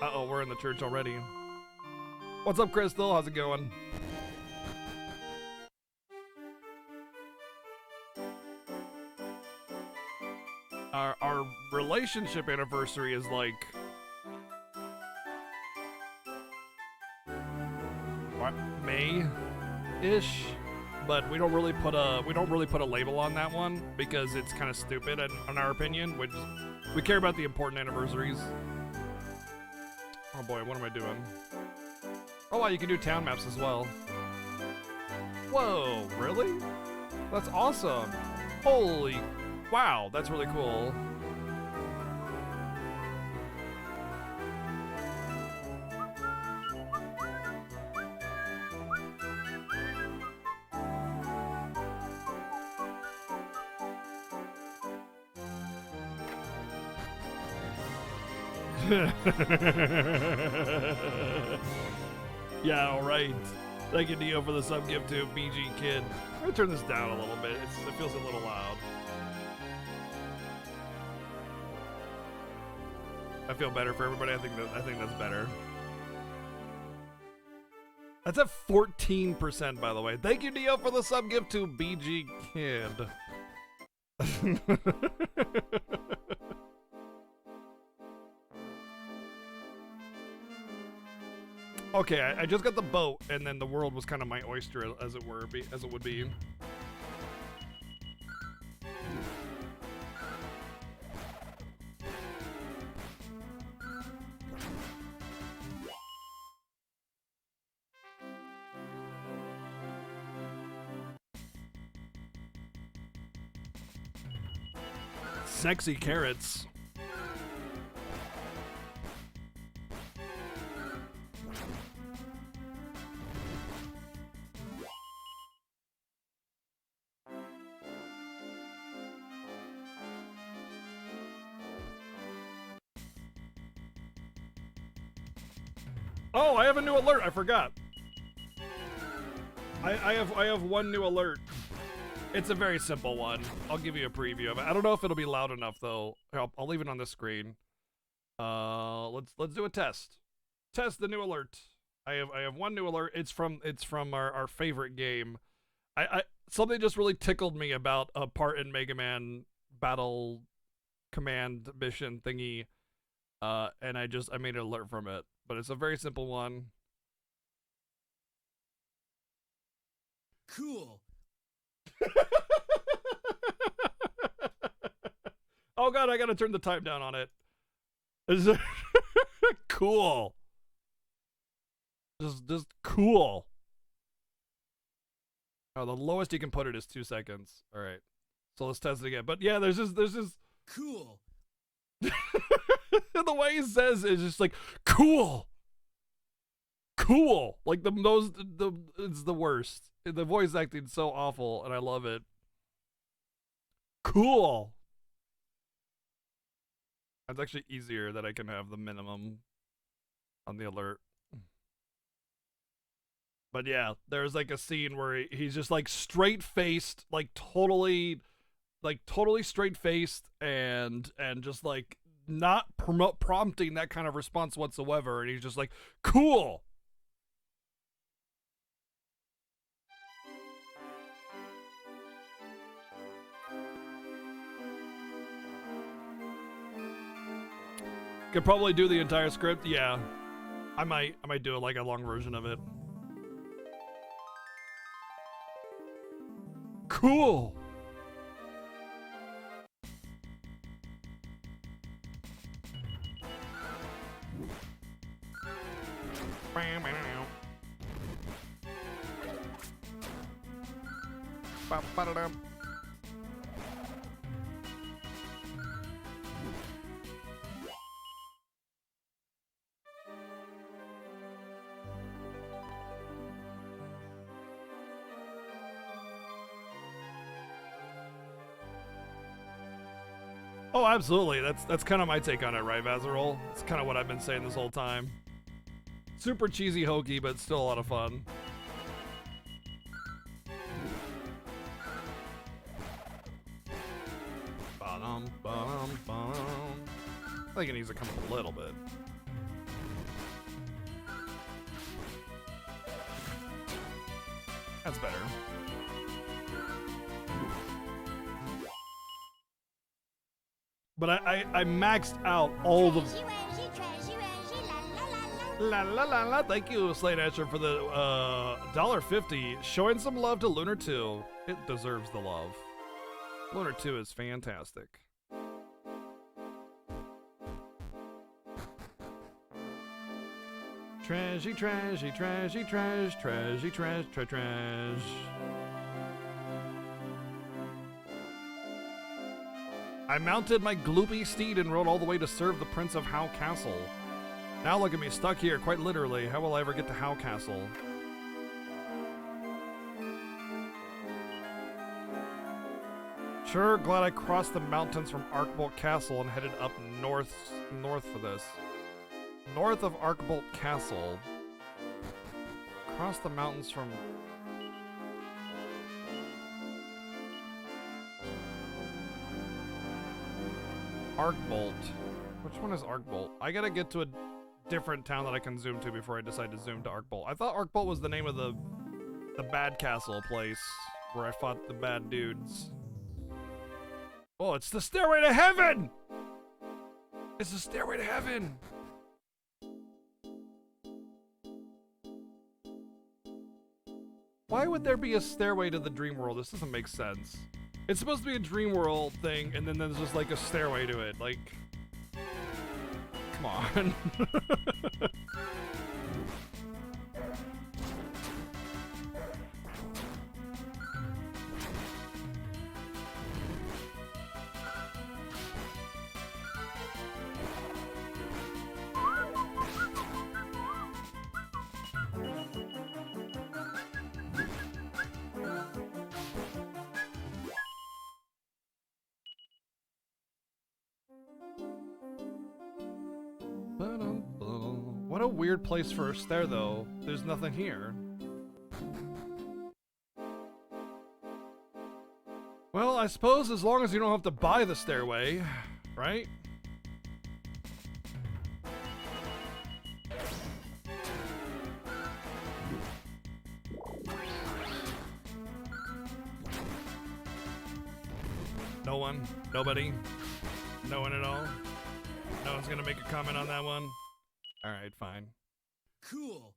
Uh-oh, we're in the church already. What's up, Crystal? How's it going? Our relationship anniversary is like what, May-ish, but we don't really put a label on that one because it's kind of stupid in our opinion. Which we care about the important anniversaries. Oh boy, what am I doing? Oh wow, you can do town maps as well. Whoa, really? That's awesome. Holy wow, that's really cool. Yeah, alright. Thank you, Neo, for the sub gift to BG Kid. I'm gonna turn this down a little bit. It feels a little loud. I feel better for everybody. I think that's better. That's at 14%, by the way. Thank you, Neo, for the sub gift to BG Kid. Okay, I just got the boat, and then the world was kind of my oyster, as it were, as it would be. Sexy carrots. Oh, I have a new alert. I forgot. I have one new alert. It's a very simple one. I'll give you a preview of it. I don't know if it'll be loud enough though. I'll leave it on the screen. Let's do a test. Test the new alert. I have one new alert. It's from our favorite game. Something just really tickled me about a part in Mega Man Battle Command mission thingy. And I made an alert from it. But it's a very simple one. Cool. Oh god, I gotta turn the time down on it. Is it cool? Just cool. Oh, the lowest you can put it is 2 seconds. All right, so let's test it again. But yeah, there's just cool. The way he says is just like cool. Like it's the worst. The voice acting so awful, and I love it. Cool. It's actually easier that I can have the minimum on the alert. But yeah, there's like a scene where he's just like straight-faced, like totally straight-faced and just like not prompting that kind of response whatsoever, and he's just like, cool. Could probably do the entire script. Yeah, I might do it like a long version of it. Cool. Oh, absolutely. That's kind of my take on it, right, Vazarol? It's kind of what I've been saying this whole time. Super cheesy, hokey, but still a lot of fun. I think it needs to come up a little bit. That's better. But I maxed out all the... La la la la. Thank you, Slate Asher, for the $1.50. Showing some love to Lunar 2. It deserves the love. Lunar 2 is fantastic. Trashy, trashy, trashy, trash, trashy, trash, trash, trash. I mounted my gloopy steed and rode all the way to serve the Prince of How Castle. Now look at me, stuck here, quite literally. How will I ever get to How Castle? Sure, glad I crossed the mountains from Arkbolt Castle and headed up north for this. North of Arkbolt Castle. Cross the mountains from... Arkbolt. Which one is Arkbolt? I gotta get to a different town that I can zoom to before I decide to zoom to Arkbolt. I thought Arkbolt was the name of the bad castle place where I fought the bad dudes. Oh, it's the Stairway to Heaven! It's the Stairway to Heaven! Why would there be a stairway to the dream world? This doesn't make sense. It's supposed to be a dream world thing, and then there's just like a stairway to it. Like, come on. What a weird place for a stair, though. There's nothing here. Well, I suppose as long as you don't have to buy the stairway, right? No one? Nobody? No one at all? No one's gonna make a comment on that one? Alright, fine. Cool.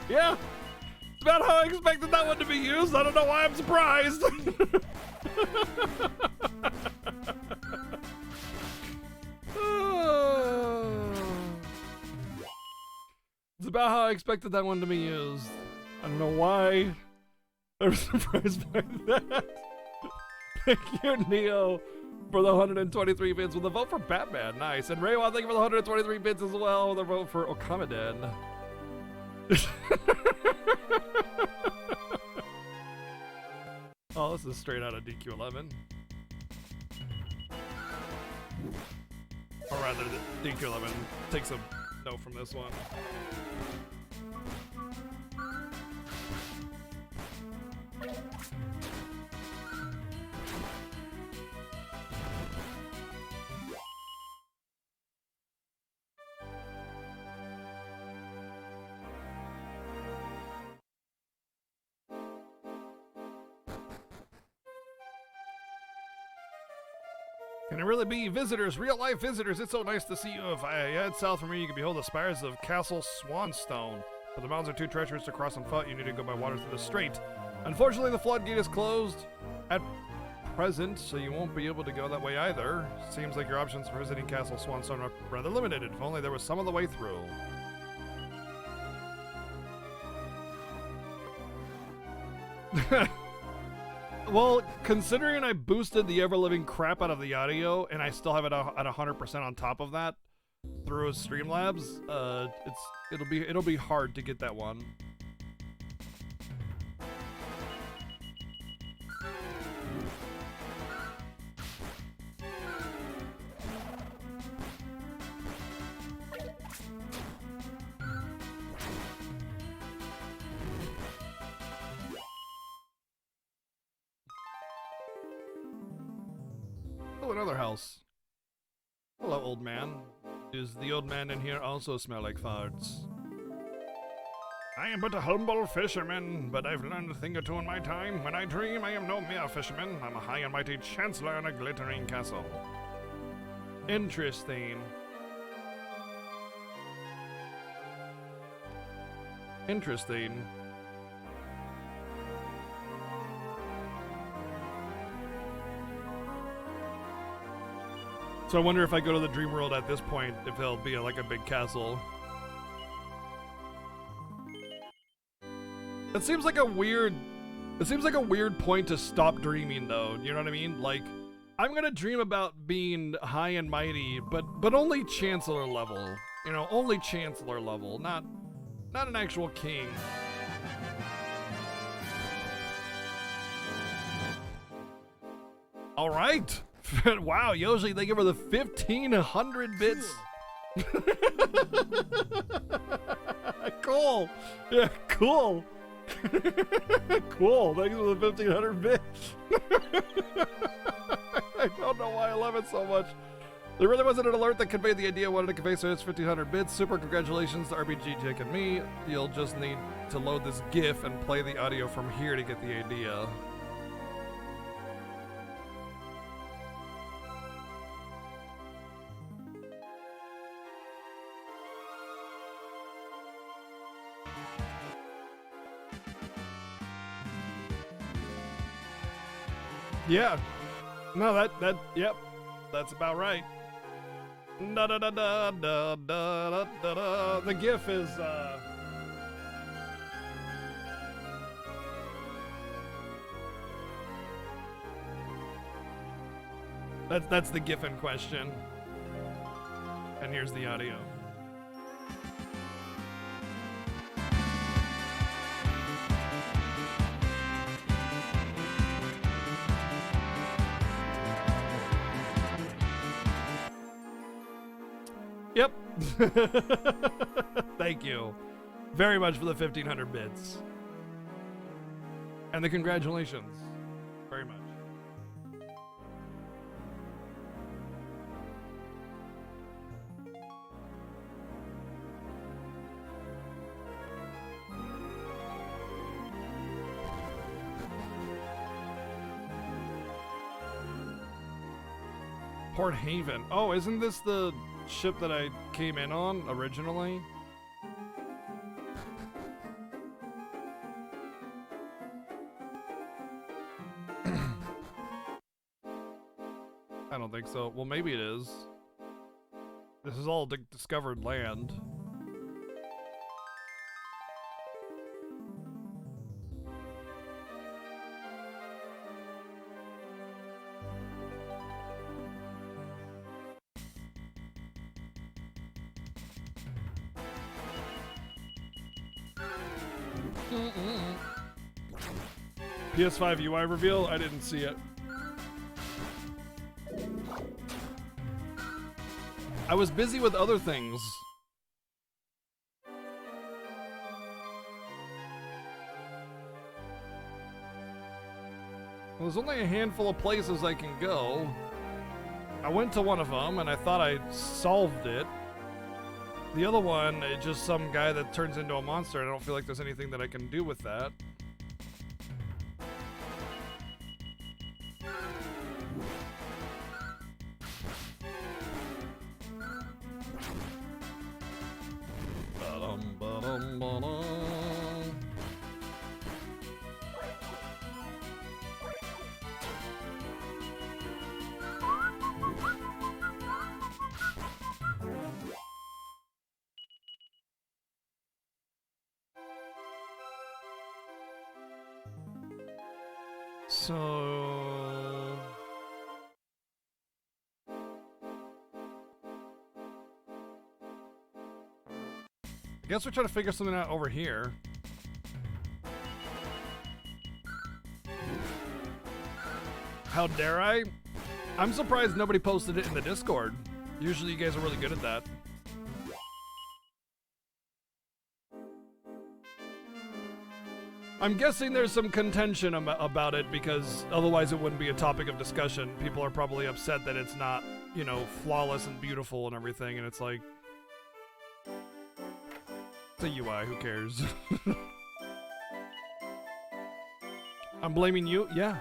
Yeah, it's about how I expected that one to be used. I don't know why I'm surprised. It's about how I expected that one to be used. I don't know why I'm surprised by that. Thank you, Neo, for the 123 bits with a vote for Batman. Nice. And Raywan, thank you for the 123 bits as well with a vote for Okamaden. Oh, this is straight out of DQ11. Or rather, DQ11 takes a note from this one. Can it really be visitors, real-life visitors? It's so nice to see you. If I head south from here, you can behold the spires of Castle Swanstone. But the mountains are too treacherous to cross on foot. You need to go by water through the strait. Unfortunately, the floodgate is closed at present, so you won't be able to go that way either. Seems like your options for visiting Castle Swanstone are rather limited. If only there was some other way through. Well, considering I boosted the ever-living crap out of the audio, and I still have it at 100% on top of that through Streamlabs, it'll be hard to get that one. Oh, another house. Hello, old man. Does the old man in here also smell like farts? I am but a humble fisherman, but I've learned a thing or two in my time. When I dream, I am no mere fisherman. I'm a high and mighty chancellor in a glittering castle. Interesting. Interesting. So I wonder if I go to the dream world at this point, if there'll be like a big castle. It seems like a weird point to stop dreaming though, you know what I mean? Like, I'm gonna dream about being high and mighty, but only chancellor level. You know, only chancellor level, not an actual king. All right. Wow, Yoshi, thank you for the 1,500 bits. Cool. Yeah, cool. Cool. Thanks for the 1,500 bits. I don't know why I love it so much. There really wasn't an alert that conveyed the idea I wanted to convey, so it's 1,500 bits. Super congratulations to RBG, Jake, and me. You'll just need to load this GIF and play the audio from here to get the idea. Yeah. No, yep. That's about right. Da da da da da da da da. The GIF is that's the GIF in question. And here's the audio. Yep. Thank you very much for the 1,500 bits. And the congratulations. Very much. Port Haven. Oh, isn't this the ship that I came in on originally? I don't think so. Well, maybe it is. This is all discovered land. PS5 UI reveal? I didn't see it. I was busy with other things. Well, there's only a handful of places I can go. I went to one of them and I thought I solved it. The other one, it's just some guy that turns into a monster. I don't feel like there's anything that I can do with that. So... I guess we're trying to figure something out over here. How dare I? I'm surprised nobody posted it in the Discord. Usually you guys are really good at that. I'm guessing there's some contention about it because otherwise it wouldn't be a topic of discussion. People are probably upset that it's not, you know, flawless and beautiful and everything, and it's like, it's a UI, who cares? I'm blaming you? Yeah.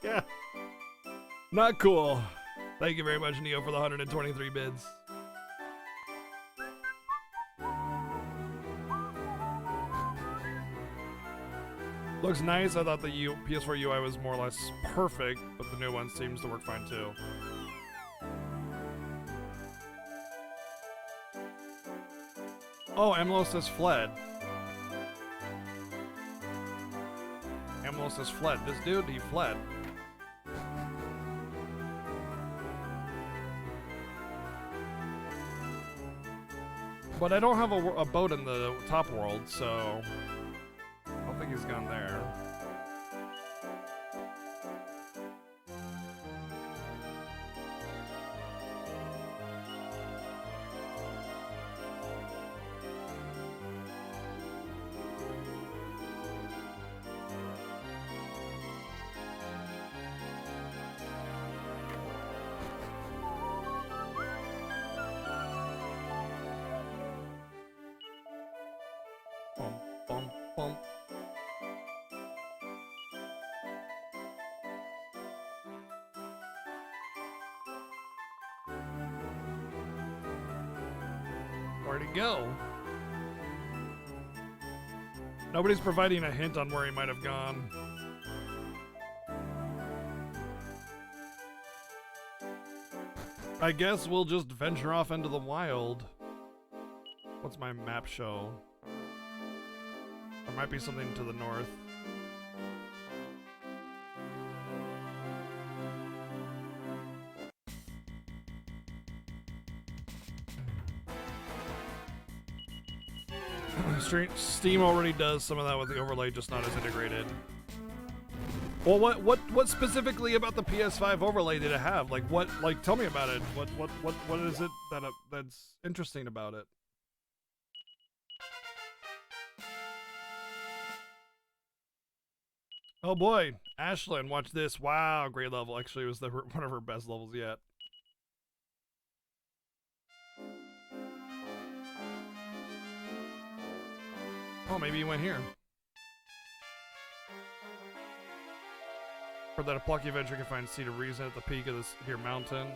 Yeah. Not cool. Thank you very much, Neo, for the 123 bids. Looks nice. I thought the PS4 UI was more or less perfect, but the new one seems to work fine too. Oh, Amelos has fled. Amelos has fled. This dude, he fled. But I don't have a boat in the top world, so I don't think he's gone there. Where'd he go? Nobody's providing a hint on where he might have gone. I guess we'll just venture off into the wild. What's my map show? There might be something to the north. Steam already does some of that with the overlay, just not as integrated. Well, what specifically about the PS5 overlay did it have? Like what? Like tell me about it. What is it that that's interesting about it? Oh boy, Ashlyn, watch this! Wow, great level. Actually, it was one of her best levels yet. Oh, maybe he went here. Heard that a plucky adventurer can find Seat of Reason at the peak of this here mountain.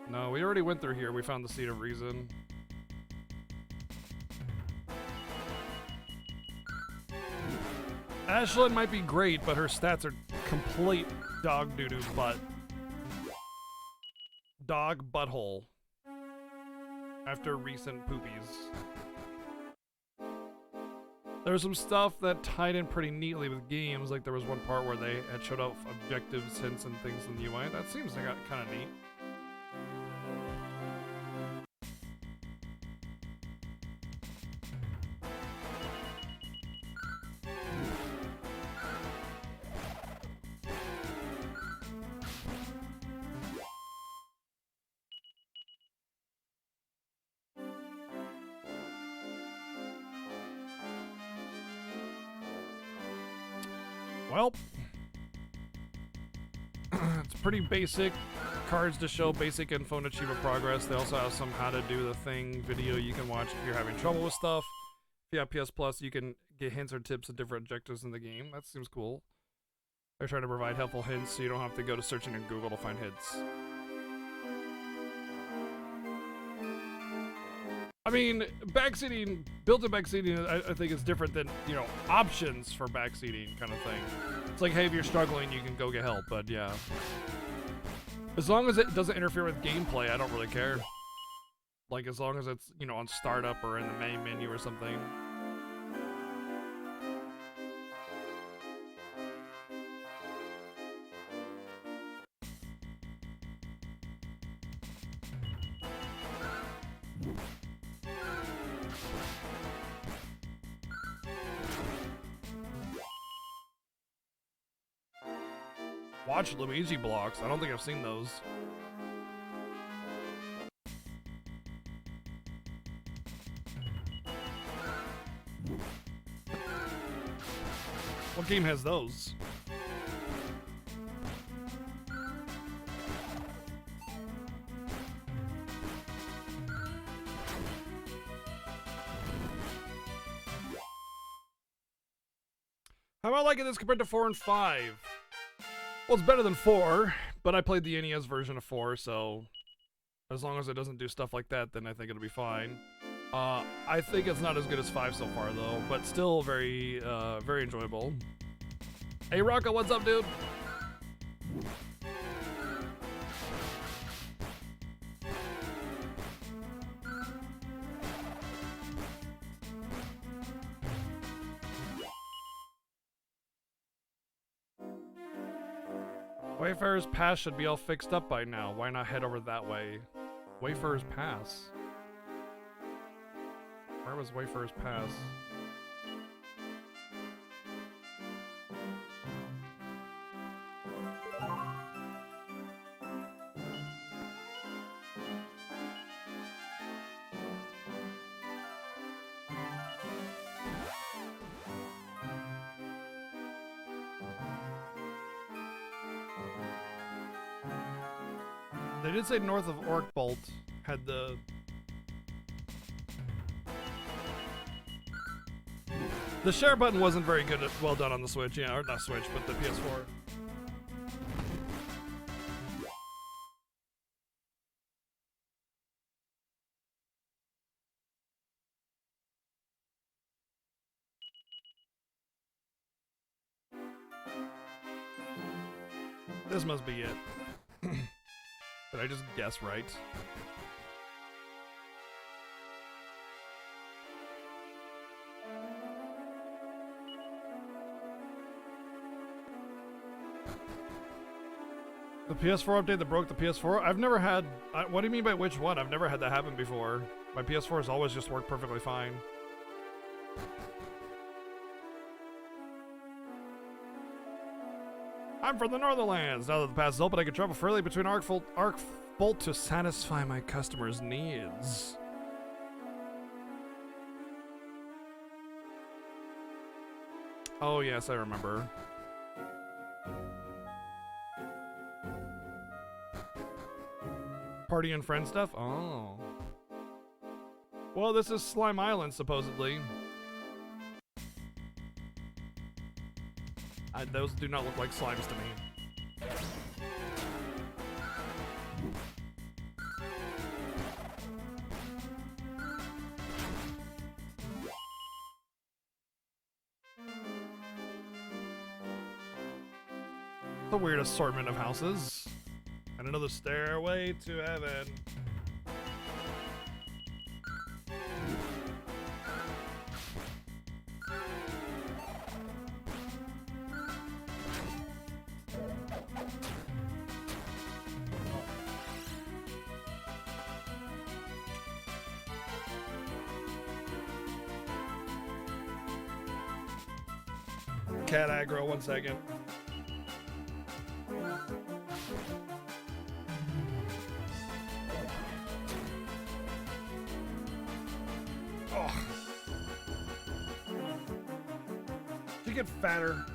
No, we already went through here. We found the Seat of Reason. Ashlyn might be great, but her stats are complete dog doo-doo butt. Dog butthole. After recent poopies. There's some stuff that tied in pretty neatly with games, like there was one part where they had showed off objectives, hints, and things in the UI. That seems like kind of neat. Well, it's pretty basic. Cards to show basic info and achievement progress. They also have some how to do the thing video you can watch if you're having trouble with stuff. If you have PS Plus, you can get hints or tips of different objectives in the game. That seems cool. They're trying to provide helpful hints so you don't have to go to searching in Google to find hints. I mean, backseating, built-in backseating, I think is different than, you know, options for backseating kind of thing. It's like, hey, if you're struggling, you can go get help, but yeah. As long as it doesn't interfere with gameplay, I don't really care. Like, as long as it's, you know, on startup or in the main menu or something. watched Luigi blocks. I don't think I've seen those. What game has those? How am I liking this compared to 4 and 5? Well, it's better than 4, but I played the NES version of 4, so as long as it doesn't do stuff like that, then I think it'll be fine. I think it's not as good as 5 so far, though, but still very, very enjoyable. Hey, Rocco, what's up, dude? Wayfarer's Pass should be all fixed up by now. Why not head over that way? Wayfarer's Pass? Where was Wayfarer's Pass? They did say north of Orkbolt had the... The share button wasn't very good, well done on the Switch, yeah, or not Switch, but the PS4. This must be it. Did I just guess right? The PS4 update that broke the PS4? I've never had... what do you mean by which one? I've never had that happen before. My PS4 has always just worked perfectly fine. I'm from the Northernlands. Now that the pass is open, I can travel freely between Arkbolt to satisfy my customers' needs. Oh, yes, I remember. Party and friend stuff? Oh. Well, this is Slime Island, supposedly. Those do not look like slimes to me. The weird assortment of houses. And another stairway to heaven. Cat aggro, 1 second. Oh. You get fatter.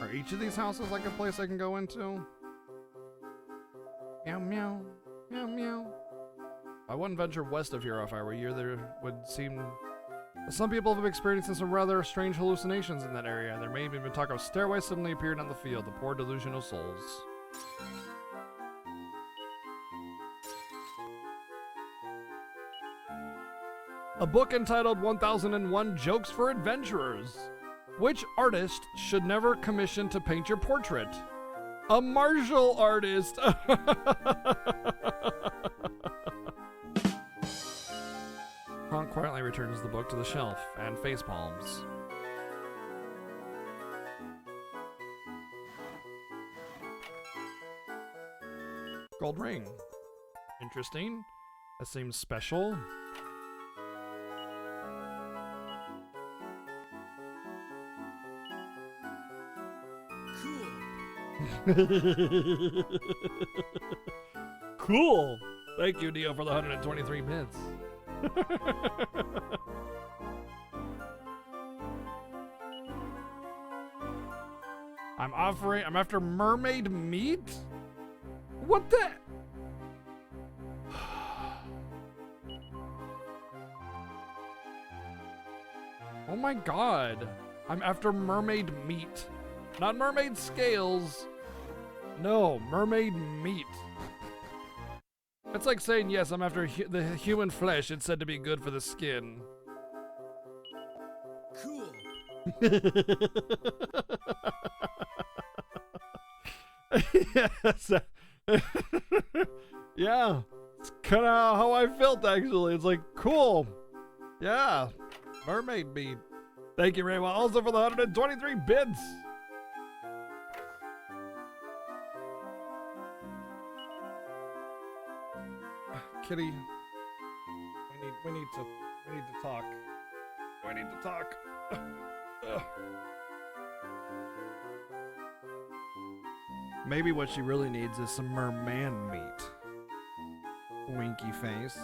Are each of these houses like a place I can go into? Meow meow. Meow meow. I wouldn't venture west of here if I were you. There would seem... Some people have experienced some rather strange hallucinations in that area. There may even been talk of stairways suddenly appearing on the field. The poor delusional souls. A book entitled 1001 Jokes for Adventurers. Which artist should never commission to paint your portrait? A martial artist. Honk quietly returns the book to the shelf and face palms. Gold ring. Interesting. That seems special. Cool. Thank you, Neo, for the 123 bits. I'm after mermaid meat? What the? Oh my god. I'm after mermaid meat. Not mermaid scales. No, mermaid meat. It's like saying, yes, I'm after the human flesh. It's said to be good for the skin. Cool. Yes. Yeah. It's kind of how I felt, actually. It's like, cool. Yeah. Mermaid meat. Thank you, Raywa, also for the 123 bits. Kitty, we need to talk. We need to talk. Maybe what she really needs is some merman meat. Winky face.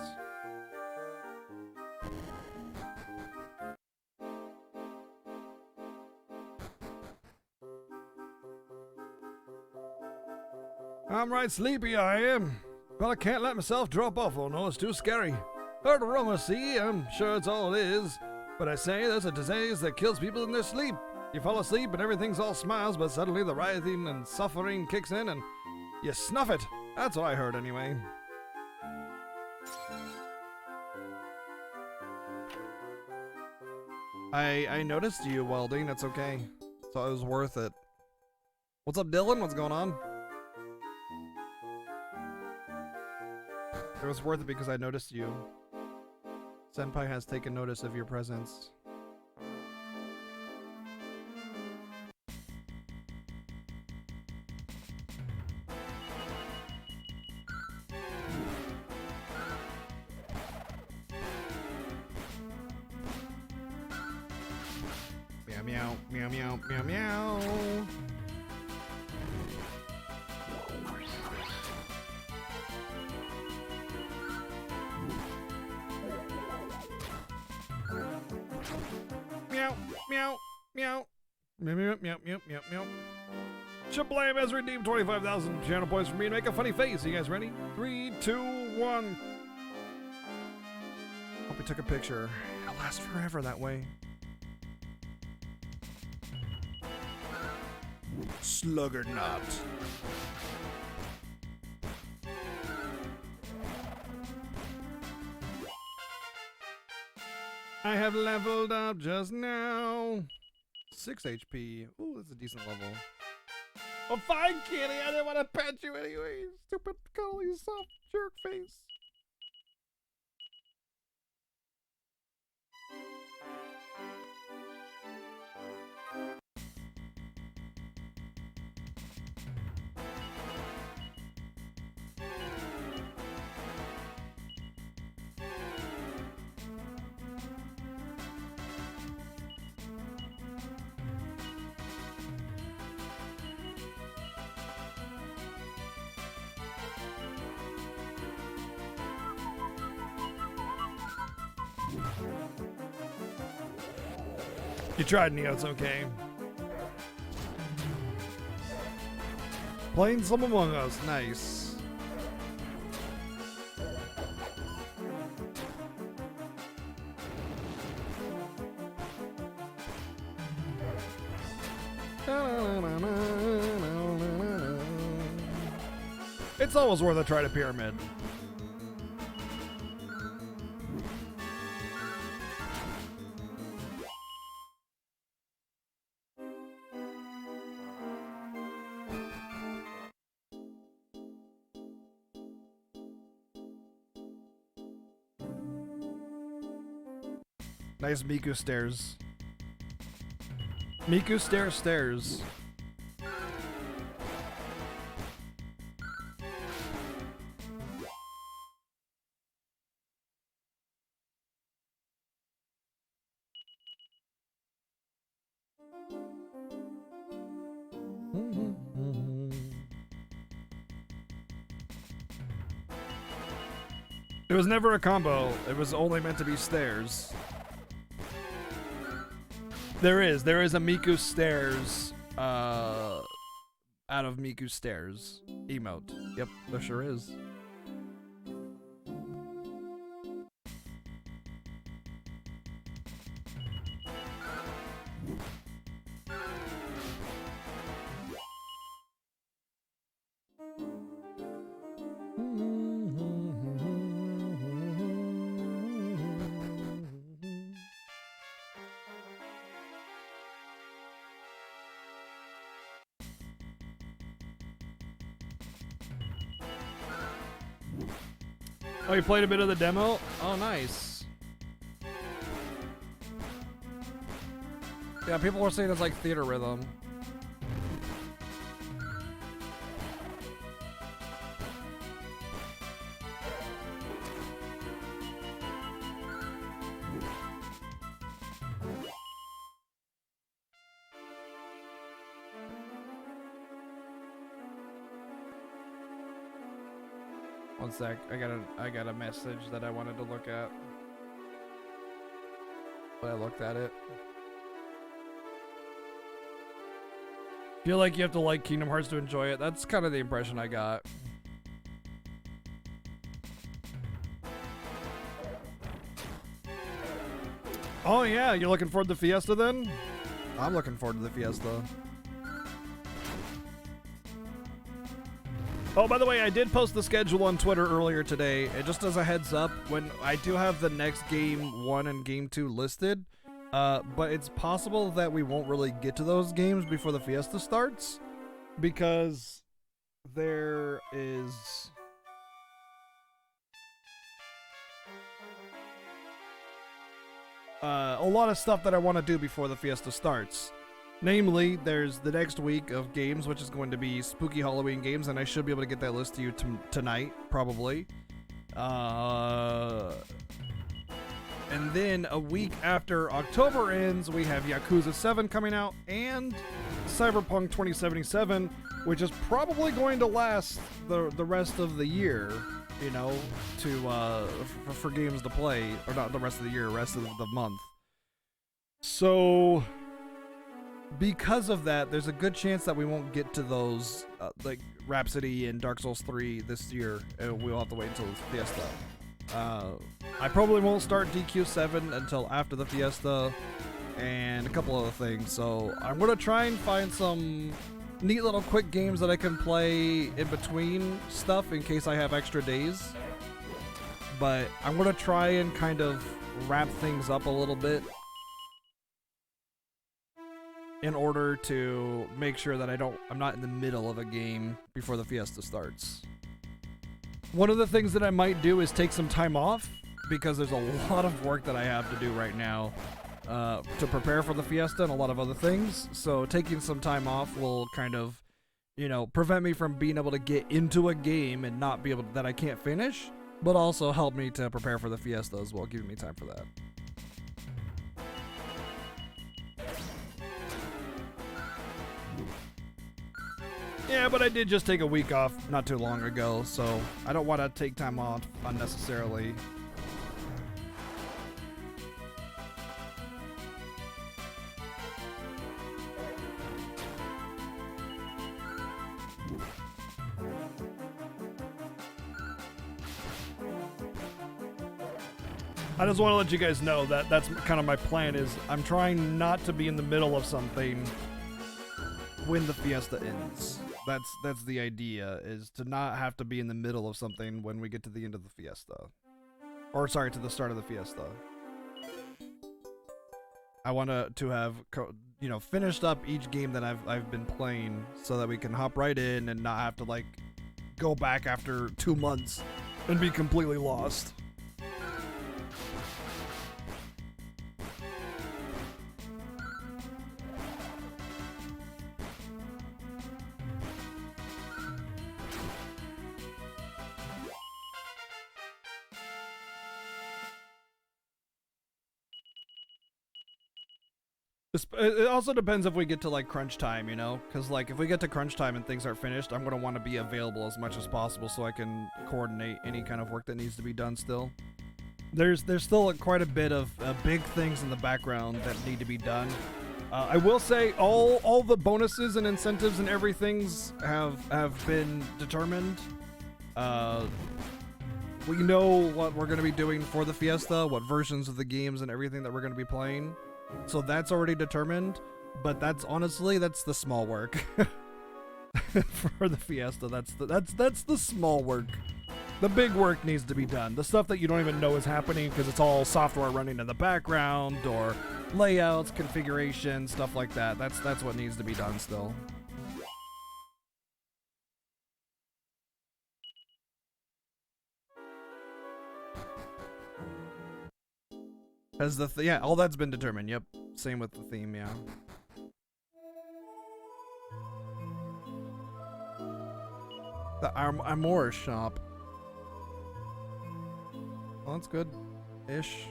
I'm right sleepy, I am. But I can't let myself drop off, oh no, it's too scary. Heard a rumor, see, I'm sure it's all it is. But I say there's a disease that kills people in their sleep. You fall asleep and everything's all smiles, but suddenly the writhing and suffering kicks in and you snuff it. That's what I heard anyway. I noticed you welding, it's okay. So it was worth it. What's up, Dylan? What's going on? It was worth it because I noticed you. Senpai has taken notice of your presence. Meow meow meow meow meow meow. Meow, meow, meow. Meow, meow, meow, meow, meow, meow. Shablame has redeemed 25,000 channel points for me to make a funny face. You guys ready? 3, 2, 1. Hope we took a picture. It'll last forever that way. Sluggernot. I have leveled up just now. 6 HP. Ooh, that's a decent level. Oh, fine, kitty. I didn't want to pet you anyway. Stupid, cuddly, soft jerk face. You tried, Neo. It's okay. Playing some Among Us. Nice. It's always worth a try to pyramid. Nice Miku stairs. Miku stairs. It was never a combo. It was only meant to be stairs. There is a Miku stairs out of Miku stairs emote. Yep, there sure is. Oh, you played a bit of the demo? Oh, nice. Yeah, people were saying it's like theater rhythm. One sec, I got a message that I wanted to look at. But I looked at it. Feel like you have to like Kingdom Hearts to enjoy it. That's kind of the impression I got. Oh yeah, you're looking forward to Fiesta then? I'm looking forward to the Fiesta. Oh, by the way, I did post the schedule on Twitter earlier today. And just as a heads up, when I do have the next Game 1 and Game 2 listed, but it's possible that we won't really get to those games before the Fiesta starts, because there is... a lot of stuff that I want to do before the Fiesta starts. Namely, there's the next week of games, which is going to be spooky Halloween games, and I should be able to get that list to you tonight, probably. And then a week after October ends, we have Yakuza 7 coming out, and Cyberpunk 2077, which is probably going to last the rest of the year, you know, to for games to play, or not the rest of the year, rest of the month. So... because of that, there's a good chance that we won't get to those, like Rhapsody and Dark Souls 3 this year. We'll have to wait until Fiesta. I probably won't start DQ7 until after the Fiesta, and a couple other things. So I'm going to try and find some neat little quick games that I can play in between stuff in case I have extra days. But I'm going to try and kind of wrap things up a little bit in order to make sure that I'm not in the middle of a game before the Fiesta starts. One of the things that I might do is take some time off, because there's a lot of work that I have to do right now to prepare for the Fiesta and a lot of other things. So taking some time off will kind of, you know, prevent me from being able to get into a game and not be able to, that I can't finish, but also help me to prepare for the Fiesta as well, giving me time for that. Yeah, but I did just take a week off not too long ago, so I don't want to take time off unnecessarily. I just want to let you guys know that that's kind of my plan. Is I'm trying not to be in the middle of something when the Fiesta ends. That's the idea, is to not have to be in the middle of something when we get to the end of the Fiesta. Or sorry, to the start of the Fiesta. I want to have, you know, finished up each game that I've been playing, so that we can hop right in and not have to like go back after 2 months and be completely lost. It also depends if we get to like crunch time, you know, because like if we get to crunch time and things aren't finished, I'm gonna want to be available as much as possible so I can coordinate any kind of work that needs to be done. Still, there's still quite a bit of big things in the background that need to be done. I will say all the bonuses and incentives and everything's have been determined. We know what we're gonna be doing for the Fiesta, what versions of the games and everything that we're gonna be playing. So that's already determined, but that's the small work for the Fiesta. That's the small work. The big work needs to be done. The stuff that you don't even know is happening because it's all software running in the background or layouts, configuration, stuff like that. That's what needs to be done still. As yeah, all that's been determined. Yep. Same with the theme, yeah. The Armor shop. Well, that's good. Ish.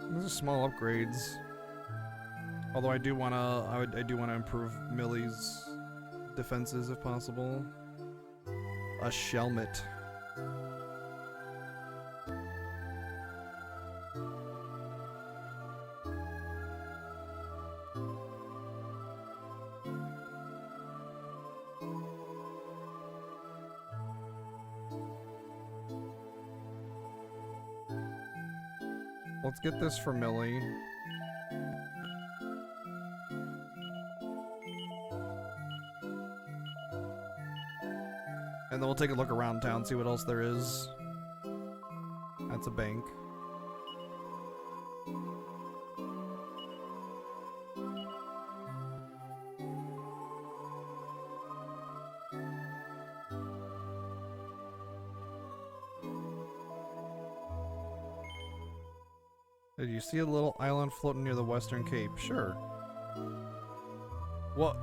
Those are small upgrades. Although I do wanna improve Millie's defenses if possible. A Shelmet. Let's get this for Millie. And then we'll take a look around town, see what else there is. That's a bank. Did you see a little island floating near the Western Cape? Sure. What?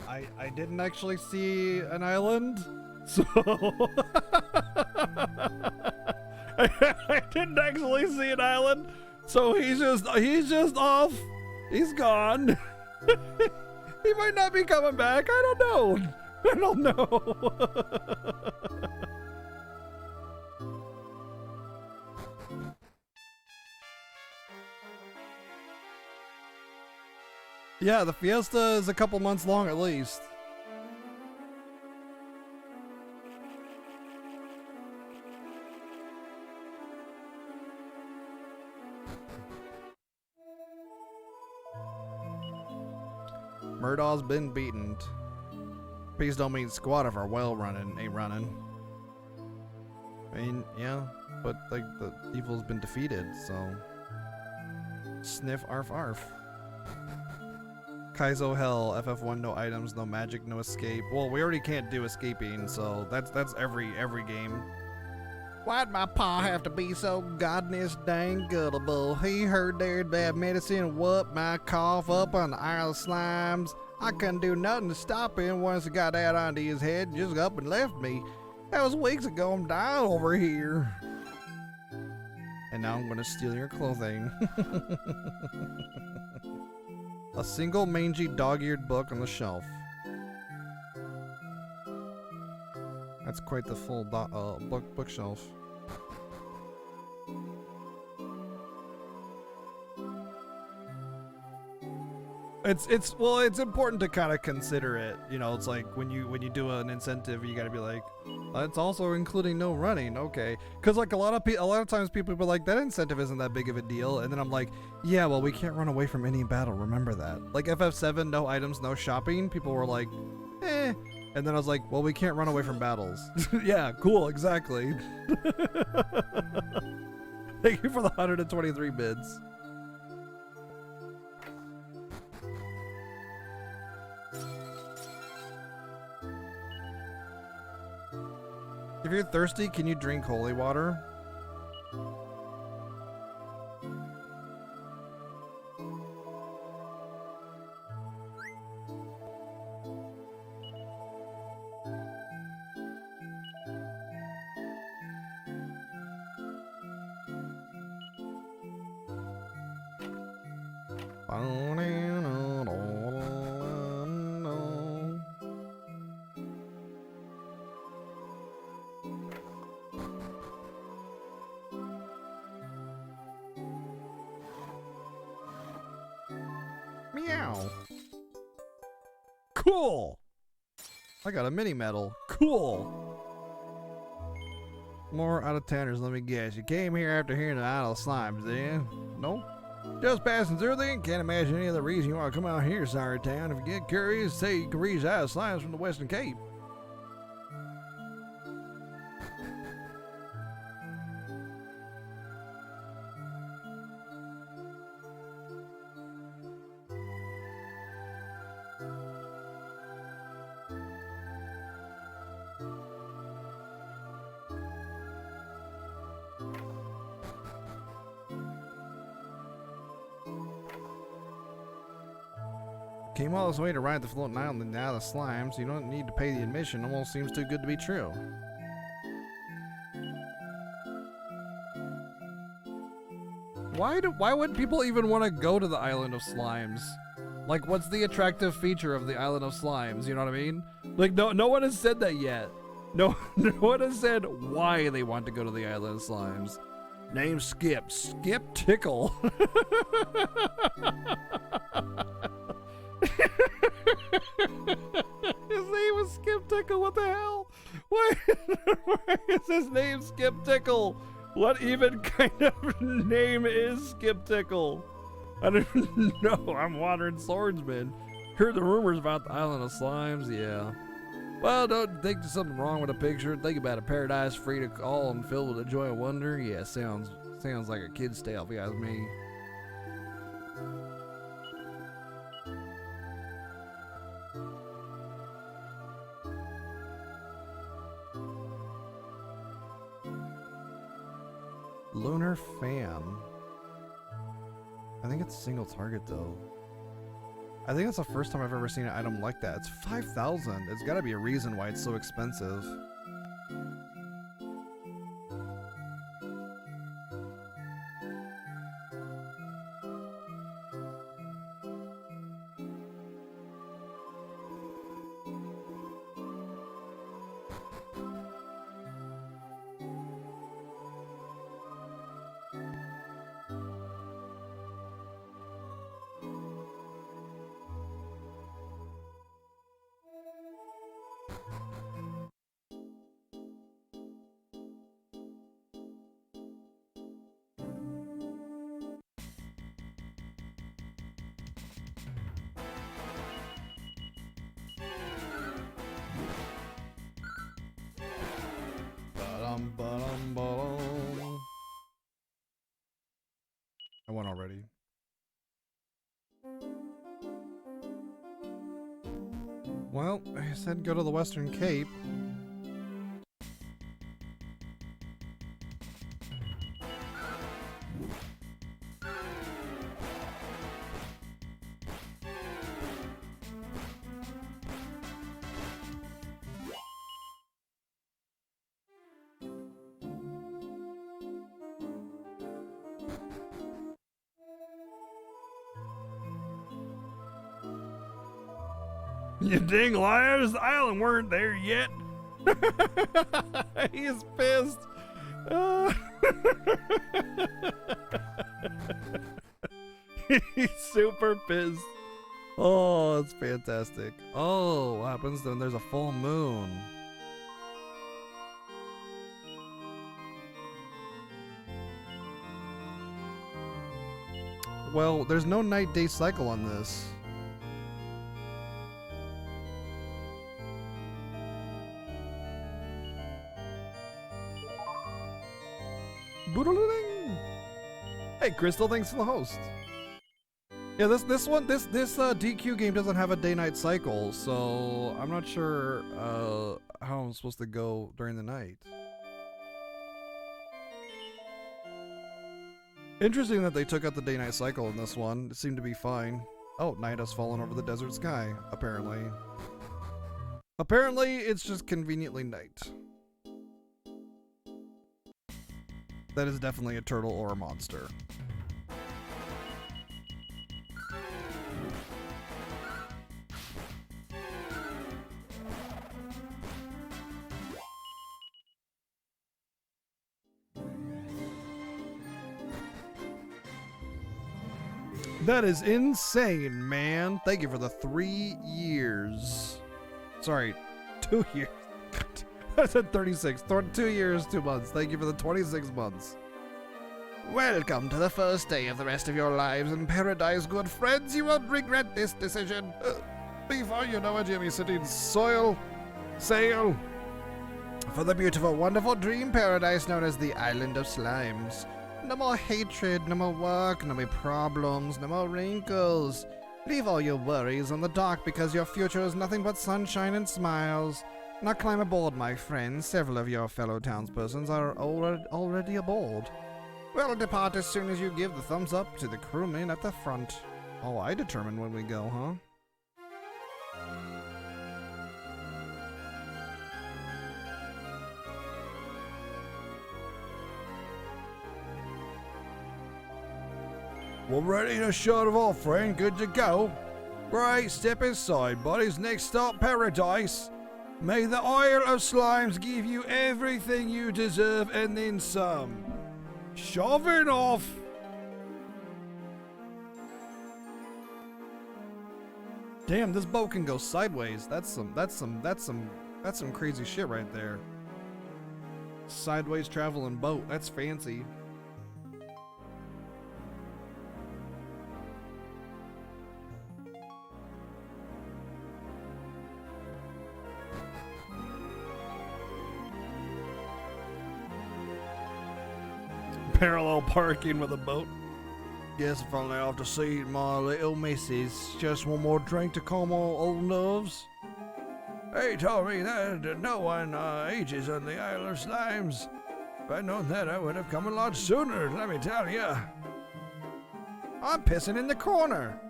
I didn't actually see an island, so I didn't actually see an island, so he's just off. He's gone. He might not be coming back. I don't know. I don't know. Yeah, the Fiesta is a couple months long at least. Murdaw's been beaten. Please don't mean squat if our well running ain't running. I mean, yeah, but like the evil's been defeated, so sniff arf arf. Kaizo Hell, FF1, no items, no magic, no escape. Well, we already can't do escaping, so that's every game. Why'd my pa have to be so godness dang gullible? He heard there'd bad medicine whoop my cough up on the Isle of Slimes. I couldn't do nothing to stop him once it got that onto his head, just up and left me. That was weeks ago. I'm dying over here. And now I'm gonna steal your clothing. A single mangy dog-eared book on the shelf. That's quite the full bookshelf. It's important to kind of consider it. You know, it's like when you do an incentive, you got to be like, it's also including no running, okay? Because like a lot of times people be like, that incentive isn't that big of a deal, and then I'm like, yeah, well, we can't run away from any battle. Remember that. Like FF7, no items, no shopping. People were like, eh. And then I was like, well, we can't run away from battles. Yeah, cool, exactly. Thank you for the 123 bids. If you're thirsty, can you drink holy water? Meow. Cool. I got a mini medal. Cool. More out-of-towners, let me guess. You came here after hearing the Isle of Slimes, did you? No? Just passing through there? Can't imagine any other reason you want to come out here, sorry town. If you get curious, say you can reach Isle of Slimes from the Western Cape. Came all this way to ride the floating island in the Isle of Slimes. You don't need to pay the admission. Almost seems too good to be true. Why would people even want to go to the Island of Slimes? Like, what's the attractive feature of the Island of Slimes? You know what I mean? Like, no one has said that yet. No one has said why they want to go to the Island of Slimes. Name Skip. Skip Tickle. His name is Skip Tickle. What the hell? Why is his name Skip Tickle? What even kind of name is Skip Tickle? I don't know. I'm Wandering Swordsman. Heard the rumors about the Island of Slimes. Yeah. Well, don't think there's something wrong with the picture. Think about a paradise free to all and filled with the joy and wonder. Yeah, sounds like a kid's tale if you ask me. Lunar fan. I think it's single target though. I think that's the first time I've ever seen an item like that. It's 5,000. It's gotta be a reason why it's so expensive. I won already. Well, I said go to the Western Cape. You dang liars, the island weren't there yet. He's pissed. He's super pissed. Oh, it's fantastic. Oh, what happens when there's a full moon? Well, there's no night-day cycle on this. Hey, Crystal, thanks for the host. Yeah, this DQ game doesn't have a day-night cycle, so I'm not sure how I'm supposed to go during the night. Interesting that they took out the day-night cycle in this one. It seemed to be fine. Oh, night has fallen over the desert sky, apparently. Apparently, it's just conveniently night. That is definitely a turtle or a monster. That is insane, man. Thank you for the 3 years. Sorry, 2 years. I said 36. 2 years, 2 months. Thank you for the 26 months. Welcome to the first day of the rest of your lives in paradise, good friends. You won't regret this decision. Before you know it, you'll be sitting sail for the beautiful, wonderful dream paradise known as the Island of Slimes. No more hatred, no more work, no more problems, no more wrinkles. Leave all your worries on the dock because your future is nothing but sunshine and smiles. Now climb aboard, my friends. Several of your fellow townspersons are already aboard. We'll depart as soon as you give the thumbs up to the crewmen at the front. Oh, I determine when we go, huh? Well, ready to shut it off, friend. Good to go. Right, step inside, buddies. Next stop, paradise. May the Isle of Slimes give you everything you deserve and then some. Shoving off. Damn, this boat can go sideways. That's some crazy shit right there. Sideways traveling boat. That's fancy. Parallel parking with a boat. Guess if I'll have to see my little missus. Just one more drink to calm my old nerves. Hey, told me that no one ages on the Isle of Slimes. If I'd known that, I would have come a lot sooner, let me tell ya. I'm pissing in the corner.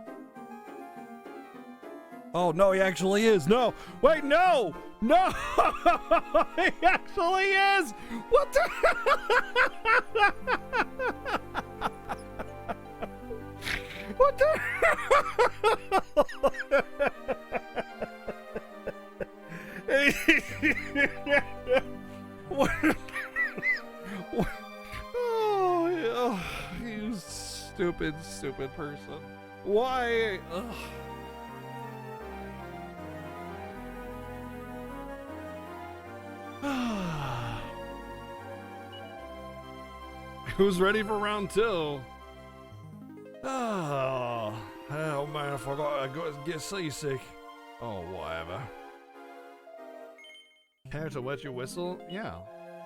Oh, no, he actually is. No. Wait, no. No. He actually is. What the? What the? What? Oh, you stupid person. Why? Ugh. Who's ready for round 2? Oh man, I forgot I get seasick. Oh, whatever. Care to wet your whistle? Yeah.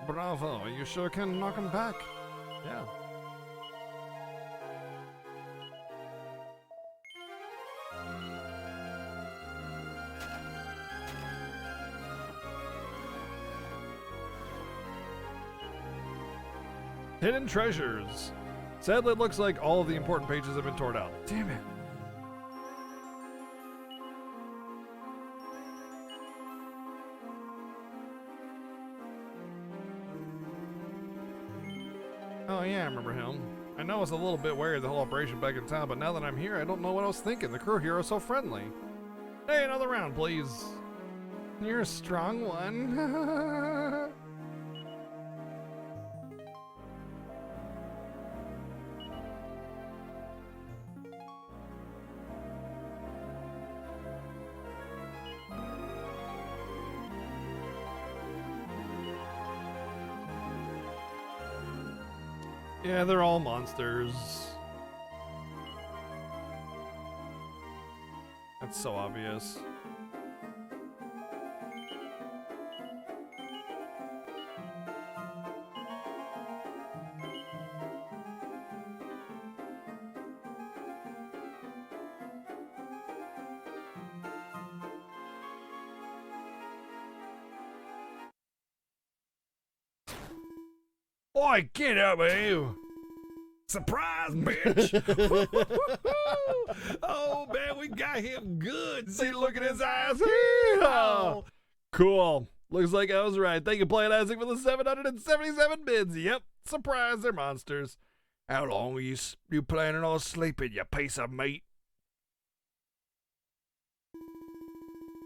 Bravo, you sure can knock him back. Yeah. Hidden treasures. Sadly, it looks like all of the important pages have been torn out. Damn it. Oh yeah, I remember him. I know I was a little bit wary of the whole operation back in town, but now that I'm here, I don't know what I was thinking. The crew here are so friendly. Hey, another round, please. You're a strong one. Yeah, they're all monsters. That's so obvious. Oi, get over here! Surprise, bitch! Oh man, we got him good. See, look at his eyes. Oh, cool. Looks like I was right. Thank you, Planet Isaac, for the 777 bids. Yep, surprise, they're monsters. How long are you planning on sleeping, you piece of meat?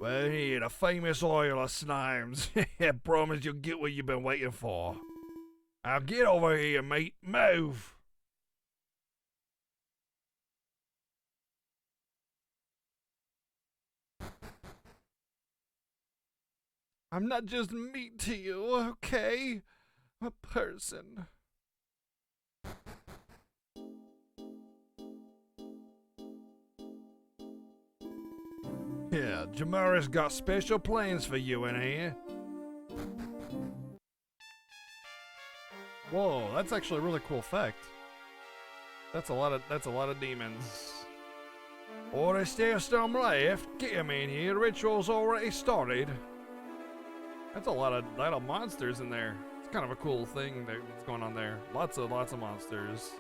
Well, here, the famous oil of Slimes. I promise you'll get what you've been waiting for. Now get over here, mate. Move. I'm not just meat to you, okay? A person. Yeah, Jamara's got special plans for you in here. Whoa, that's actually a really cool effect. That's a lot of demons. Or a Starstorm left. Get him in here. The ritual's already started. That's a lot of monsters in there. It's kind of a cool thing that's going on there. Lots of monsters.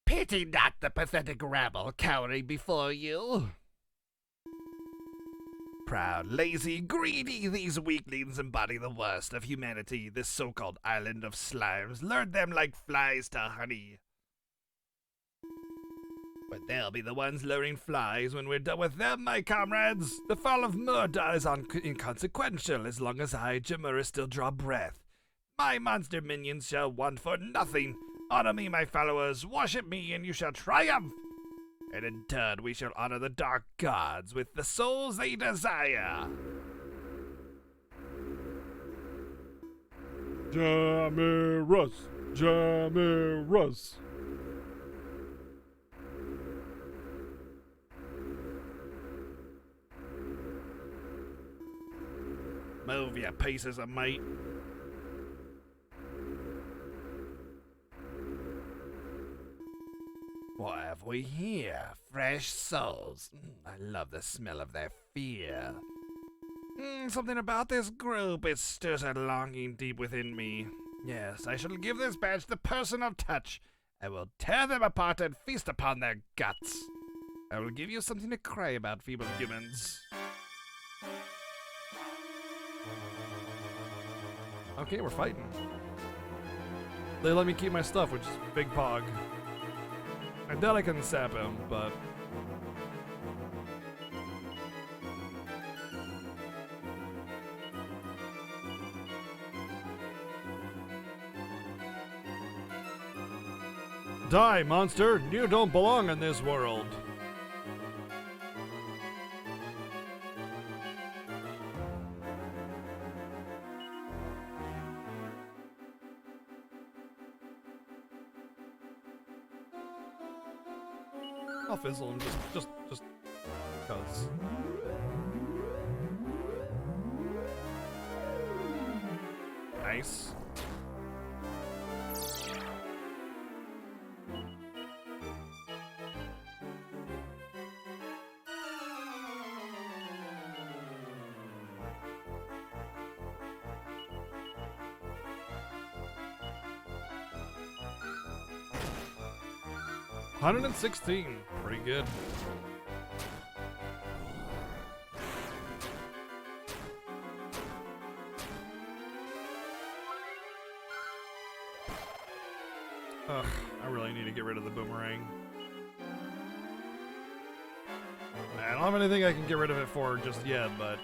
Pity not the pathetic rabble cowering before you. Proud, lazy, greedy, these weaklings embody the worst of humanity. This so-called island of slimes lured them like flies to honey. But they'll be the ones luring flies when we're done with them, my comrades. The fall of murder is inconsequential as long as I, Jamura, still draw breath. My monster minions shall want for nothing. Honor me, my followers, worship me, and you shall triumph. And in turn, we shall honor the dark gods with the souls they desire. Jamirus, Jamirus. Move, you pieces of meat. What have we here? Fresh souls. I love the smell of their fear. Something about this group, it stirs a longing deep within me. Yes, I shall give this badge the personal touch. I will tear them apart and feast upon their guts. I will give you something to cry about, feeble humans. Okay, we're fighting. They let me keep my stuff, which is big pog. I doubt I can sap him, but... Die, monster! You don't belong in this world! I'll fizzle him just cause. Nice. $116, pretty good. Ugh, I really need to get rid of the boomerang. I don't have anything I can get rid of it for just yet, but...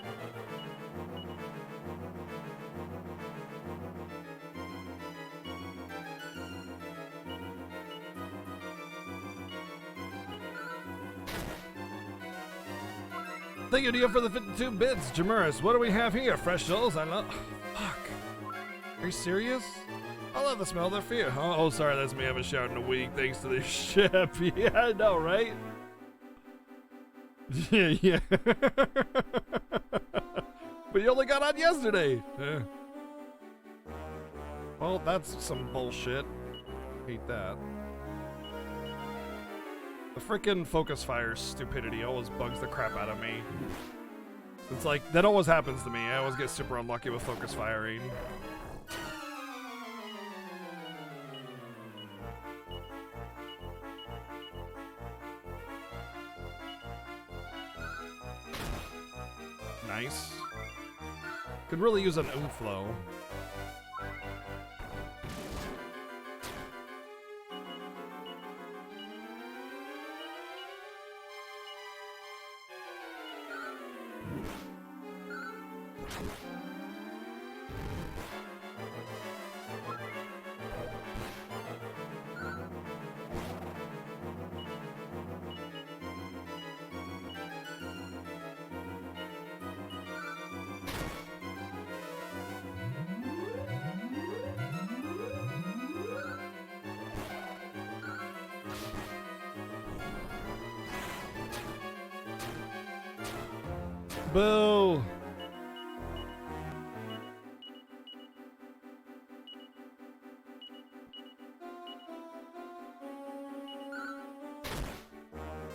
Thank you, Dio, for the 52 bits. Jamuris, what do we have here? Fresh souls? I love... Fuck. Are you serious? I love the smell of their fear. Oh, sorry, that's me. I haven't showered in a week thanks to this ship. Yeah, I know, right? Yeah. But you only got on yesterday. Yeah. Well, that's some bullshit. Hate that. The frickin' focus fire stupidity always bugs the crap out of me. It's like, that always happens to me. I always get super unlucky with focus firing. Nice. Could really use an Umflow. Boo!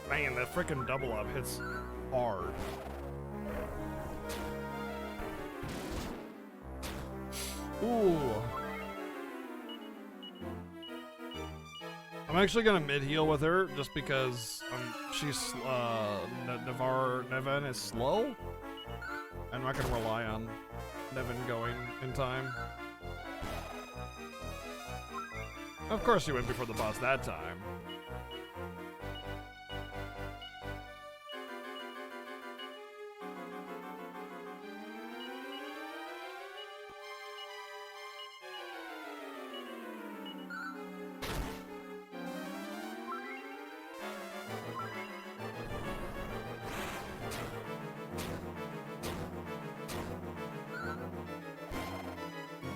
Man, that frickin' double up hits hard. Ooh. I'm actually gonna mid heal with her just because she's Nevan is slow. I'm not gonna rely on Nevan going in time. Of course, she went before the boss that time.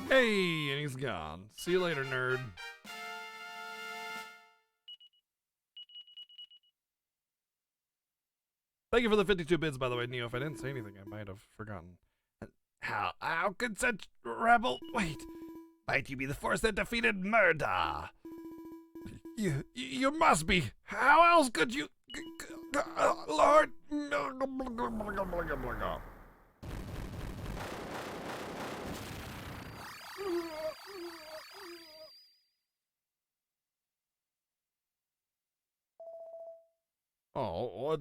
Hey, and he's gone. See you later, nerd. Thank you for the 52 bids, by the way, Neo. If I didn't say anything, I might have forgotten. How could such rebel... Wait. Might you be the force that defeated Murda? You must be. How else could you... Lord... Oh,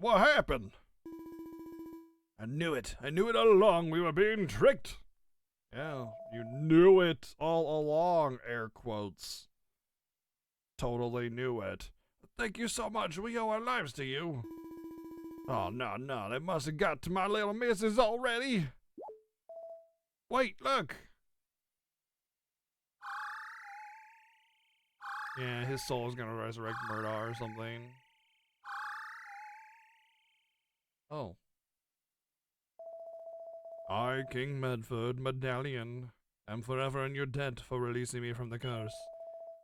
what happened? I knew it. I knew it all along. We were being tricked. Yeah, you knew it all along, air quotes. Totally knew it. Thank you so much. We owe our lives to you. Oh, no. They must have got to my little missus already. Wait, look. Yeah, his soul is gonna resurrect Murda or something. Oh. I, King Medford Medallion, am forever in your debt for releasing me from the curse.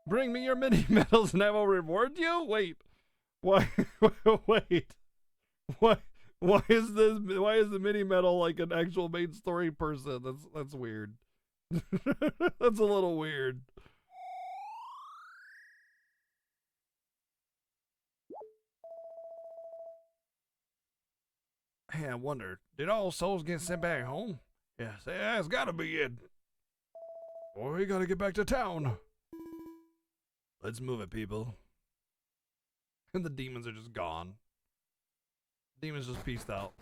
Bring me your mini medals and I will reward you? Wait. Why? Wait. Why is this? Why is the mini medal like an actual main story person? That's weird. That's a little weird. Hey, I wonder, did all souls get sent back home? Yes, it's gotta be it. Or we gotta get back to town. Let's move it, people. And the demons are just gone. Demons just peaced out.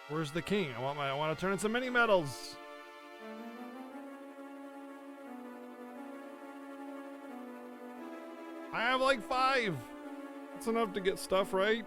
Where's the king? I want to turn in some mini medals. I have like 5. That's enough to get stuff, right?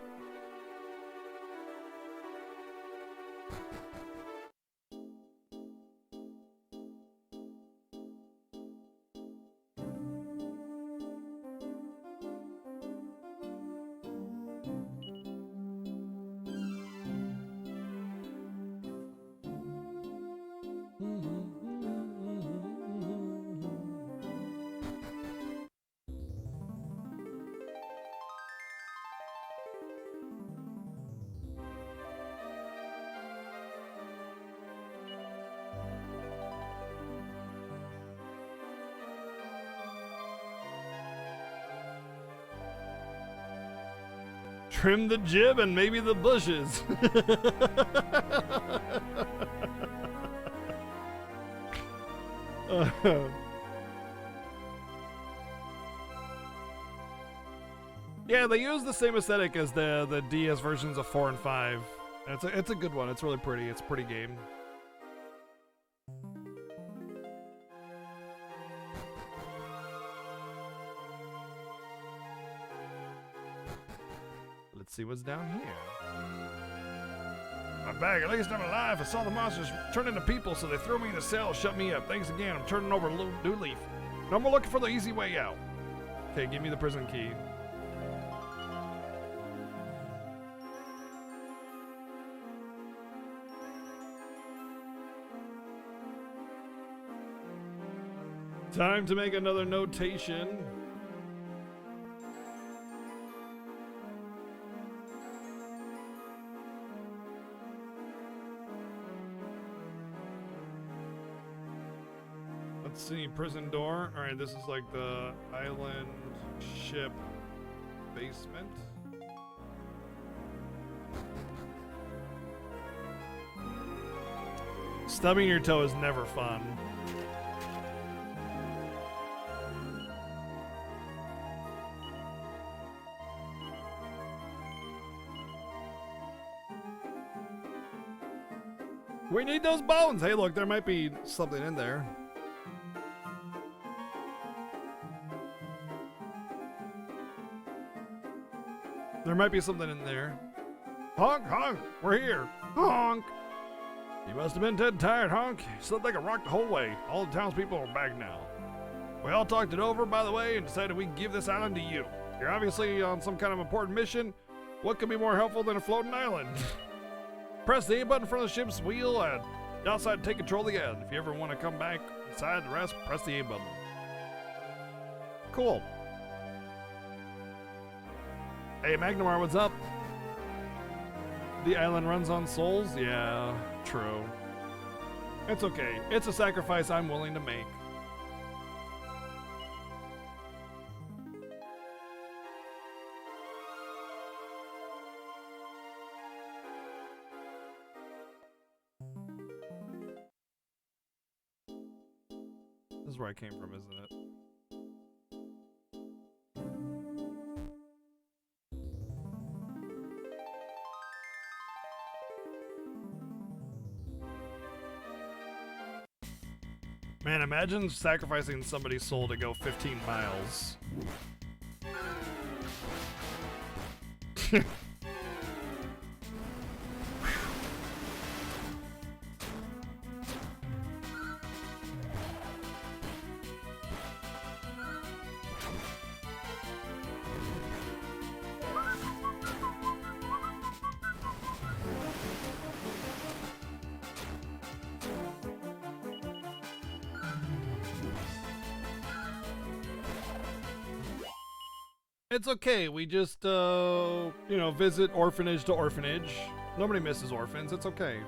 Trim the jib and maybe the bushes. Yeah, they use the same aesthetic as the DS versions of 4 and 5. It's a good one. It's really pretty. It's a pretty game. Let's see what's down here. I'm back. At least I'm alive. I saw the monsters turn into people, so they threw me in a cell, shut me up. Thanks again. I'm turning over a new leaf. No more looking for the easy way out. Okay, give me the prison key. Time to make another notation. Let's see, prison door. All right, this is like the island ship basement. Stubbing your toe is never fun. We need those bones. Hey, look, there might be something in there. There might be something in there. Honk, honk, we're here. Honk. You must have been dead tired, Honk. You slept like a rock the whole way. All the townspeople are back now. We all talked it over, by the way, and decided we'd give this island to you. You're obviously on some kind of important mission. What could be more helpful than a floating island? Press the A button in front of the ship's wheel and outside take control of the island. If you ever want to come back inside the rest, press the A button. Cool. Hey, Magnamar, what's up? The island runs on souls? Yeah, true. It's okay. It's a sacrifice I'm willing to make. This is where I came from, isn't it? Man, imagine sacrificing somebody's soul to go 15 miles. It's okay, we just, you know, visit orphanage to orphanage. Nobody misses orphans, it's okay.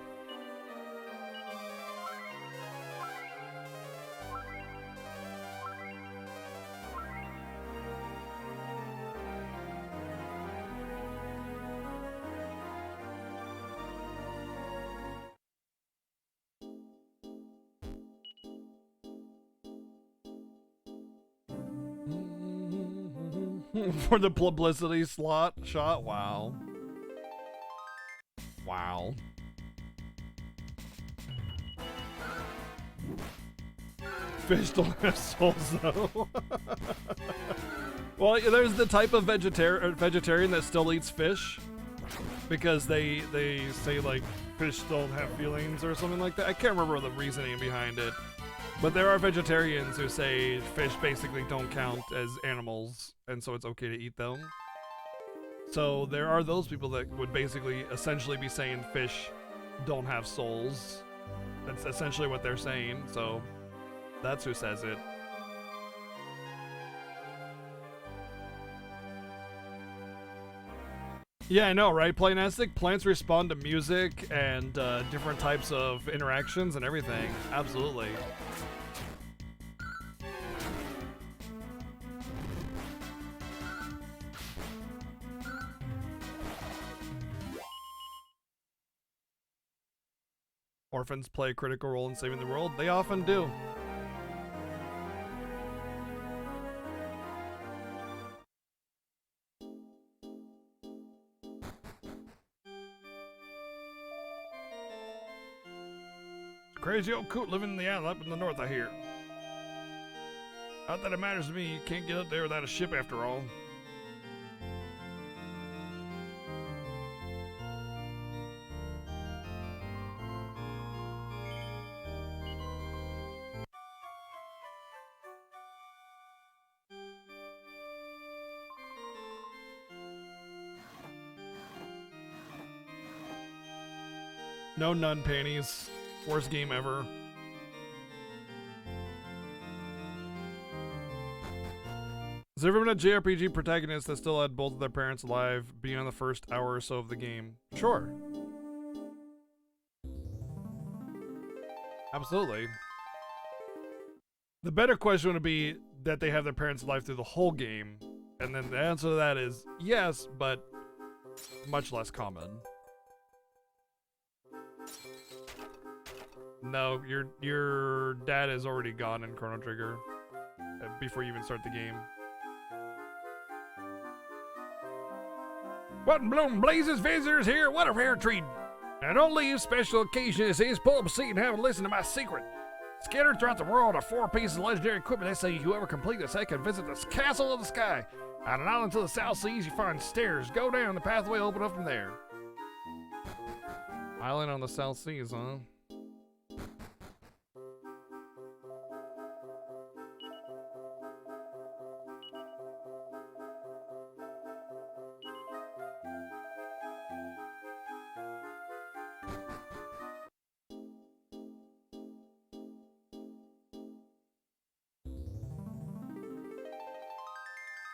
For the publicity shot, wow. Wow. Fish don't have souls though. Well, there's the type of vegetarian that still eats fish because they say like fish don't have feelings or something like that. I can't remember the reasoning behind it. But there are vegetarians who say fish basically don't count as animals, and so it's okay to eat them. So there are those people that would basically essentially be saying fish don't have souls. That's essentially what they're saying, so that's who says it. Yeah, I know, right, Planestic? Plants respond to music and different types of interactions and everything. Absolutely. Orphans play a critical role in saving the world. They often do. Crazy old coot living in the island up in the north, I hear. Not that it matters to me. You can't get up there without a ship after all. No nun panties. Worst game ever. Has there ever been a JRPG protagonist that still had both of their parents alive beyond the first hour or so of the game? Sure. Absolutely. The better question would be that they have their parents alive through the whole game. And then the answer to that is yes, but much less common. No, your dad is already gone in Chrono Trigger before you even start the game. What in bloom blazes, visitors here? What a rare treat! Now don't leave, special occasion is his. Pull up a seat and have a listen to my secret. Scattered throughout the world are 4 pieces of legendary equipment. They say whoever complete this, they can visit this castle of the sky. On an island to the south seas, you find stairs. Go down, the pathway open up from there. Island on the South Seas, huh?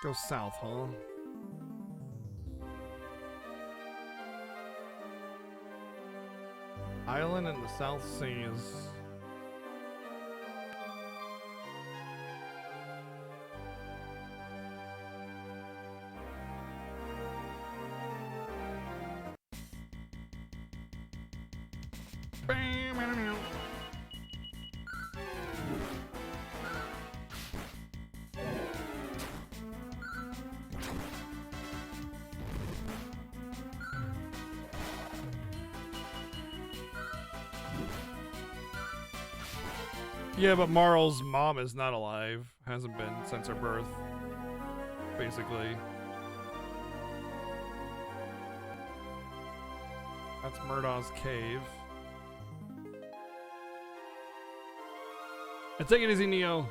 Go south, huh? Island in the South Seas. Yeah, but Marl's mom is not alive. Hasn't been since her birth, basically. That's Murdoch's cave. And take it easy, Neo.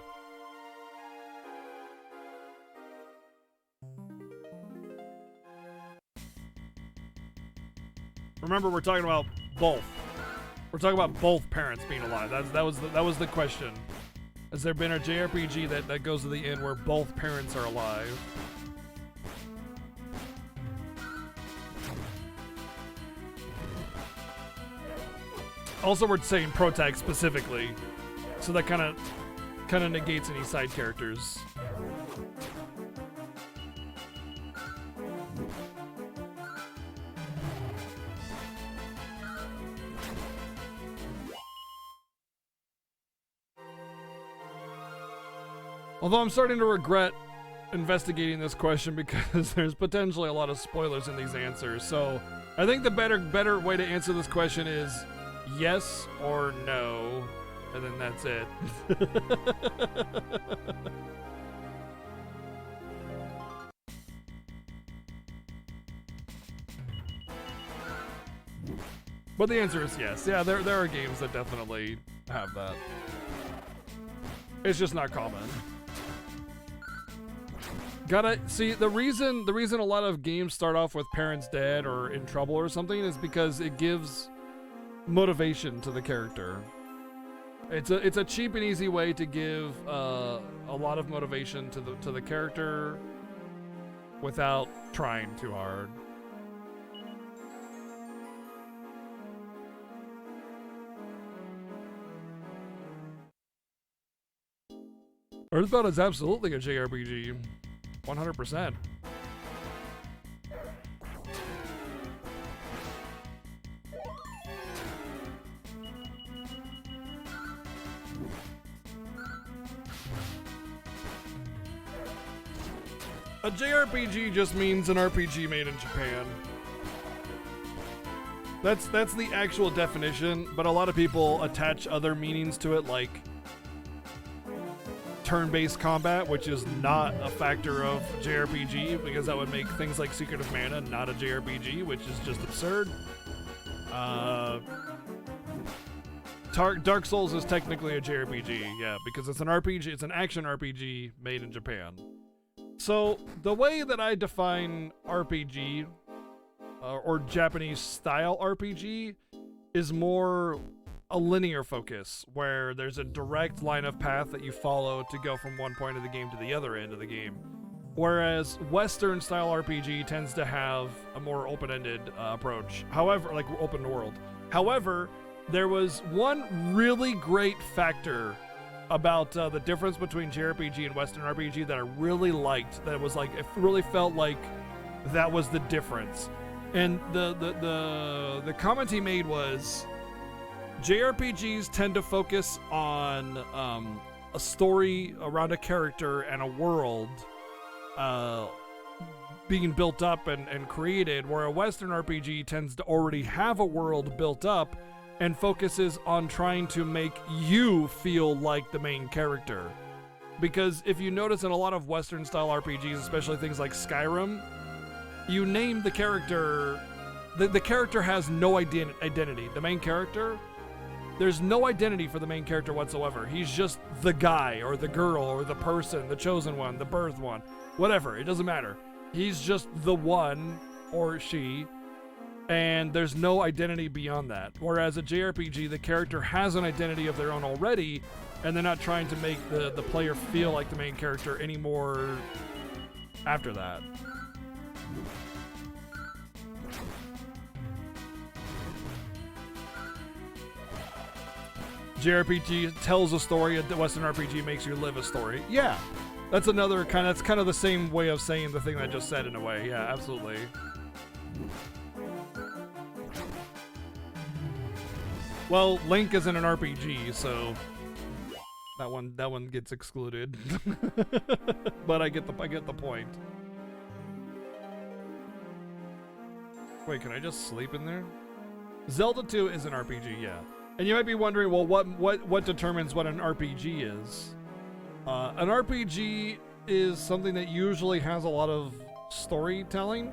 Remember, we're talking about both. We're talking about both parents being alive. That was the question. Has there been a JRPG that goes to the end where both parents are alive? Also, we're saying protag specifically, so that kind of negates any side characters. Although I'm starting to regret investigating this question because there's potentially a lot of spoilers in these answers. So I think the better way to answer this question is yes or no, and then that's it. But the answer is yes. Yeah, there are games that definitely have that. It's just not common. Gotta see, the reason a lot of games start off with parents dead or in trouble or something is because it gives motivation to the character. It's a cheap and easy way to give a lot of motivation to the character without trying too hard. Earthbound is absolutely a JRPG. 100%. A JRPG just means an RPG made in Japan. That's the actual definition, but a lot of people attach other meanings to it, like turn-based combat, which is not a factor of JRPG, because that would make things like Secret of Mana not a JRPG, which is just absurd. Dark Souls is technically a JRPG, yeah, because it's an RPG, it's an action RPG made in Japan. So the way that I define RPG, or Japanese style RPG, is more a linear focus, where there's a direct line of path that you follow to go from one point of the game to the other end of the game. Whereas Western style RPG tends to have a more open-ended approach. However, like open world. However, there was one really great factor about the difference between JRPG and Western RPG that I really liked. That was like, it really felt like that was the difference. And the comment he made was, JRPGs tend to focus on a story around a character and a world being built up and created, where a Western RPG tends to already have a world built up and focuses on trying to make you feel like the main character. Because if you notice in a lot of Western style RPGs, especially things like Skyrim, you name the character, the character has no identity. The main character, there's no identity for the main character whatsoever. He's just the guy or the girl or the person, the chosen one, the birthed one, whatever, it doesn't matter. He's just the one or she, and there's no identity beyond that. Whereas a JRPG, the character has an identity of their own already, and they're not trying to make the player feel like the main character anymore after that. JRPG tells a story, a Western RPG makes you live a story. Yeah, that's kind of the same way of saying the thing I just said in a way. Yeah, absolutely. Well, Link isn't an RPG, so that one gets excluded. But I get the point. Wait, can I just sleep in there? Zelda 2 is an RPG, yeah. And you might be wondering, well, what determines what an RPG is? An RPG is something that usually has a lot of storytelling,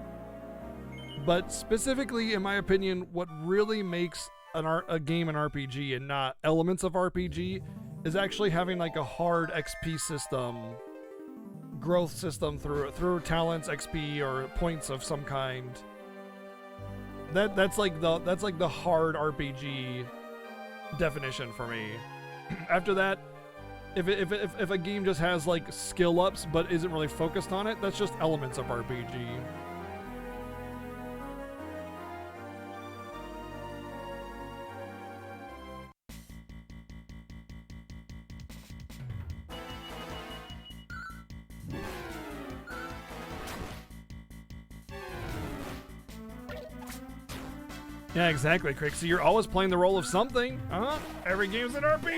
but specifically, in my opinion, what really makes a game an RPG and not elements of RPG is actually having like a hard XP system, growth system through talents, XP, or points of some kind. That's like the hard RPG definition for me. After that, if a game just has like skill ups but isn't really focused on it, that's just elements of RPG. Yeah, exactly, Crick. So you're always playing the role of something. Uh-huh. Every game's an RPG.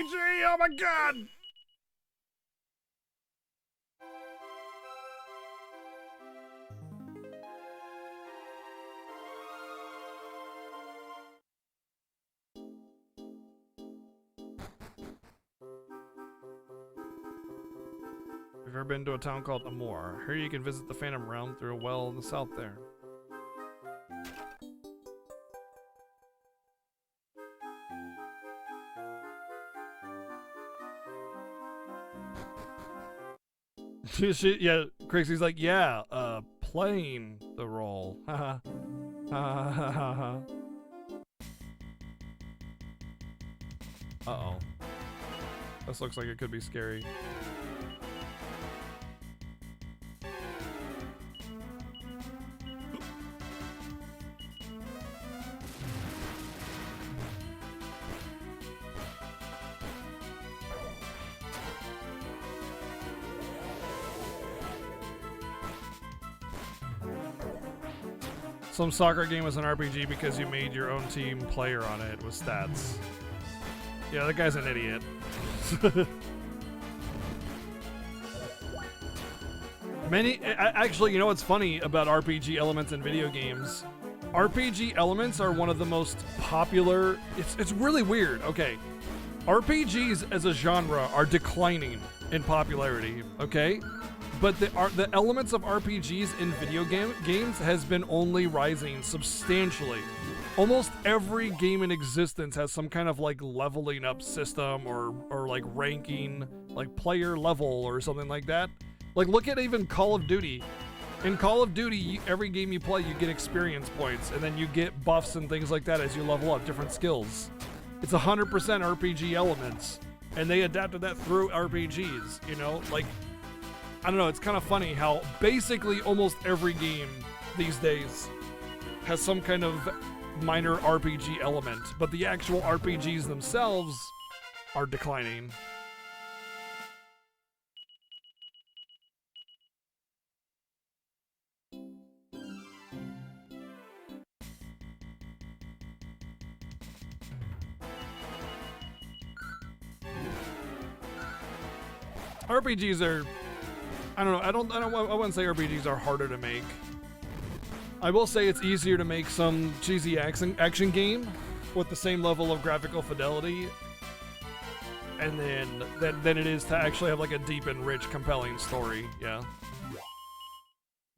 Oh my god. Have you ever been to a town called Amor? Here you can visit the Phantom Realm through a well in the south there. Yeah, Craigsy's like, yeah, playing the role. Haha. Uh-oh. This looks like it could be scary. Some soccer game was an RPG because you made your own team player on it with stats. Yeah, that guy's an idiot. Actually, you know what's funny about RPG elements in video games? RPG elements are one of the most popular. It's really weird. Okay, RPGs as a genre are declining in popularity. Okay. But the elements of RPGs in video games has been only rising substantially. Almost every game in existence has some kind of like leveling up system or like ranking, like player level or something like that. Like look at even Call of Duty. In Call of Duty, every game you play, you get experience points, and then you get buffs and things like that as you level up, different skills. It's 100% RPG elements, and they adapted that through RPGs, you know? Like, I don't know, it's kind of funny how basically almost every game these days has some kind of minor RPG element, but the actual RPGs themselves are declining. RPGs are, I don't know, I wouldn't say RPGs are harder to make. I will say it's easier to make some cheesy action game with the same level of graphical fidelity, and then than it is to actually have like a deep and rich, compelling story. Yeah.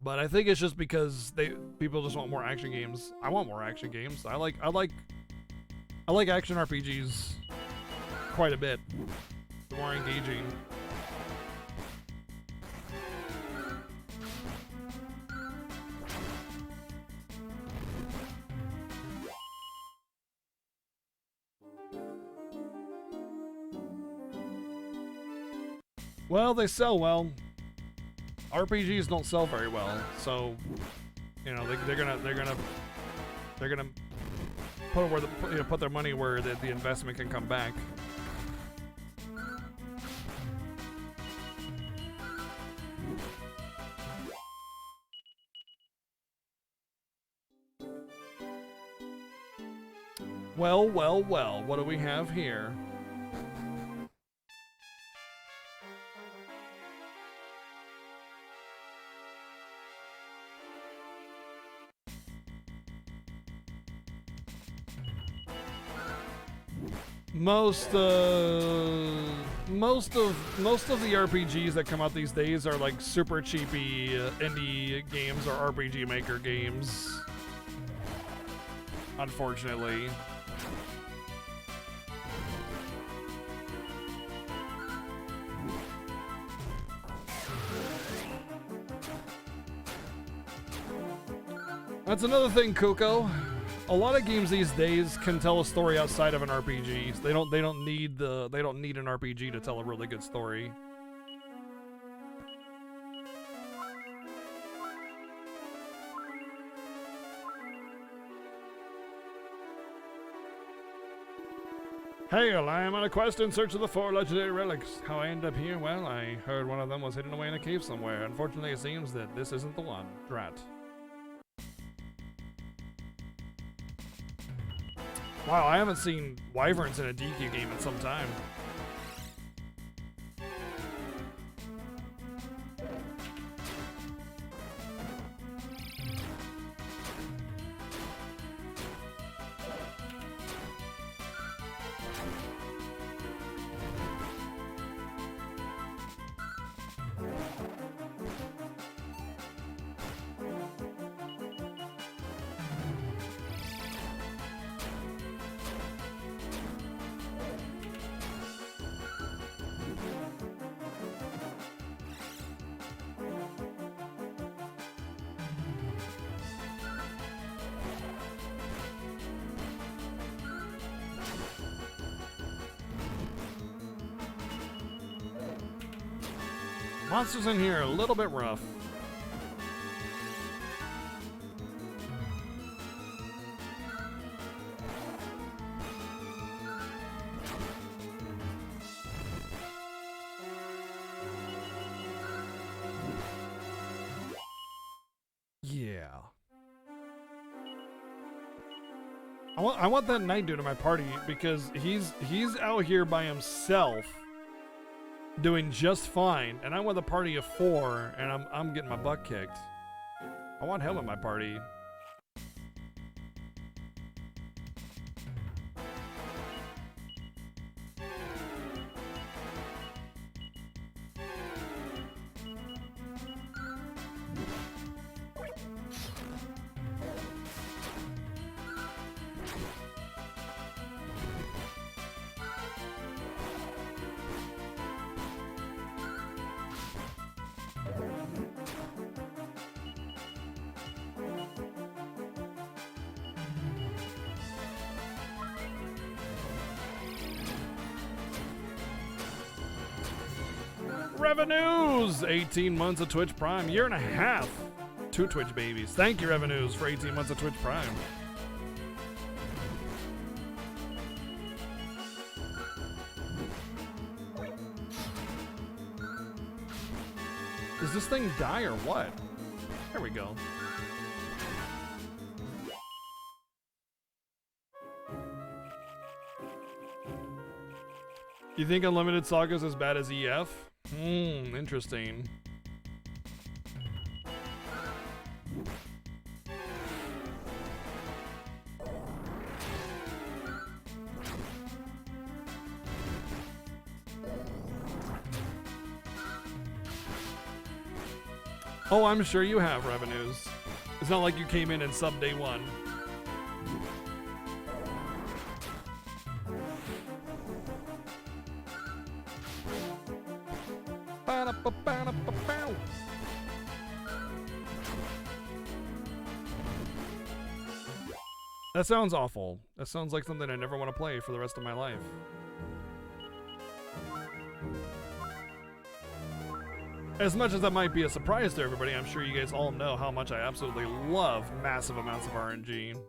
But I think it's just because people just want more action games. I want more action games. I like action RPGs quite a bit. They're more engaging. Well, they sell well. RPGs don't sell very well, so you know they're gonna put their money where the investment can come back. Well, well, well. What do we have here? Most of the RPGs that come out these days are like super cheapy indie games or RPG Maker games. Unfortunately. That's another thing, Kuko. A lot of games these days can tell a story outside of an RPG. They don't need an RPG to tell a really good story. Hail, I am on a quest in search of the 4 legendary relics. How I ended up here? Well, I heard one of them was hidden away in a cave somewhere. Unfortunately, it seems that this isn't the one. Drat. Wow, I haven't seen wyverns in a DQ game in some time. Monsters in here, a little bit rough. Yeah. I want that knight dude in my party because he's out here by himself doing just fine, and I'm with a party of 4, and I'm getting my butt kicked. I want him in my party. Revenues! 18 months of Twitch Prime. Year and a half. 2 Twitch babies. Thank you, Revenues, for 18 months of Twitch Prime. Does this thing die or what? There we go. You think Unlimited Saga is as bad as EF? Interesting. Oh, I'm sure you have, Revenues. It's not like you came in and subbed day one. That sounds awful. That sounds like something I never want to play for the rest of my life. As much as that might be a surprise to everybody, I'm sure you guys all know how much I absolutely love massive amounts of RNG.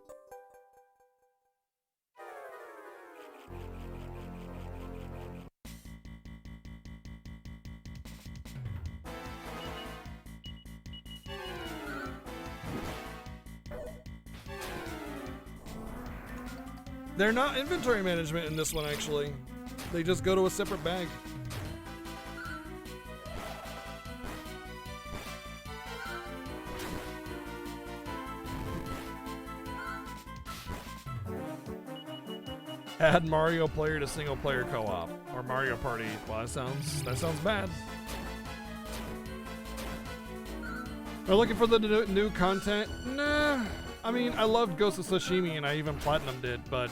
They're not inventory management in this one, actually. They just go to a separate bag. Add Mario player to single player co-op or Mario Party. Well, that sounds bad. We're looking for the new content. Nah, I mean, I loved Ghost of Tsushima and I even platinumed it, but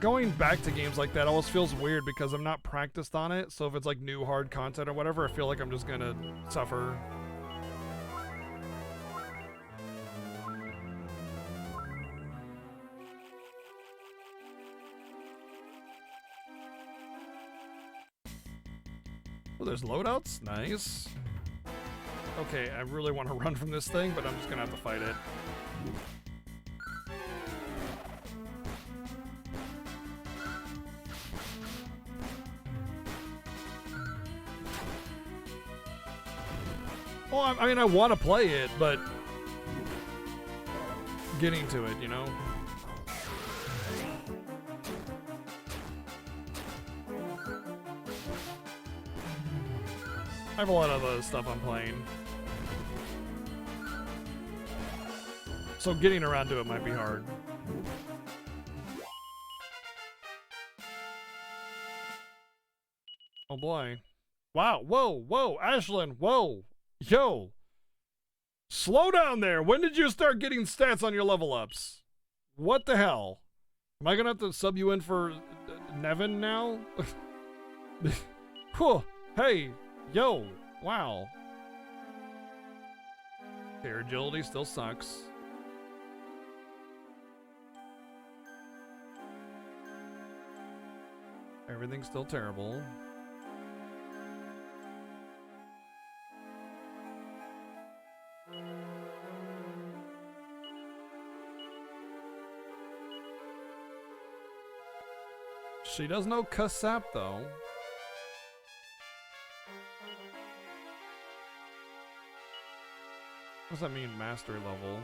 going back to games like that always feels weird because I'm not practiced on it. So if it's like new hard content or whatever, I feel like I'm just gonna suffer. Oh, there's loadouts? Nice. Okay, I really want to run from this thing, but I'm just gonna have to fight it. Well, I mean, I want to play it, but getting to it, you know? I have a lot of other stuff I'm playing. So getting around to it might be hard. Oh boy. Wow, whoa, Ashlyn, whoa, yo. Slow down there. When did you start getting stats on your level ups? What the hell? Am I gonna have to sub you in for Nevin now? Whew. Hey, yo, wow. Air agility still sucks. Everything's still terrible. She does know Kasap though. What does that mean, mastery level?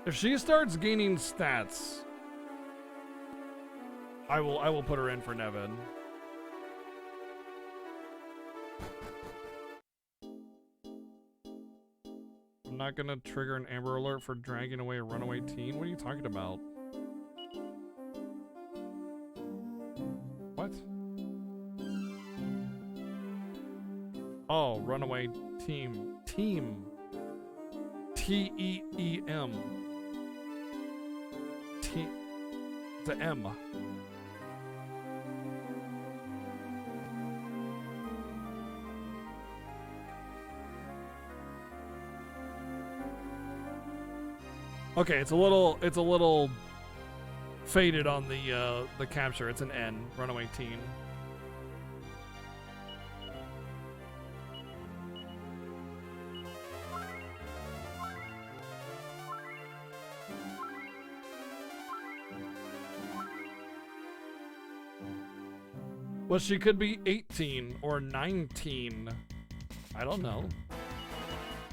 If she starts gaining stats, I will put her in for Nevin. I'm not gonna trigger an Amber Alert for dragging away a runaway teen. What are you talking about? What? Oh, runaway team. Team. T-E-E-M. The M. Okay, it's a little faded on the capture. It's an N, runaway teen. Well, she could be 18 or 19. I don't know.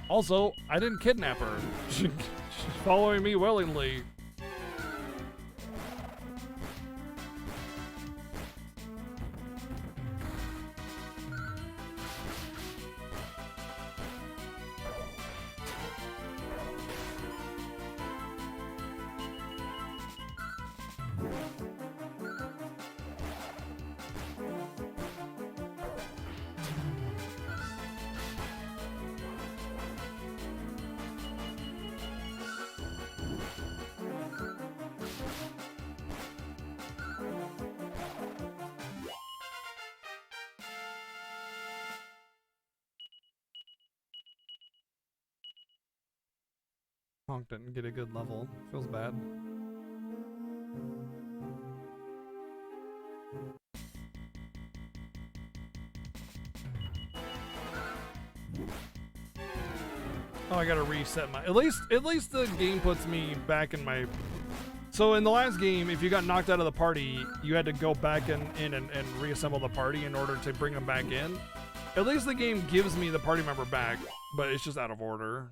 Also, I didn't kidnap her. She's following me willingly. Honk didn't get a good level. Feels bad. Oh, I gotta reset my. At least the game puts me back in my. So in the last game, if you got knocked out of the party, you had to go back in and reassemble the party in order to bring them back in. At least the game gives me the party member back, but it's just out of order.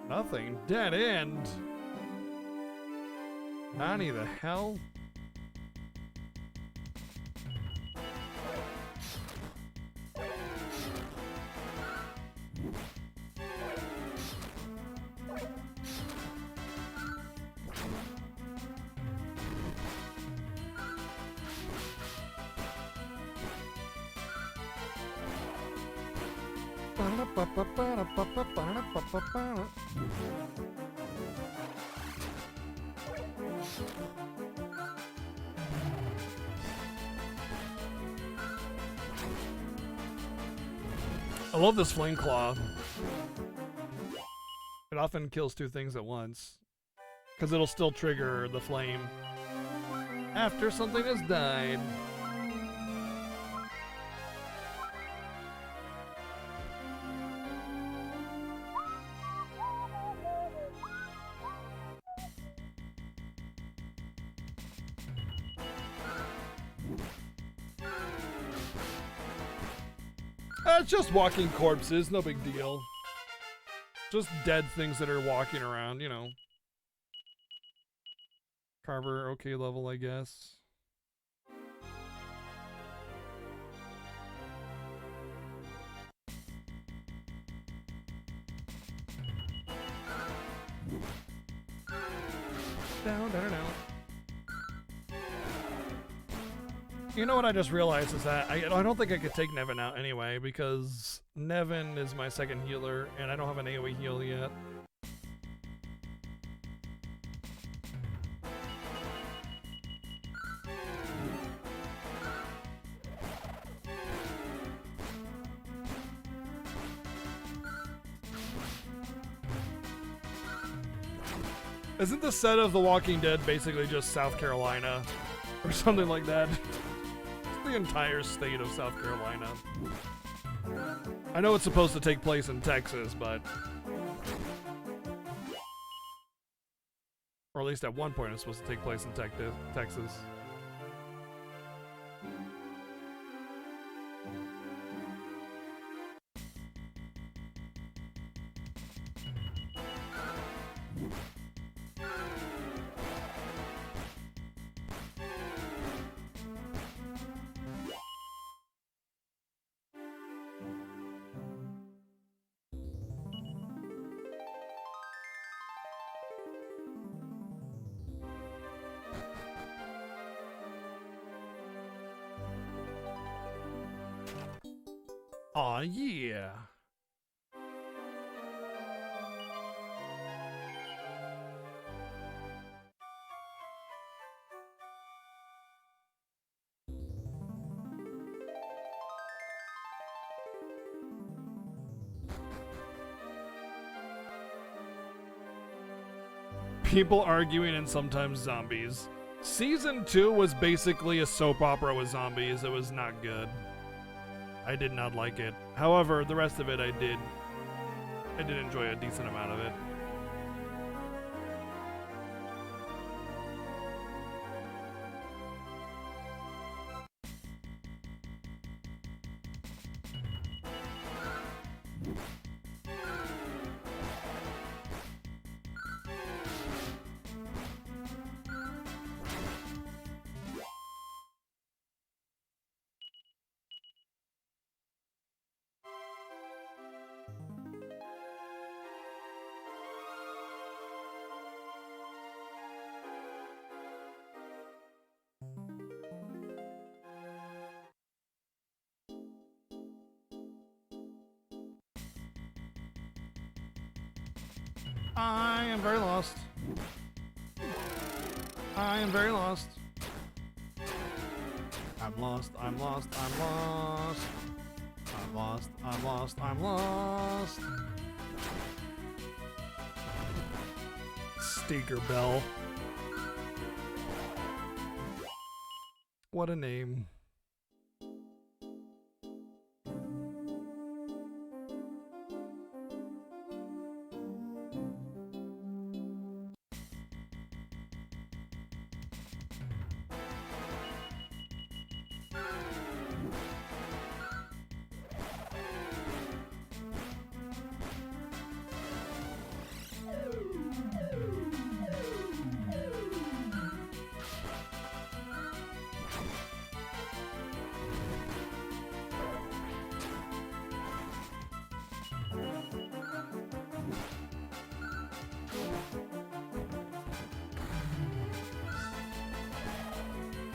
Nothing. Dead end. Nani the hell? I love this flame claw. It often kills two things at once. Because it'll still trigger the flame after something has died. It's just walking corpses, no big deal. Just dead things that are walking around, you know. Carver, okay level, I guess. Down, down, down. You know what I just realized is that I don't think I could take Nevin out anyway, because Nevin is my second healer, and I don't have an AoE heal yet. Isn't the set of The Walking Dead basically just South Carolina? Or something like that? The entire state of South Carolina. I know it's supposed to take place in Texas, but... Or at least at one point it's supposed to take place in Texas. Aw, yeah. People arguing and sometimes zombies. Season 2 was basically a soap opera with zombies. It was not good. I did not like it. However, the rest of it I did enjoy a decent amount of it. I am very lost. I am very lost. I'm lost, I'm lost, I'm lost. I'm lost, I'm lost, I'm lost. Stinker Bell. What a name.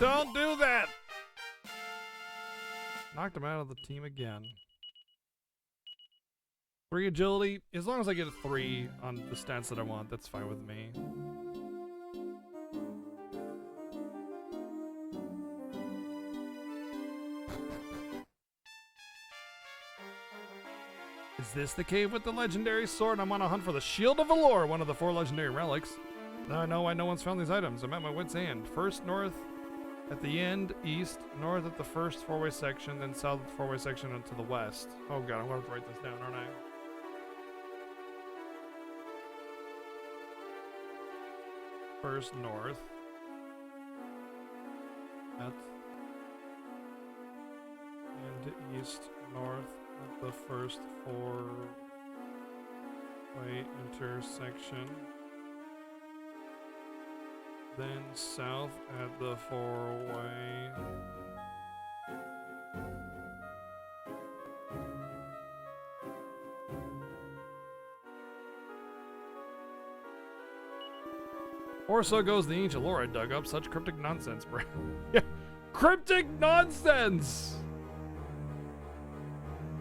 Don't do that! Knocked him out of the team again. 3 agility. As long as I get a 3 on the stats that I want, that's fine with me. Is this the cave with the legendary sword? I'm on a hunt for the Shield of Valor, one of the 4 legendary relics. Now I know why no one's found these items. I'm at my wit's end. First north at the end, east, north at the first 4-way section, then south at the 4-way section and to the west. Oh god, I'm gonna have to write this down, aren't I? First north at and east, north at the first 4-way intersection. Then south at the 4-way. Or so goes the ancient lore I dug up. Such cryptic nonsense, bro. Yeah, cryptic nonsense!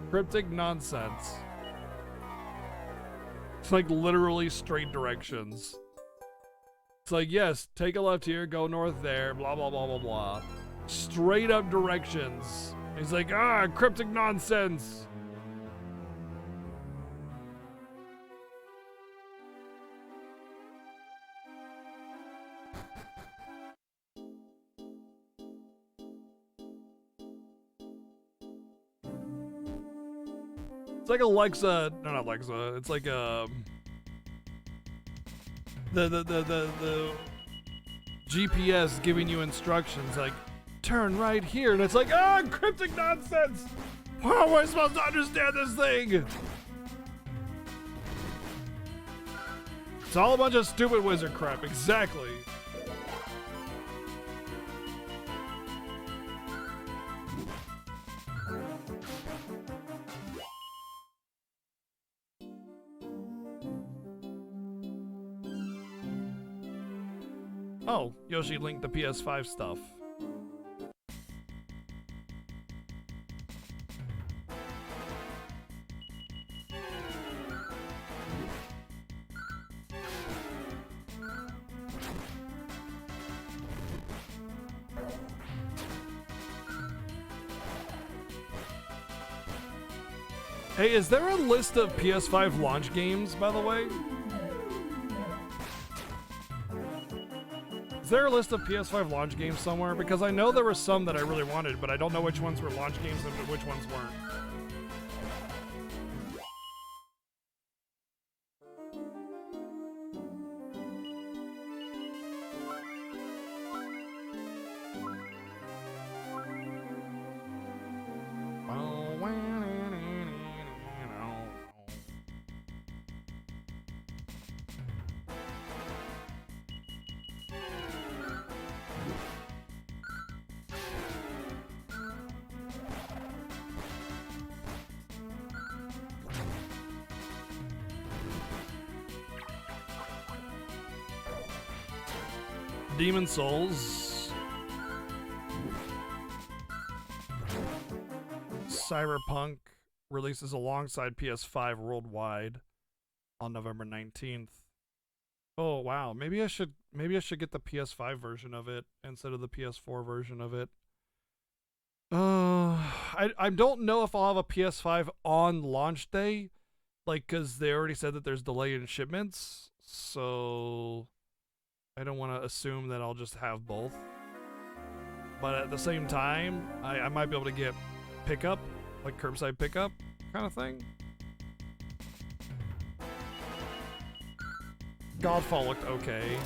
Cryptic nonsense. It's like literally straight directions. It's like, yes, take a left here, go north there, blah, blah, blah, blah, blah. Straight up directions. He's like, ah, cryptic nonsense. It's like Alexa, no, not Alexa, it's like, the GPS giving you instructions like turn right here, and it's like, ah, cryptic nonsense. How am I supposed to understand this thing? It's all a bunch of stupid wizard crap. Exactly. Oh, Yoshi linked the PS5 stuff. Hey, is there a list of PS5 launch games, by the way? Is there a list of PS5 launch games somewhere? Because I know there were some that I really wanted, but I don't know which ones were launch games and which ones weren't. Demon Souls. Cyberpunk releases alongside PS5 worldwide on November 19th. Oh wow, maybe I should get the PS5 version of it instead of the PS4 version of it. I don't know if I'll have a PS5 on launch day, like, cause they already said that there's delay in shipments, so I don't want to assume that I'll just have both. But at the same time, I might be able to get pickup, like curbside pickup kind of thing. Godfall looked okay.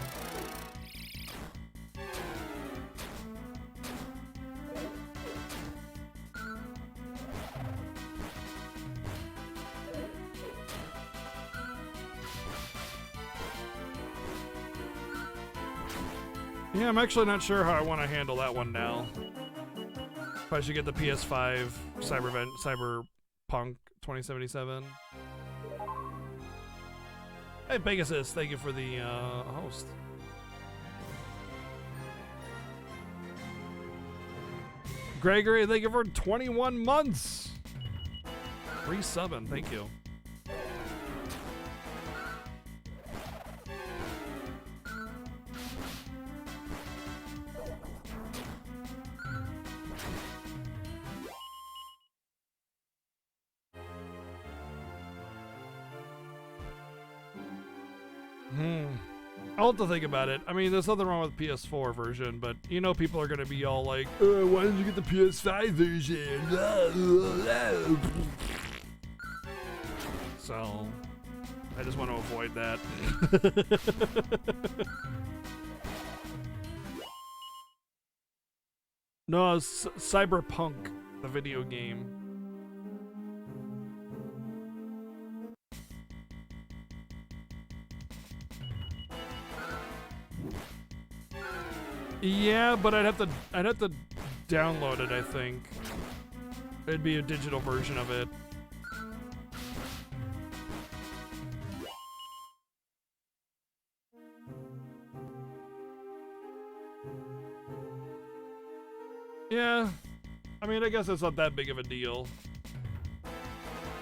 Yeah, I'm actually not sure how I want to handle that one now. If I should get the PS5 Cyberpunk 2077. Hey, Pegasus, thank you for the host. Gregory, thank you for 21 months. Resubbing, thank you. I'll have to think about it. I mean, there's nothing wrong with PS4 version, but you know people are going to be all like, why didn't you get the PS5 version? So, I just want to avoid that. No, it's Cyberpunk, the video game. Yeah, but I'd have to download it, I think. It'd be a digital version of it. Yeah. I mean, I guess it's not that big of a deal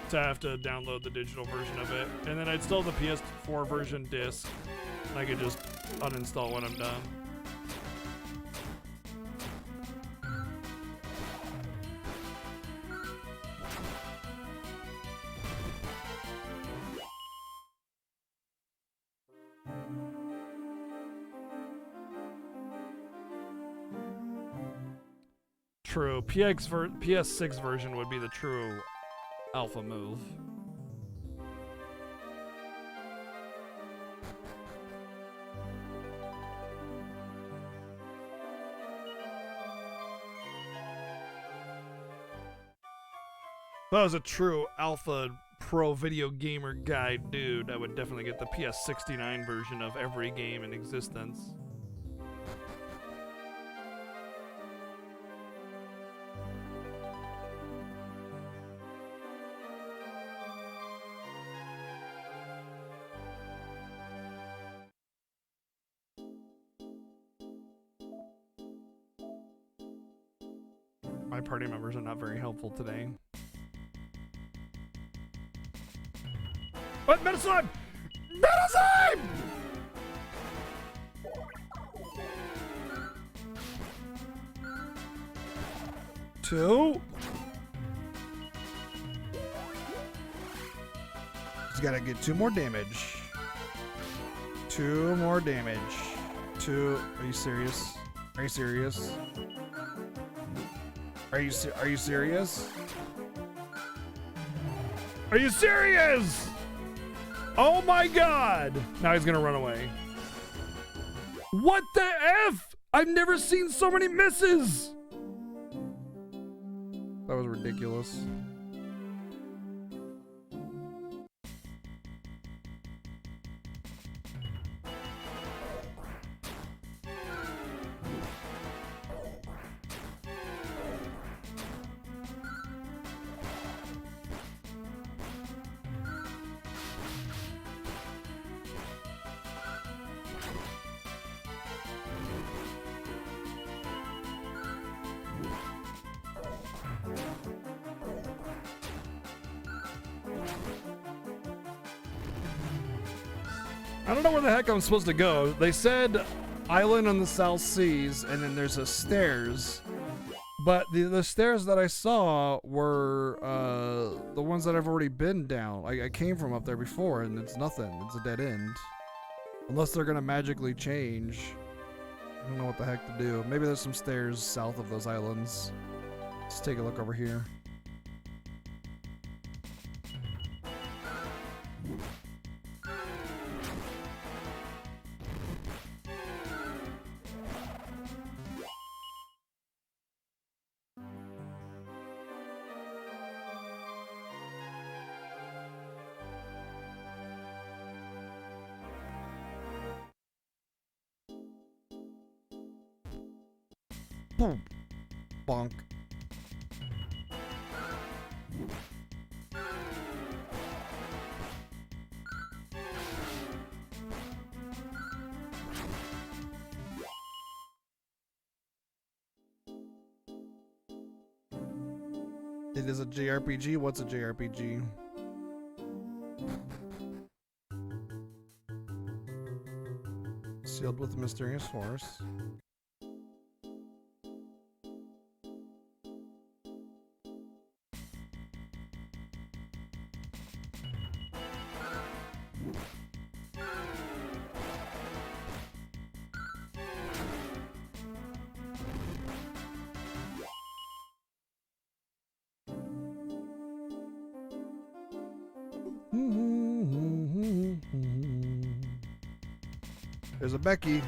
to have to download the digital version of it. And then I'd still have the PS4 version disc. And I could just uninstall when I'm done. True. PS6 version would be the true alpha move. If I was a true alpha pro video gamer guy dude, I would definitely get the PS69 version of every game in existence. My party members are not very helpful today. What? Metaslime! Metaslime! Two. gotta get 2 more damage. 2 more damage. 2. Are you serious? Are you serious? Are you serious? Are you serious? Oh my god! Now he's gonna run away. What the F? I've never seen so many misses! That was ridiculous. I don't know where the heck I'm supposed to go. They said island on the South Seas, and then there's a stairs. But the stairs that I saw were the ones that I've already been down. I came from up there before, and it's nothing. It's a dead end. Unless they're gonna magically change. I don't know what the heck to do. Maybe there's some stairs south of those islands. Let's take a look over here. Boom. Bonk. It is a JRPG? What's a JRPG? Sealed with a mysterious force. There's a Becky.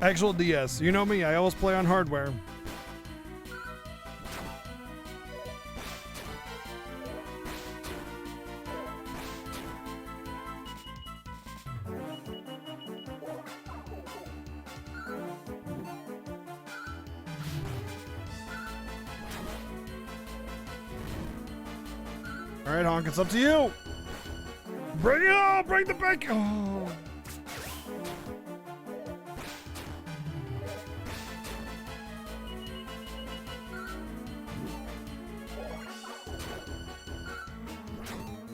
Actual DS. You know me, I always play on hardware. Alright, Honk, it's up to you. Bring it on! Bring the Becky! Oh.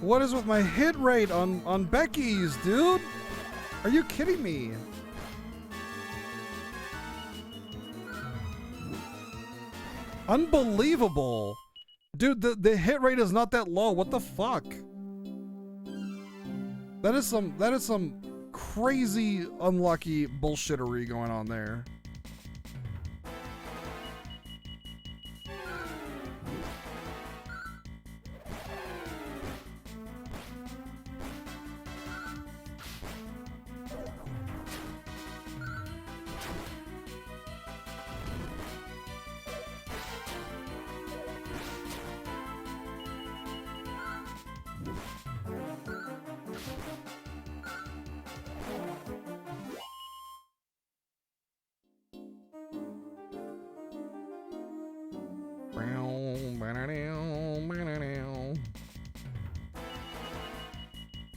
What is with my hit rate on Becky's, dude? Are you kidding me? Unbelievable. Dude, the hit rate is not that low. What the fuck? That is some crazy unlucky bullshittery going on there.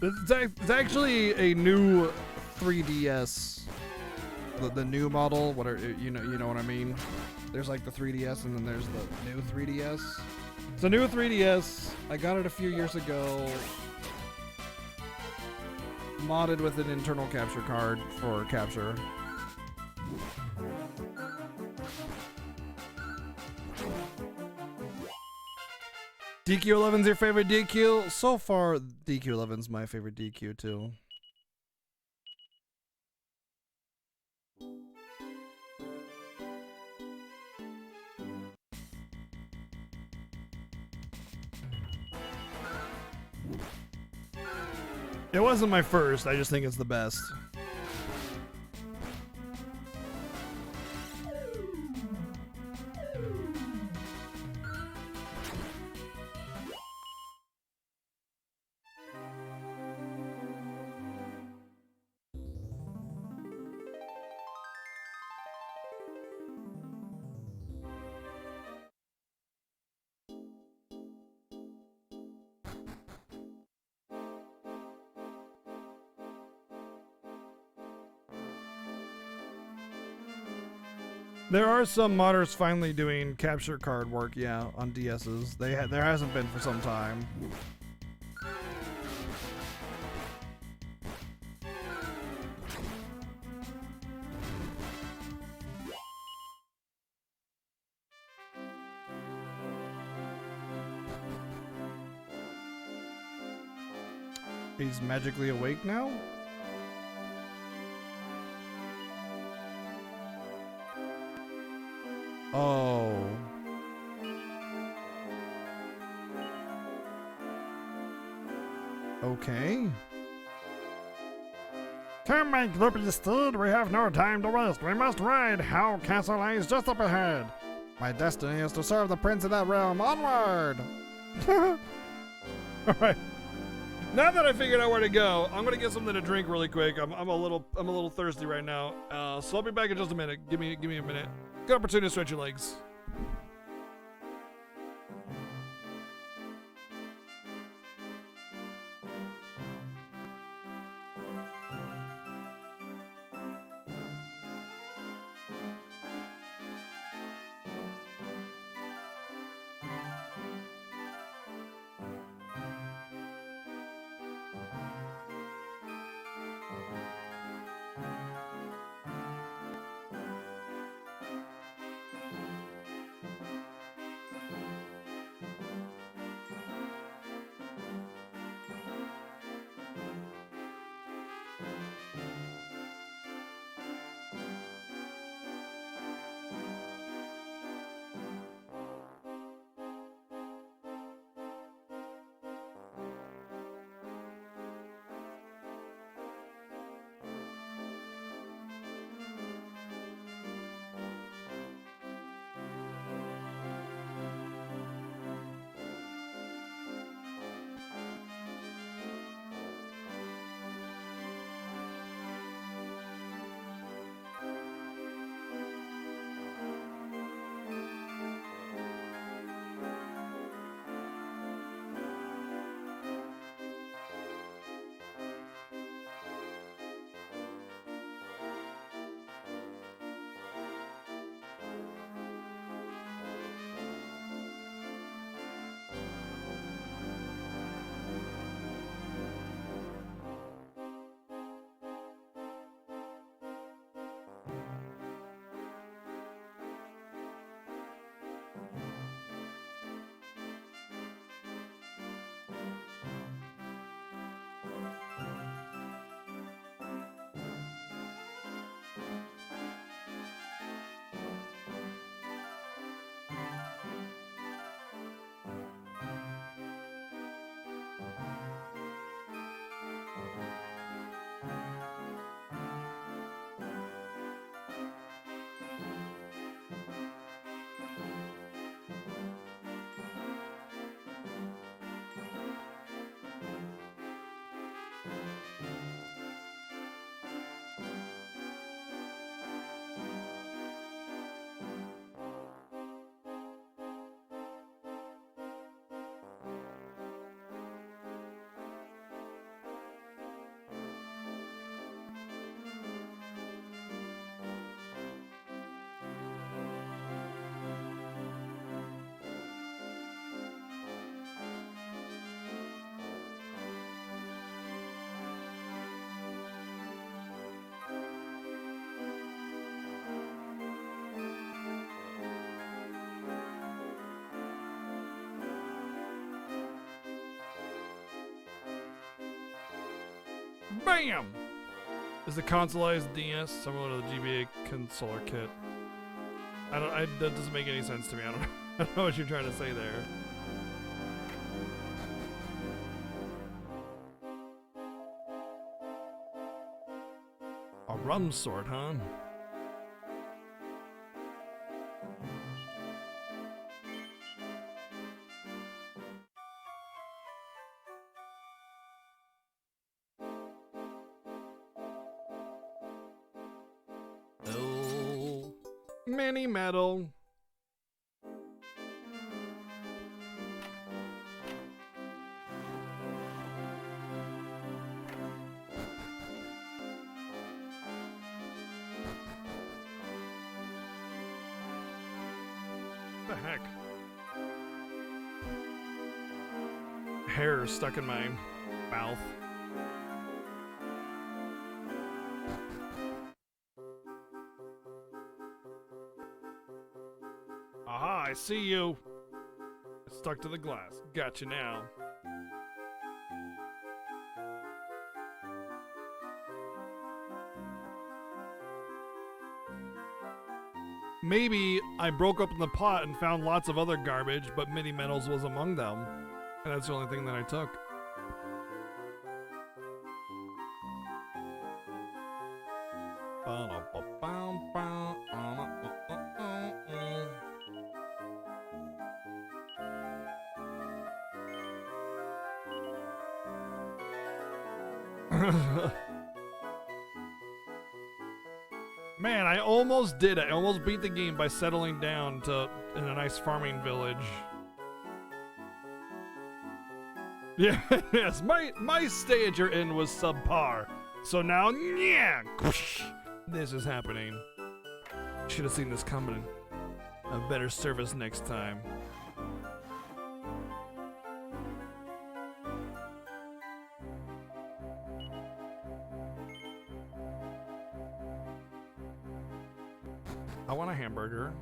It's actually a new 3DS. The new model, whatever, you know what I mean. There's like the 3DS and then there's the new 3DS. It's a new 3DS. I got it a few years ago. Modded with an internal capture card for capture. DQ11's your favorite DQ? So far, DQ11's my favorite DQ too. It wasn't my first, I just think it's the best. There are some modders finally doing capture card work, yeah, on DSs. There hasn't been for some time. He's magically awake now? Oh. Okay. Come, my gloopy steed, we have no time to waste. We must ride. Howe Castle lies just up ahead. My destiny is to serve the prince of that realm. Onward! Alright. Now that I figured out where to go, I'm gonna get something to drink really quick. I'm a little thirsty right now. So I'll be back in just a minute. Give me a minute. Good opportunity to stretch your legs. Bam! Is the consoleized DS similar to the GBA controller kit? That doesn't make any sense to me. I don't know what you're trying to say there. A rum sort, huh? Oh, mini metal. What the heck? Hair stuck in my mouth. Aha, I see you. It's stuck to the glass. Gotcha now. Maybe I broke open the pot and found lots of other garbage, but mini metals was among them. And that's the only thing that I took. Man, I almost did it. I almost beat the game by settling down in a nice farming village. Yeah, yes, my stay at your inn was subpar. So now, yeah, this is happening. Should have seen this coming. A better service next time. I want a hamburger.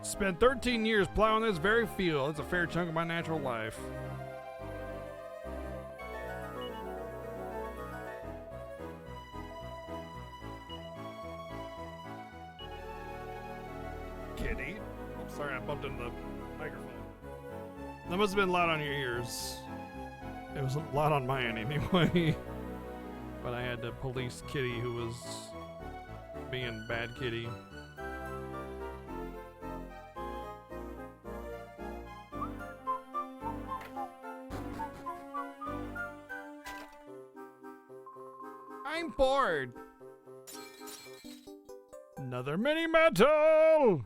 Spent 13 years plowing this very field. It's a fair chunk of my natural life. Kitty. I'm sorry, I bumped into the microphone. That must have been loud on your ears. It was loud on mine anyway. But I had to police Kitty, who was being bad Kitty. I'm bored. Another mini metal.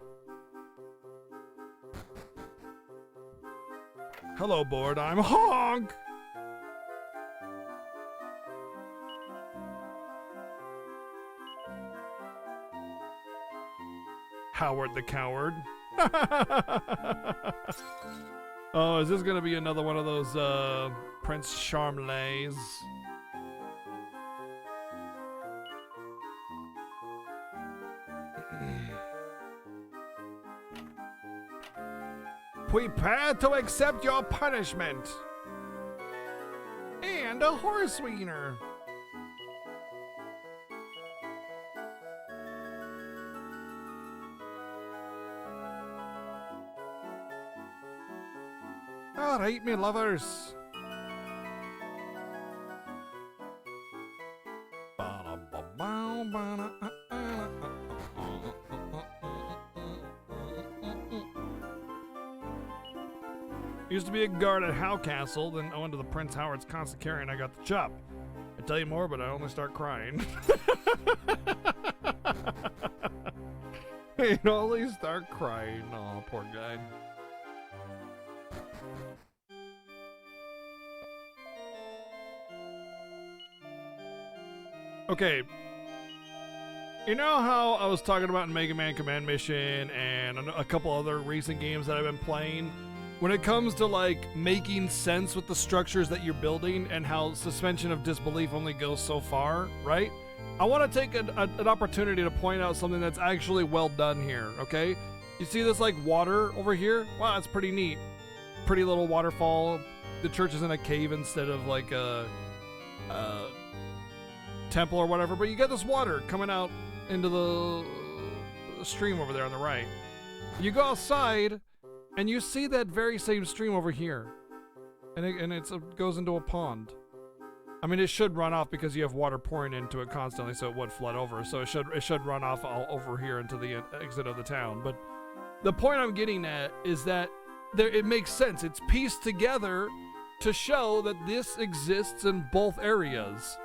Hello, board. I'm Honk. Howard the Coward. Oh, is this gonna be another one of those Prince Charmelays? Prepare to accept your punishment. And a horse wiener. All right, me lovers. Used to be a guard at Howe Castle, then owing to the Prince Howard's constant carrying, I got the chop. I tell you more, but I only start crying. I only start crying. Oh, poor guy. Okay. You know how I was talking about in Mega Man Command Mission and a couple other recent games that I've been playing? When it comes to like making sense with the structures that you're building and how suspension of disbelief only goes so far, right? I want to take an opportunity to point out something that's actually well done here, okay? You see this like water over here? Wow, that's pretty neat. Pretty little waterfall. The church is in a cave instead of like a temple or whatever, but you get this water coming out into the stream over there on the right. You go outside and you see that very same stream over here, and it goes into a pond. I mean, it should run off because you have water pouring into it constantly, so it would flood over. So it should run off all over here into the exit of the town. But the point I'm getting at is that it makes sense. It's pieced together to show that this exists in both areas.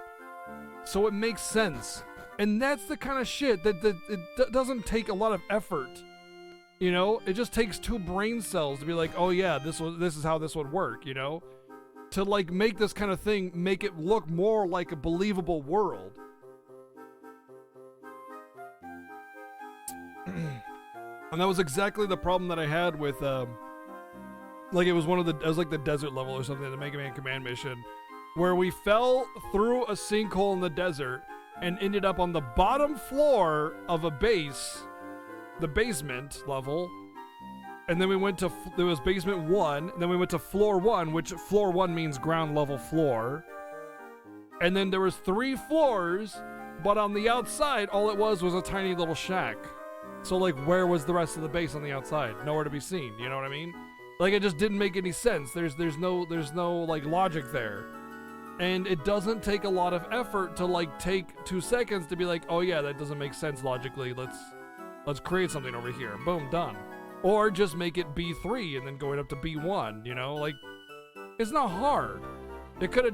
So it makes sense. And that's the kind of shit that it doesn't take a lot of effort. You know, it just takes 2 brain cells to be like, oh yeah, this is how this would work, you know? To like make this kind of thing, make it look more like a believable world. And that was exactly the problem that I had with, like it was like the desert level or something in the Mega Man Command Mission, where we fell through a sinkhole in the desert and ended up on the bottom floor of a base, the basement level, and then we went to, there was basement 1, and then we went to floor 1, which floor 1 means ground level floor, and then there was 3 floors, but on the outside, all it was a tiny little shack. So like, where was the rest of the base on the outside? Nowhere to be seen, you know what I mean? Like, it just didn't make any sense. There's no like logic there. And it doesn't take a lot of effort to like take 2 seconds to be like, oh yeah, that doesn't make sense logically. Let's create something over here. Boom, done. Or just make it B3 and then going up to B1, you know? Like, it's not hard. It could have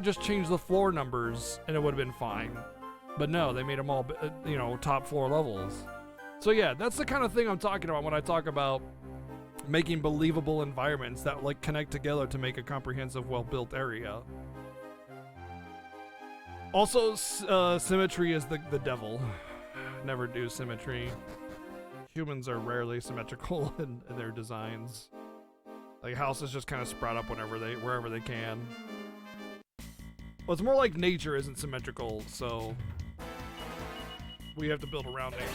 just changed the floor numbers and it would have been fine. But no, they made them all, you know, top floor levels. So yeah, that's the kind of thing I'm talking about when I talk about making believable environments that like connect together to make a comprehensive, well-built area. Also, symmetry is the devil. Never do symmetry. Humans are rarely symmetrical in their designs. Like houses just kind of sprout up wherever they can. Well, it's more like nature isn't symmetrical, so we have to build around nature.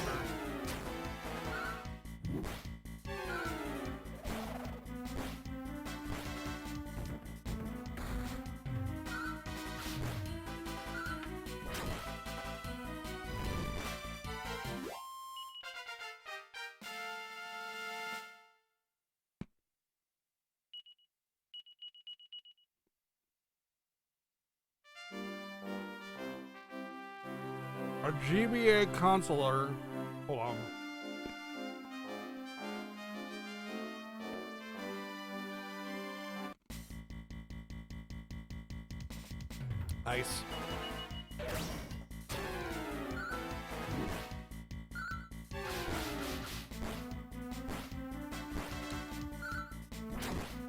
A GBA consular. Hold on. Nice.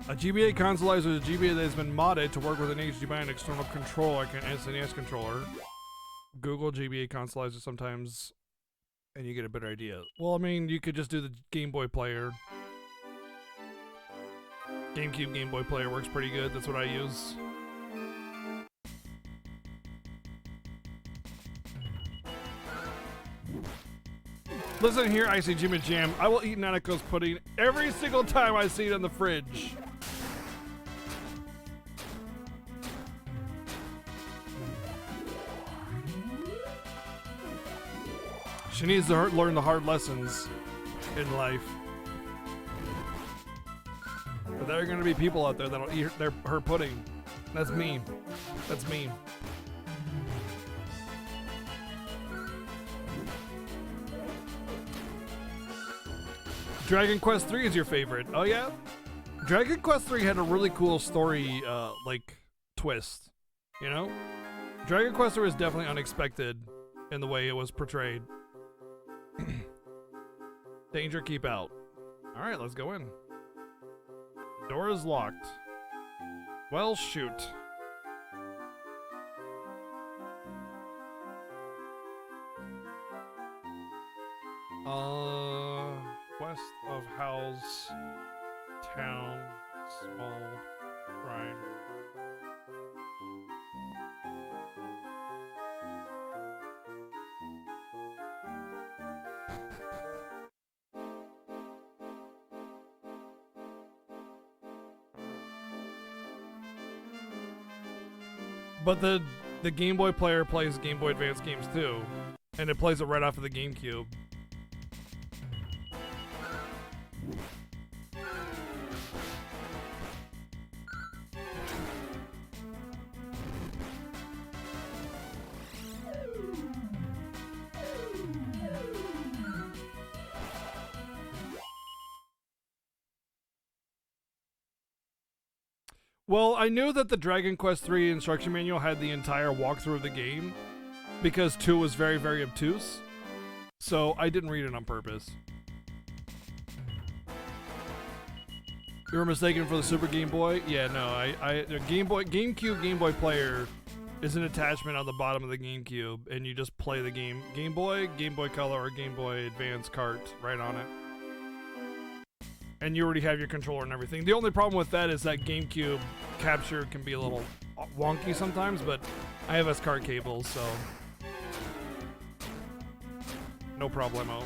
A GBA consolizer is a GBA that has been modded to work with an HDMI and external control like an SNES controller. Google GBA consolizer sometimes, and you get a better idea. Well, I mean, you could just do the Game Boy player. GameCube Game Boy player works pretty good. That's what I use. Listen here, Icy Jimmy Jam. I will eat Nanako's pudding every single time I see it in the fridge. She needs to learn the hard lessons in life. But there are going to be people out there that'll eat her pudding. That's me. That's me. Dragon Quest 3 is your favorite. Oh yeah? Dragon Quest 3 had a really cool story, like, twist. You know? Dragon Quest 3 was definitely unexpected in the way it was portrayed. Danger, keep out. Alright, let's go in. Door is locked. Well, shoot. West of Howell's Town, small shrine. But the Game Boy player plays Game Boy Advance games too, and it plays it right off of the GameCube. Well, I knew that the Dragon Quest III instruction manual had the entire walkthrough of the game because 2 was very, very obtuse. So I didn't read it on purpose. You were mistaken for the Super Game Boy? Yeah, no, the GameCube Game Boy player is an attachment on the bottom of the GameCube, and you just play the game. Game Boy Color, or Game Boy Advance cart right on it. And you already have your controller and everything. The only problem with that is that GameCube capture can be a little wonky sometimes, but I have S-card cables, so no problemo.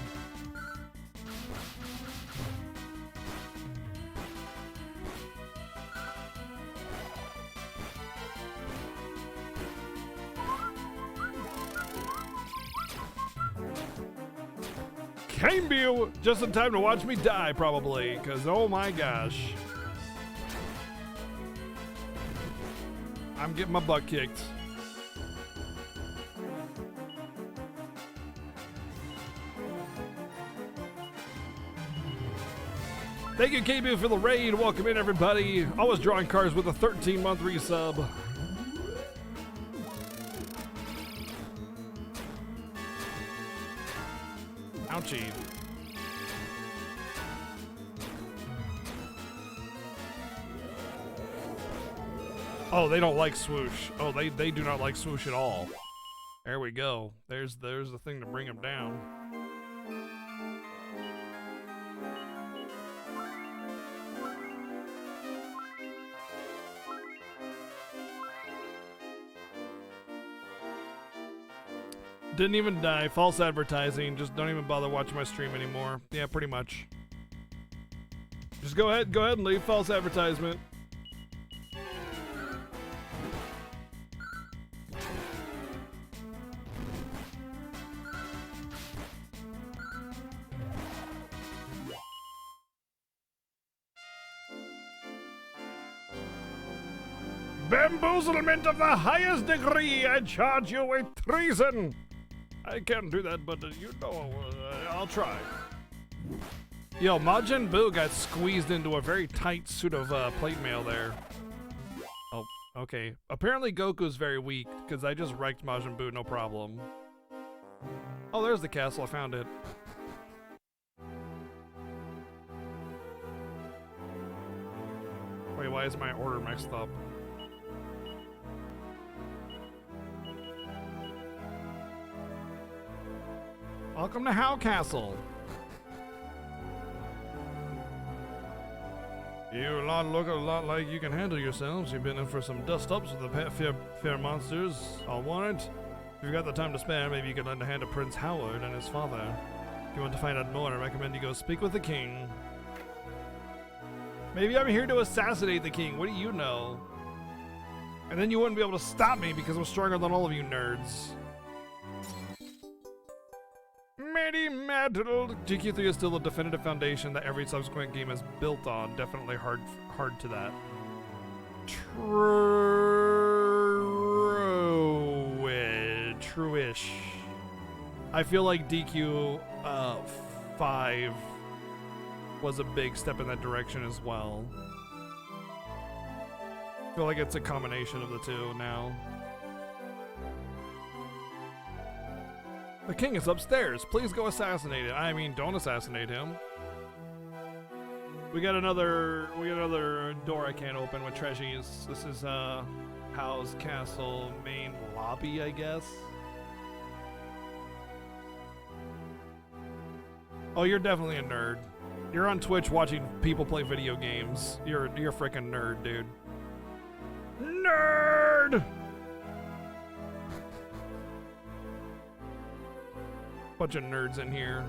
Came you just in time to watch me die, probably, because oh my gosh. I'm getting my butt kicked. Thank you, KB, for the raid. Welcome in, everybody. Always drawing cards with a 13-month resub. Ouchie. Oh, they don't like swoosh. Oh, they do not like swoosh at all. There we go. There's the thing to bring them down. Didn't even die. False advertising. Just don't even bother watching my stream anymore. Yeah, pretty much. Just go ahead and leave. False advertisement. Bamboozlement of the highest degree. I charge you with treason. I can't do that, but you know, I'll try. Yo, Majin Buu got squeezed into a very tight suit of plate mail there. Oh, okay. Apparently Goku's very weak, because I just wrecked Majin Buu, no problem. Oh, there's the castle. I found it. Wait, why is my order mixed up? Welcome to How Castle. You lot look a lot like you can handle yourselves. You've been in for some dust-ups with the fair monsters. I'll warrant. If you've got the time to spare, maybe you could lend a hand to Prince Howard and his father. If you want to find out more, I recommend you go speak with the king. Maybe I'm here to assassinate the king. What do you know? And then you wouldn't be able to stop me because I'm stronger than all of you nerds. Metal. GQ3 is still the definitive foundation that every subsequent game is built on. Definitely hard to that. True-ish. I feel like DQ 5 was a big step in that direction as well. I feel like it's a combination of the two now. The king is upstairs. Please go assassinate it. I mean, don't assassinate him. We got another door I can't open with treasures. This is How's Castle main lobby, I guess. Oh, you're definitely a nerd. You're on Twitch watching people play video games. You're a freaking nerd, dude. Nerd! Bunch of nerds in here.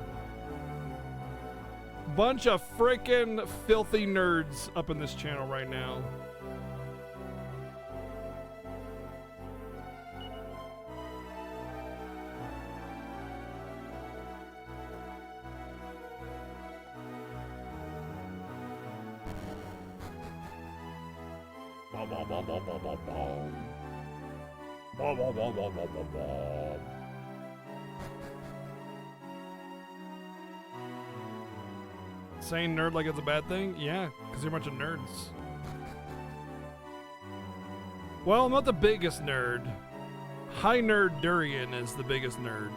Bunch of freaking filthy nerds up in this channel right now. Saying nerd like it's a bad thing? Yeah, because you're a bunch of nerds. Well, I'm not the biggest nerd. High Nerd Durian is the biggest nerd.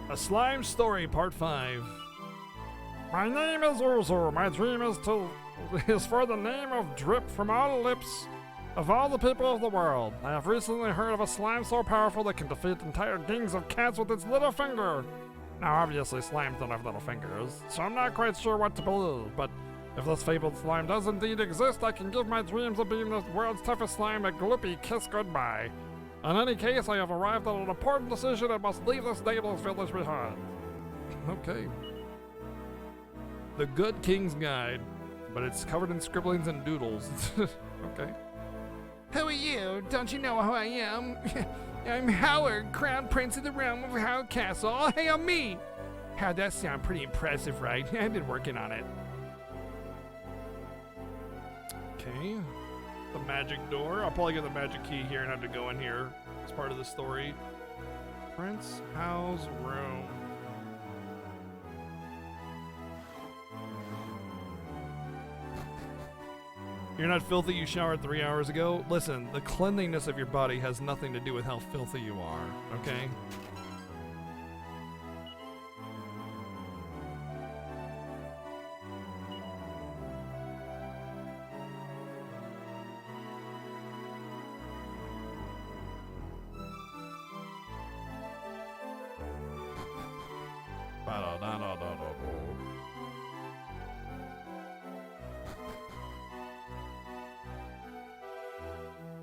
A Slime Story Part 5. My name is Urzur. My dream is for the name of drip from all the lips of all the people of the world. I have recently heard of a slime so powerful that can defeat entire gangs of cats with its little finger. Now, obviously, slimes don't have little fingers, so I'm not quite sure what to believe, but if this fabled slime does indeed exist, I can give my dreams of being the world's toughest slime a gloopy kiss goodbye. In any case, I have arrived at an important decision and must leave this nameless village behind. Okay. The Good King's Guide, but it's covered in scribblings and doodles. Okay. Who are you? Don't you know who I am? I'm Howard, Crown Prince of the Realm of Howard Castle. Oh, hey, I'm me! How'd that sound? Pretty impressive, right? I've been working on it. Okay. The magic door. I'll probably get the magic key here and have to go in here as part of the story. Prince How's room. You're not filthy, you showered 3 hours ago? Listen, the cleanliness of your body has nothing to do with how filthy you are, okay?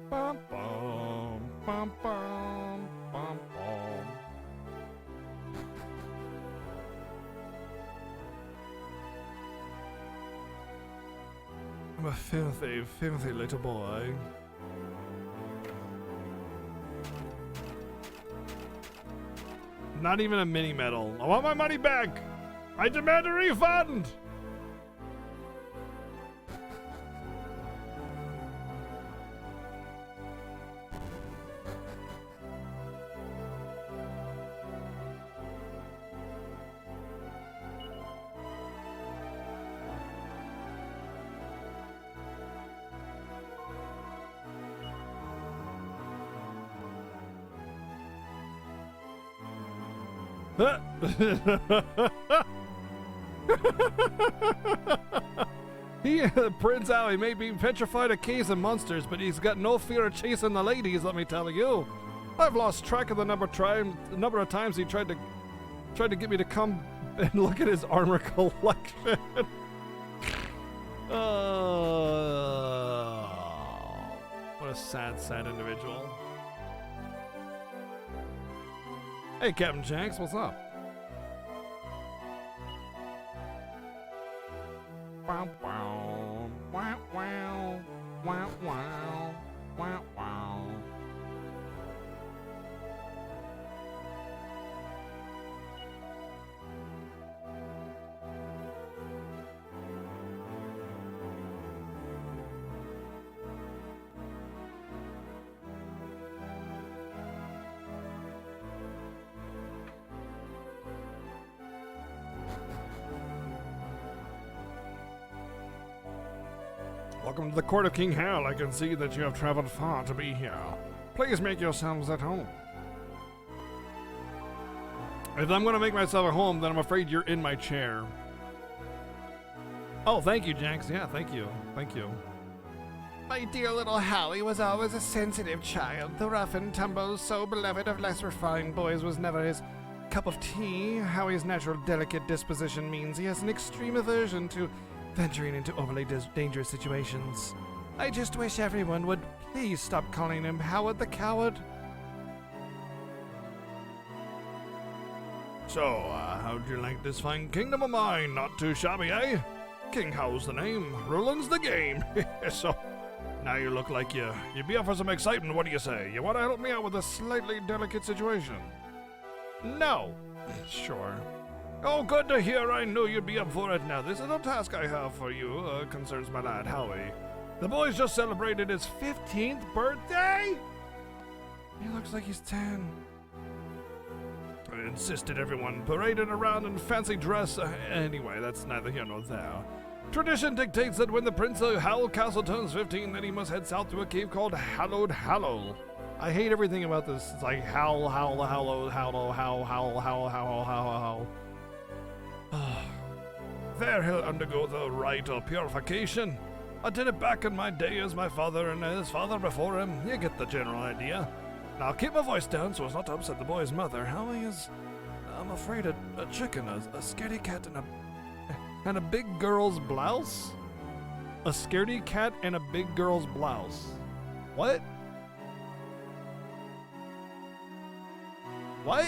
Bum, bum, bum, bum, bum, bum. I'm a filthy, filthy little boy. Not even a mini medal. I want my money back! I demand a refund! Prince Ali may be petrified of caves and monsters, but he's got no fear of chasing the ladies, let me tell you. I've lost track of the number of times he tried to get me to come and look at his armor collection. What a sad, sad individual. Hey, Captain Janks, what's up? Wow, wow, wow, wow, wow, wow, wow, wow. Welcome to the court of King Hal. I can see that you have traveled far to be here. Please make yourselves at home. If I'm going to make myself at home, then I'm afraid you're in my chair. Oh, thank you, Janks. Yeah, thank you. Thank you. My dear little Howie was always a sensitive child. The rough and tumble, so beloved of less refined boys was never his cup of tea. Howie's natural delicate disposition means he has an extreme aversion to venturing into overly dangerous situations. I just wish everyone would please stop calling him Howard the Coward. So, how'd you like this fine kingdom of mine? Not too shabby, eh? King How's the name, ruling's the game. So, now you look like you'd be up for some excitement. What do you say? You want to help me out with a slightly delicate situation? No. Sure. Oh, good to hear. I knew you'd be up for it. Now, this little task I have for you concerns my lad, Howie. The boy's just celebrated his 15th birthday? He looks like he's 10. I insisted everyone paraded around in fancy dress. Anyway, that's neither here nor there. Tradition dictates that when the Prince of Howl Castle turns 15, then he must head south to a cave called Hallowed Hallow. I hate everything about this. It's like howl, howl, hallowed, howl, howl, howl, howl, howl, howl, howl. There he'll undergo the rite of purification. I did it back in my day as my father and his father before him. You get the general idea. Now keep my voice down so as not to upset the boy's mother. Howie is, I'm afraid, a chicken, a scaredy cat, and a big girl's blouse? A scaredy cat and a big girl's blouse. What? What?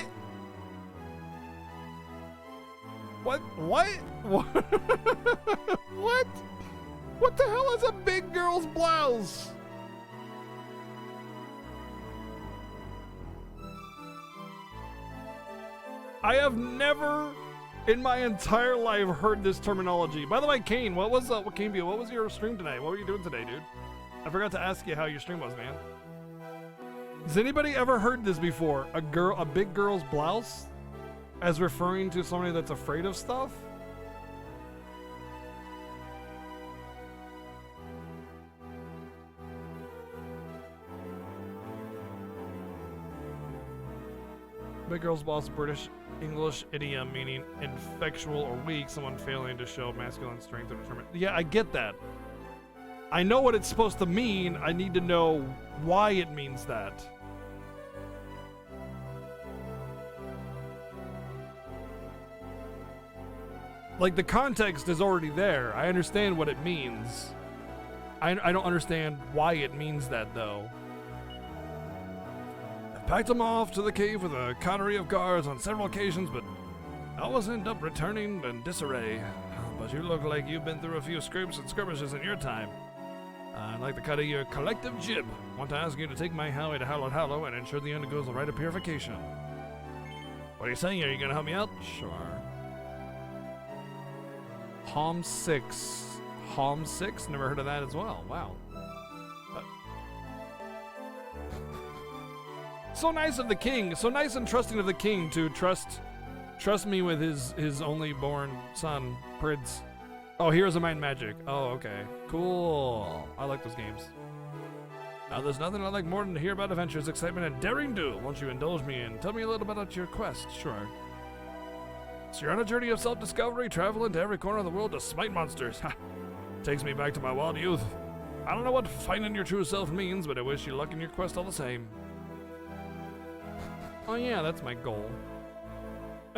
What? What? What? What the hell is a big girl's blouse? I have never in my entire life heard this terminology. By the way, Kane, what was your stream today? What were you doing today, dude? I forgot to ask you how your stream was, man. Has anybody ever heard this before? A big girl's blouse? As referring to somebody that's afraid of stuff? Big girl's blouse, British English idiom meaning ineffectual or weak, someone failing to show masculine strength or determination. Yeah, I get that. I know what it's supposed to mean. I need to know why it means that. Like, the context is already there. I understand what it means. I don't understand why it means that, though. I packed him off to the cave with a coterie of guards on several occasions, but I always end up returning in disarray. But you look like you've been through a few scrapes and skirmishes in your time. I'd like to cut your collective jib. Want to ask you to take my Howie to Hallowed Hallow and ensure the undergoes the rite of purification. What are you saying? Are you going to help me out? Sure. Hom 6. Hom 6? Never heard of that as well. Wow. So nice of the king. So nice and trusting of the king to trust me with his only born son, Prince. Oh, Heroes of Might and Magic. Oh, okay. Cool. I like those games. Now, there's nothing I like more than to hear about adventures, excitement, and daring do. Won't you indulge me and tell me a little bit about your quest? Sure. So you're on a journey of self-discovery, traveling to every corner of the world to smite monsters. Ha! Takes me back to my wild youth. I don't know what finding your true self means, but I wish you luck in your quest all the same. Oh yeah, that's my goal.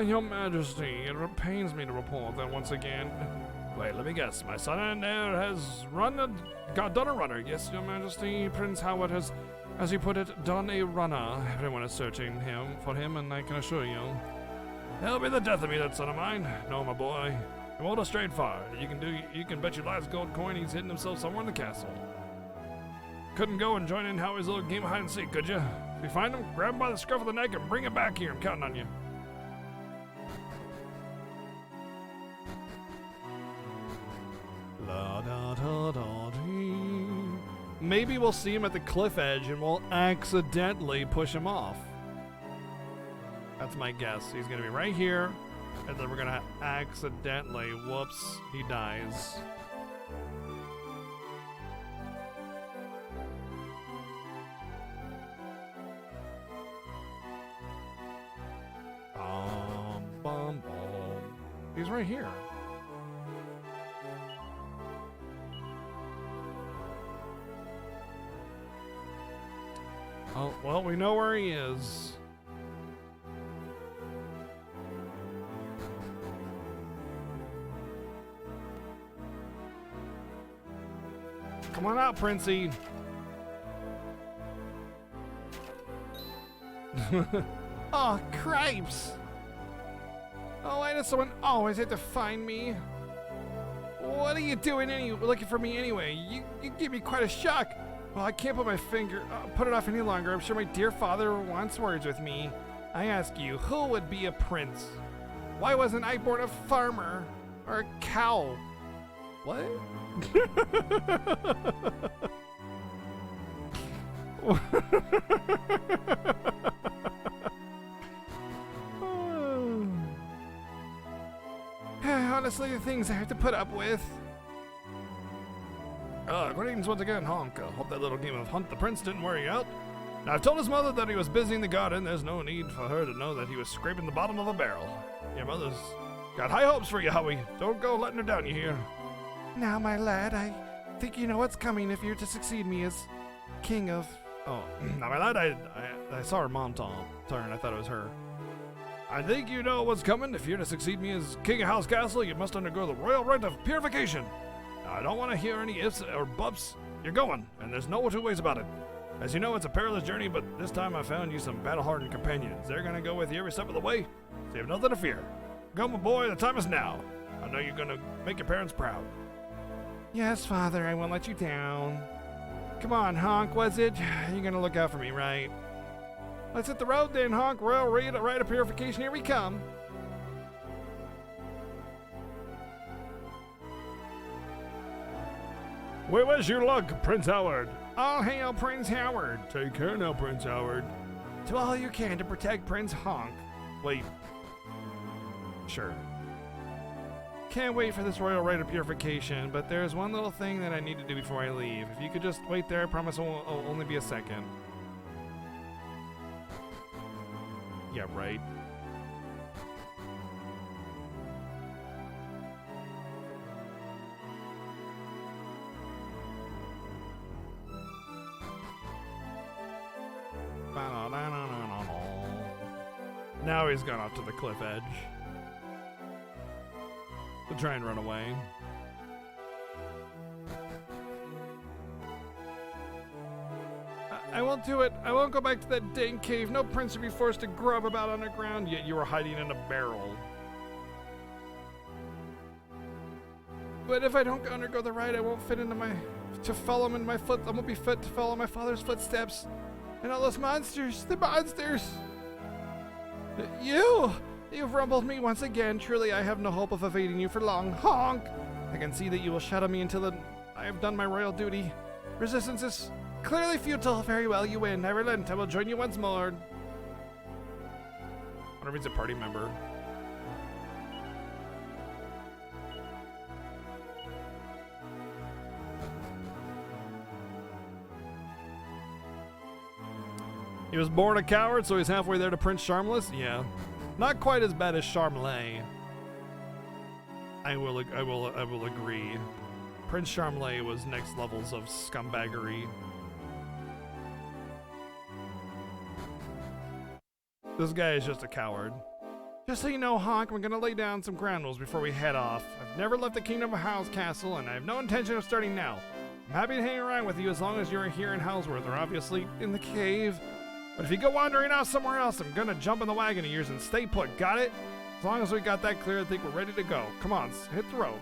Your Majesty, it pains me to report that once again... Wait, let me guess. My son and heir has done a runner. Yes, Your Majesty, Prince Howard has, as you put it, done a runner. Everyone is searching for him, and I can assure you, he'll be the death of me, that son of mine. No, my boy, he won't have strayed far. You can bet your last gold coin he's hidden himself somewhere in the castle. Couldn't go and join in Howie's little game of hide and seek, could you? If you find him, grab him by the scruff of the neck and bring him back here. I'm counting on you. Maybe we'll see him at the cliff edge and we'll accidentally push him off. That's my guess. He's gonna be right here, and then we're gonna accidentally, whoops, he dies. He's right here. Oh, well, we know where he is. Come on out, Princey. Oh, cripes! Oh, why does someone always have to find me? What are you doing looking for me anyway? You give me quite a shock. Well, I can't put it off any longer. I'm sure my dear father wants words with me. I ask you, who would be a prince? Why wasn't I born a farmer? Or a cow? What? Honestly, the things I have to put up with. Greetings once again, Honk. Hope that little game of Hunt the Prince didn't wear you out. Now, I've told his mother that he was busy in the garden. There's no need for her to know that he was scraping the bottom of a barrel. Your mother's got high hopes for you, Howie. Don't go letting her down, you hear? Now, my lad, I think you know what's coming if you're to succeed me as king of... Oh, now, my lad, I saw her mom turn. I thought it was her. I think you know what's coming. If you're to succeed me as king of House Castle, you must undergo the royal rite of purification. Now, I don't want to hear any ifs or buts. You're going, and there's no two ways about it. As you know, it's a perilous journey, but this time I found you some battle-hardened companions. They're going to go with you every step of the way, so you have nothing to fear. Go, my boy, the time is now. I know you're going to make your parents proud. Yes, Father, I won't let you down. Come on, Honk, was it? You're going to look out for me, right? Let's hit the road then, Honk. Royal rite of purification, here we come. Where was your luck, Prince Howard? All hail Prince Howard. Take care now, Prince Howard. Do all you can to protect Prince Honk. Wait. Sure. Can't wait for this royal rite of purification, but there's one little thing that I need to do before I leave. If you could just wait there, I promise it'll only be a second. Yeah, right. Now he's gone off to the cliff edge to try and run away. I won't do it. I won't go back to that dang cave. No prince should be forced to grub about underground, yet you were hiding in a barrel. But if I don't undergo the rite, I won't fit into I won't be fit to follow my father's footsteps. And all those monsters, the monsters! You've rumbled me once again. Truly, I have no hope of evading you for long. Honk! I can see that you will shadow me until I have done my royal duty. Resistance is clearly futile. Very well, you win. I relent. I will join you once more. I wonder if he's a party member. He was born a coward, so he's halfway there to Prince Charmless? Yeah. Not quite as bad as Charmelay. I will agree. Prince Charmelay was next levels of scumbaggery. This guy is just a coward. Just so you know, Honk, I'm gonna lay down some ground rules before we head off. I've never left the Kingdom of House Castle, and I have no intention of starting now. I'm happy to hang around with you as long as you're here in Hellsworth, or obviously in the cave. But if you go wandering out somewhere else, I'm gonna jump in the wagon of yours and stay put, got it? As long as we got that clear, I think we're ready to go. Come on, hit the road.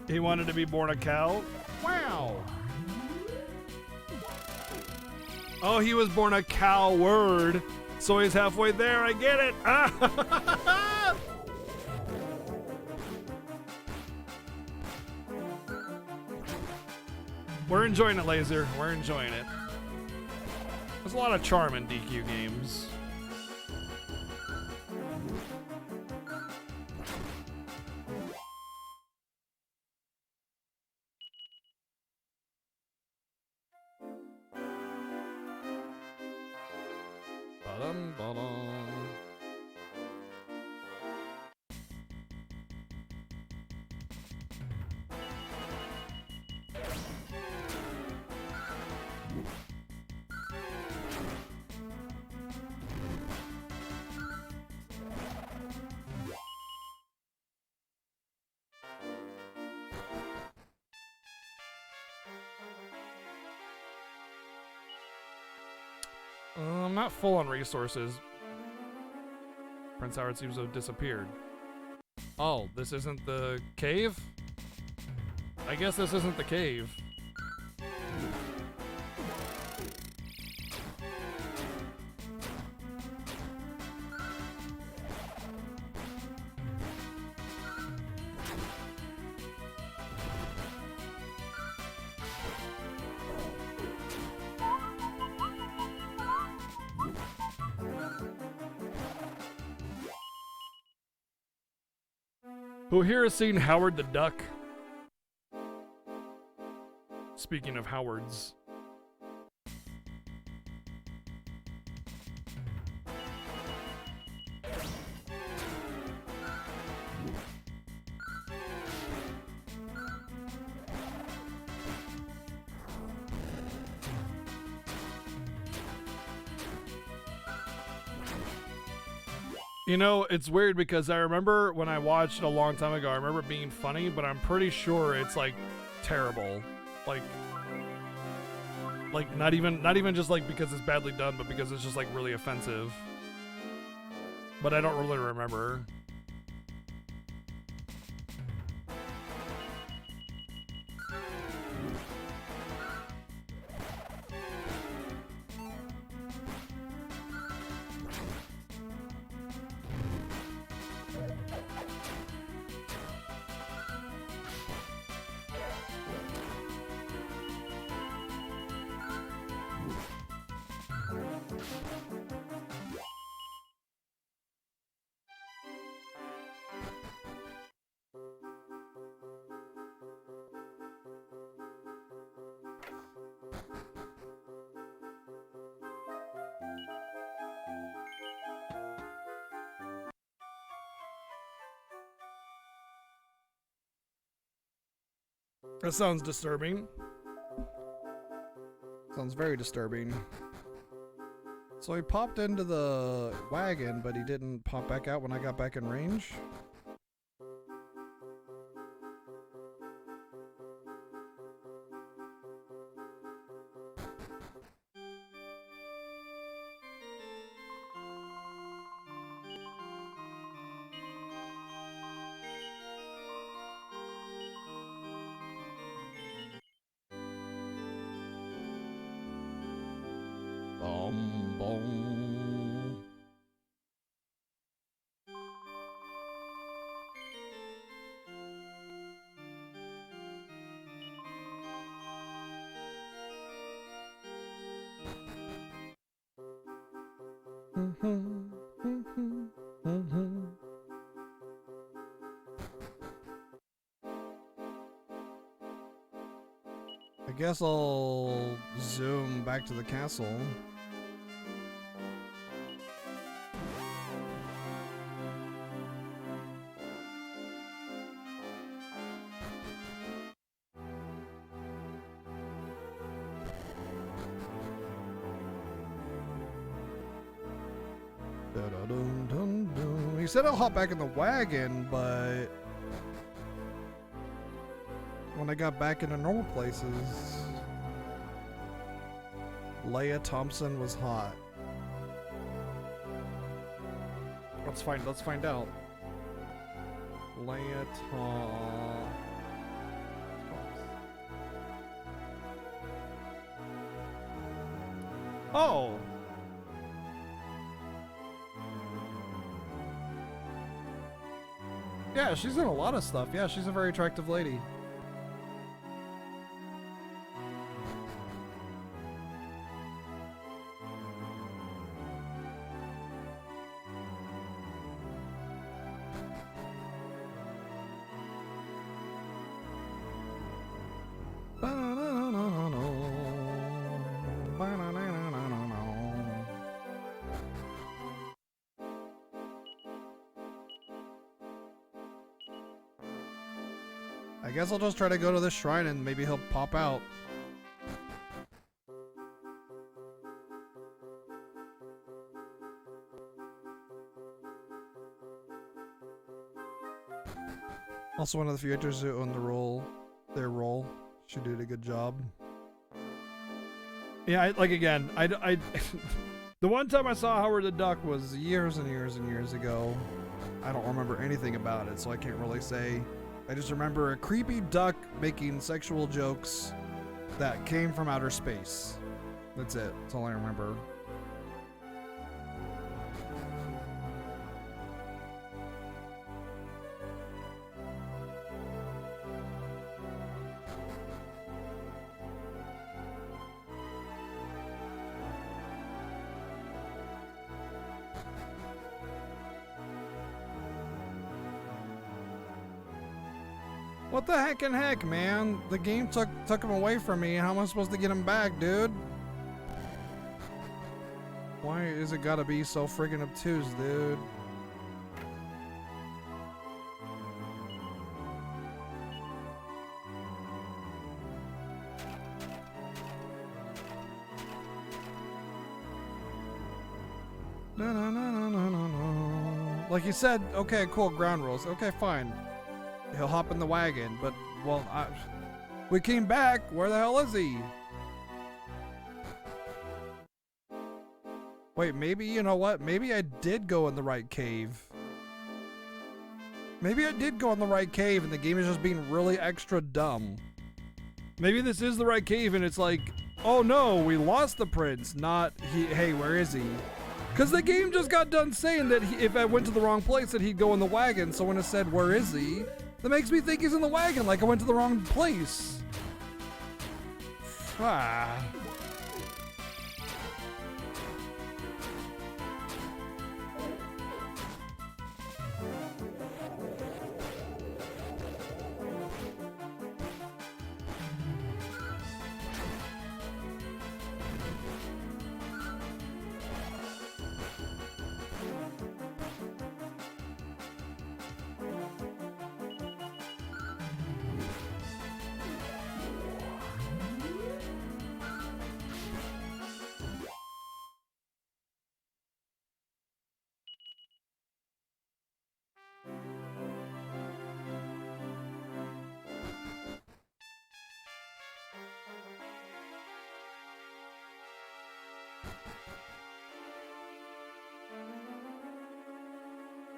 He wanted to be born a cow? Wow. Oh, he was born a coward. So he's halfway there. I get it. We're enjoying it, Laser. We're enjoying it. There's a lot of charm in DQ games. I'm not full on resources. Prince Howard seems to have disappeared. Oh, this isn't the cave? I guess this isn't the cave. Who here has seen Howard the Duck? Speaking of Howards. You know, it's weird because I remember when I watched it a long time ago, I remember it being funny, but I'm pretty sure it's like terrible. Like not even just like because it's badly done, but because it's just like really offensive. But I don't really remember. That sounds disturbing. Sounds very disturbing. So he popped into the wagon, but he didn't pop back out when I got back in range? Boom. I guess I'll zoom back to the castle. He said I'll hop back in the wagon, but when I got back into normal places, Leia Thompson was hot. Let's find out. Leia Thompson. Oh. Yeah, she's in a lot of stuff. Yeah, she's a very attractive lady. I guess I'll just try to go to this shrine and maybe he'll pop out. Also one of the few actors who own their role. She did a good job. Yeah, The one time I saw Howard the Duck was years and years and years ago. I don't remember anything about it, so I can't really say. I just remember a creepy duck making sexual jokes that came from outer space. That's it. That's all I remember. What the heck and heck, man? The game took him away from me. How am I supposed to get him back, dude? Why is it gotta be so friggin' obtuse, dude? No, no, no, no, no, no, no. Like you said, okay, cool, ground rules. Okay, fine. He'll hop in the wagon, but, well, we came back. Where the hell is he? Wait, maybe, you know what? Maybe I did go in the right cave. Maybe I did go in the right cave and the game is just being really extra dumb. Maybe this is the right cave and it's like, oh no, we lost the prince, not, hey, where is he? Because the game just got done saying that if I went to the wrong place that he'd go in the wagon, so when it said, where is he? That makes me think he's in the wagon, like I went to the wrong place. Ah.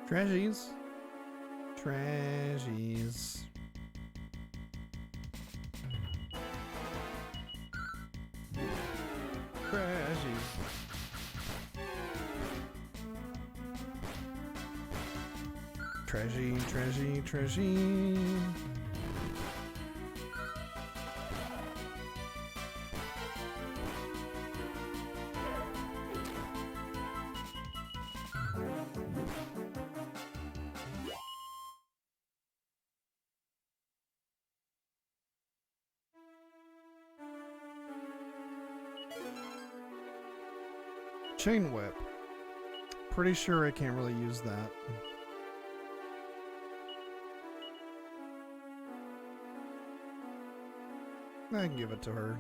Tragedies. Tragedies. Tragedies. Tragedy, tragedy, tragedy. Chain whip. Pretty sure I can't really use that. I can give it to her.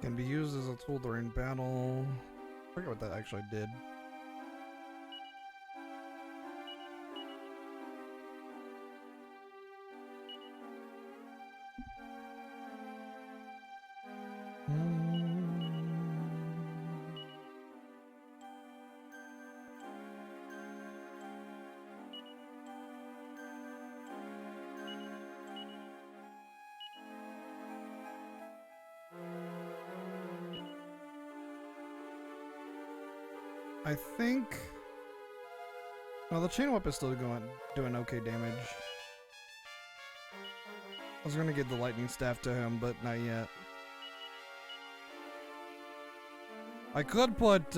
Can be used as a tool during battle. I forget what that actually did. I think. Well, the chain whip is still doing okay damage. I was gonna give the lightning staff to him, but not yet. I could put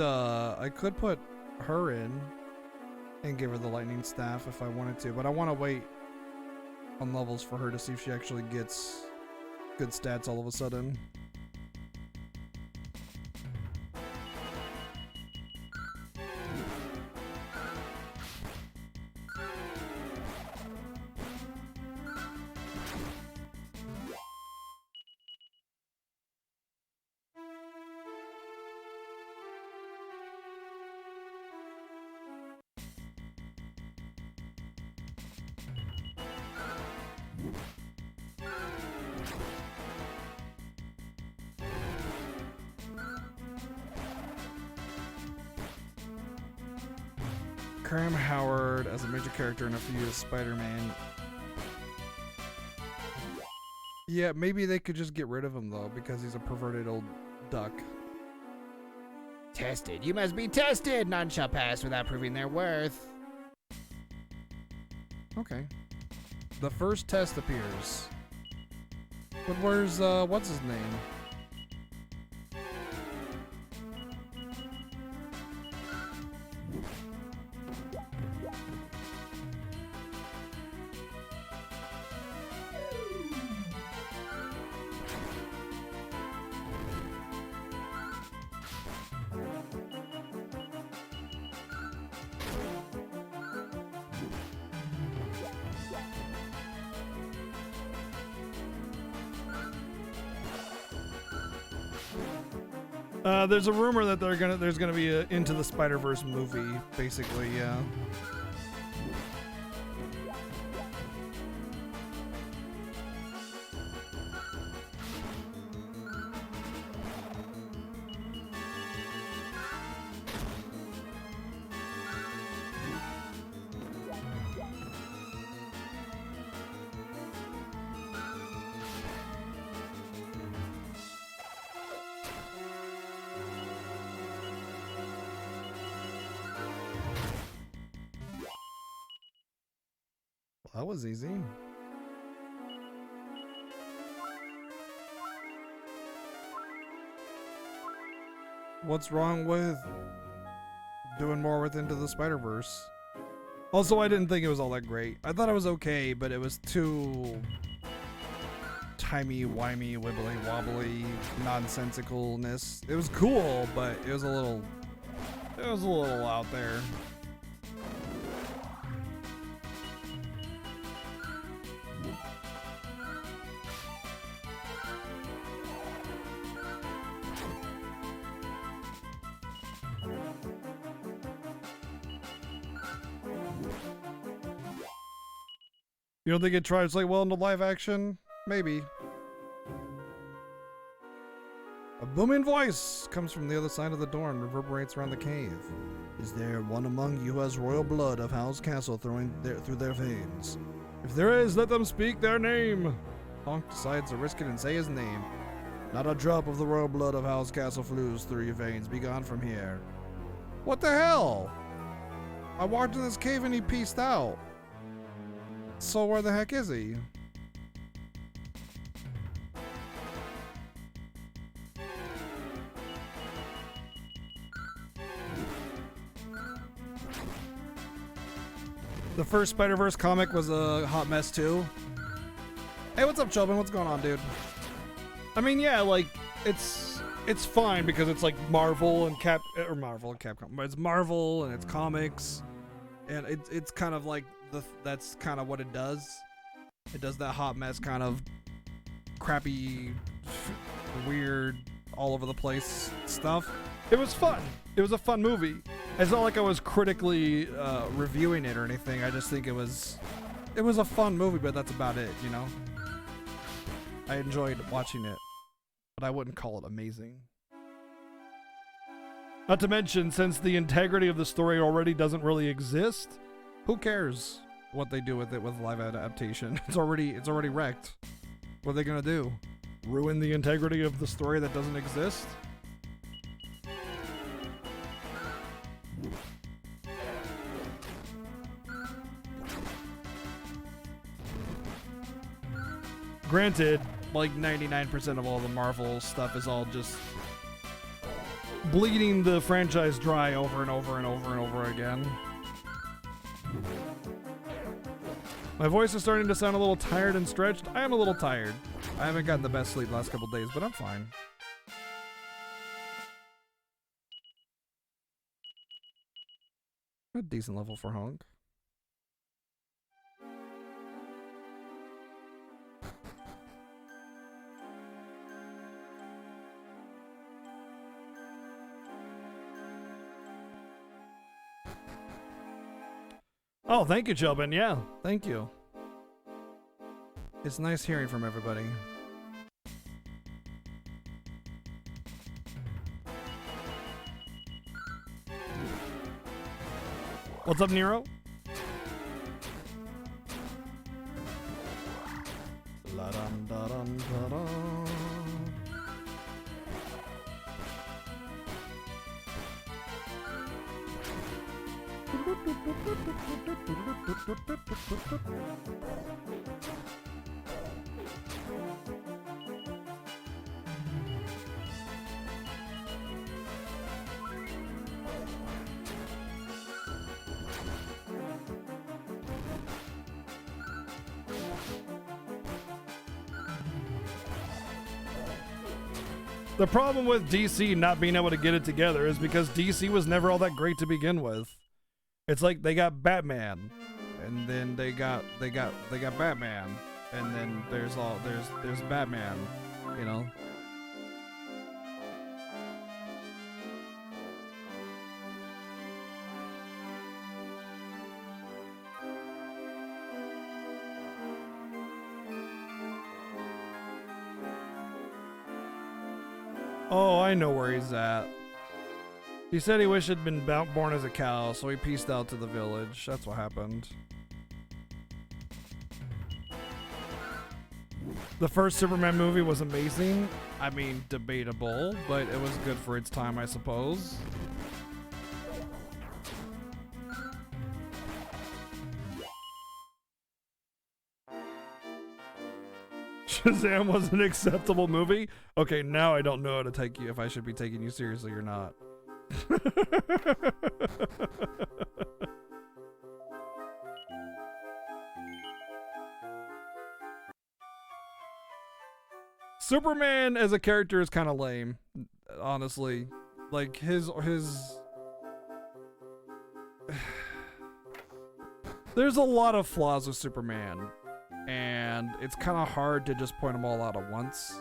her in and give her the lightning staff if I wanted to, but I want to wait on levels for her to see if she actually gets good stats all of a sudden. Graham Howard as a major character in a few Spider-Man. Yeah, maybe they could just get rid of him though, because he's a perverted old duck. Tested. You must be tested. None shall pass without proving their worth. Okay. The first test appears. But where's, what's his name? There's a rumor that there's gonna be a Into the Spider-Verse movie, basically, yeah. That was easy. What's wrong with doing more with Into the Spider-Verse? Also, I didn't think it was all that great. I thought it was okay, but it was too timey-wimey, wibbly-wobbly nonsensicalness. It was cool, but it was a little out there. You don't think it translates well into live action? Maybe. A booming voice comes from the other side of the door and reverberates around the cave. Is there one among you who has royal blood of Howl's Castle through their veins? If there is, let them speak their name. Honk decides to risk it and say his name. Not a drop of the royal blood of Howl's Castle flows through your veins. Be gone from here. What the hell? I walked in this cave and he peaced out. So where the heck is he? The first Spider-Verse comic was a hot mess too. Hey, what's up, Chubin? What's going on, dude? I mean, yeah, like it's fine because it's like Marvel and Capcom. But it's Marvel and it's comics, and it's kind of like that's kind of what it does. It does that hot mess kind of crappy, weird, all over the place stuff. It was fun. It was a fun movie. It's not like I was critically reviewing it or anything. I just think it was a fun movie, but that's about it, you know? I enjoyed watching it, but I wouldn't call it amazing. Not to mention, since the integrity of the story already doesn't really exist, who cares what they do with it with live adaptation? It's already wrecked. What are they gonna do? Ruin the integrity of the story that doesn't exist? Granted, like 99% of all the Marvel stuff is all just bleeding the franchise dry over and over and over and over again. My voice is starting to sound a little tired and stretched. I am a little tired. I haven't gotten the best sleep the last couple days, but I'm fine. A decent level for Honk. Oh, thank you, Chilbin. Yeah, thank you. It's nice hearing from everybody. What's up, Nero? La-dum-da-dum-da-dum. The problem with DC not being able to get it together is because DC was never all that great to begin with. It's like they got Batman, and then they got Batman, and then there's Batman, you know. Oh, I know where he's at. He said he wished he'd been born as a cow, so he pieced out to the village. That's what happened. The first Superman movie was amazing. I mean, debatable, but it was good for its time, I suppose. Shazam was an acceptable movie? Okay, now I don't know how to take you, if I should be taking you seriously or not. Superman as a character is kind of lame, honestly. Like his there's a lot of flaws with Superman, and it's kind of hard to just point them all out at once.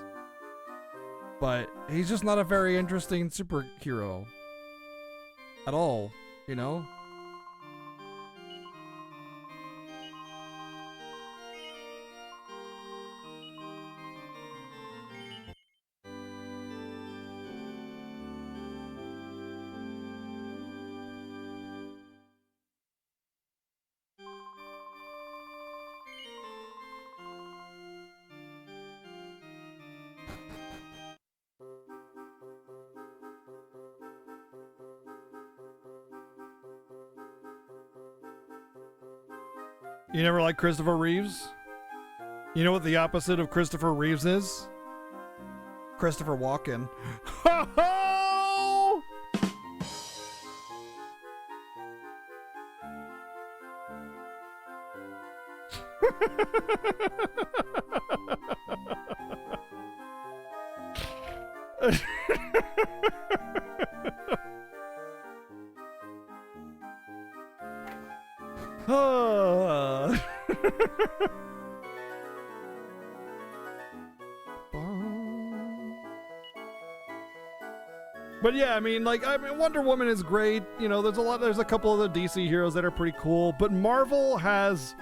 But he's just not a very interesting superhero at all, you know? You never liked Christopher Reeves? You know what the opposite of Christopher Reeves is? Christopher Walken. Ho ho! But yeah, I mean, Wonder Woman is great. You know, there's a couple of the DC heroes that are pretty cool, but Marvel has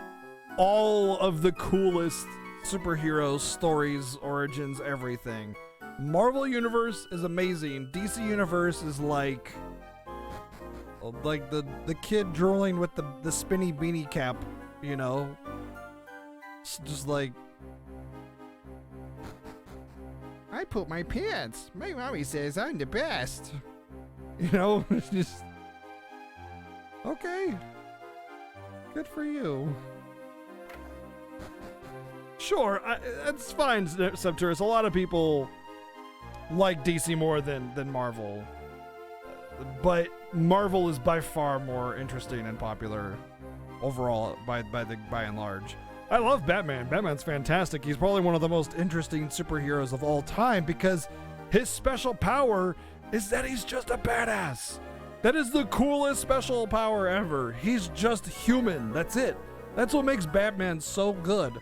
all of the coolest superhero stories, origins, everything. Marvel Universe is amazing. DC Universe is like the kid drooling with the spinny beanie cap, you know? It's just like, I poop my pants. My mommy says I'm the best. you know, it's just okay. Good for you. Sure, that's fine, Subturus. A lot of people like DC more than Marvel. but Marvel is by far more interesting and popular overall by and large. I love Batman. Batman's fantastic. He's probably one of the most interesting superheroes of all time because his special power is that he's just a badass. That is the coolest special power ever. He's just human. That's it. That's what makes Batman so good.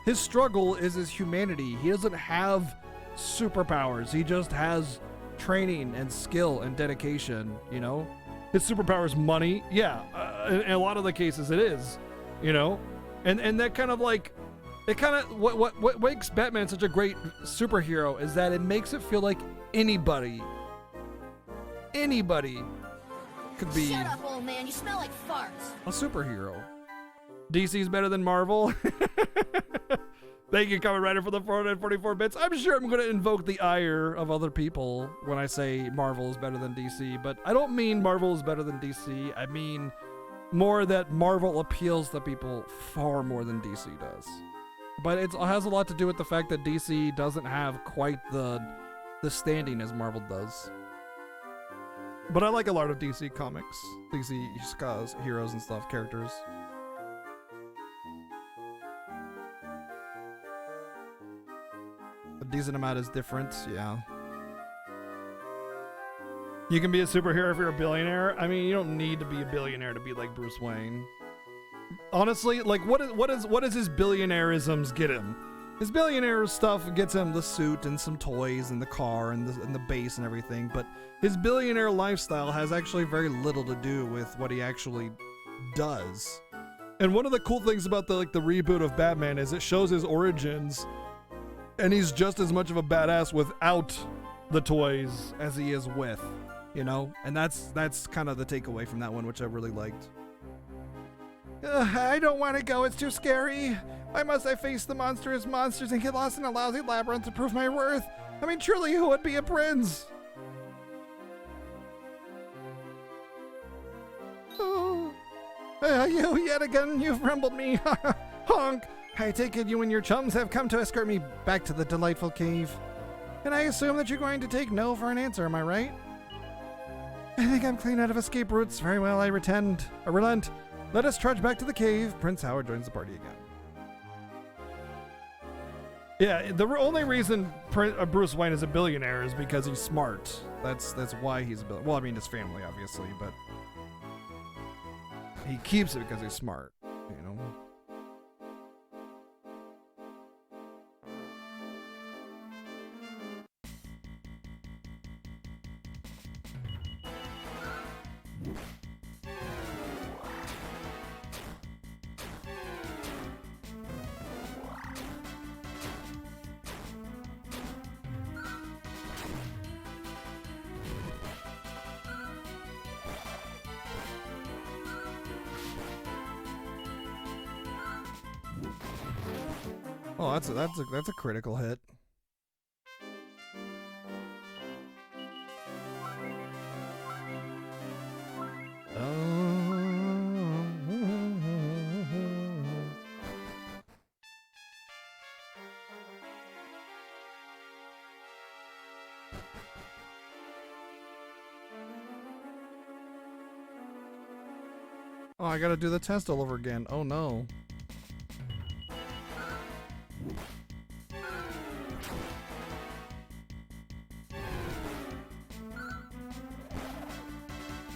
His struggle is his humanity. He doesn't have superpowers. He just has training and skill and dedication, you know? His superpower is money. Yeah, in a lot of the cases it is, you know? And that kind of like, it kind of, what makes Batman such a great superhero is that it makes it feel like anybody could be Shut up, old man. You smell like farts. a superhero. DC's better than Marvel. Thank you, Kamen Rider, for the 444 bits. I'm sure I'm going to invoke the ire of other people when I say Marvel is better than DC, but I don't mean Marvel is better than DC. I mean more that Marvel appeals to people far more than DC does. But it has a lot to do with the fact that DC doesn't have quite the standing as Marvel does. But I like a lot of DC comics, DC heroes and stuff, characters. A decent amount is different, yeah. You can be a superhero if you're a billionaire. I mean, you don't need to be a billionaire to be like Bruce Wayne. Honestly, like what does his billionaireisms get him? His billionaire stuff gets him the suit and some toys and the car and the base and everything, but his billionaire lifestyle has actually very little to do with what he actually does. And one of the cool things about the reboot of Batman is it shows his origins, and he's just as much of a badass without the toys as he is with, you know? And that's kind of the takeaway from that one, which I really liked. I don't want to go, it's too scary. Why must I face the monstrous monsters and get lost in a lousy labyrinth to prove my worth? I mean, truly, who would be a prince? Oh, you yet again, you've rumbled me. Honk. I take it you and your chums have come to escort me back to the delightful cave. And I assume that you're going to take no for an answer, am I right? I think I'm clean out of escape routes. Very well, I relent. Let us trudge back to the cave. Prince Howard joins the party again. Yeah, the only reason Bruce Wayne is a billionaire is because he's smart. That's why he's a billionaire. Well, I mean, his family, obviously, but he keeps it because he's smart, you know? Oh, that's a critical hit. Oh, I gotta do the test all over again. Oh no.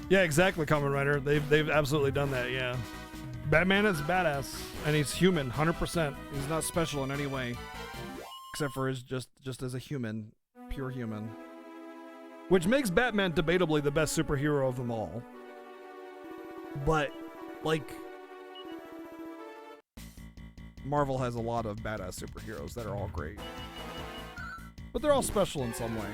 Yeah, exactly, Kamen Rider. They've absolutely done that, yeah. Batman is badass, and he's human, 100%. He's not special in any way. Except for his just as a human. Pure human. Which makes Batman debatably the best superhero of them all. But, like, Marvel has a lot of badass superheroes that are all great. But they're all special in some way.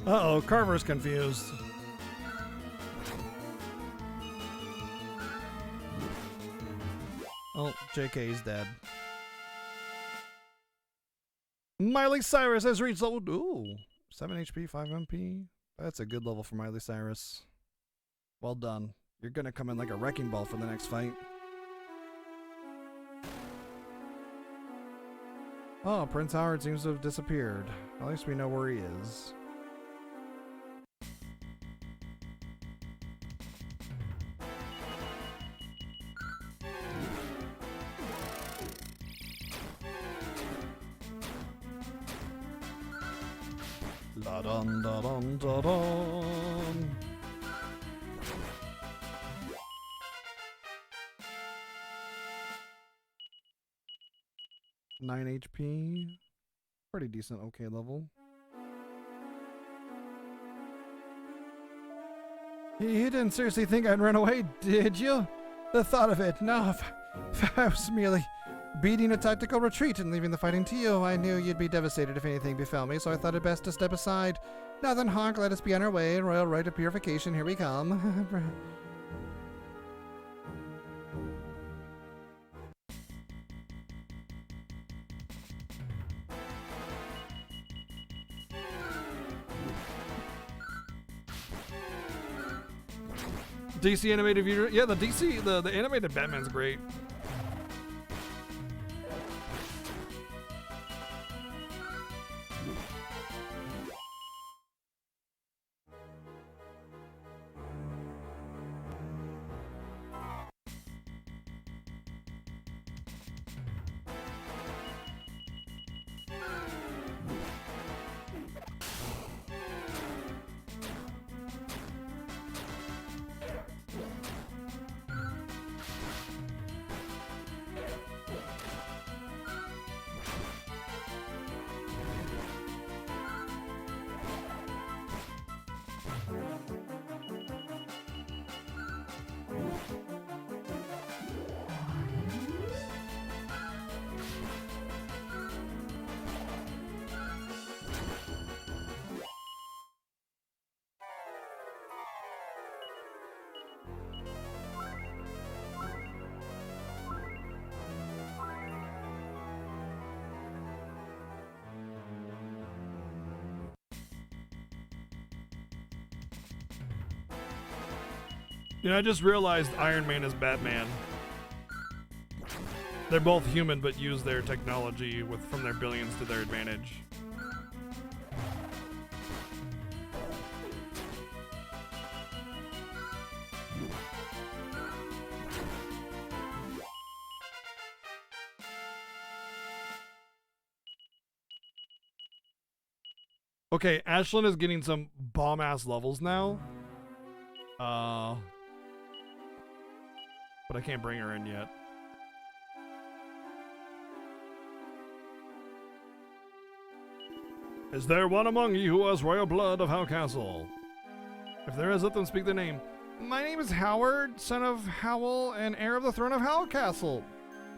Uh-oh, Carver's confused. Oh, JK's dead. Miley Cyrus has reached level... Ooh, 7 HP, 5 MP. That's a good level for Miley Cyrus. Well done. You're gonna come in like a wrecking ball for the next fight. Oh, Prince Howard seems to have disappeared. At least we know where he is. La dun da dun da dun. Nine HP. Pretty decent, okay level. You didn't seriously think I'd run away, did you? The thought of it. No, if I was merely beating a tactical retreat and leaving the fighting to you, I knew you'd be devastated if anything befell me, so I thought it best to step aside. Now then, Honk, let us be on our way. Royal rite of purification, here we come. DC animated viewer. Yeah, the DC, the animated Batman's great. You know, I just realized Iron Man is Batman. They're both human, but use their technology from their billions to their advantage. Okay, Ashlyn is getting some bomb-ass levels now. But I can't bring her in yet. Is there one among you who has royal blood of Howcastle? If there is, let them speak their name. My name is Howard, son of Howell, and heir of the throne of Howcastle.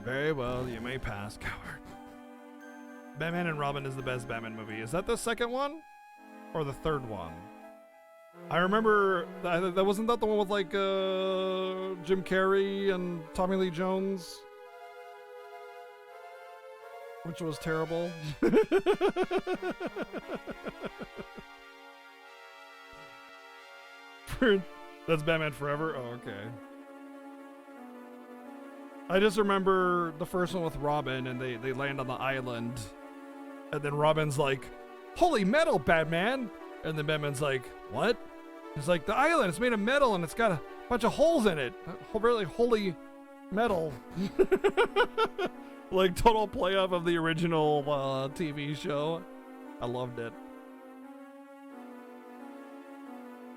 Very well, you may pass, coward. Batman and Robin is the best Batman movie. Is that the second one? Or the third one? I remember that wasn't that the one with like Jim Carrey and Tommy Lee Jones, which was terrible. That's Batman Forever. Oh, okay. I just remember the first one with Robin, and they land on the island, and then Robin's like, "Holy metal, Batman!" And then Batman's like, "What?" It's like, the island, it's made of metal and it's got a bunch of holes in it. Really holy metal. Like total play off of the original TV show. I loved it.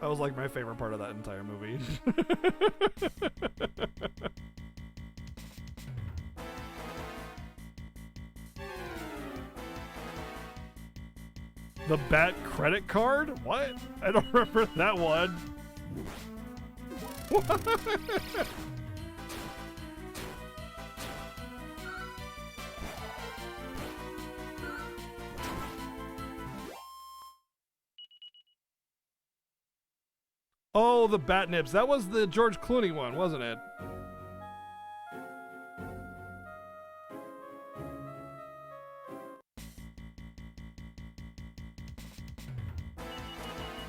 That was like my favorite part of that entire movie. The Bat credit card? What? I don't remember that one. Oh, the Bat Nips. That was the George Clooney one, wasn't it?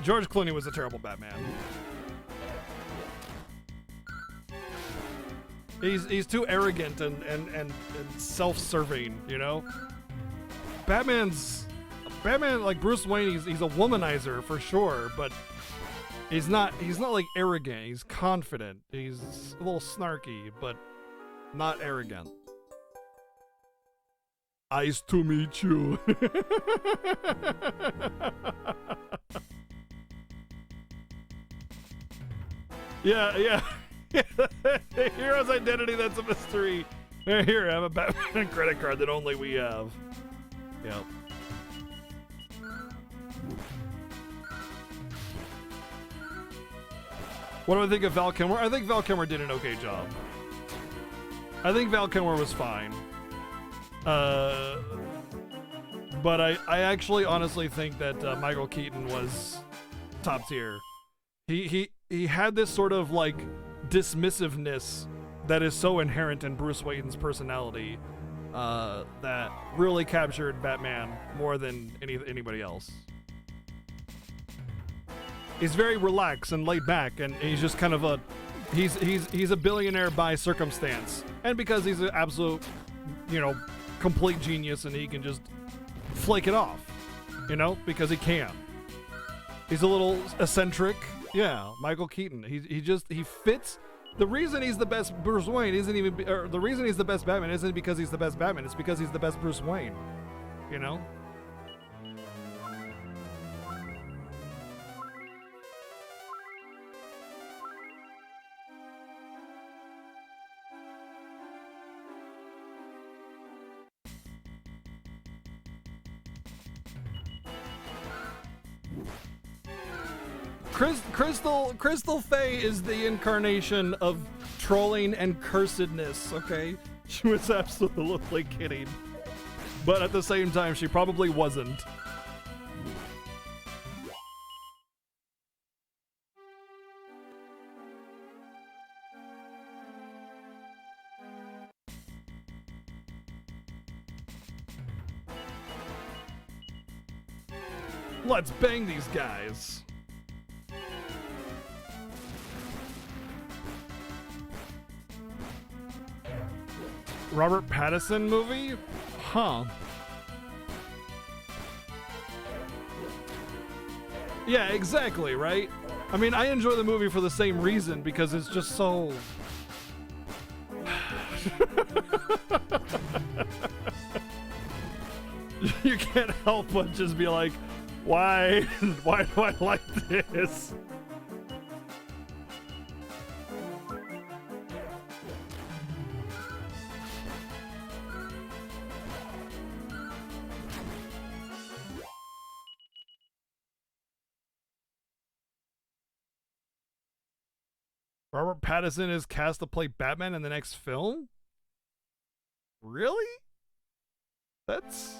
George Clooney was a terrible Batman. He's too arrogant and self-serving, you know? Batman, like Bruce Wayne, he's a womanizer for sure, but he's not like arrogant. He's confident. He's a little snarky, but not arrogant. Nice to meet you. Yeah. Hero's identity, that's a mystery. Here, I have a Batman credit card that only we have. Yep. What do I think of Val Kilmer? I think Val Kilmer did an okay job. I think Val Kilmer was fine. But I actually honestly think that Michael Keaton was top tier. He had this sort of like dismissiveness that is so inherent in Bruce Wayne's personality that really captured Batman more than anybody else. He's very relaxed and laid back, and he's just kind of he's a billionaire by circumstance, and because he's an absolute, complete genius, and he can just flake it off, because he can. He's a little eccentric. Yeah, Michael Keaton. He fits. The reason he's the best Bruce Wayne isn't even, or the reason he's the best Batman isn't because he's the best Batman. It's because he's the best Bruce Wayne. Crystal Faye is the incarnation of trolling and cursedness, okay? She was absolutely kidding. But at the same time, she probably wasn't. Let's bang these guys. Robert Pattinson movie? Huh. Yeah, exactly, right? I mean, I enjoy the movie for the same reason, because it's just so... You can't help but just be like, why do I like this? Robert Pattinson is cast to play Batman in the next film? Really? That's...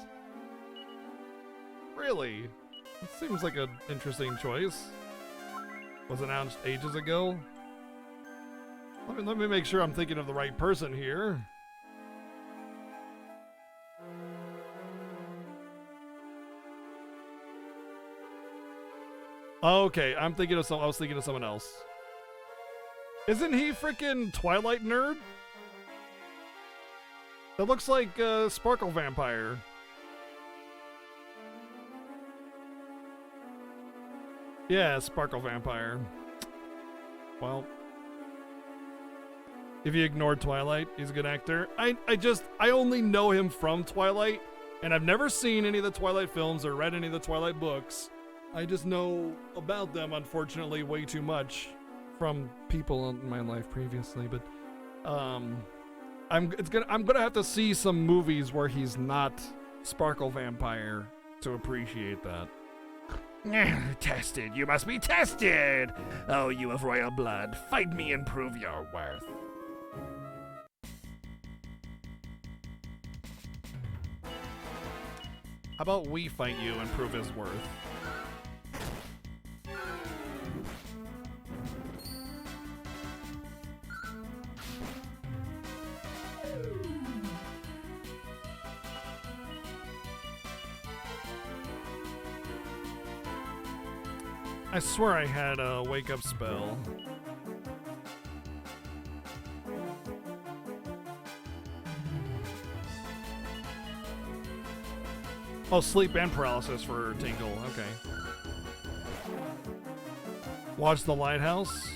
Really? It seems like an interesting choice. Was announced ages ago. Let me make sure I'm thinking of the right person here. Okay, I was thinking of someone else. Isn't he freaking Twilight nerd? That looks like Sparkle Vampire. Yeah, Sparkle Vampire. Well, if you ignored Twilight, he's a good actor. I only know him from Twilight, and I've never seen any of the Twilight films or read any of the Twilight books. I just know about them, unfortunately, way too much from people in my life previously, but I'm gonna have to see some movies where he's not Sparkle Vampire to appreciate that. Tested, you must be tested. Oh, you of royal blood, fight me and prove your worth. How about we fight you and prove his worth? I swear I had a wake up spell. Oh, sleep and paralysis for Tinkle. Okay. Watch The Lighthouse.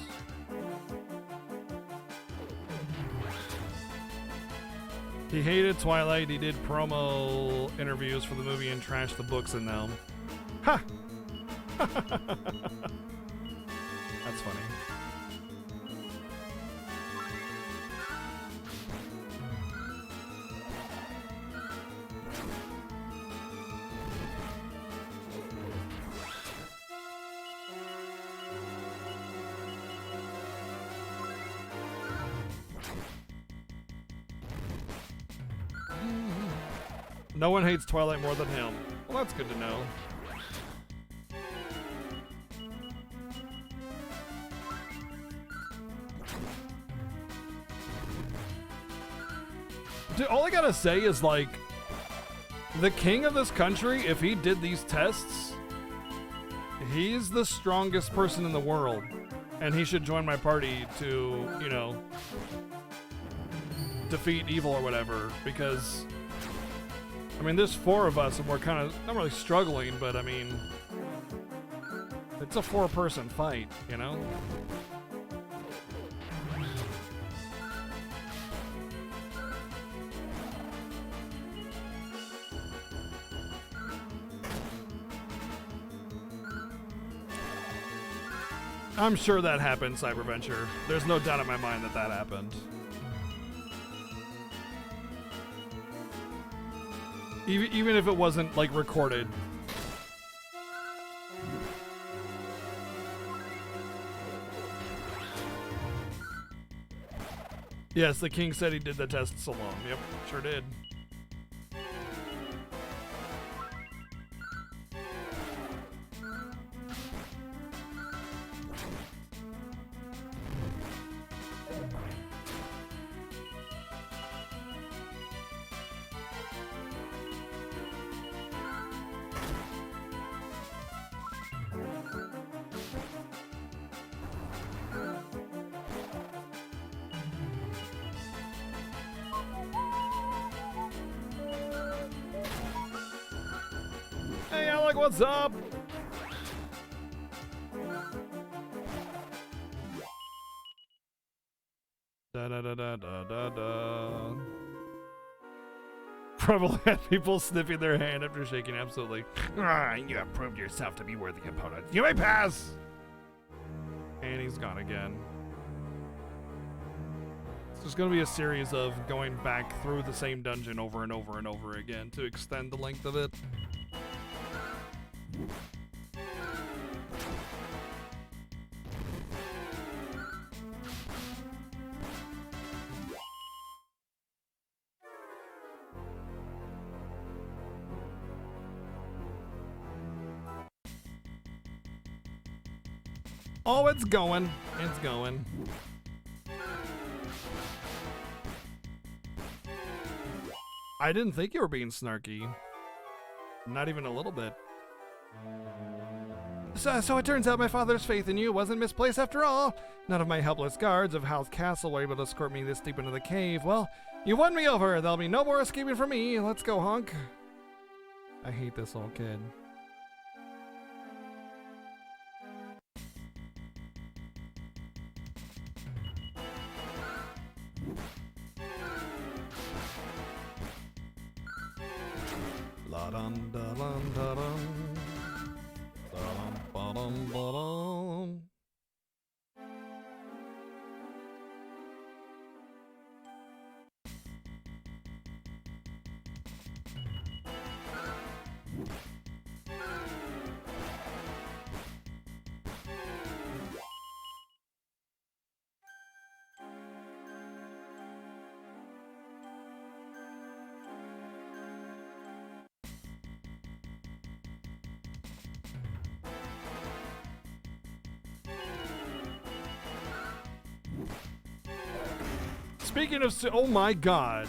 He hated Twilight. He did promo interviews for the movie and trashed the books in them. Ha! That's funny. No one hates Twilight more than him. Well, that's good to know. Dude, all I gotta say is, like, the king of this country, if he did these tests, he's the strongest person in the world. And he should join my party to, you know, defeat evil or whatever, because I mean, there's 4 of us and we're kind of not really struggling, but I mean, it's a 4-person fight, you know? I'm sure that happened, Cyberventure. There's no doubt in my mind that that happened. Even if it wasn't, like, recorded. Yes, the king said he did the tests alone. Yep, sure did. Hey, Alec, what's up? Da da da da da da da. Probably had people sniffing their hand after shaking. Absolutely. Ah, you have proved yourself to be worthy opponent. You may pass. And he's gone again. There's going to be a series of going back through the same dungeon over and over and over again to extend the length of it. Oh, it's going. It's going. I didn't think you were being snarky. Not even a little bit. So it turns out my father's faith in you wasn't misplaced after all. None of my helpless guards of Howl's Castle were able to escort me this deep into the cave. Well, you won me over. There'll be no more escaping from me. Let's go, Hunk. I hate this old kid. La dun da dun da dun. Da-dum, ba-dum, ba-dum. Speaking of, oh my god.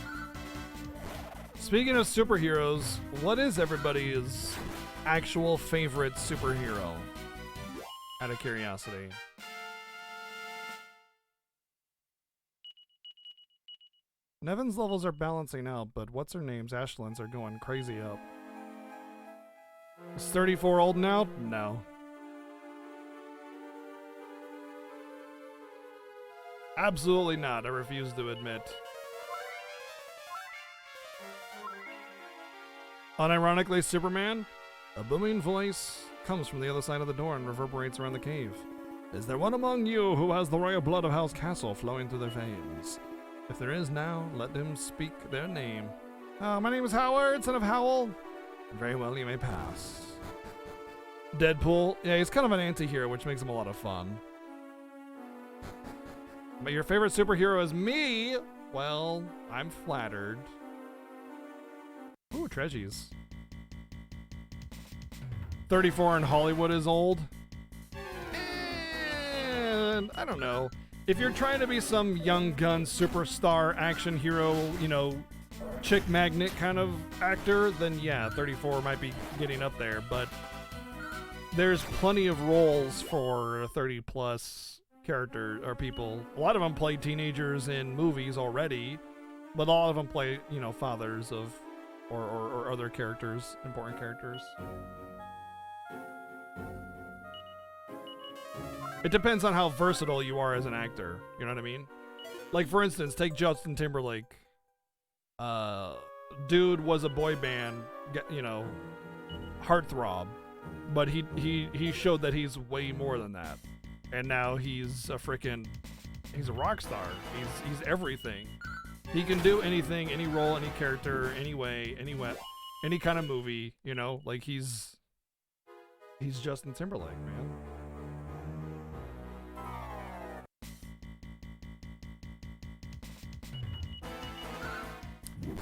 Speaking of superheroes, what is everybody's actual favorite superhero? Out of curiosity. Nevin's levels are balancing out, but what's her name's Ashland's are going crazy up. Is 34 old now? No. Absolutely not. I refuse to admit. Unironically, Superman? A booming voice comes from the other side of the door and reverberates around the cave. Is there one among you who has the royal blood of House Castle flowing through their veins? If there is now, let them speak their name. My name is Howard, son of Howell. Very well, you may pass. Deadpool. Yeah, he's kind of an anti-hero, which makes him a lot of fun. But your favorite superhero is me? Well, I'm flattered. Ooh, treasures. 34 in Hollywood is old. And I don't know. If you're trying to be some young gun superstar action hero, you know, chick magnet kind of actor, then yeah, 34 might be getting up there. But there's plenty of roles for 30 plus character or people. A lot of them play teenagers in movies already, but a lot of them play, you know, fathers of or other characters, important characters. It depends on how versatile you are as an actor. You know what I mean? Like, for instance, take Justin Timberlake. Dude was a boy band, you know, heartthrob, but he showed that he's way more than that. And now he's a rock star. He's everything. He can do anything, any role, any character, any way, any kind of movie, you know? Like, he's Justin Timberlake, man.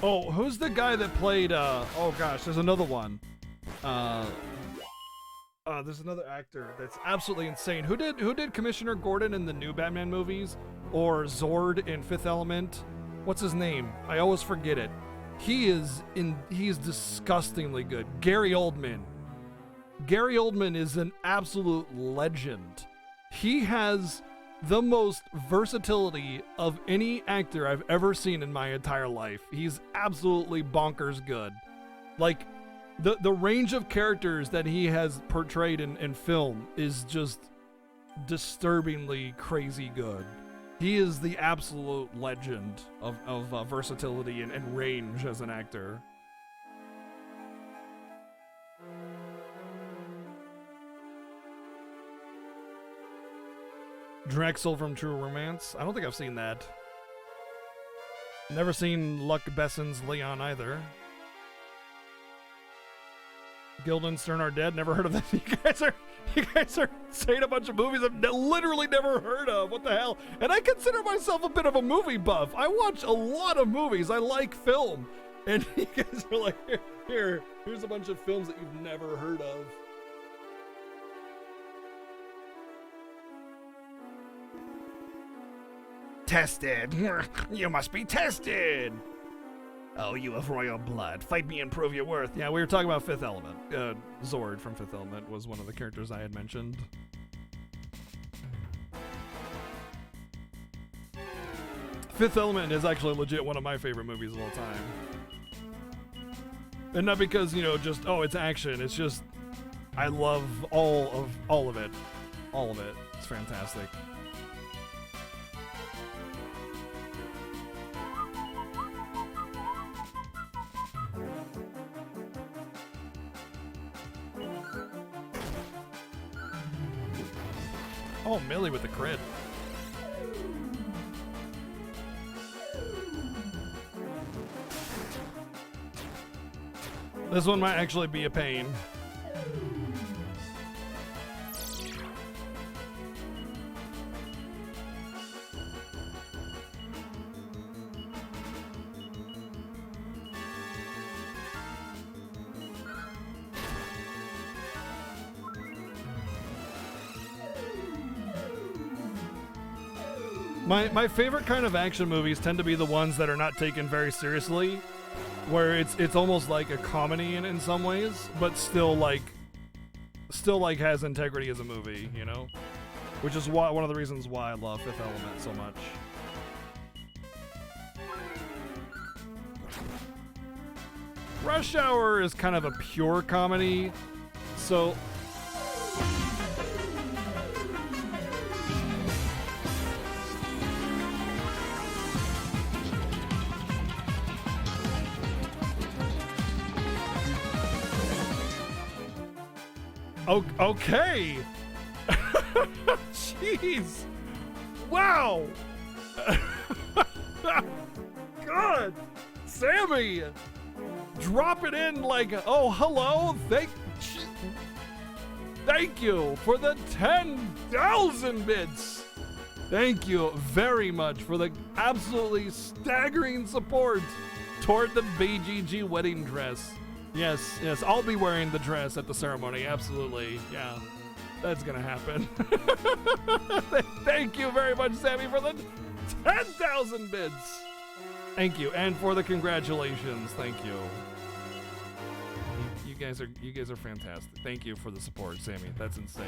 Oh, who's the guy that played, oh gosh, there's another one. There's another actor that's absolutely insane. Who did Commissioner Gordon in the new Batman movies? Or Zord in Fifth Element? What's his name? I always forget it. He's disgustingly good. Gary Oldman. Gary Oldman is an absolute legend. He has the most versatility of any actor I've ever seen in my entire life. He's absolutely bonkers good. Like, the range of characters that he has portrayed in film is just disturbingly crazy good. He is the absolute legend of versatility and range as an actor. Drexel from True Romance. I don't think I've seen that. Never seen Luc Besson's Leon either. Guildenstern Are Dead. Never heard of that. You guys are saying a bunch of movies I've literally never heard of. What the hell? And I consider myself a bit of a movie buff. I watch a lot of movies. I like film. And you guys are like, here's a bunch of films that you've never heard of. Tested. You must be tested. Oh, you have royal blood. Fight me and prove your worth. Yeah, we were talking about Fifth Element. Zord from Fifth Element was one of the characters I had mentioned. Fifth Element is actually legit one of my favorite movies of all time. And not because, you know, just, oh, it's action. It's just, I love all of it. All of it. It's fantastic. Oh, Millie with the crit. This one might actually be a pain. My favorite kind of action movies tend to be the ones that are not taken very seriously, where it's almost like a comedy in some ways, but still like still like has integrity as a movie, you know? Which is why one of the reasons why I love Fifth Element so much. Rush Hour is kind of a pure comedy, so okay. Jeez. Wow. God. Sammy. Drop it in like, oh, hello. Thank you for the 10,000 bits. Thank you very much for the absolutely staggering support toward the BGG wedding dress. Yes, I'll be wearing the dress at the ceremony, absolutely, yeah. That's gonna happen. Thank you very much, Sammy, for the 10,000 bits! Thank you, and for the congratulations, thank you. You guys are fantastic. Thank you for the support, Sammy, that's insane.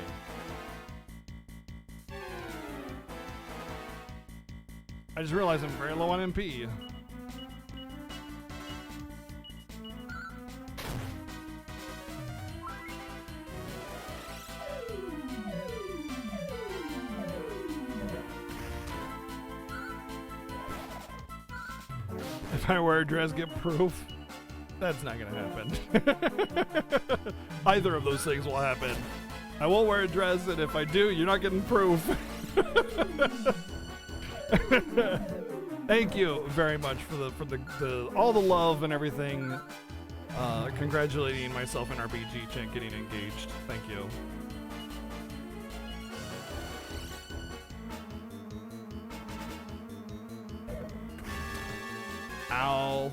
I just realized I'm very low on MP. If I wear a dress, get proof? That's not gonna happen. Either of those things will happen. I won't wear a dress, and if I do, you're not getting proof. Thank you very much for the all the love and everything. Congratulating myself and RPG Chan getting engaged. Thank you. Ow.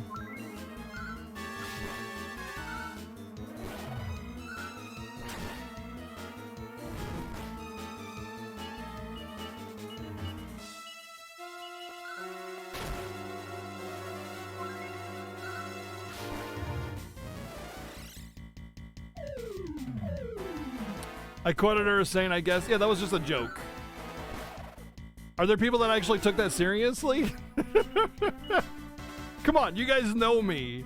I quoted her saying, I guess, yeah, that was just a joke. Are there people that actually took that seriously? Come on, you guys know me.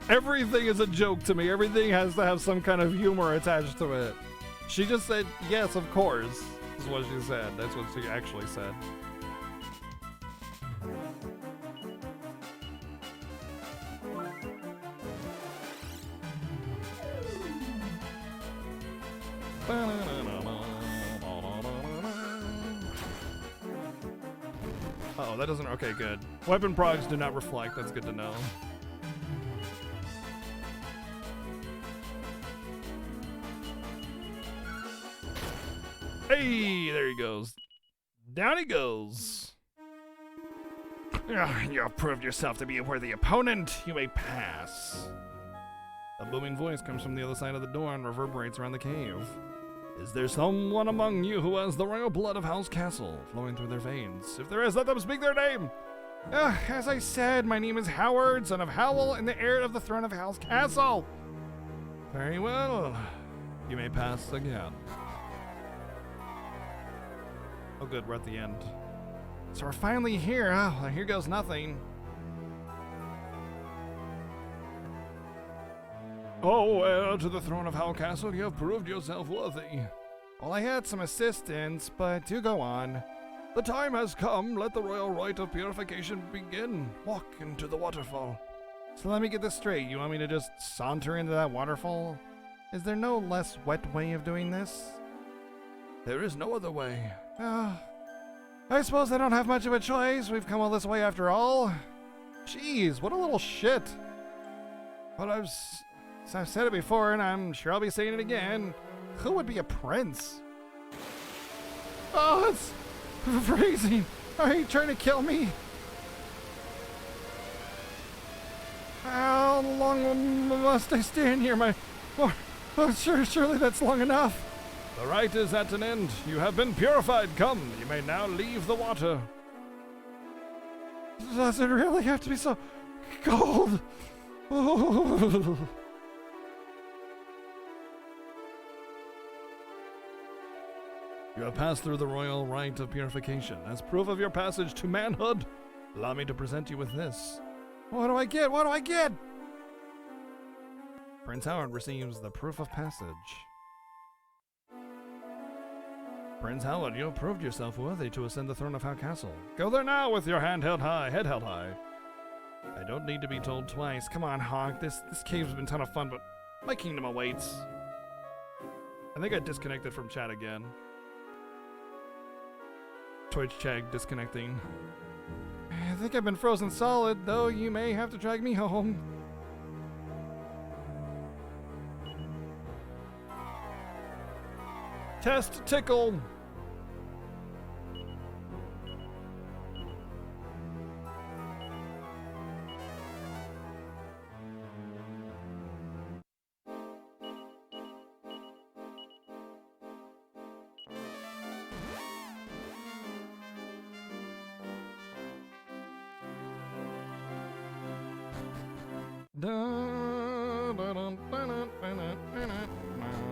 Everything is a joke to me. Everything has to have some kind of humor attached to it. She just said, yes, of course, is what she said. That's what she actually said. Uh-oh, that doesn't... Okay, good. Weapon progs do not reflect. That's good to know. Hey, there he goes. Down he goes. You have proved yourself to be a worthy opponent. You may pass. A booming voice comes from the other side of the door and reverberates around the cave. Is there someone among you who has the royal blood of Howl's Castle flowing through their veins? If there is, let them speak their name. As I said, my name is Howard, son of Howl, and the heir of the throne of Howl's Castle. Very well. You may pass again. Oh good, we're at the end. So we're finally here. Oh, well, here goes nothing. Oh, heir to the throne of Howl Castle, you have proved yourself worthy. Well, I had some assistance, but do go on. The time has come. Let the royal rite of purification begin. Walk into the waterfall. So let me get this straight. You want me to just saunter into that waterfall? Is there no less wet way of doing this? There is no other way. I suppose I don't have much of a choice. We've come all this way after all. Jeez, what a little shit. But I've said it before, and I'm sure I'll be saying it again. Who would be a prince? Oh, it's freezing. Are you trying to kill me? How long must I stand here? Surely that's long enough. The rite is at an end. You have been purified. Come, you may now leave the water. Does it really have to be so cold? Oh. You have passed through the royal rite of purification. As proof of your passage to manhood, allow me to present you with this. What do I get? What do I get? Prince Howard receives the proof of passage. Prince Howard, you have proved yourself worthy to ascend the throne of Howe Castle. Go there now with your head held high. I don't need to be told twice. Come on, Honk. This cave's been a ton of fun, but my kingdom awaits. I think I disconnected from chat again. Twitch chat disconnecting. I think I've been frozen solid, though you may have to drag me home. Test tickle.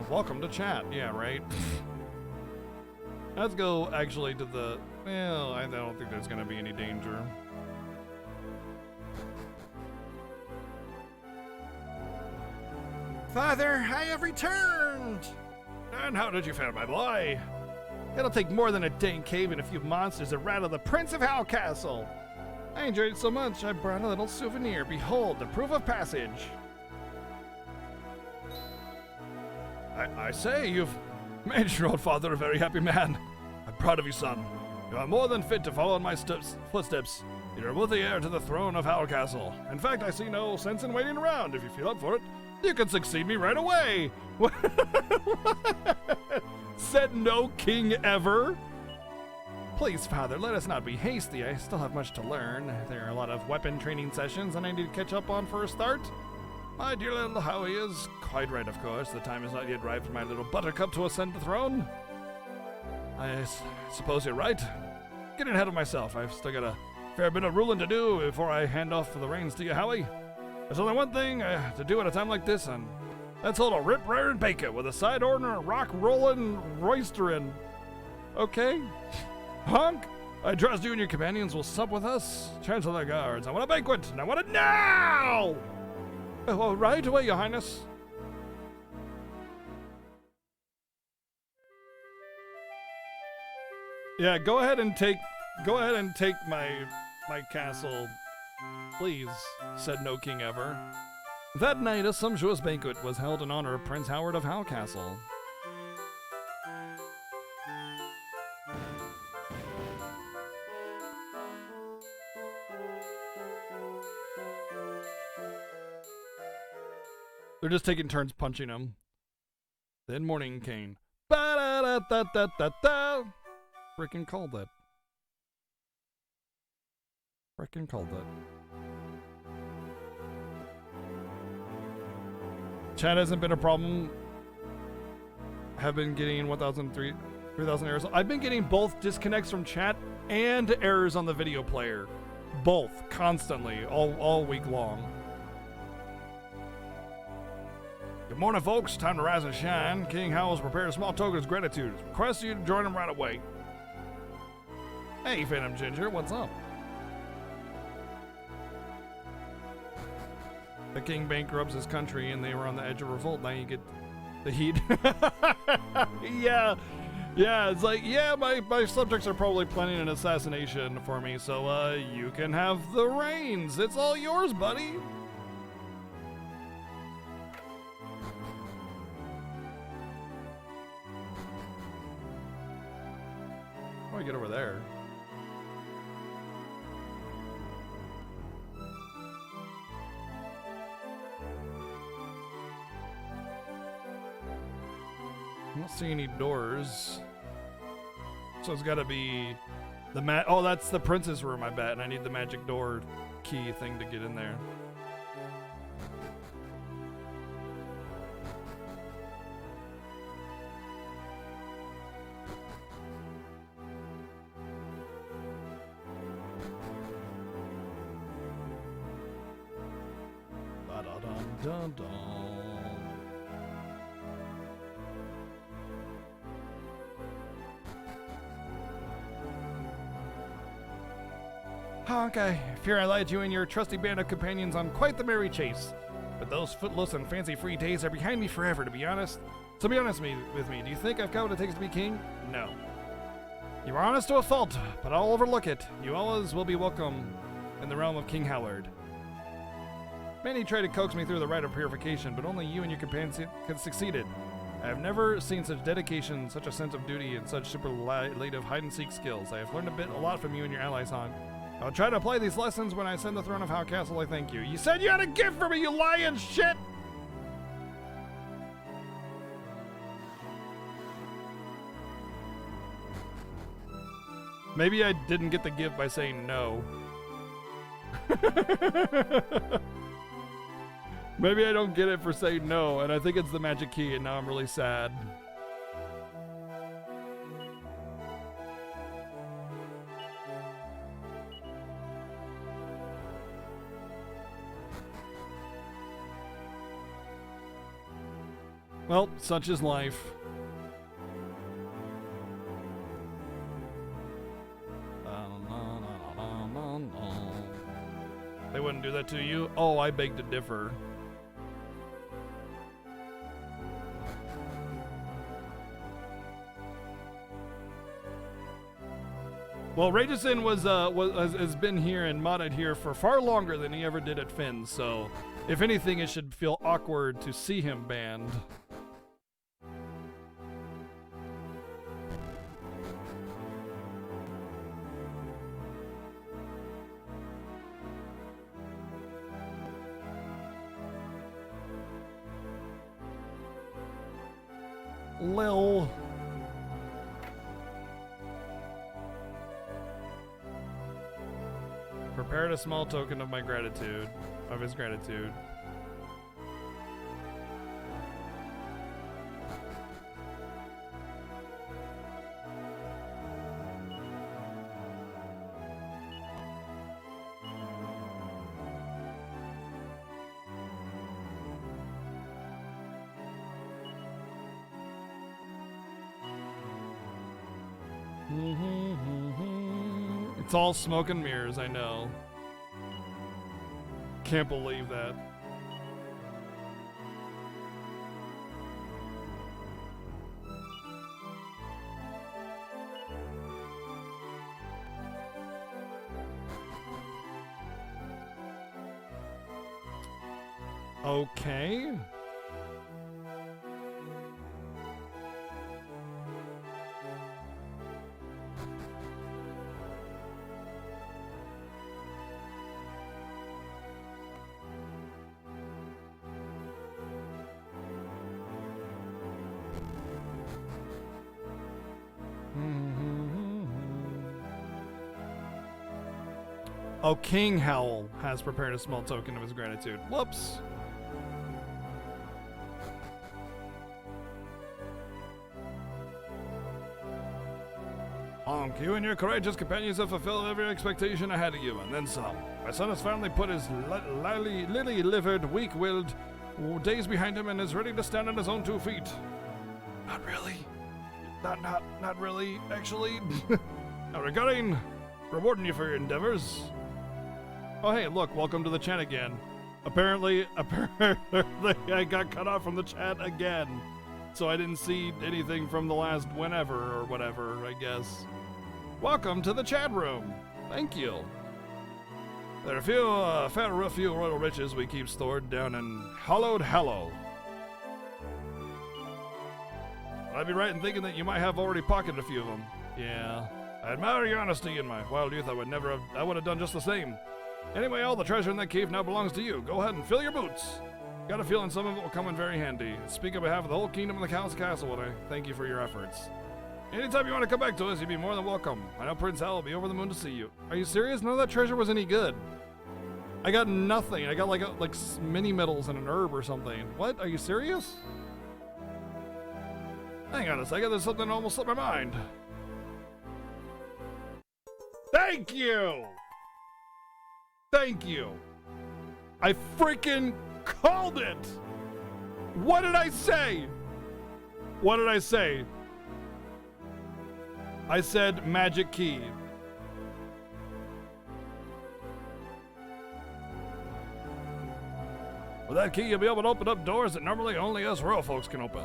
Welcome to chat. Yeah, right. Let's go actually to the... Well, I don't think there's going to be any danger. Father, I have returned! And how did you fare, my boy? It'll take more than a dang cave and a few monsters to rattle the Prince of Howe Castle. I enjoyed it so much, I brought a little souvenir. Behold, the proof of passage. I say, you've made your old father a very happy man. I'm proud of you, son. You are more than fit to follow in my footsteps. You're a worthy heir to the throne of Howe Castle. In fact, I see no sense in waiting around. If you feel up for it, you can succeed me right away. Said no king ever. Please, father, let us not be hasty. I still have much to learn. There are a lot of weapon training sessions and I need to catch up on for a start. My dear little Howie is quite right, of course. The time has not yet arrived for my little buttercup to ascend the throne. I suppose you're right. Getting ahead of myself. I've still got a fair bit of ruling to do before I hand off the reins to you, Howie. There's only one thing to do at a time like this, and that's hold a rip, rare, and bake it with a side order and rock rolling, roistering. Okay? Honk, I trust you and your companions will sup with us. Chancellor Guards, I want a banquet, and I want it now! Oh, right away, Your Highness. Yeah, go ahead and take my castle, please, said no king ever. That night, a sumptuous banquet was held in honor of Prince Howard of Howe Castle. They're just taking turns punching him. Then morning came. Ba-da-da-da-da-da-da. Frickin' called it. Frickin' called it. Chat hasn't been a problem. Have been getting 3,000 errors. I've been getting both disconnects from chat and errors on the video player. Both, constantly, all week long. Good morning, folks. Time to rise and shine. King Howell's prepared a small token of gratitude. Request you to join him right away. Hey, Phantom Ginger, what's up? The king bankrupts his country and they were on the edge of revolt. Now you get the heat. Yeah, it's like, yeah, my subjects are probably planning an assassination for me, so you can have the reins. It's all yours, buddy. How do I get over there? I don't see any doors. So it's gotta be the oh, that's the princess room, I bet, and I need the magic door key thing to get in there. Dun-dun. Okay, fear I led you and your trusty band of companions on quite the merry chase. But those footless and fancy-free days are behind me forever, to be honest. So be honest with me, do you think I've got what it takes to be king? No. You are honest to a fault, but I'll overlook it. You always will be welcome in the realm of King Howard. Many tried to coax me through the rite of purification, but only you and your companions succeeded. I have never seen such dedication, such a sense of duty, and such superlative hide-and-seek skills. I have learned a lot from you and your allies, Han. I'll try to apply these lessons when I ascend the throne of Howe Castle. I thank you. You said you had a gift for me, you lying shit! Maybe I didn't get the gift by saying no. Maybe I don't get it for saying no, and I think it's the magic key, and now I'm really sad. Well, such is life. They wouldn't do that to you? Oh, I beg to differ. Well, Rageson has been here and modded here for far longer than he ever did at Finn's, so if anything, it should feel awkward to see him banned. Lil. Prepared a small token of my gratitude, of his gratitude. It's all smoke and mirrors, I know. Can't believe that. Okay. Oh, King Howl has prepared a small token of his gratitude. Whoops. Honk, you and your courageous companions have fulfilled every expectation I had of you, and then some. My son has finally put his lily-livered, weak-willed days behind him and is ready to stand on his own 2 feet. Not really. Not really, actually. Now, regarding rewarding you for your endeavors. Oh, hey, look, welcome to the chat again. Apparently, I got cut off from the chat again. So I didn't see anything from the last whenever or whatever, I guess. Welcome to the chat room. Thank you. There are a few royal riches we keep stored down in Hallowed Hallow. I'd be right in thinking that you might have already pocketed a few of them. Yeah. I admire your honesty. In my wild youth, I would have done just the same. Anyway, all the treasure in that cave now belongs to you. Go ahead and fill your boots. Got a feeling some of it will come in very handy. Speak on behalf of the whole kingdom of the House Castle when I thank you for your efforts. Anytime you want to come back to us, you'd be more than welcome. I know Prince Hal will be over the moon to see you. Are you serious? None of that treasure was any good. I got nothing. I got like mini medals and an herb or something. What? Are you serious? Hang on a second. There's something that almost slipped my mind. Thank you! Thank you. I freaking called it! What did I say? What did I say? I said magic key. With that key, you'll be able to open up doors that normally only us royal folks can open.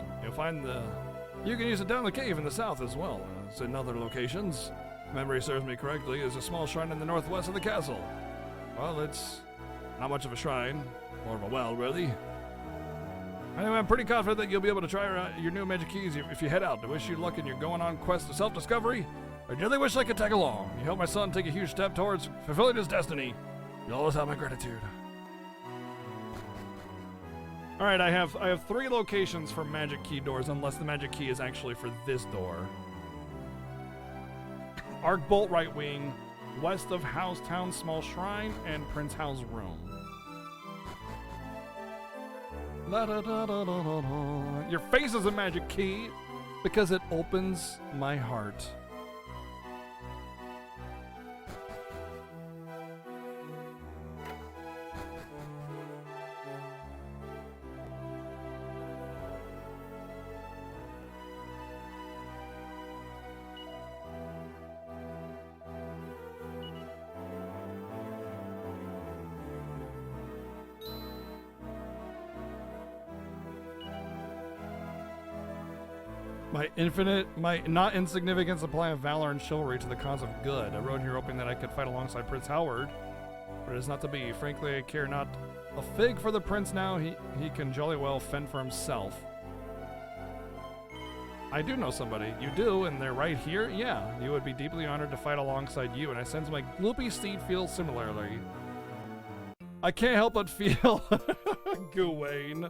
You can use it down the cave in the south as well as in other locations. If memory serves me correctly, there's a small shrine in the northwest of the castle. Well, it's not much of a shrine, more of a well, really. Anyway, I'm pretty confident that you'll be able to try your new magic keys if you head out. I wish you luck in your going on quest of self-discovery. I really wish I could tag along. You helped my son take a huge step towards fulfilling his destiny. You'll always have my gratitude. All right, I have 3 locations for magic key doors, unless the magic key is actually for this door. Arc Bolt right wing, west of House Town small shrine, and Prince House room. La da da da da da da. Your face is a magic key because it opens my heart. My not insignificant supply of valor and chivalry to the cause of good. I rode here hoping that I could fight alongside Prince Howard, but it is not to be. Frankly, I care not a fig for the prince now. He can jolly well fend for himself. I do know somebody. You do, and they're right here? Yeah, you would be deeply honored to fight alongside you, and I sense my gloopy steed feels similarly. I can't help but feel... Gawain.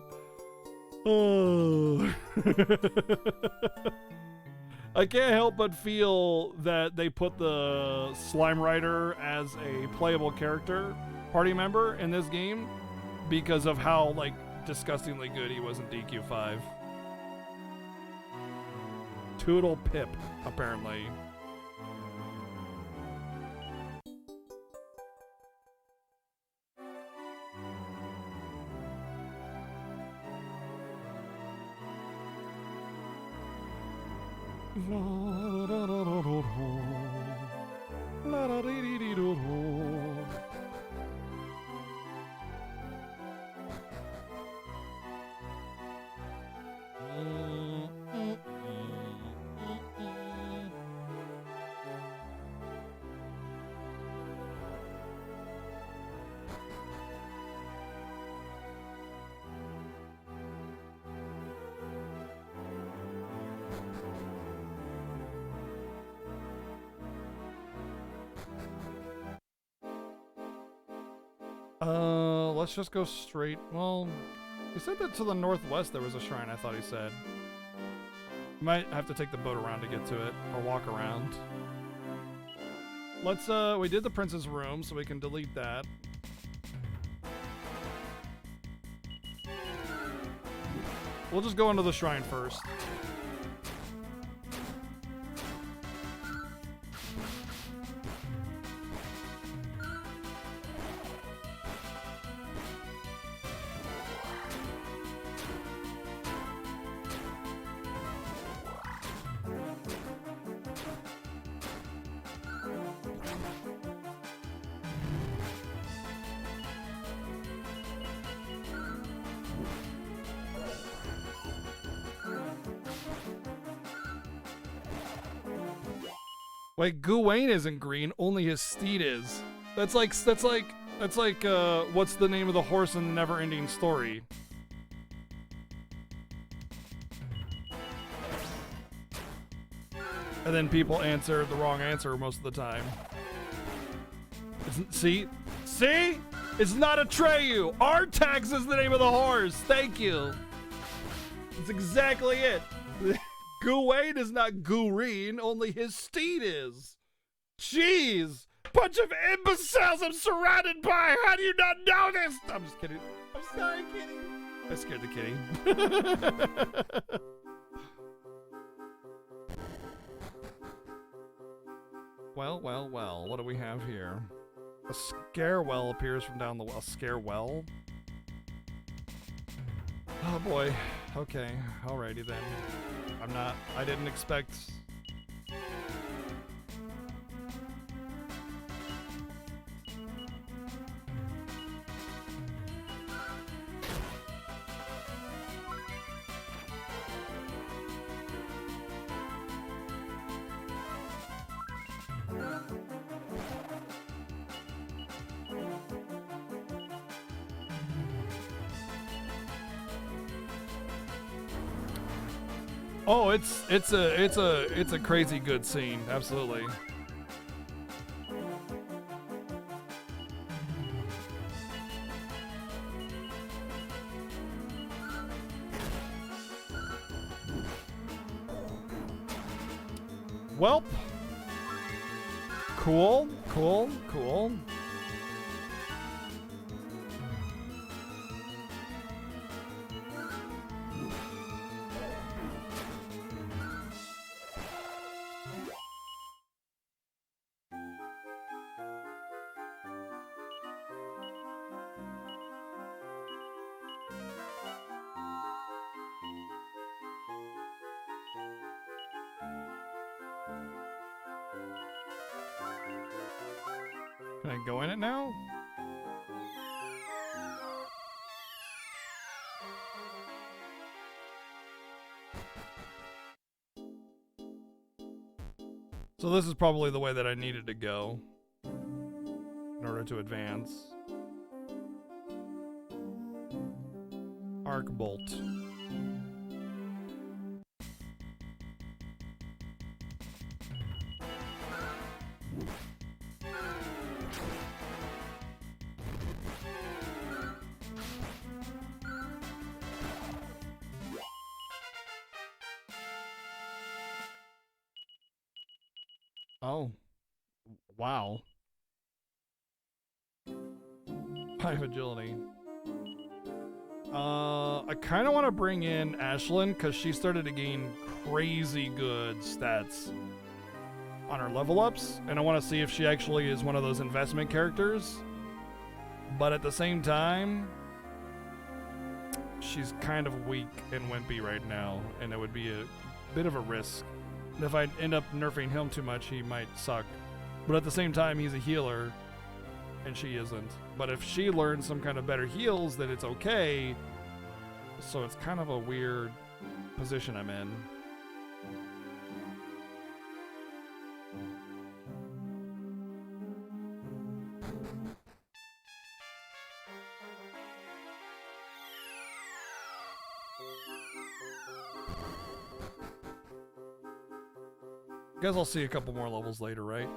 Oh. I can't help but feel that they put the Slime Rider as a playable character, party member in this game, because of how, like, disgustingly good he was in DQ5. Toodle Pip, apparently. Let's just go straight. Well, he said that to the northwest there was a shrine, I thought he said. Might have to take the boat around to get to it, or walk around. Let's, we did the prince's room, so we can delete that. We'll just go into the shrine first. Wait, Gawain isn't green, only his steed is. That's like what's the name of the horse in the Never-Ending Story? And then people answer the wrong answer most of the time. See? It's not Atreyu! Artax is the name of the horse! Thank you! That's exactly it! Gawain is not Gureen, only his steed is. Jeez! Bunch of imbeciles I'm surrounded by! How do you not know this? I'm just kidding. I'm sorry, kitty. I scared the kitty. Well, what do we have here? A scarewell appears from down the well. A scarewell? Oh boy. Okay, alrighty then. I didn't expect... Oh, it's a crazy good scene. Absolutely. Welp. Cool, cool, cool. Can I go in it now? So this is probably the way that I needed to go in order to advance. Arc bolt. Oh. Wow. 5 agility. I kind of want to bring in Ashlyn because she started to gain crazy good stats on her level ups, and I want to see if she actually is one of those investment characters. But at the same time, she's kind of weak and wimpy right now, and it would be a bit of a risk. And if I end up nerfing him too much, he might suck. But at the same time, he's a healer, and she isn't. But if she learns some kind of better heals, then it's okay. So it's kind of a weird position I'm in. Guess I'll see a couple more levels later, right?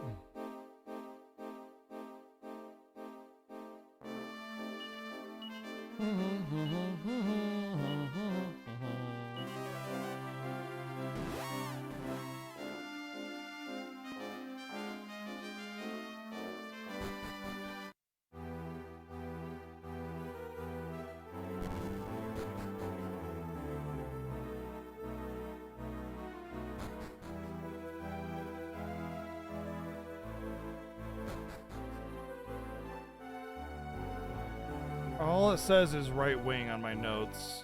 All it says is right wing on my notes.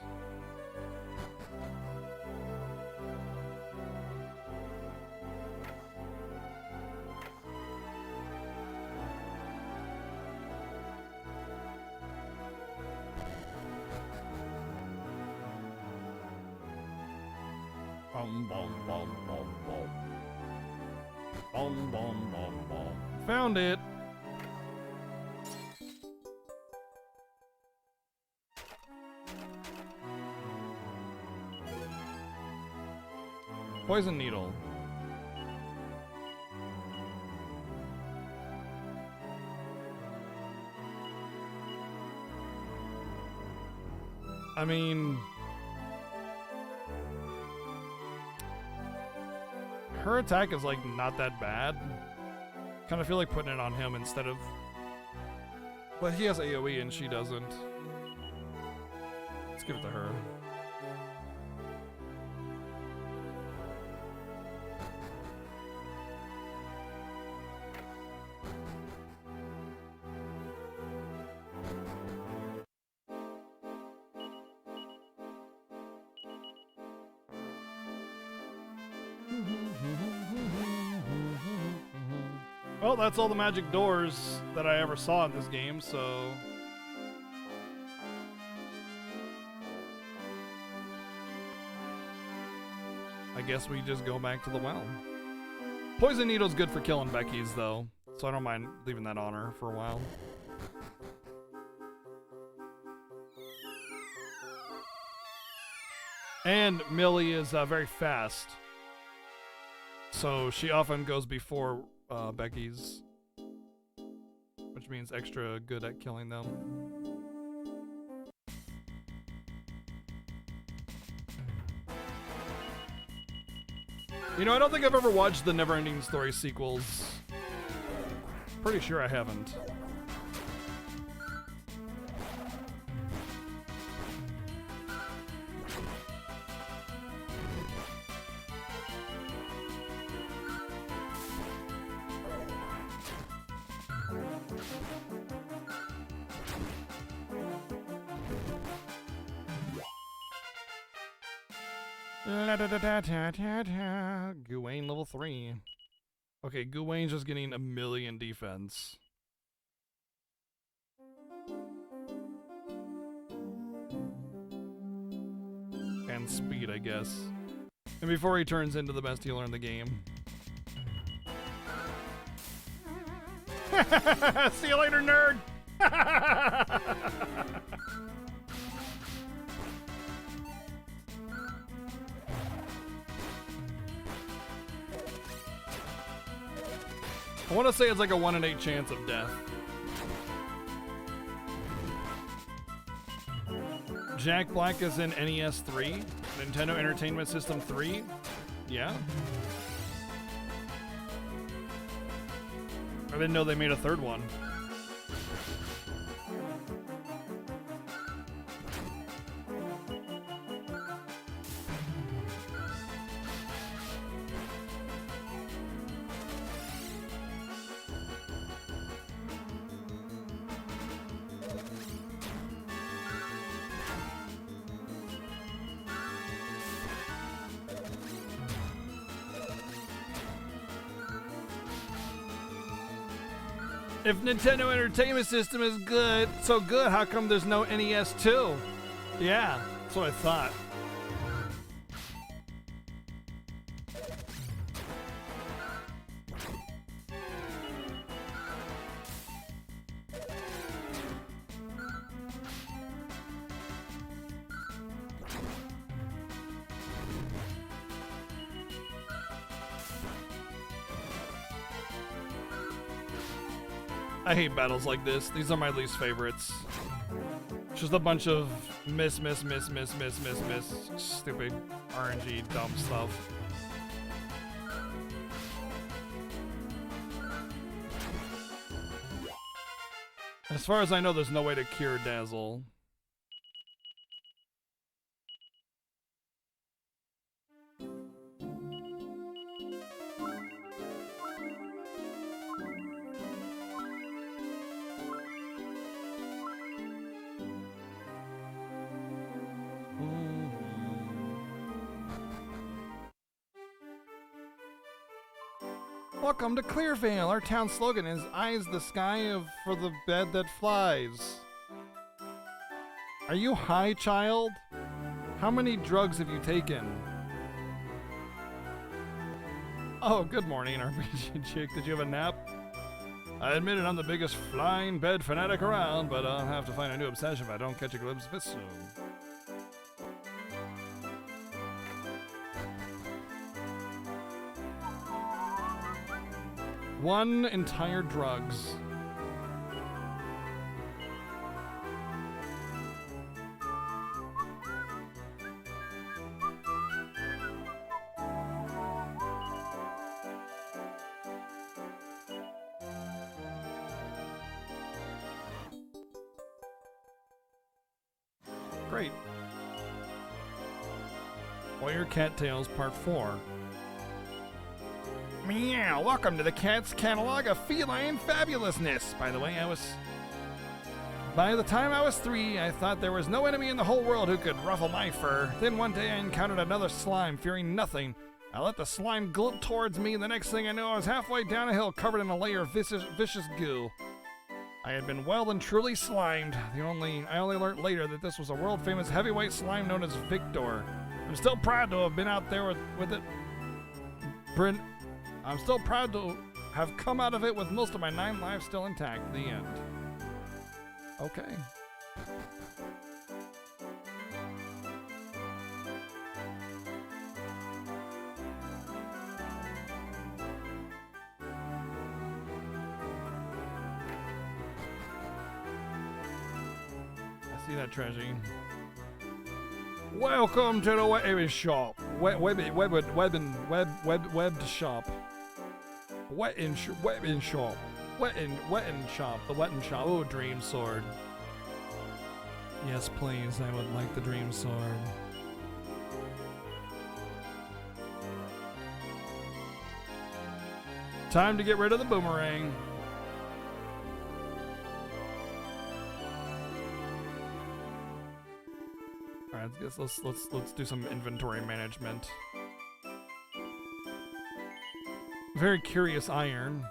Found it. Poison needle. I mean, her attack is like not that bad. Kind of feel like putting it on him instead of, but he has AoE and she doesn't. Let's give it to her. Well, that's all the magic doors that I ever saw in this game, so... I guess we just go back to the well. Poison Needle's good for killing Becky's, though, so I don't mind leaving that on her for a while. And Millie is very fast. So she often goes before Becky's. Which means extra good at killing them. You know, I don't think I've ever watched the Neverending Story sequels. Pretty sure I haven't. Gawain level 3. Okay, Gawain's just getting 1,000,000 defense. And speed, I guess. And before he turns into the best healer in the game. See you later, nerd! I want to say it's like a 1 in 8 chance of death. Jack Black is in NES 3, Nintendo Entertainment System 3. Yeah. I didn't know they made a third one. If Nintendo Entertainment System is good, so good, how come there's no NES 2? Yeah, that's what I thought. I hate battles like this. These are my least favorites. Just a bunch of miss. Stupid RNG dumb stuff. As far as I know, there's no way to cure Dazzle. Welcome to Clearvale. Our town slogan is "Eyes the sky for the bed that flies." Are you high, child? How many drugs have you taken? Oh, good morning, RPG chick. Did you have a nap? I admit it, I'm the biggest flying bed fanatic around, but I'll have to find a new obsession if I don't catch a glimpse of it soon. One entire drugs. Great. Warrior Cattails Part 4. Meow, welcome to the Cat's Catalog of Feline Fabulousness. By the way, by the time I was 3, I thought there was no enemy in the whole world who could ruffle my fur. Then one day I encountered another slime, fearing nothing. I let the slime gloat towards me, and the next thing I knew I was halfway down a hill covered in a layer of vicious goo. I had been well and truly slimed. I only learned later that this was a world-famous heavyweight slime known as Victor. I'm still proud to have been out there with it. I'm still proud to have come out of it with most of my 9 lives still intact. The end. Okay. See that treasure. Welcome to the webbing shop. Webbed shop. Webbing shop. Wetting shop. The wetting shop. Oh, dream sword. Yes, please. I would like the dream sword. Time to get rid of the boomerang. All right, let's do some inventory management. Very curious iron.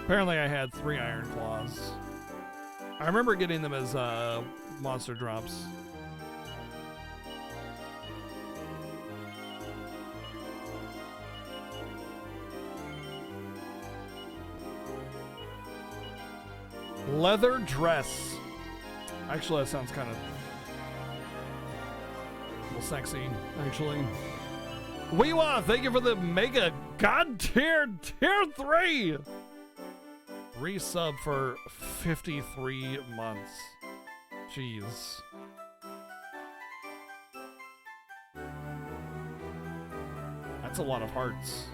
Apparently I had 3 iron claws. I remember getting them as monster drops. Leather dress. Actually, that sounds kind of a little sexy, actually. Weewa, thank you for the mega god tier 3! Resub for 53 months. Jeez. That's a lot of hearts.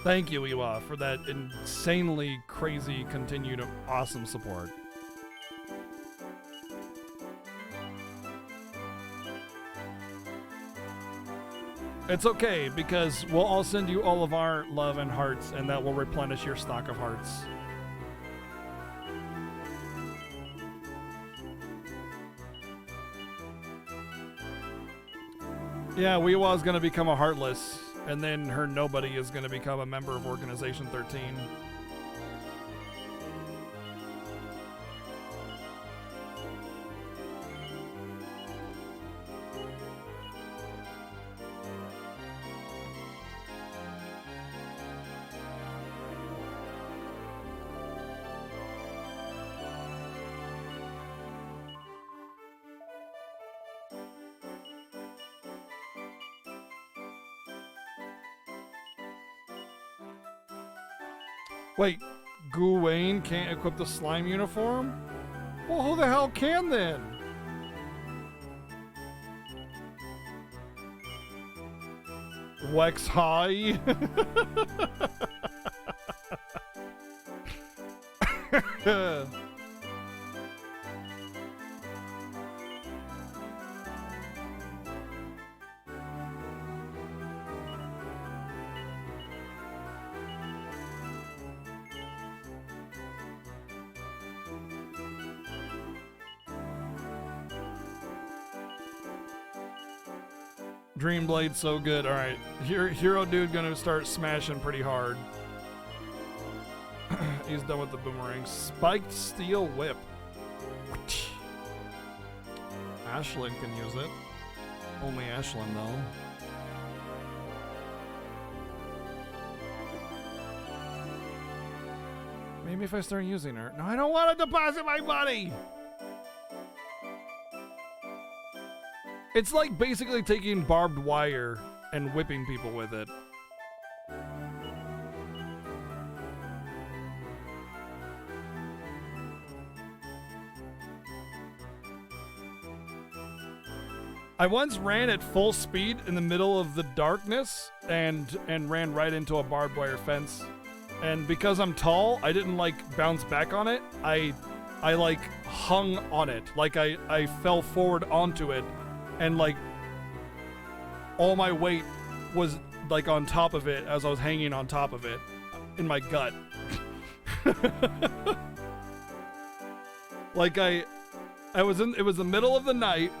Thank you, Iwa, for that insanely crazy, continued, awesome support. It's okay, because we'll all send you all of our love and hearts, and that will replenish your stock of hearts. Yeah, Weewa is going to become a Heartless, and then her Nobody is going to become a member of Organization 13. Wait, Gawain can't equip the slime uniform? Well, who the hell can then? Wex High? Dreamblade's so good. Alright, Hero Dude gonna start smashing pretty hard. He's done with the boomerang. Spiked Steel Whip. Ashlyn can use it. Only Ashlyn, though. Maybe if I start using her. No, I don't want to deposit my money! It's like basically taking barbed wire and whipping people with it. I once ran at full speed in the middle of the darkness and ran right into a barbed wire fence. And because I'm tall, I didn't like bounce back on it. I like hung on it. Like I fell forward onto it. And like all my weight was like on top of it as I was hanging on top of it in my gut. Like it was the middle of the night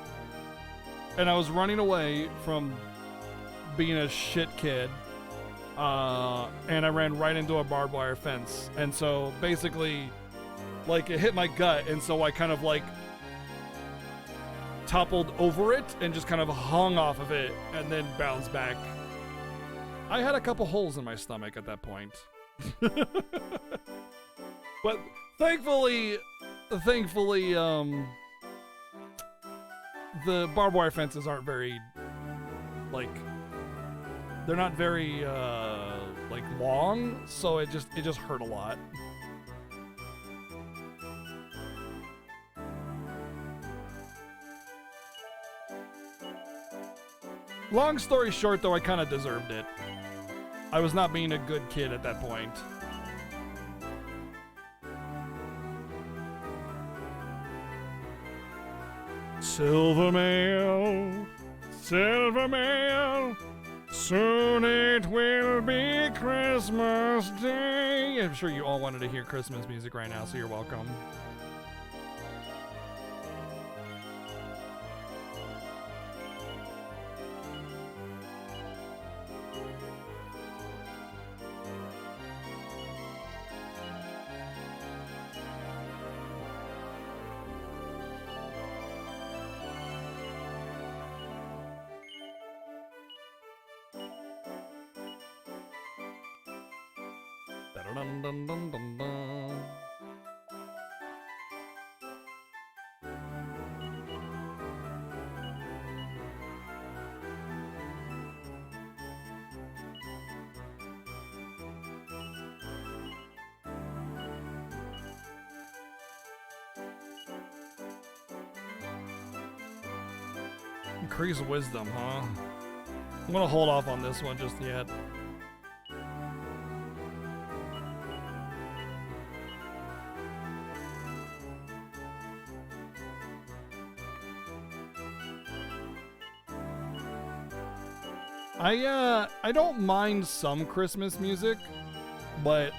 and I was running away from being a shit kid and I ran right into a barbed wire fence. And so basically, like, it hit my gut, and so I kind of like toppled over it and just kind of hung off of it and then bounced back. I had a couple holes in my stomach at that point. But thankfully, the barbed wire fences aren't very, like, they're not very, like, long, so it just hurt a lot. Long story short, though, I kind of deserved it. I was not being a good kid at that point. Silvermail, Silvermail, soon it will be Christmas Day. I'm sure you all wanted to hear Christmas music right now, so you're welcome. Dun, dun, dun, dun, dun. Increase wisdom, huh? I'm gonna hold off on this one just yet. I don't mind some Christmas music, but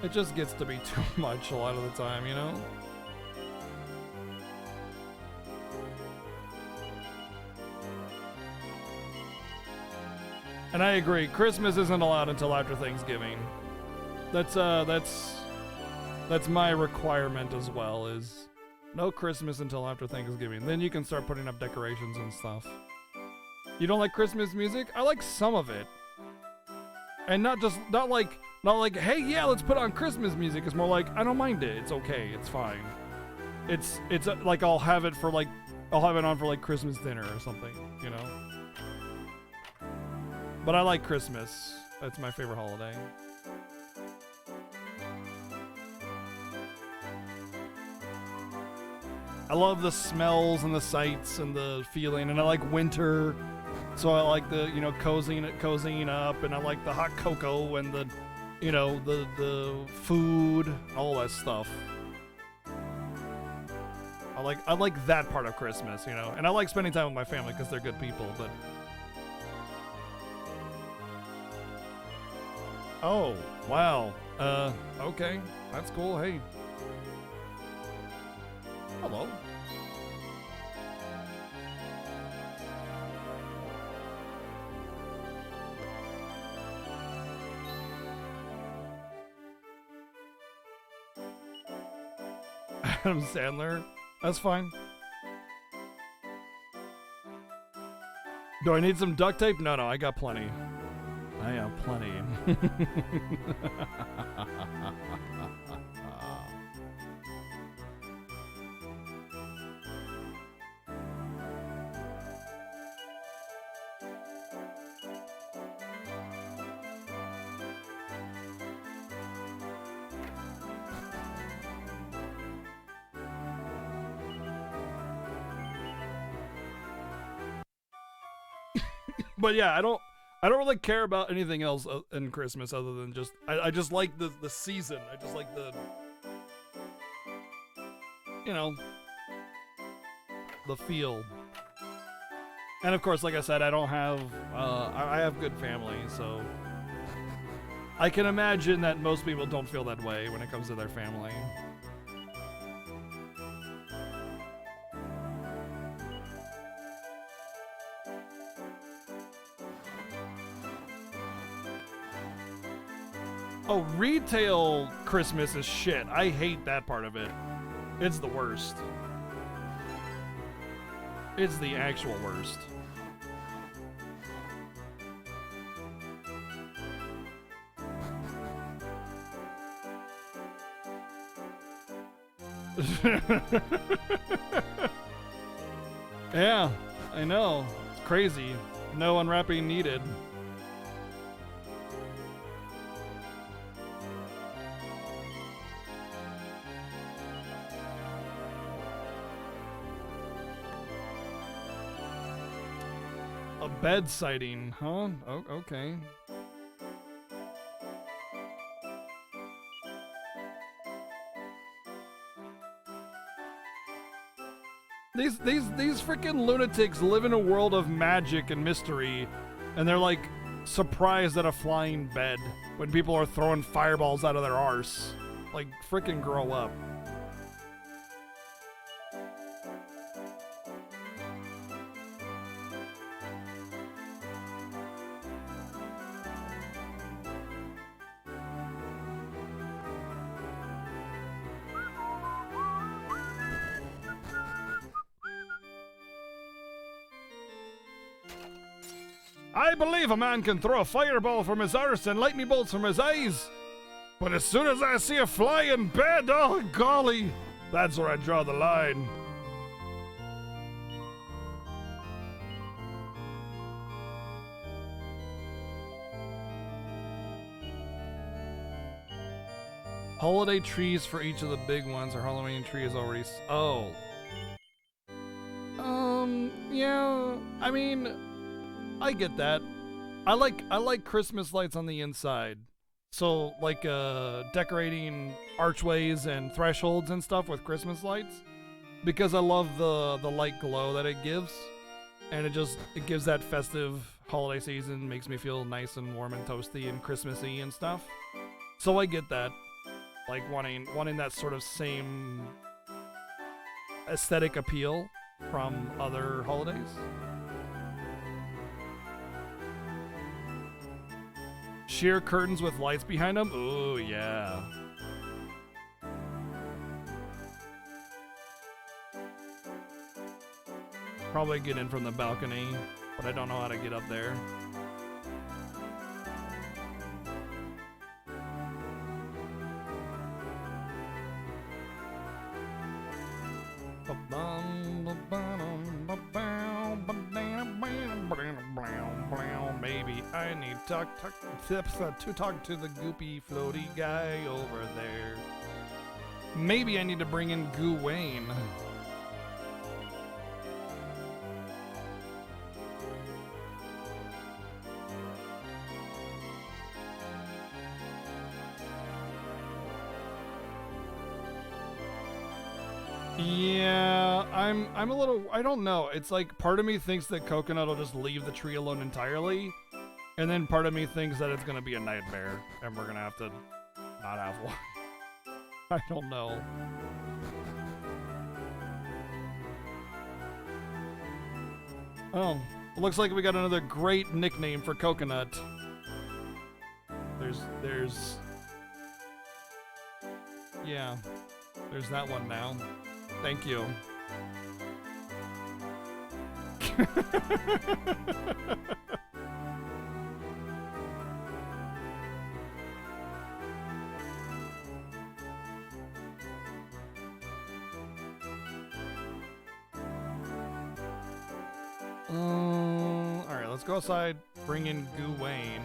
it just gets to be too much a lot of the time, you know? And I agree, Christmas isn't allowed until after Thanksgiving. That's my requirement as well, is no Christmas until after Thanksgiving. Then you can start putting up decorations and stuff. You don't like Christmas music? I like some of it. And not like, hey, yeah, let's put on Christmas music. It's more like, I don't mind it. It's okay. It's fine. It's like I'll have it on for like Christmas dinner or something, you know? But I like Christmas. That's my favorite holiday. I love the smells and the sights and the feeling, and I like winter. So I like the, you know, cozying up, and I like the hot cocoa and the, you know, the food, all that stuff. I like that part of Christmas, you know, and I like spending time with my family because they're good people. But oh wow, okay, that's cool. Hey, hello. Adam Sandler. That's fine. Do I need some duct tape? No, I got plenty. I have plenty. But yeah, I don't really care about anything else in Christmas other than just I just like the season. I just like the, you know, the feel. And of course, like I said, I don't have I have good family, so I can imagine that most people don't feel that way when it comes to their family. Oh, retail Christmas is shit. I hate that part of it. It's the worst. It's the actual worst. Yeah, I know. It's crazy. No unwrapping needed. A bed sighting, huh? Oh, okay. These freaking lunatics live in a world of magic and mystery, and they're like surprised at a flying bed when people are throwing fireballs out of their arse. Like, freaking grow up. I believe a man can throw a fireball from his arse and lightning bolts from his eyes. But as soon as I see a flying bed, oh golly, that's where I draw the line. Holiday trees for each of the big ones. Our Halloween tree is already. Oh. Yeah. I mean, I get that. I like Christmas lights on the inside. So like decorating archways and thresholds and stuff with Christmas lights, because I love the light glow that it gives, and it gives that festive holiday season, makes me feel nice and warm and toasty and Christmassy and stuff. So I get that, like wanting that sort of same aesthetic appeal from other holidays. Sheer curtains with lights behind them? Ooh, yeah. Probably get in from the balcony, but I don't know how to get up there. Maybe I need to talk to the goopy floaty guy over there. Maybe I need to bring in Gawain. Yeah, I'm a little, I don't know. It's like part of me thinks that Coconut will just leave the tree alone entirely, and then part of me thinks that it's gonna be a nightmare and we're gonna have to not have one. I don't know. Oh, looks like we got another great nickname for Coconut. Yeah, there's that one now. Thank you. Alright, let's go outside, bring in Gawain,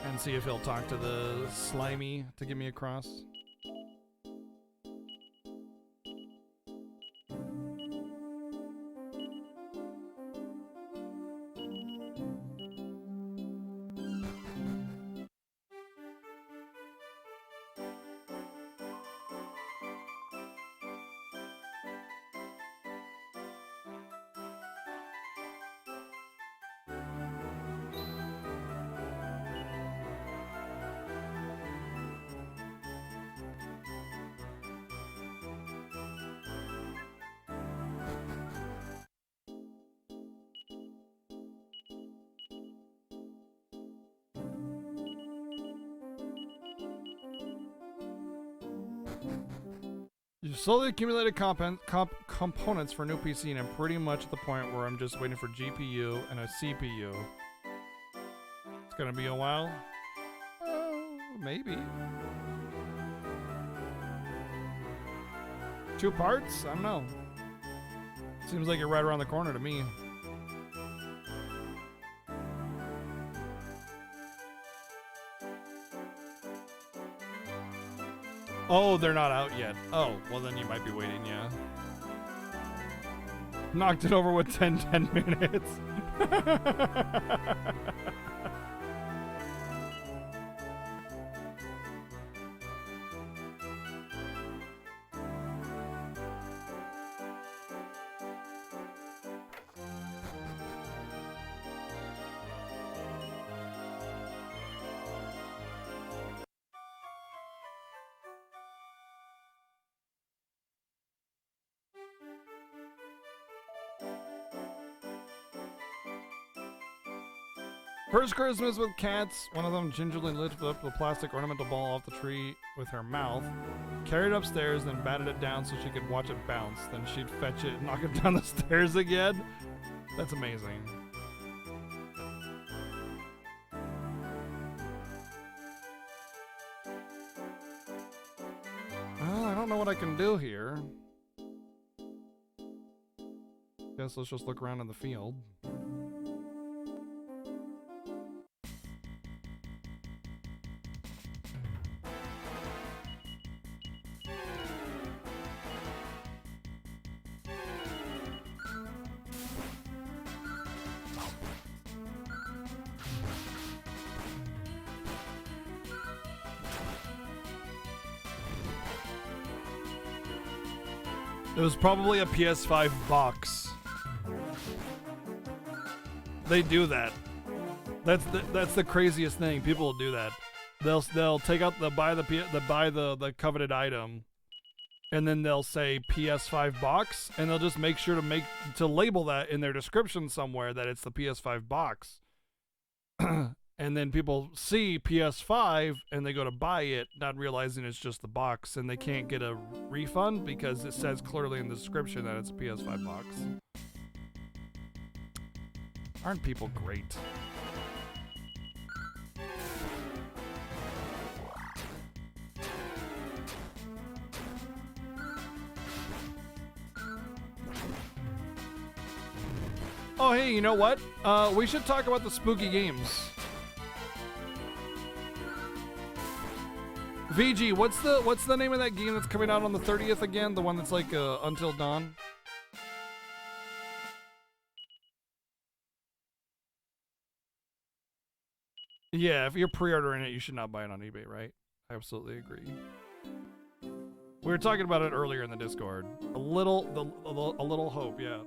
and see if he'll talk to the Slimy to get me across. slowly accumulated components for a new PC, and I'm pretty much at the point where I'm just waiting for GPU and a CPU. It's gonna be a while. Maybe. 2 parts? I don't know. Seems like you're right around the corner to me. Oh, they're not out yet. Oh, well then you might be waiting, yeah. Knocked it over with 10 minutes. First Christmas with cats. One of them gingerly lifted up the plastic ornamental ball off the tree with her mouth, carried it upstairs, then batted it down so she could watch it bounce. Then she'd fetch it and knock it down the stairs again. That's amazing. Well, I don't know what I can do here. Guess let's just look around in the field. It was probably a PS5 box. They do that. That's the craziest thing. People will do that. They'll take out buy the coveted item, and then they'll say PS5 box, and they'll just make sure to label that in their description somewhere that it's the PS5 box. And then people see PS5 and they go to buy it, not realizing it's just the box, and they can't get a refund because it says clearly in the description that it's a PS5 box. Aren't people great? Oh, hey, you know what? We should talk about the spooky games. VG, what's the name of that game that's coming out on the 30th again? The one that's like Until Dawn? Yeah, if you're pre-ordering it, you should not buy it on eBay, right? I absolutely agree. We were talking about it earlier in the Discord. A little hope, yeah.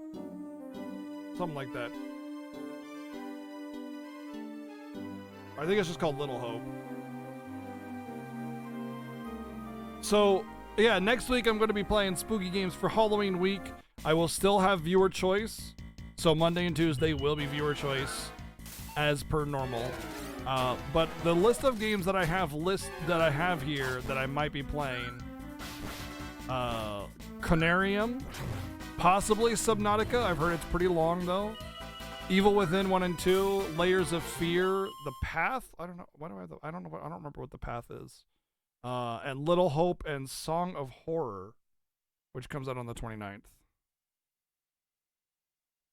Something like that. I think it's just called Little Hope. So, yeah, next week I'm going to be playing spooky games for Halloween week. I will still have viewer choice. So Monday and Tuesday will be viewer choice as per normal. But the list of games that I have here that I might be playing, Conarium, possibly Subnautica. I've heard it's pretty long though. Evil Within 1 and 2, Layers of Fear, The Path. I don't know. I don't remember what The Path is. And Little Hope and Song of Horror, which comes out on the 29th.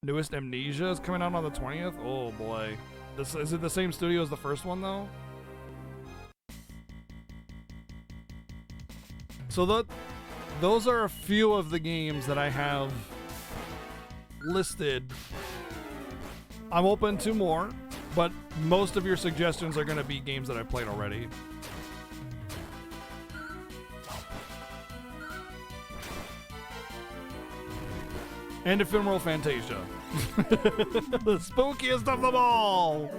Newest Amnesia is coming out on the 20th. Oh boy. Is it the same studio as the first one though? So those are a few of the games that I have listed. I'm open to more, but most of your suggestions are going to be games that I've played already. And Ephemeral Fantasia. The spookiest of them all!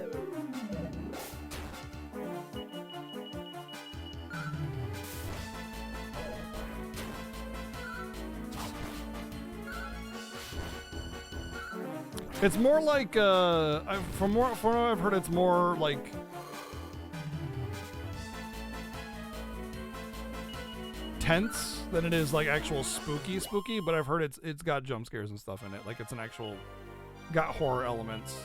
It's more like, from what I've heard, it's more like intense than it is like actual spooky, but I've heard it's got jump scares and stuff in it. Like it's an actual got horror elements.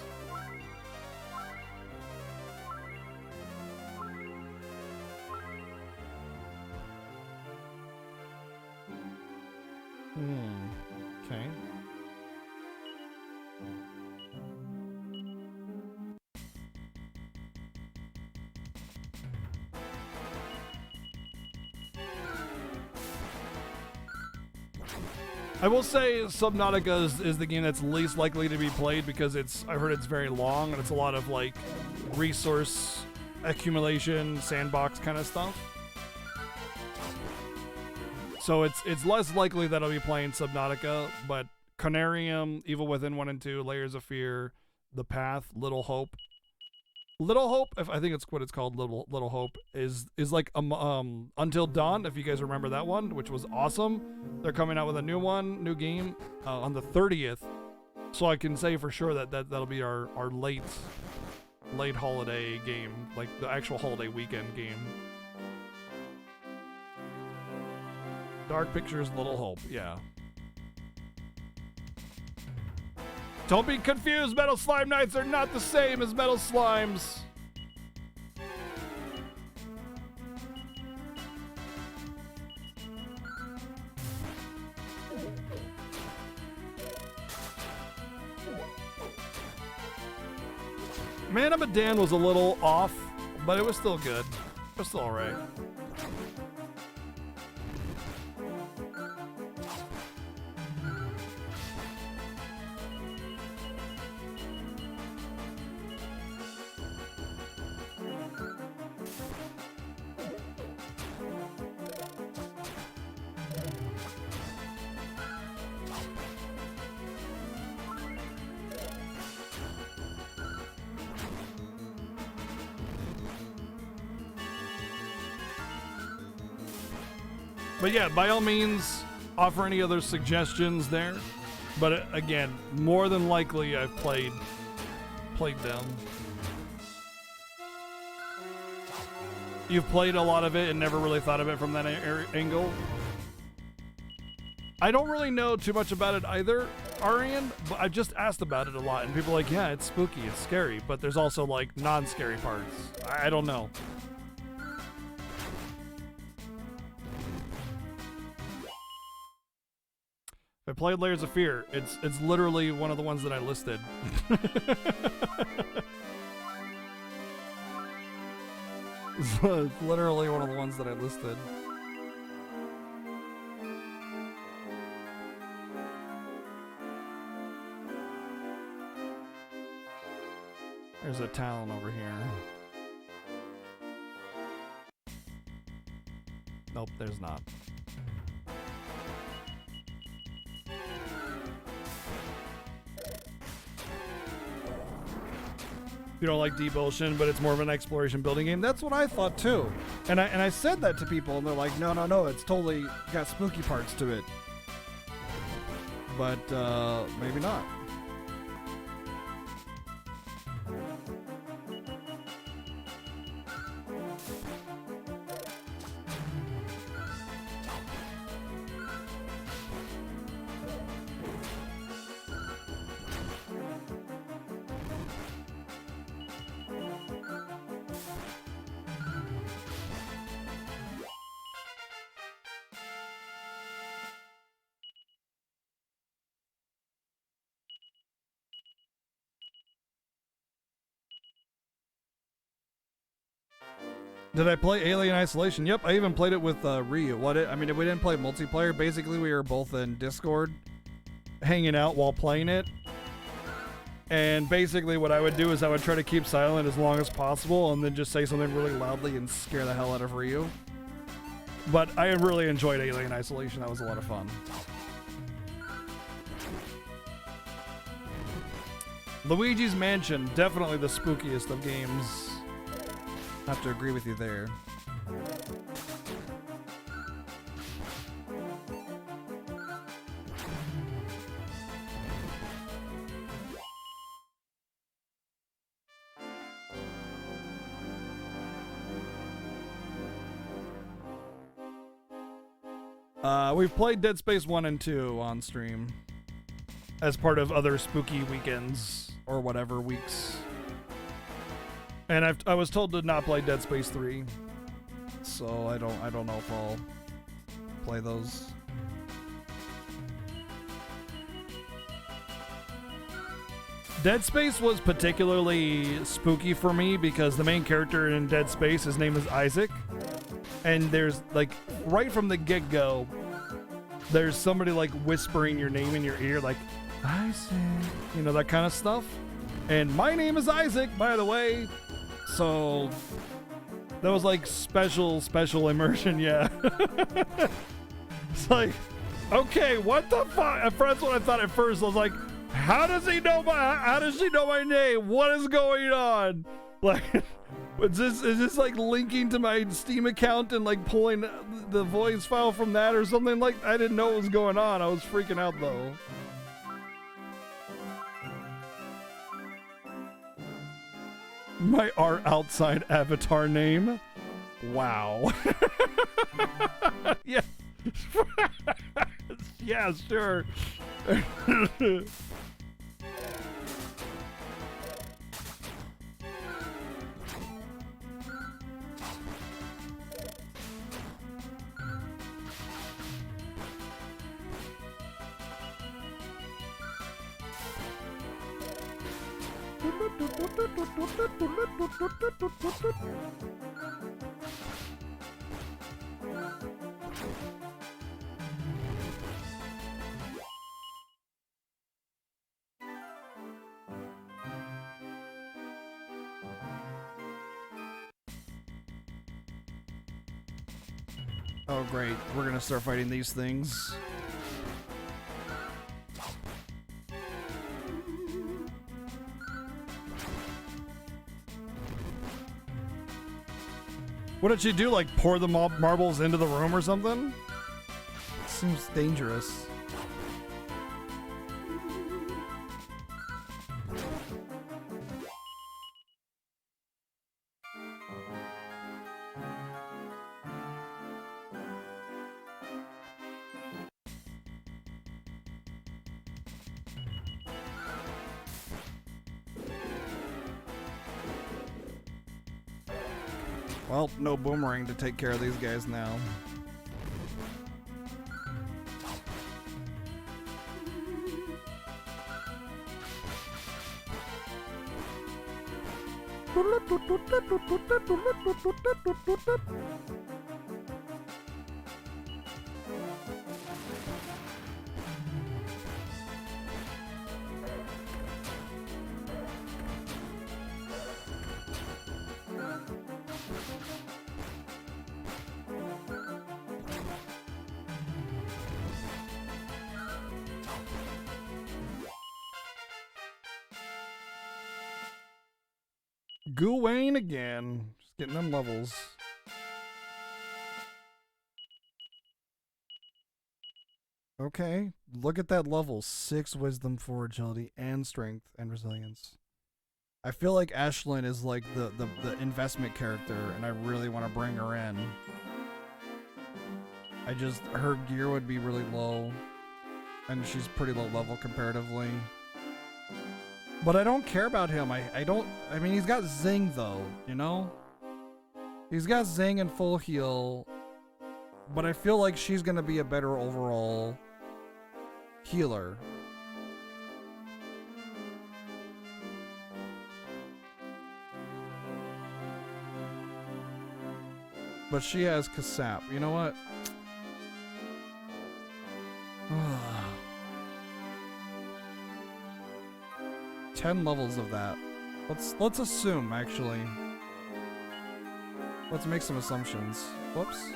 Okay. I will say Subnautica is the game that's least likely to be played because I heard it's very long and it's a lot of like resource accumulation, sandbox kind of stuff. So it's less likely that I'll be playing Subnautica, but Conarium, Evil Within 1 and 2, Layers of Fear, The Path, Little Hope. Little Hope, if I think it's what it's called, Little Hope, is like Until Dawn, if you guys remember that one, which was awesome. They're coming out with a new game on the 30th. So I can say for sure that'll be our late holiday game, like the actual holiday weekend game. Dark Pictures, Little Hope, yeah. Don't be confused, Metal Slime Knights are not the same as Metal Slimes. Man of Medan was a little off, but it was still good. It was still alright. But yeah, by all means, offer any other suggestions there. But again, more than likely, I've played them. You've played a lot of it and never really thought of it from that angle. I don't really know too much about it either, Arian, but I've just asked about it a lot, and people are like, yeah, it's spooky, it's scary, but there's also like non-scary parts. I don't know. I played Layers of Fear. It's literally one of the ones that I listed. It's literally one of the ones that I listed. There's a Talon over here. Nope, there's not. You don't like Deep Ocean, but it's more of an exploration building game. That's what I thought too. And I said that to people, and they're like, no, it's totally got spooky parts to it. But maybe not. Did I play Alien Isolation? Yep, I even played it with Ryu. We didn't play multiplayer. Basically, we were both in Discord, hanging out while playing it. And basically, what I would do is I would try to keep silent as long as possible, and then just say something really loudly and scare the hell out of Ryu. But I really enjoyed Alien Isolation. That was a lot of fun. Luigi's Mansion, definitely the spookiest of games. I have to agree with you there. We've played Dead Space 1 and 2 on stream as part of other spooky weekends or whatever weeks. And I was told to not play Dead Space 3, so I don't know if I'll play those. Dead Space was particularly spooky for me because the main character in Dead Space, his name is Isaac, and there's like right from the get-go, there's somebody like whispering your name in your ear, like Isaac, you know, that kind of stuff. And my name is Isaac, by the way. So that was like special immersion, yeah. It's like, okay, what the fuck? That's what I thought at first. I was like, how does she know my name? What is going on? Like, is this like linking to my Steam account and like pulling the voice file from that or something? Like, I didn't know what was going on. I was freaking out though. My art outside avatar name. Wow. Yeah. Yeah, sure. Oh great, we're gonna start fighting these things. What did she do, like pour the marbles into the room or something? Seems dangerous. Well, no boomerang to take care of these guys now. Gawain again. Just getting them levels. Okay, look at that level. 6 wisdom, 4 agility, and strength, and resilience. I feel like Ashlyn is like the investment character, and I really want to bring her in. Her gear would be really low, and she's pretty low level comparatively. But I don't care about him. I mean, he's got Zing though, you know? He's got Zing and full heal, but I feel like she's gonna be a better overall healer. But she has Kasap. You know what? 10 levels of that. Let's assume, actually. Let's make some assumptions. Whoops.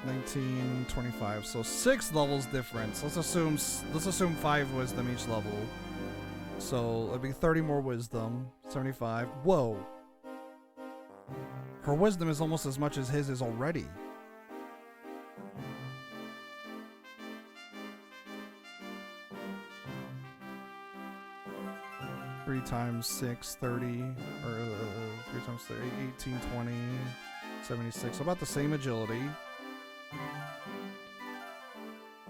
$19.25. So 6 levels difference. Let's assume 5 wisdom each level. So it'd be 30 more wisdom. 75. Whoa. Her wisdom is almost as much as his is already. 3 times 6, 30, or 3 times 30, 18, 20, 76. About the same agility.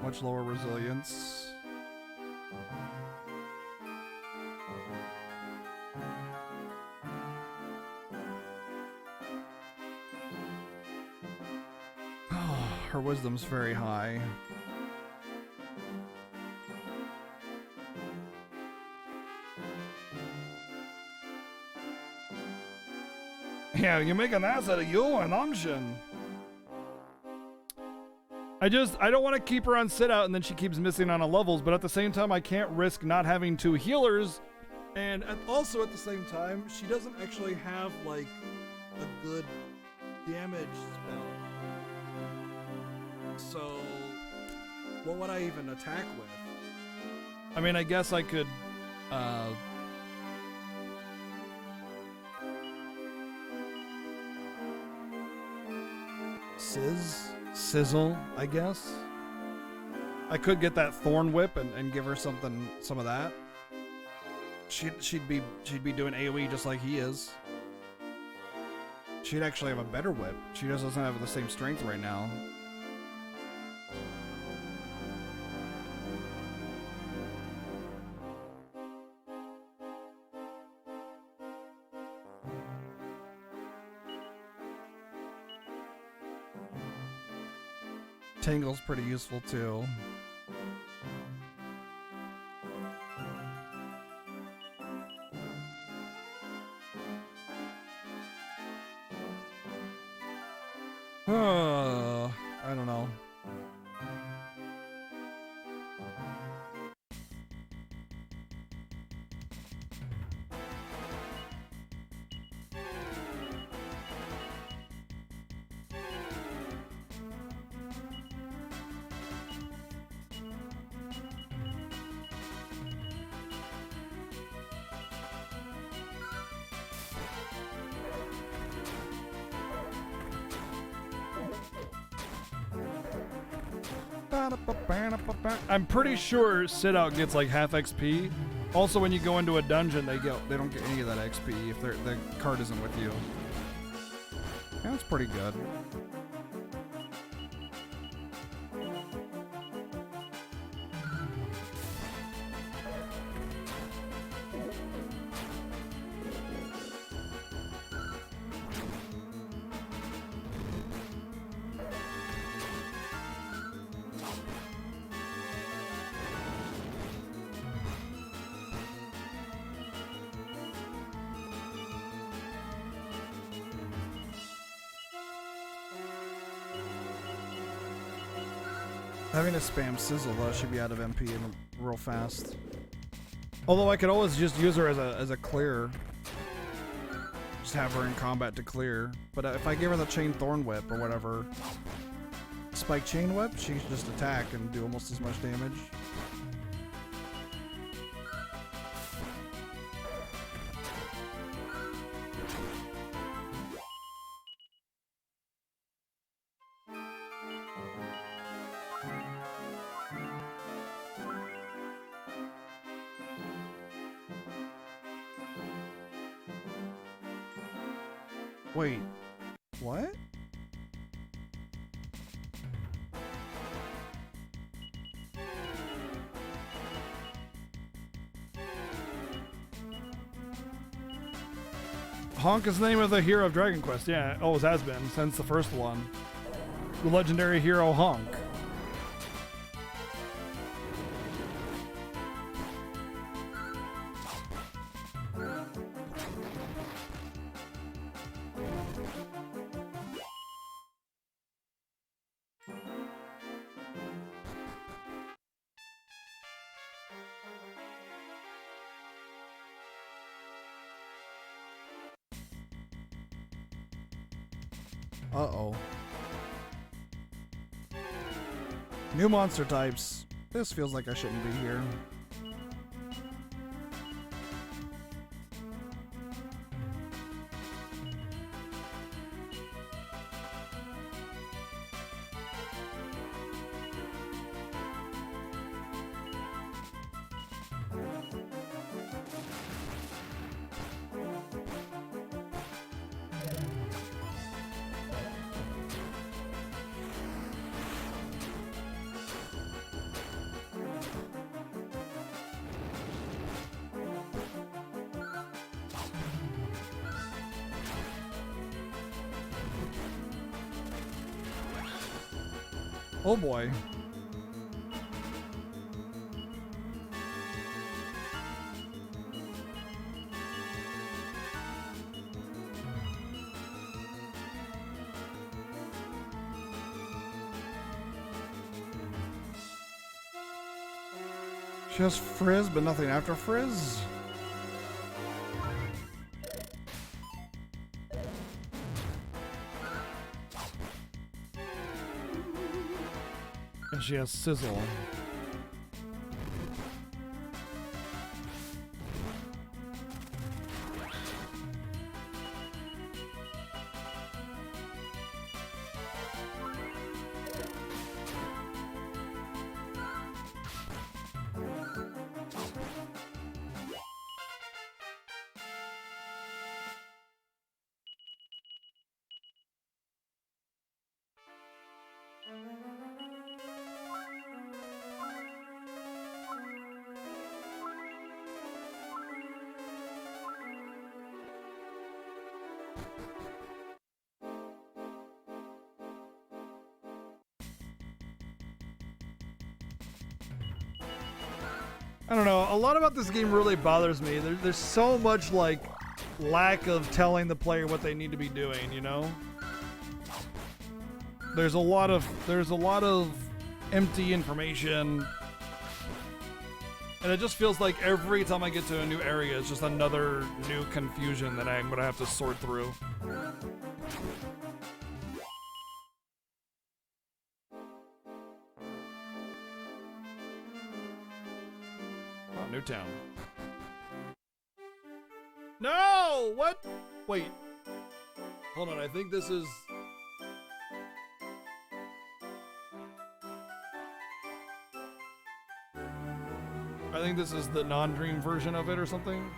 Much lower resilience. Her wisdom's very high. Yeah, you make an ass out of you and Angshin. I don't want to keep her on sit out and then she keeps missing on a levels, but at the same time I can't risk not having 2 healers. And also at the same time, she doesn't actually have like a good damage spell. So what would I even attack with? I mean, I guess I could sizzle, I guess. I could get that thorn whip and give her some of that. She'd be doing AoE just like he is. She'd actually have a better whip. She just doesn't have the same strength right now. Tangle's pretty useful too. I don't know. I'm pretty sure sit out gets like half XP. Also, when you go into a dungeon, they don't get any of that XP if the card isn't with you. Yeah, that's pretty good. Having to spam sizzle though should be out of MP real fast. Although I could always just use her as a clear. Just have her in combat to clear. But if I give her the chain thorn whip or whatever, spike chain whip, she can just attack and do almost as much damage. Wait, what? Honk is the name of the hero of Dragon Quest. Yeah, it always has been since the first one. The legendary hero Honk. Uh-oh. New monster types. This feels like I shouldn't be here. Oh boy. She has frizz, but nothing after frizz. And she has sizzle. I don't know. A lot about this game really bothers me. There's so much like lack of telling the player what they need to be doing. You know, there's a lot of empty information, and it just feels like every time I get to a new area, it's just another new confusion that I'm gonna have to sort through. Newtown. No! What? Wait. Hold on, I think this is... I think this is the non-dream version of it or something.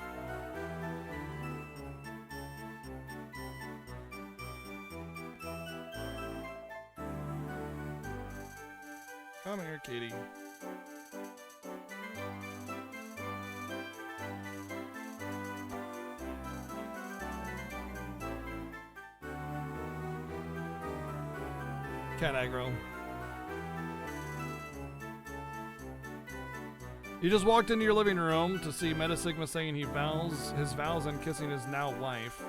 Come here, kitty. Cat aggro. You just walked into your living room to see Metasigma saying his vows and kissing his now wife.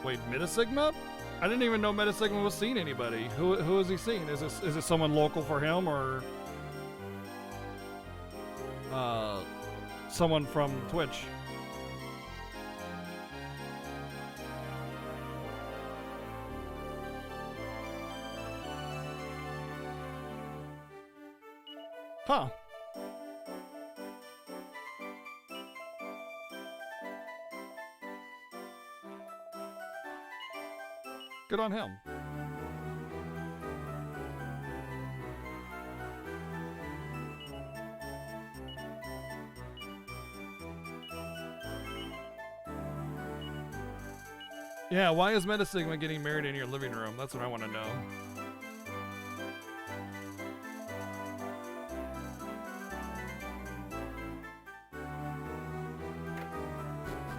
Wait, Metasigma? I didn't even know Metasigma was seeing anybody. Who is he seeing? Is it someone local for him or someone from Twitch? Huh. Good on him. Yeah, why is Metasigma getting married in your living room? That's what I want to know.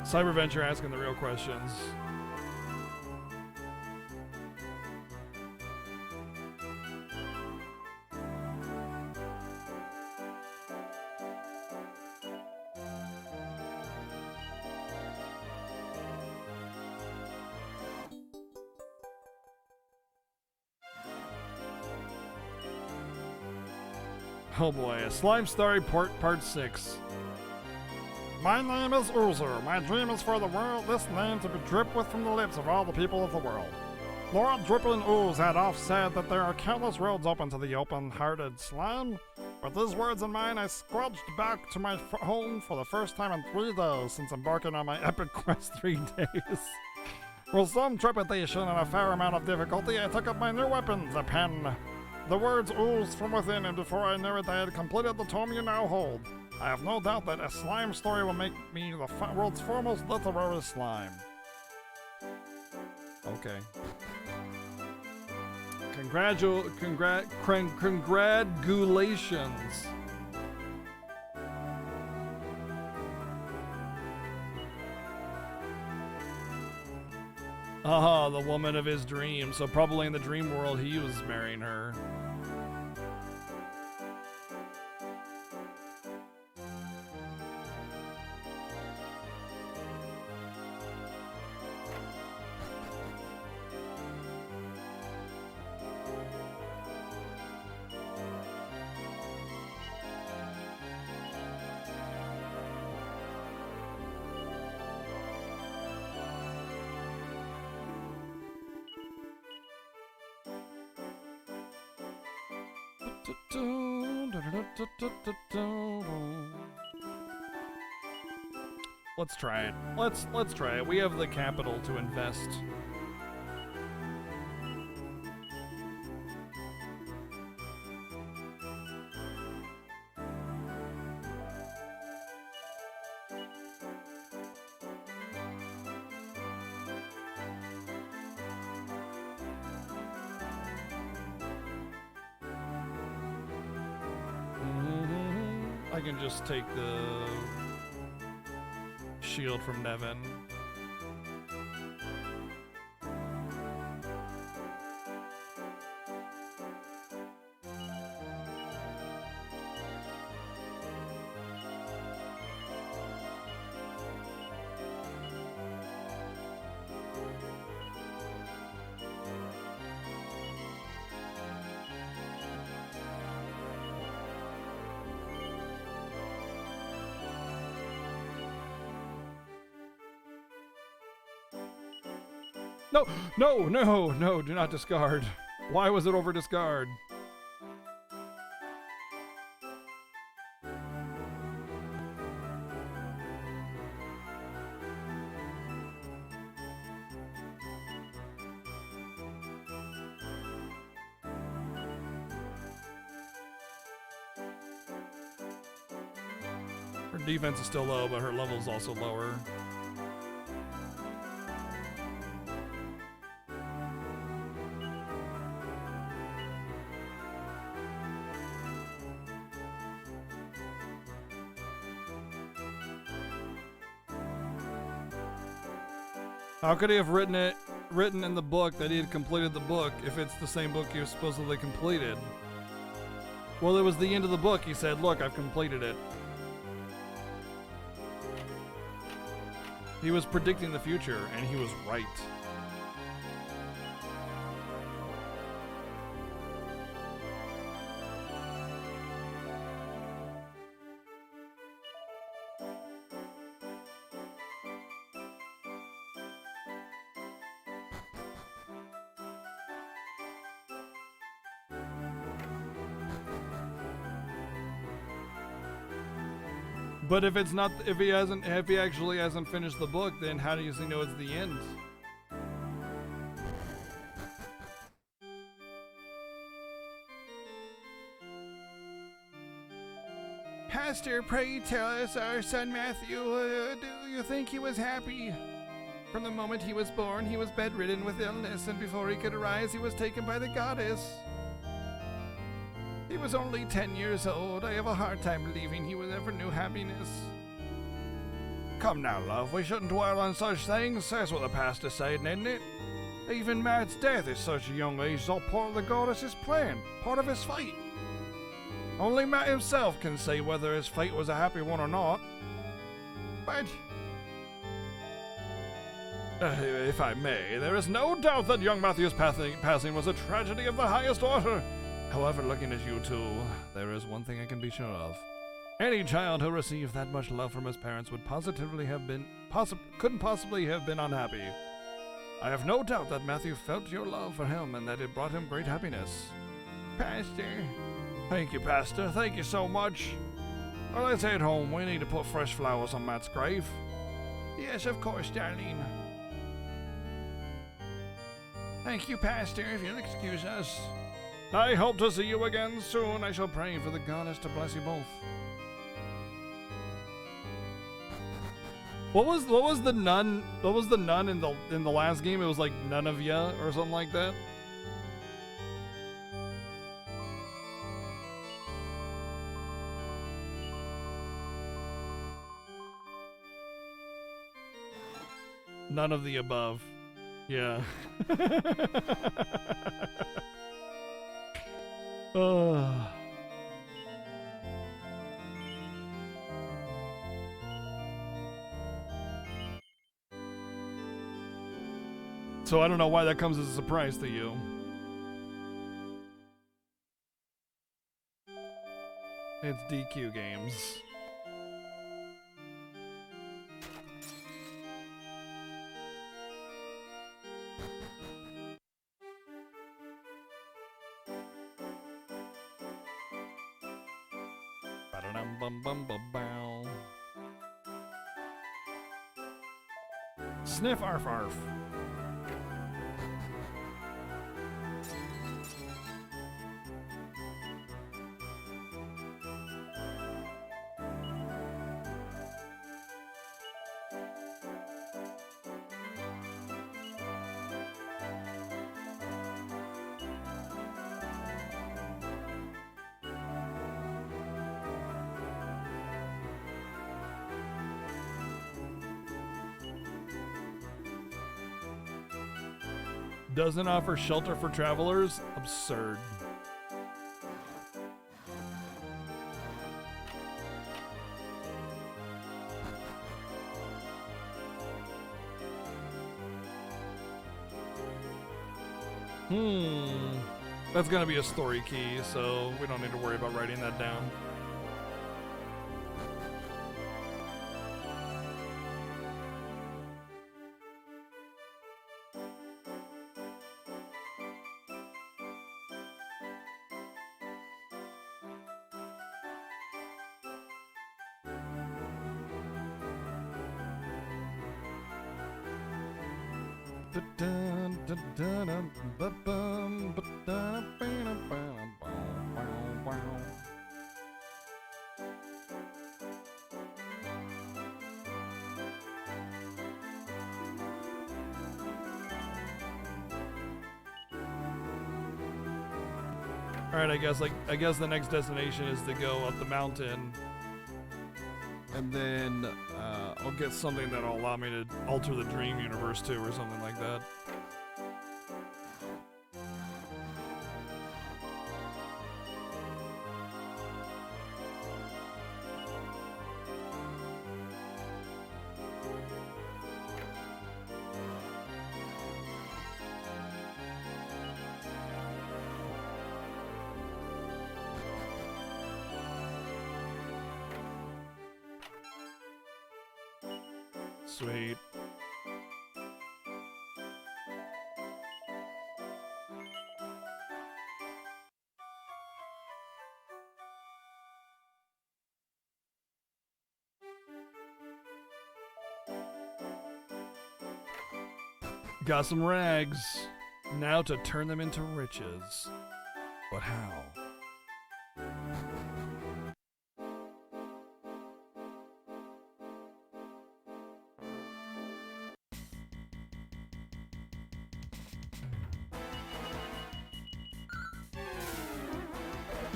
Cyberventure asking the real questions. Oh boy, a Slime Story Part 6. My name is Oozer. My dream is for the world, this name to be dripped with from the lips of all the people of the world. Lord Dripping Ooze had oft said that there are countless roads open to the open-hearted slime. With these words in mind, I squelched back to my home for the first time in 3 days since embarking on my epic quest 3 days. With some trepidation and a fair amount of difficulty, I took up my new weapon, the pen. The words oozed from within, and before I knew it, I had completed the tome you now hold. I have no doubt that a slime story will make me the world's foremost literary slime. Okay. Congratulations. Ah, the woman of his dreams. So probably in the dream world, he was marrying her. Let's try it. Let's try it. We have the capital to invest. I can just take the shield from Nevin. No, no, no, no, do not discard. Why was it over discard? Her defense is still low, but her level is also lower. How could he have written in the book that he had completed the book if it's the same book he was supposedly completed? Well, it was the end of the book. He said, look, I've completed it. He was predicting the future, and he was right. But if it's not, if he actually hasn't finished the book, then how does he know it's the end? Pastor, pray tell us, our son Matthew, do you think he was happy? From the moment he was born, he was bedridden with illness, and before he could arise, he was taken by the goddess. He was only 10 years old. I have a hard time believing he ever knew happiness. Come now, love, we shouldn't dwell on such things. That's what the pastor said, isn't it? Even Matt's death at such a young age is all part of the goddess's plan, part of his fate. Only Matt himself can say whether his fate was a happy one or not. But, if I may, there is no doubt that young Matthew's passing was a tragedy of the highest order. However, looking at you two, there is one thing I can be sure of. Any child who received that much love from his parents would couldn't possibly have been unhappy. I have no doubt that Matthew felt your love for him and that it brought him great happiness. Pastor. Thank you, Pastor. Thank you so much. Well, let's head home. We need to put fresh flowers on Matt's grave. Yes, of course, Darlene. Thank you, Pastor, if you'll excuse us. I hope to see you again soon. I shall pray for the goddess to bless you both. What was the nun? What was the nun in the last game? It was like none of ya or something like that. None of the above. Yeah. uh. So I don't know why that comes as a surprise to you. It's DQ games. Ba-da-dum-bum-bum-ba-bow. Sniff arf arf. Doesn't offer shelter for travelers? Absurd. That's gonna be a story key, so we don't need to worry about writing that down. Alright, I guess the next destination is to go up the mountain. And then I'll get something that'll allow me to alter the dream universe too, or something like that. Sweet. Got some rags. Now to turn them into riches. But how?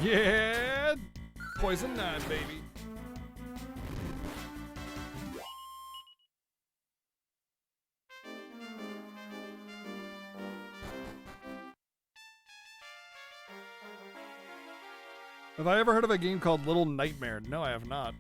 Yeah! Poison 9, baby. Have I ever heard of a game called Little Nightmare? No, I have not.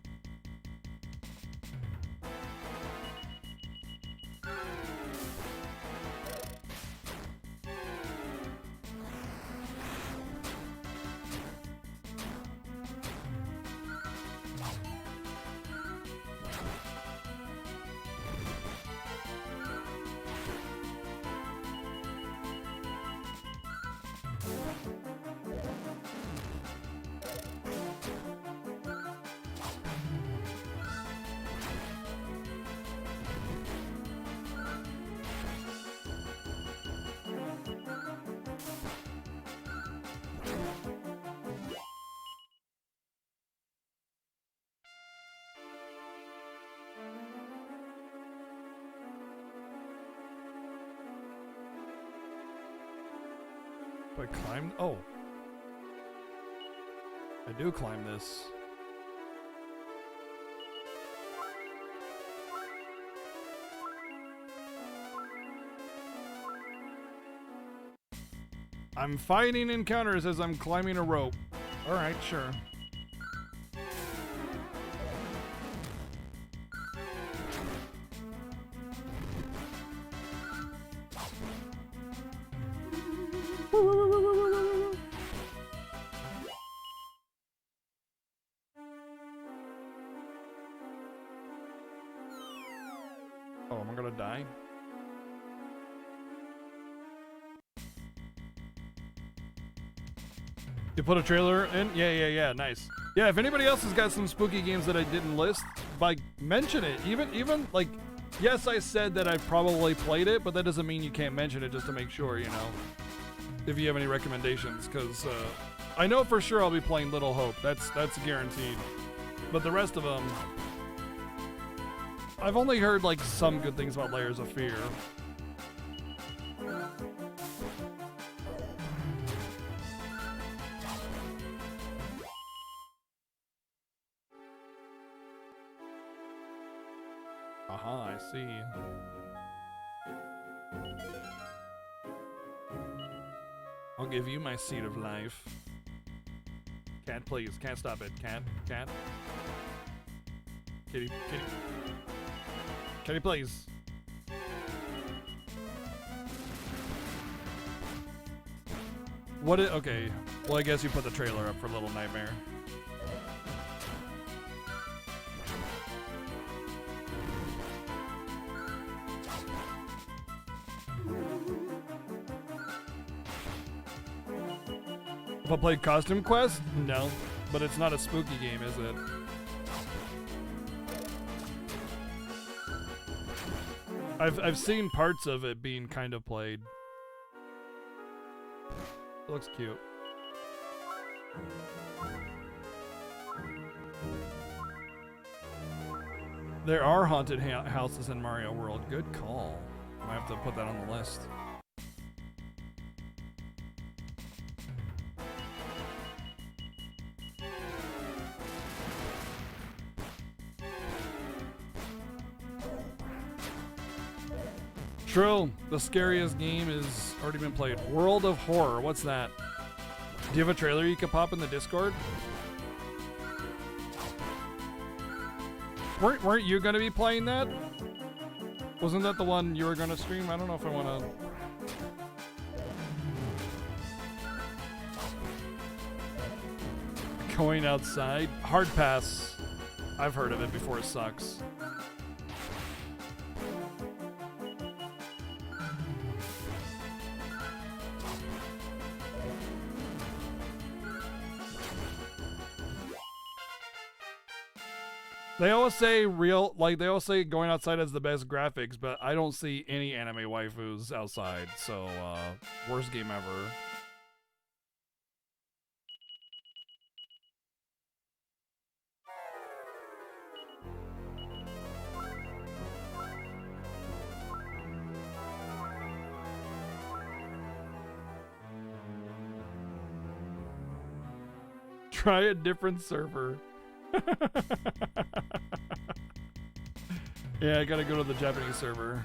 Do I climb? Oh. I do climb this. I'm fighting encounters as I'm climbing a rope. All right, sure. Oh, am I gonna die? You put a trailer in? Yeah, nice. Yeah, if anybody else has got some spooky games that I didn't list, like, mention it. Even like, yes, I said that I've probably played it, but that doesn't mean you can't mention it just to make sure, you know, if you have any recommendations, because I know for sure I'll be playing Little Hope. That's guaranteed. But the rest of them, I've only heard, like, some good things about Layers of Fear. Aha, I see. I'll give you my seed of life. Cat, please. Can't stop it. Cat. Kitty. Kitty, please. Okay. Well, I guess you put the trailer up for Little Nightmare. If I played Costume Quest? No. But it's not a spooky game, is it? I've seen parts of it being kind of played. It looks cute. There are haunted houses in Mario World. Good call. I have to put that on the list. True. The scariest game has already been played. World of Horror. What's that? Do you have a trailer you could pop in the Discord? Weren't you going to be playing that? Wasn't that the one you were going to stream? I don't know if I want to... Going outside? Hard pass. I've heard of it before. It sucks. They always say they always say going outside has the best graphics, but I don't see any anime waifus outside, so, worst game ever. Try a different server. Yeah, I gotta go to the Japanese server.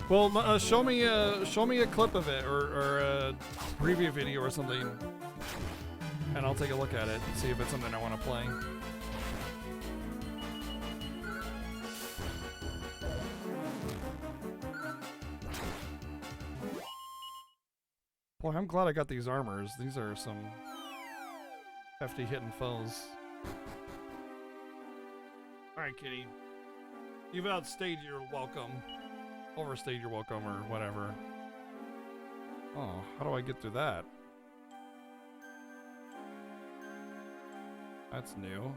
Well, show me a clip of it or a preview video or something, and I'll take a look at it and see if it's something I want to play. Boy, I'm glad I got these armors. These are some hefty hitting foes. All right, kitty. You've outstayed your welcome. Overstayed your welcome or whatever. Oh, how do I get through that? That's new.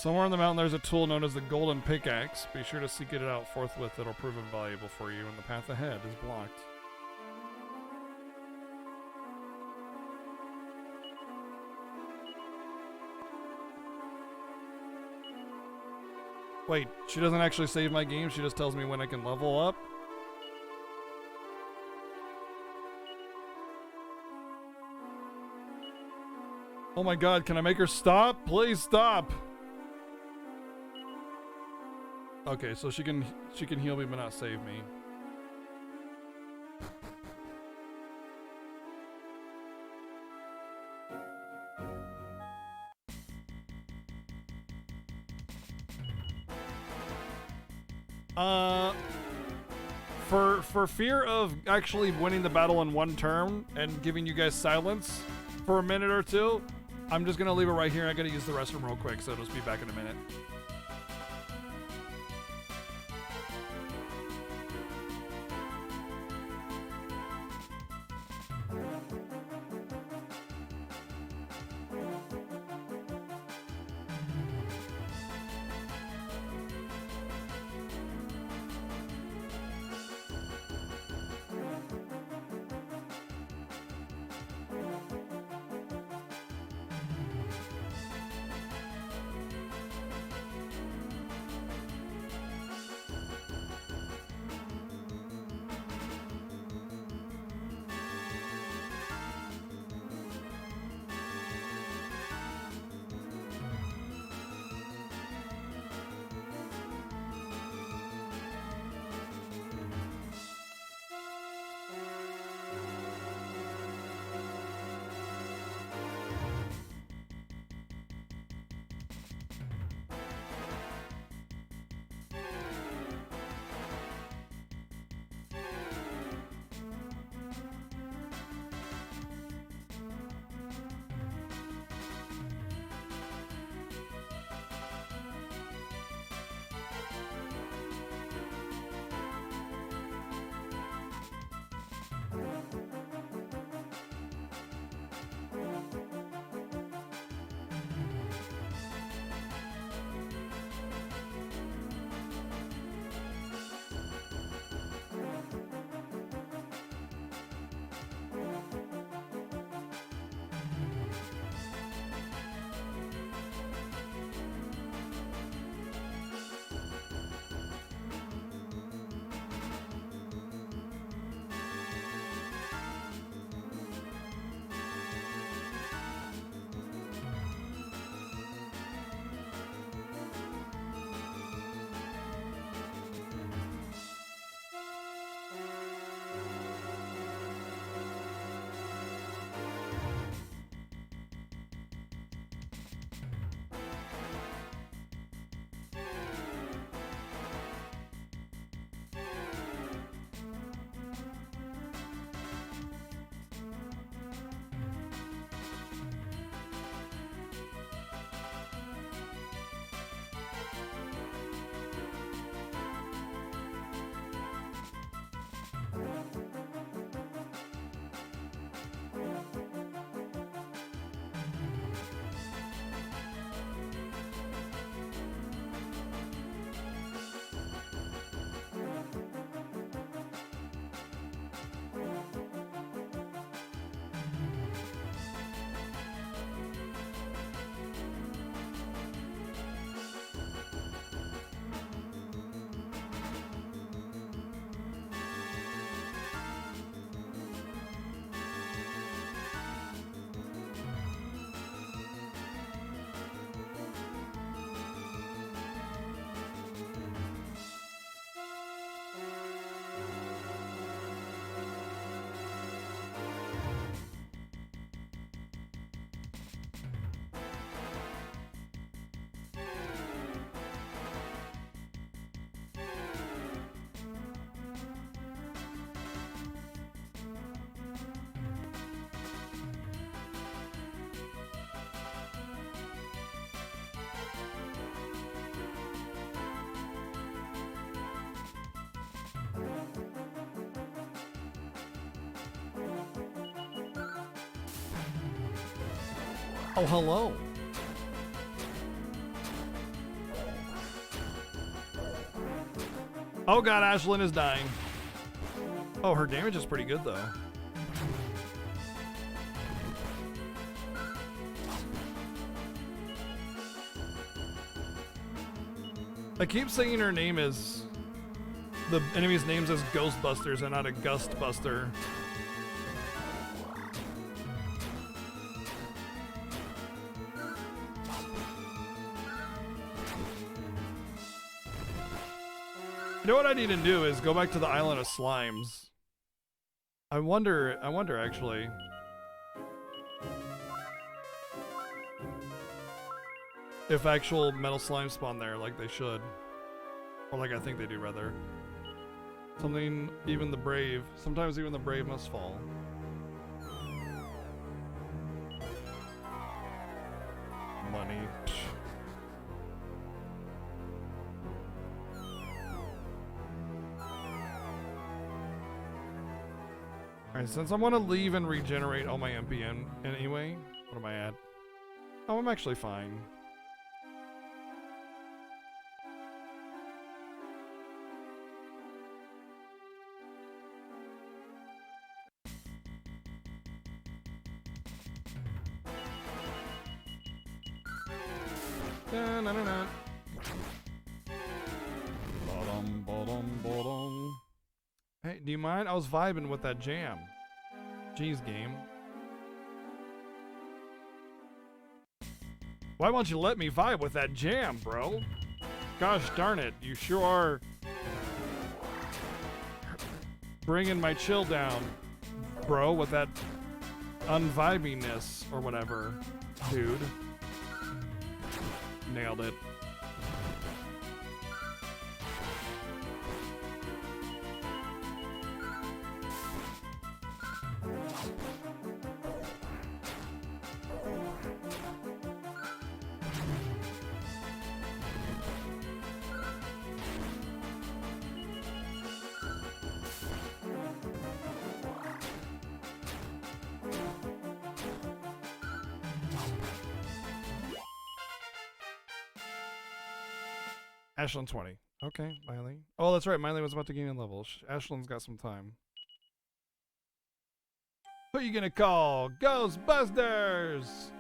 Somewhere on the mountain there's a tool known as the Golden Pickaxe. Be sure to seek it out forthwith. It'll prove invaluable for you when the path ahead is blocked. Wait, she doesn't actually save my game, she just tells me when I can level up? Oh my god, can I make her stop? Please stop! Okay, so she can heal me but not save me. For fear of actually winning the battle in one turn and giving you guys silence for a minute or two, I'm just gonna leave it right here. I gotta use the restroom real quick, so I'll just be back in a minute. Oh, hello. Oh god, Ashlyn is dying. Oh, her damage is pretty good though. I keep saying her name is the enemy's names as Ghostbusters and not a Gustbuster. You know what I need to do is go back to the Island of Slimes. I wonder actually. If actual metal slimes spawn there like they should. Or like I think they do, rather. Something, even the brave. Sometimes even the brave must fall. Money. Alright, since I'm gonna leave and regenerate all my MPN anyway, what am I at? Oh, I'm actually fine. Da-na-na-na. Ba-dum, ba-dum, ba-dum. Hey, do you mind? I was vibing with that jam. Jeez, game. Why won't you let me vibe with that jam, bro? Gosh darn it, you sure are bringing my chill down, bro, with that unvibiness or whatever, dude. Nailed it. Ashlyn 20. Okay, Miley. Oh, that's right. Miley was about to gain in level. Ashlyn's got some time. Who are you gonna call? Ghostbusters!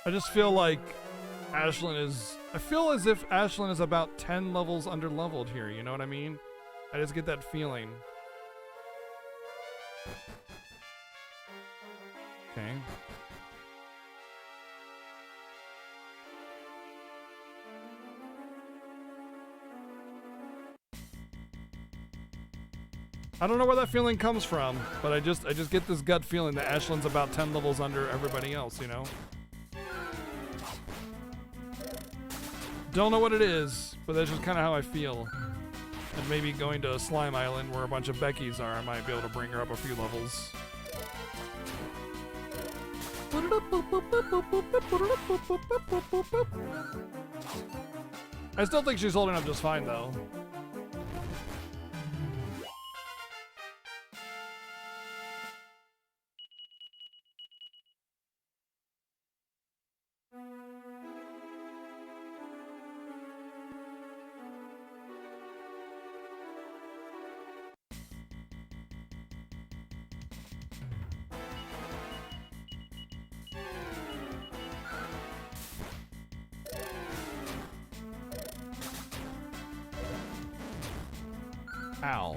I just feel like Ashlyn is... I feel as if Ashlyn is about 10 levels under-leveled here, you know what I mean? I just get that feeling. Okay. I don't know where that feeling comes from, but I just get this gut feeling that Ashlyn's about 10 levels under everybody else, you know? Don't know what it is, but that's just kind of how I feel. And maybe going to Slime Island where a bunch of Beckys are, I might be able to bring her up a few levels. I still think she's holding up just fine, though. Ow.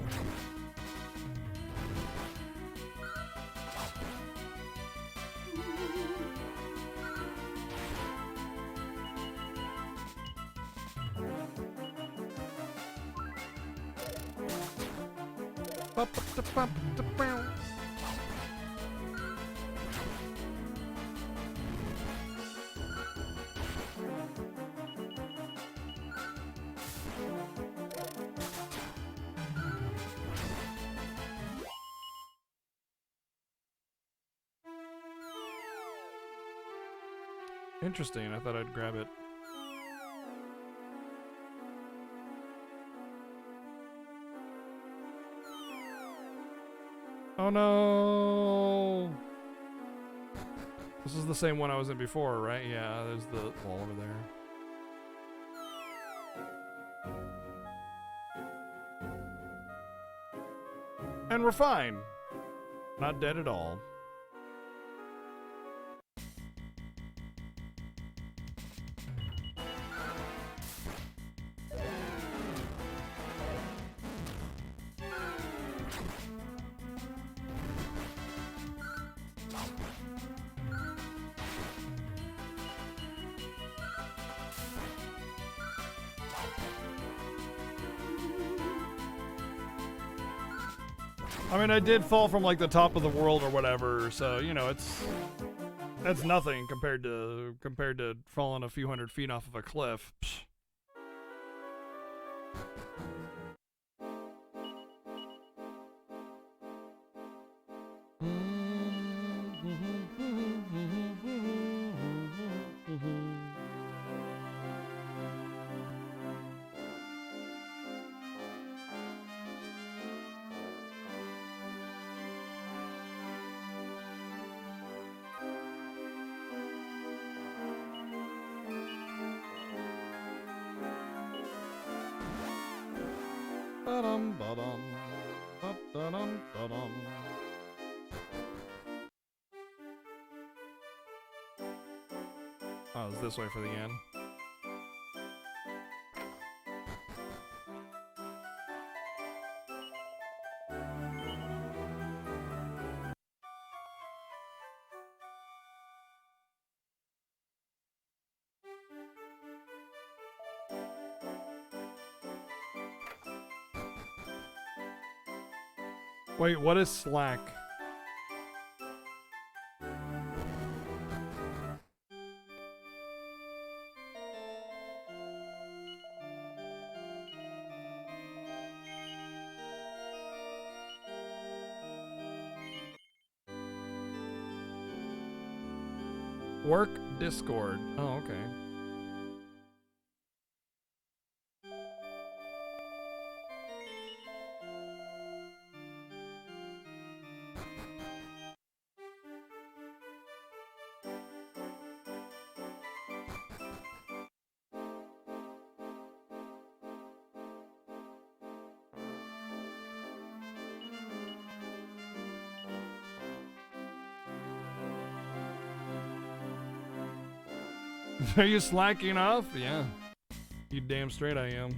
Interesting. I thought I'd grab it. Oh no! This is the same one I was in before, right? Yeah, there's the wall over there. And we're fine. Not dead at all. I mean, I did fall from like the top of the world or whatever, so you know, that's nothing compared to falling a few hundred feet off of a cliff. Psh. Ba-dum, ba-dum, ba-da-dum, ba-dum. Oh, it's this way for the end. Wait, what is slack? Work Discord. Oh, okay. Are you slacking off? Yeah. You damn straight I am.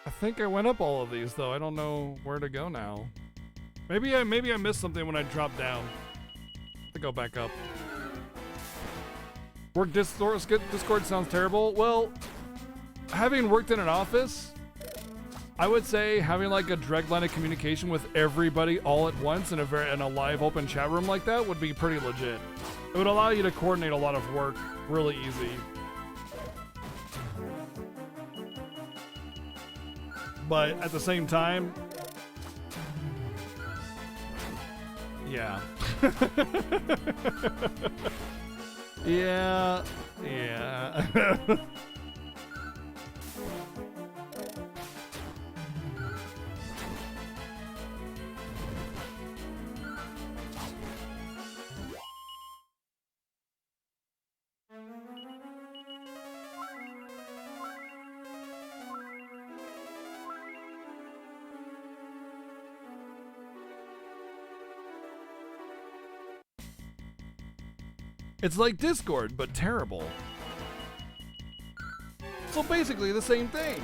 I think I went up all of these though. I don't know where to go now. Maybe I missed something when I dropped down. To go back up. Work Discord sounds terrible. Well, having worked in an office, I would say having like a direct line of communication with everybody all at once in a live open chat room like that would be pretty legit. It would allow you to coordinate a lot of work really easy. But at the same time, yeah. Yeah. It's like Discord, but terrible. So basically the same thing.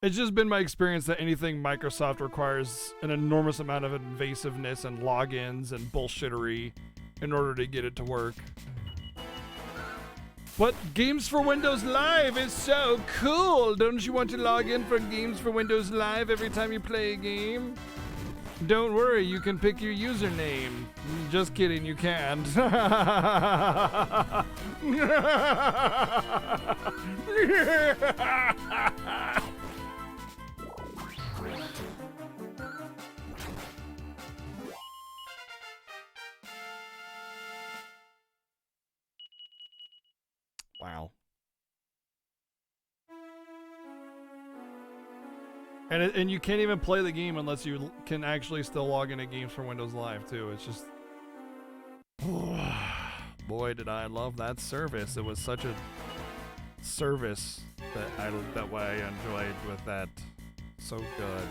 It's just been my experience that anything Microsoft requires an enormous amount of invasiveness and logins and bullshittery in order to get it to work. But Games for Windows Live is so cool! Don't you want to log in for Games for Windows Live every time you play a game? Don't worry, you can pick your username. Just kidding, you can't. Wow. And you can't even play the game unless you can actually still log into Games for Windows Live too. It's just, boy, did I love that service. It was such a service that way I enjoyed with that. So good.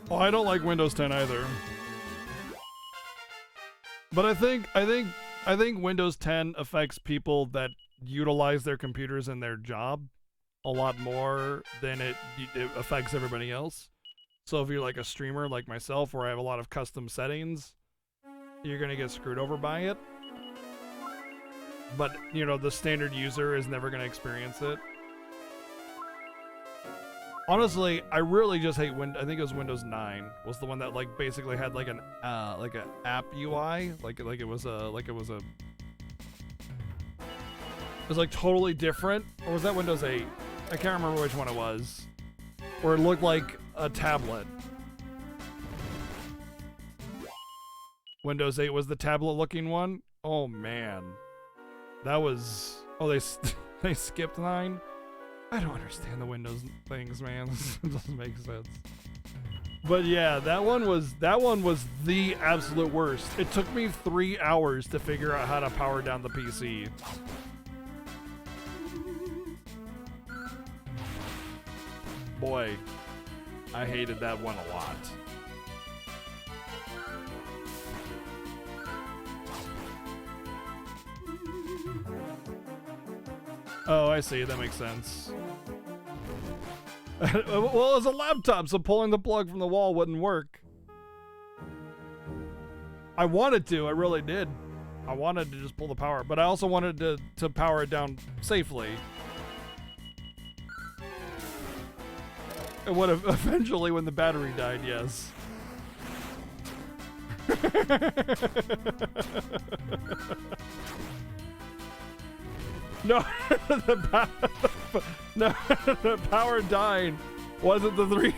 Oh, I don't like Windows 10 either. But I think Windows 10 affects people that utilize their computers in their job a lot more than it affects everybody else. So if you're like a streamer like myself where I have a lot of custom settings, you're going to get screwed over by it. But, you know, the standard user is never going to experience it. Honestly, I really just hate I think it was Windows 9 was the one that like basically had like an app UI, it was like totally different. Or was that Windows 8? I can't remember which one it was. Where it looked like a tablet. Windows 8 was the tablet looking one. Oh man. That was they skipped 9. I don't understand the Windows things, man. It doesn't make sense. But yeah, that one was the absolute worst. It took me 3 hours to figure out how to power down the PC. Boy, I hated that one a lot. Oh, I see. That makes sense. Well, it's a laptop, so pulling the plug from the wall wouldn't work. I wanted to. I really did. I wanted to just pull the power, but I also wanted to power it down safely. It would have eventually when the battery died, yes. No, the power died. Wasn't the 3?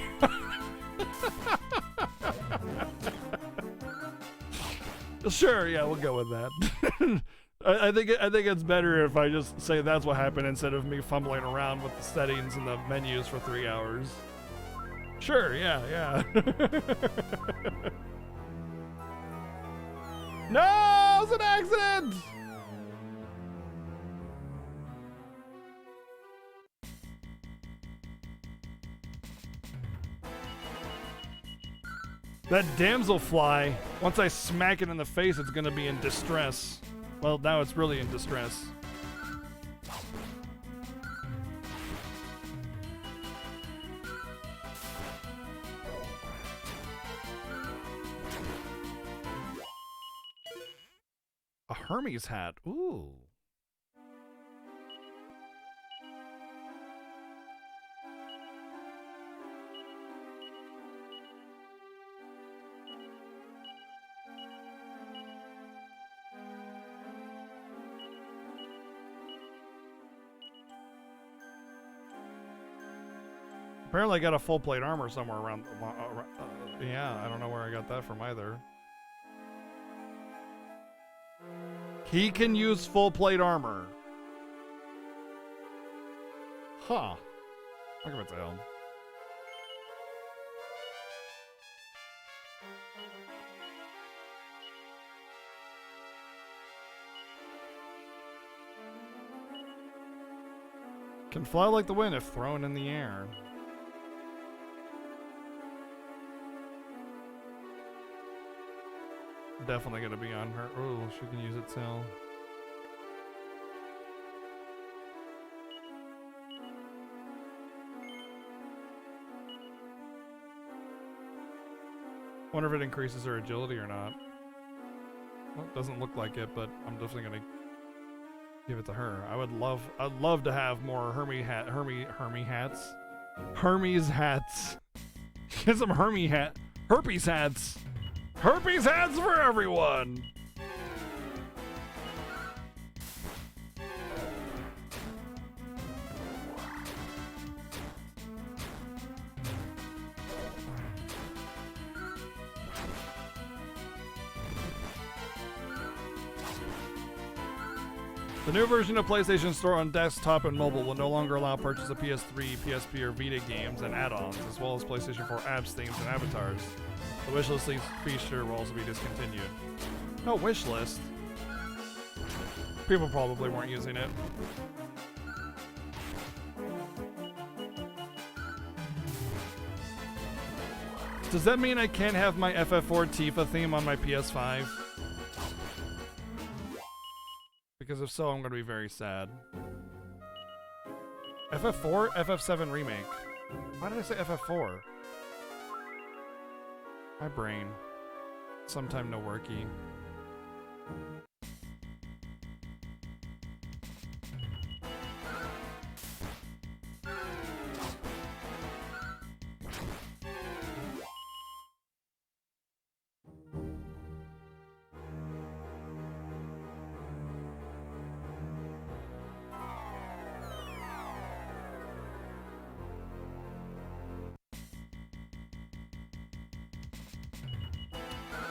Sure, yeah, we'll go with that. I think it's better if I just say that's what happened instead of me fumbling around with the settings and the menus for 3 hours. Sure, yeah. No, it's an accident! That damselfly, once I smack it in the face, it's gonna be in distress. Well, now it's really in distress. A Hermes hat, ooh. Apparently I got a full plate armor somewhere around. Yeah, I don't know where I got that from either. He can use full plate armor. Huh. Look at hell. Can fly like the wind if thrown in the air. Definitely gonna be on her. Oh, she can use it too. Wonder if it increases her agility or not. Well, it doesn't look like it, but I'm definitely gonna give it to her. I'd love to have more Hermes hats. Hermes hats. Get some herpes hats. Herpes hats for everyone. The new version of PlayStation Store on desktop and mobile will no longer allow purchase of PS3, PSP, or Vita games and add-ons, as well as PlayStation 4 apps, themes, and avatars. The wishlist feature will also be discontinued. No wishlist. People probably weren't using it. Does that mean I can't have my FF4 Tifa theme on my PS5? Because if so, I'm going to be very sad. FF4? FF7 Remake. Why did I say FF4? My brain. Sometime no worky.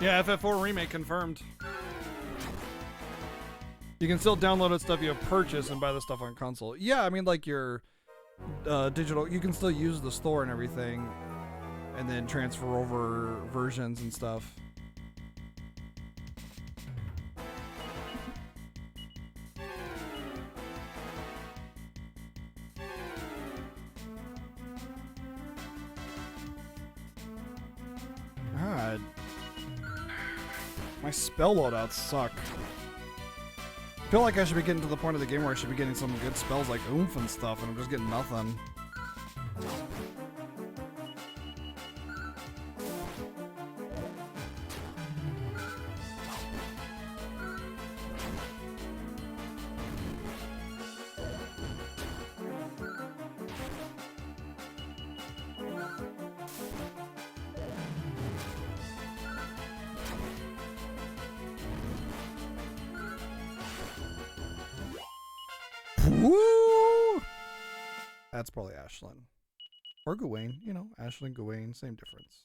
Yeah, FF4 Remake confirmed. You can still download the stuff you have purchased and buy the stuff on console. Yeah, I mean, like your digital, you can still use the store and everything, and then transfer over versions and stuff. God. My spell loadouts suck. I feel like I should be getting to the point of the game where I should be getting some good spells like oomph and stuff, and I'm just getting nothing. Woo! That's probably Ashlyn. Or Gawain, you know, Ashlyn, Gawain, same difference.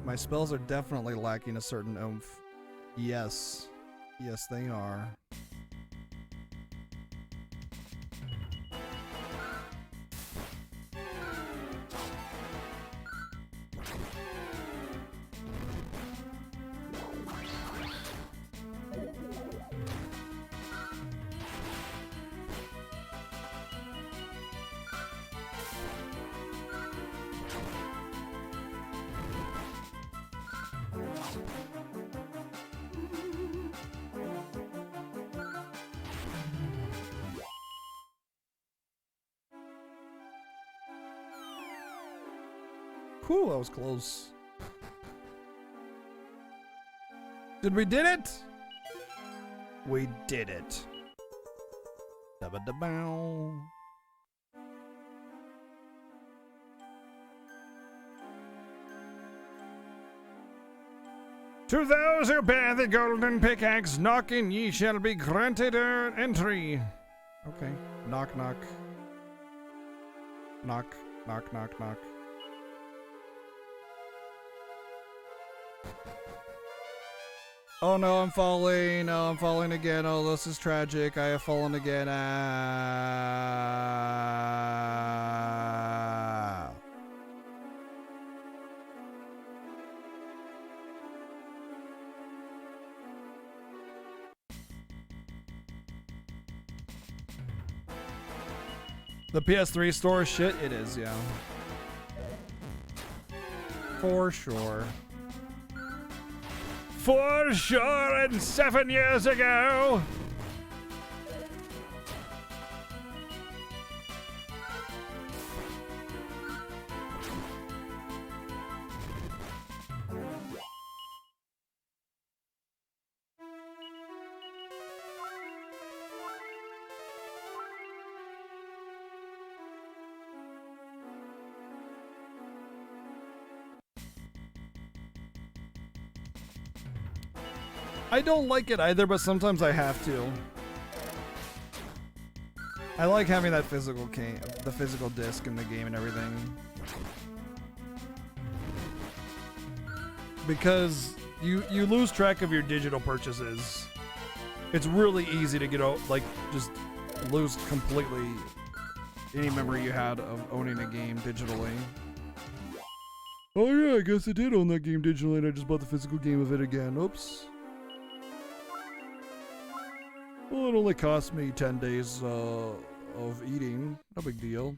My spells are definitely lacking a certain oomph. Yes. Yes, they are. Whew, that was close. Did we did it? We did it. Dabba-da-bow. To those who bear the golden pickaxe, knocking ye shall be granted entry. Okay, Knock, knock. Knock, knock, knock, knock. Oh no, I'm falling. No, I'm falling again. Oh, this is tragic. I have fallen again. Ah. The PS3 store shit? It is, yeah. For sure. For sure, and 7 years ago. I don't like it either, but sometimes I have to. I like having that physical the physical disc in the game and everything. Because you lose track of your digital purchases. It's really easy to get out, like, just lose completely any memory you had of owning a game digitally. Oh yeah, I guess I did own that game digitally and I just bought the physical game of it again. Oops. Well, it only cost me 10 days of eating. No big deal.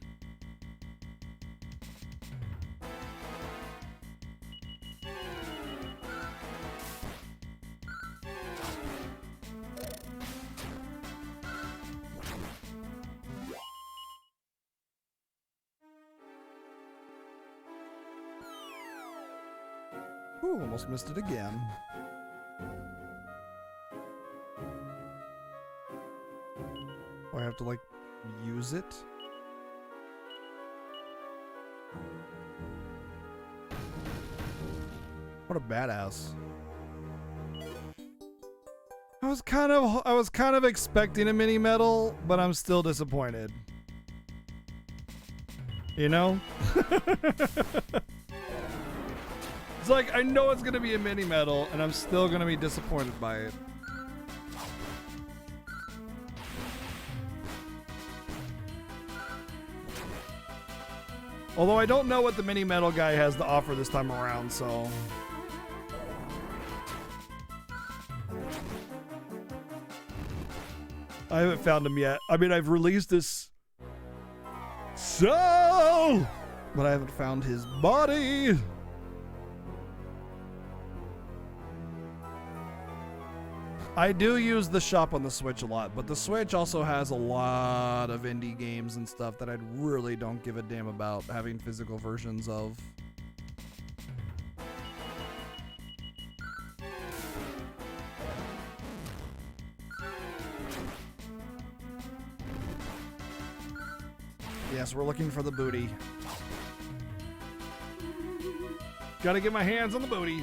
Ooh, almost missed it again. I have to, like, use it? What a badass. I was kind of expecting a mini medal, but I'm still disappointed. You know? It's like, I know it's gonna be a mini medal, and I'm still gonna be disappointed by it. Although I don't know what the mini medal guy has to offer this time around, so... I haven't found him yet. I mean, I've released this... So... But I haven't found his body! I do use the shop on the Switch a lot, but the Switch also has a lot of indie games and stuff that I really don't give a damn about having physical versions of. Yes, we're looking for the booty. Gotta get my hands on the booty.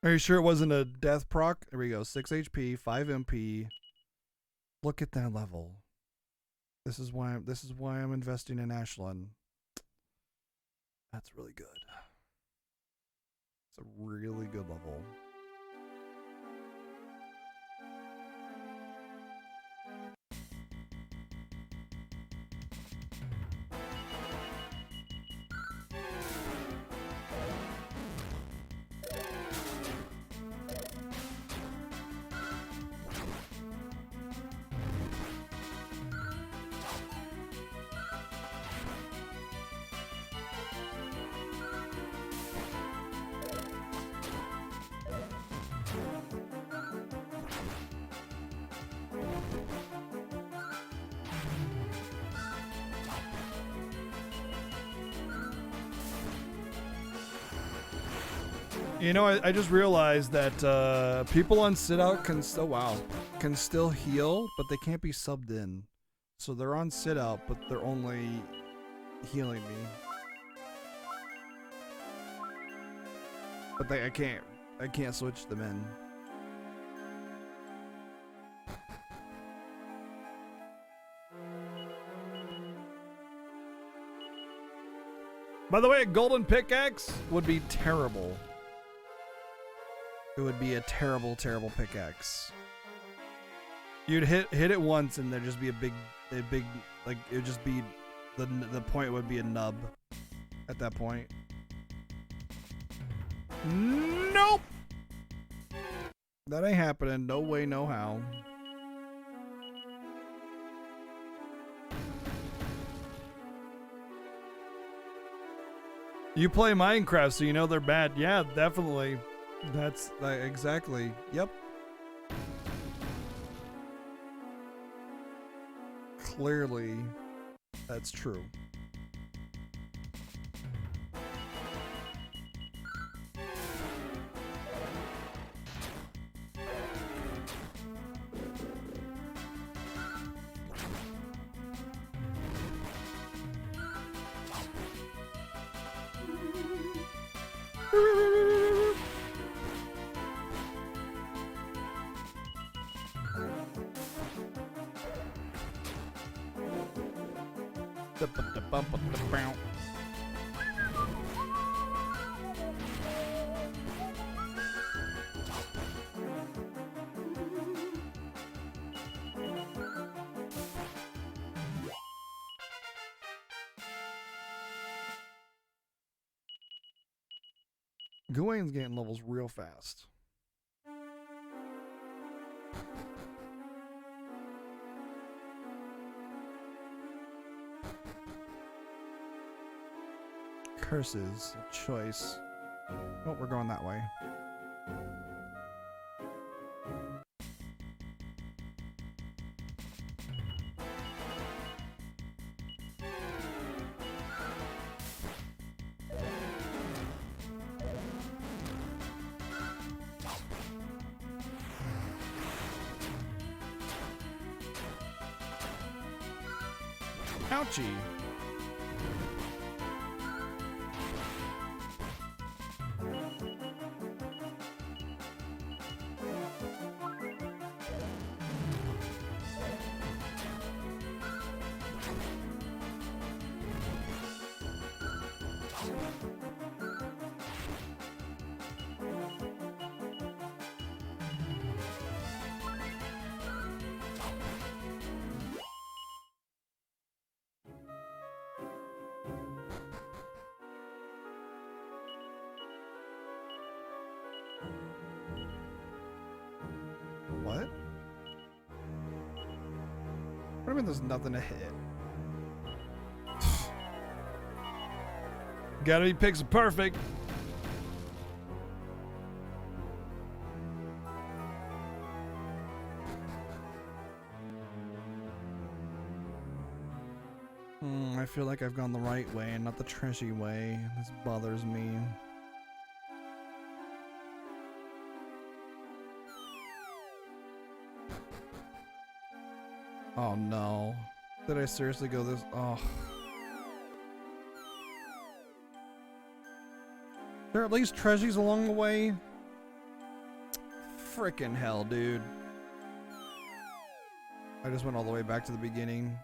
Are you sure it wasn't a death proc? There we go. 6 HP, 5 MP. Look at that level. This is why I'm investing in Ashland. That's really good. It's a really good level. You know, I just realized that people on sit out can still heal, but they can't be subbed in. So they're on sit out, but they're only healing me. But I can't switch them in. By the way, a golden pickaxe would be terrible. It would be a terrible, terrible pickaxe. You'd hit it once, and there'd just be a big, like it would just be the point would be a nub at that point. Nope. That ain't happening. No way, no how. You play Minecraft, so you know they're bad. Yeah, definitely. That's exactly. Yep. Clearly, that's true. Gawain's getting levels real fast. Curses, a choice. Oh, we're going that way. Ouchie. What? What do you mean there's nothing to hit? Gotta be pixel perfect. I feel like I've gone the right way and not the trashy way. This bothers me. Oh no. Did I seriously go this? Oh. There are at least treasures along the way? Frickin' hell, dude. I just went all the way back to the beginning.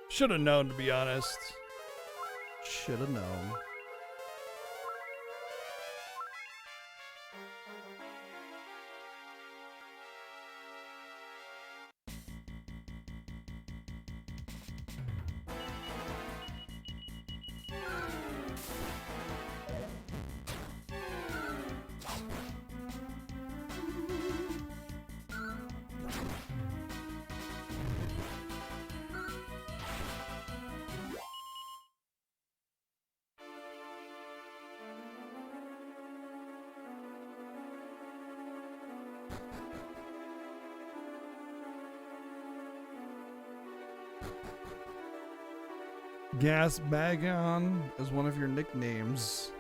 Should have known, to be honest. Should have known. Gas Bagon is one of your nicknames.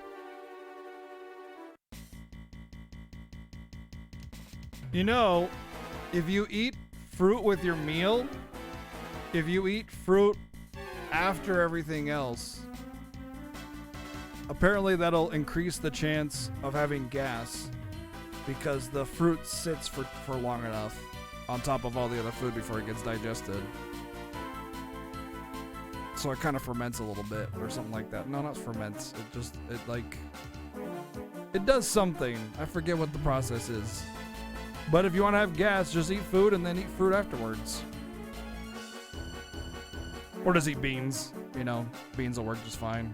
You know, if you eat fruit with your meal, if you eat fruit after everything else, apparently that'll increase the chance of having gas because the fruit sits for long enough on top of all the other food before it gets digested. So it kind of ferments a little bit or something like that. No, not ferments. It does something. I forget what the process is. But if you want to have gas, just eat food and then eat fruit afterwards. Or just eat beans. You know, beans will work just fine.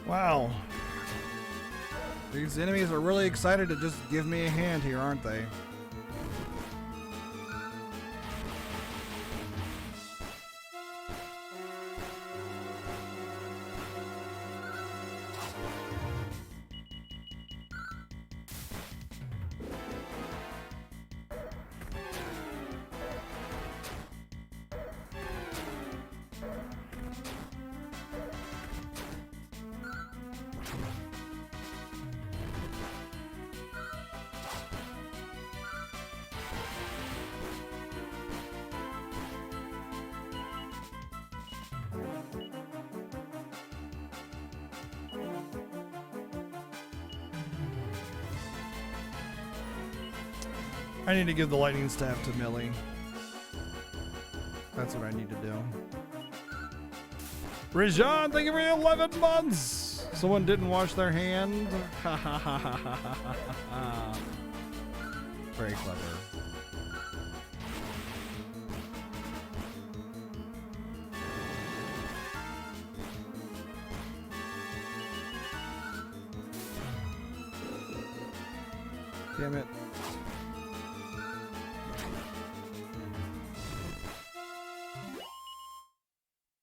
Wow. These enemies are really excited to just give me a hand here, aren't they? I need to give the lightning staff to Millie. That's what I need to do. Rajan, thank you for 11 months! Someone didn't wash their hand. Ha ha ha ha ha ha ha. Very clever. Damn it.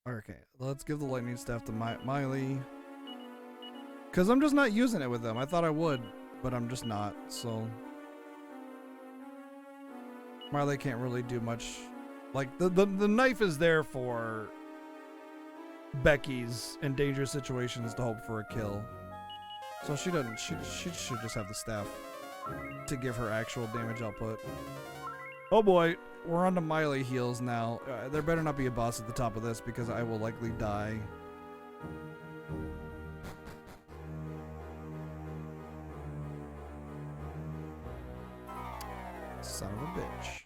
Okay, let's give the lightning staff to Miley. Because I'm just not using it with them. I thought I would, but I'm just not, so. Miley can't really do much. Like, the knife is there for Becky's in dangerous situations to hope for a kill. So she doesn't, she should just have the staff to give her actual damage output. Oh boy. We're on to Miley heals now. There better not be a boss at the top of this because I will likely die. Son of a bitch.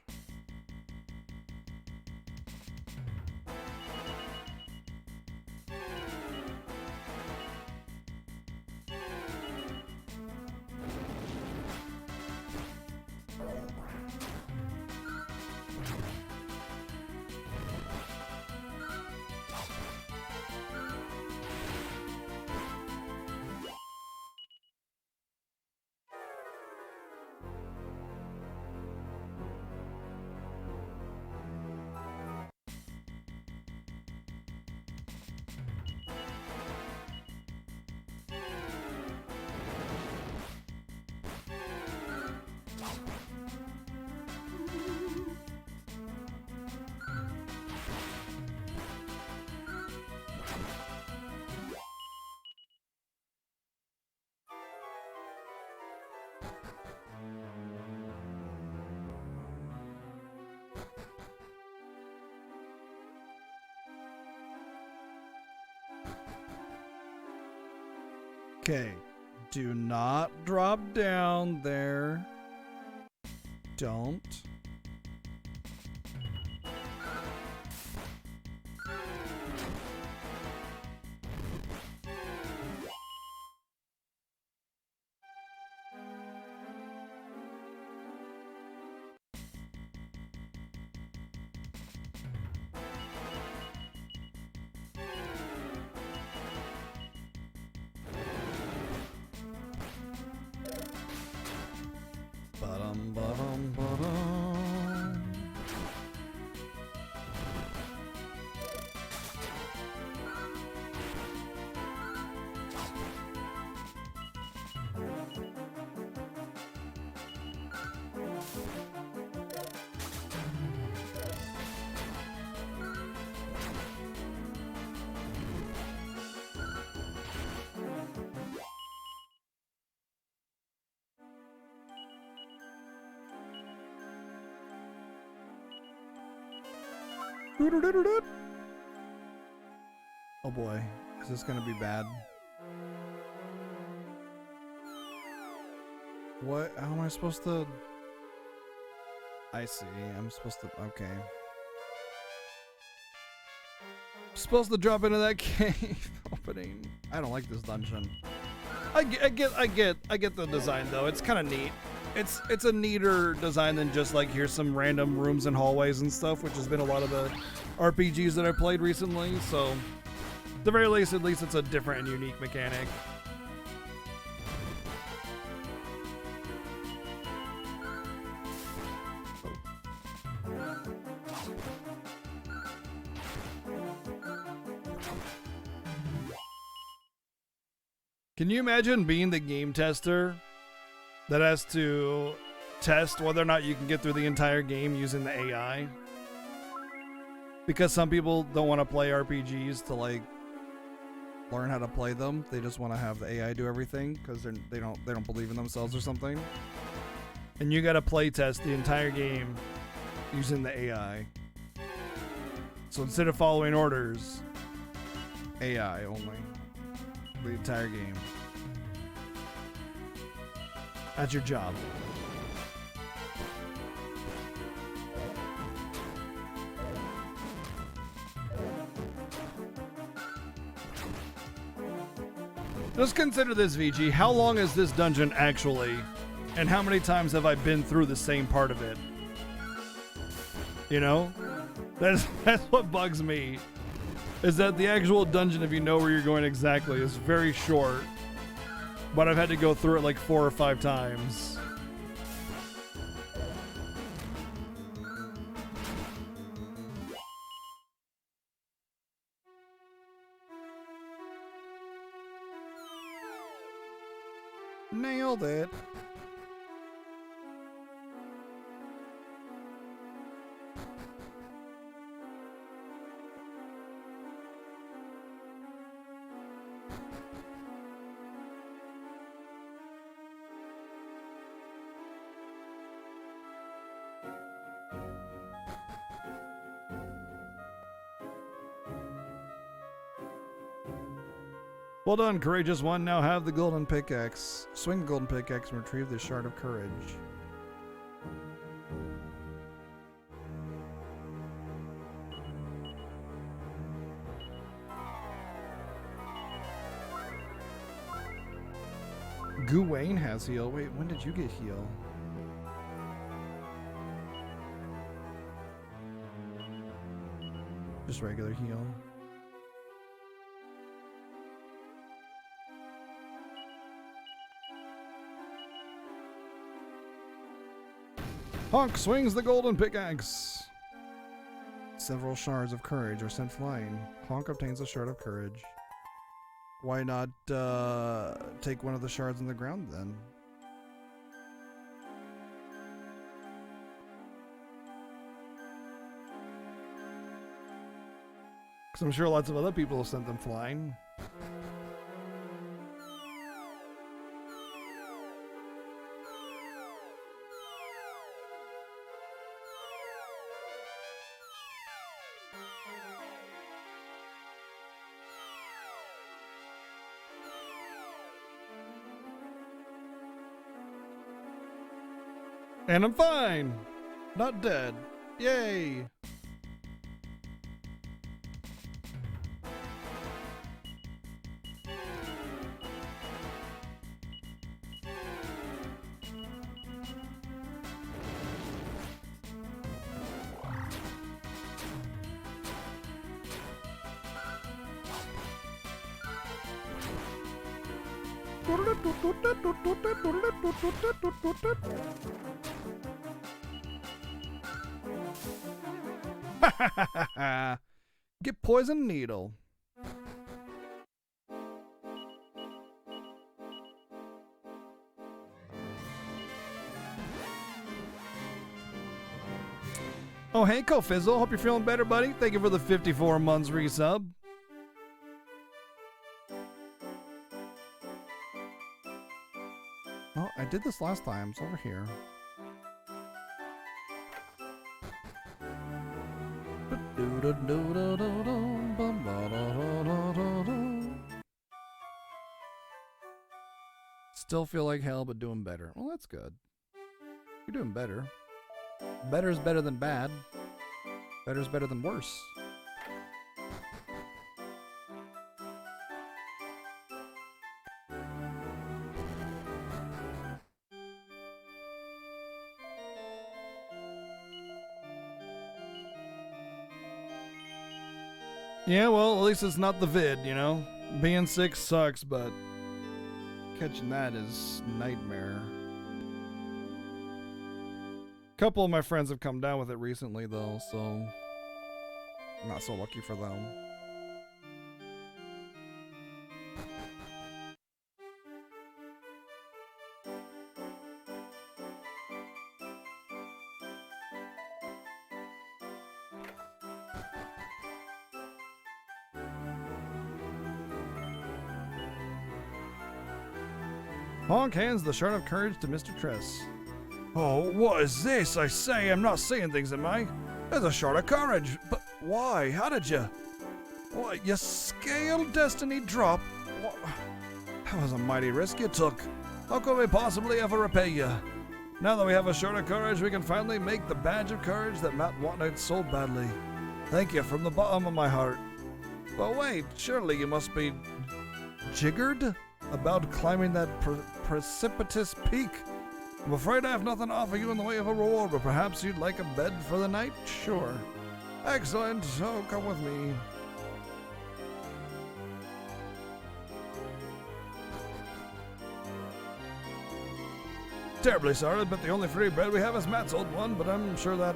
Okay, do not drop down there. Don't. Doo-doo-doo-doo-doo. Oh boy, is this gonna be bad? What? How am I supposed to? I see. I'm supposed to. Okay. Supposed to drop into that cave opening. I don't like this dungeon. I get the design though. It's kind of neat. It's a neater design than just like here's some random rooms and hallways and stuff, which has been a lot of the RPGs that I've played recently. So, at the very least, it's a different and unique mechanic. Can you imagine being the game tester that has to test whether or not you can get through the entire game using the AI? Because some people don't want to play RPGs to like learn how to play them. They just want to have the AI do everything because they don't believe in themselves or something. And you got to play test the entire game using the AI. So instead of following orders, AI only. The entire game. That's your job. Just consider this, VG. How long is this dungeon actually? And how many times have I been through the same part of it? You know? That's what bugs me. Is that the actual dungeon, if you know where you're going exactly, is very short. But I've had to go through it like 4 or 5 times. Nailed it. Well done, courageous one. Now have the golden pickaxe. Swing the golden pickaxe and retrieve the shard of courage. Gawain has heal. Wait, when did you get heal? Just regular heal. Honk swings the golden pickaxe. Several shards of courage are sent flying. Honk obtains a shard of courage. Why not take one of the shards in the ground then? Because I'm sure lots of other people have sent them flying. And I'm fine. Not dead. Yay. Get poison needle. Oh, hey, Kofizzle. Hope you're feeling better, buddy. Thank you for the 54 months resub. Oh, I did this last time. It's over here. Still feel like hell, but doing better. Well, that's good. You're doing better. Better's better than bad. Better's better than worse. Yeah, well, at least it's not the vid, you know? Being sick sucks, but catching that is nightmare. A couple of my friends have come down with it recently, though, so I'm not so lucky for them. Honk hands the shard of courage to Mr. Tress. Oh, what is this? I say, I'm not seeing things, am I? There's a shard of courage. But why? How did you? What, you scaled Destiny drop? What? That was a mighty risk you took. How could we possibly ever repay you? Now that we have a shard of courage, we can finally make the badge of courage that Matt wanted so badly. Thank you from the bottom of my heart. But wait, surely you must be jiggered about climbing that precipitous peak. I'm afraid I have nothing to offer you in the way of a reward, but perhaps you'd like a bed for the night? Sure. Excellent, so come with me. Terribly sorry, but the only free bread we have is Matt's old one, but I'm sure that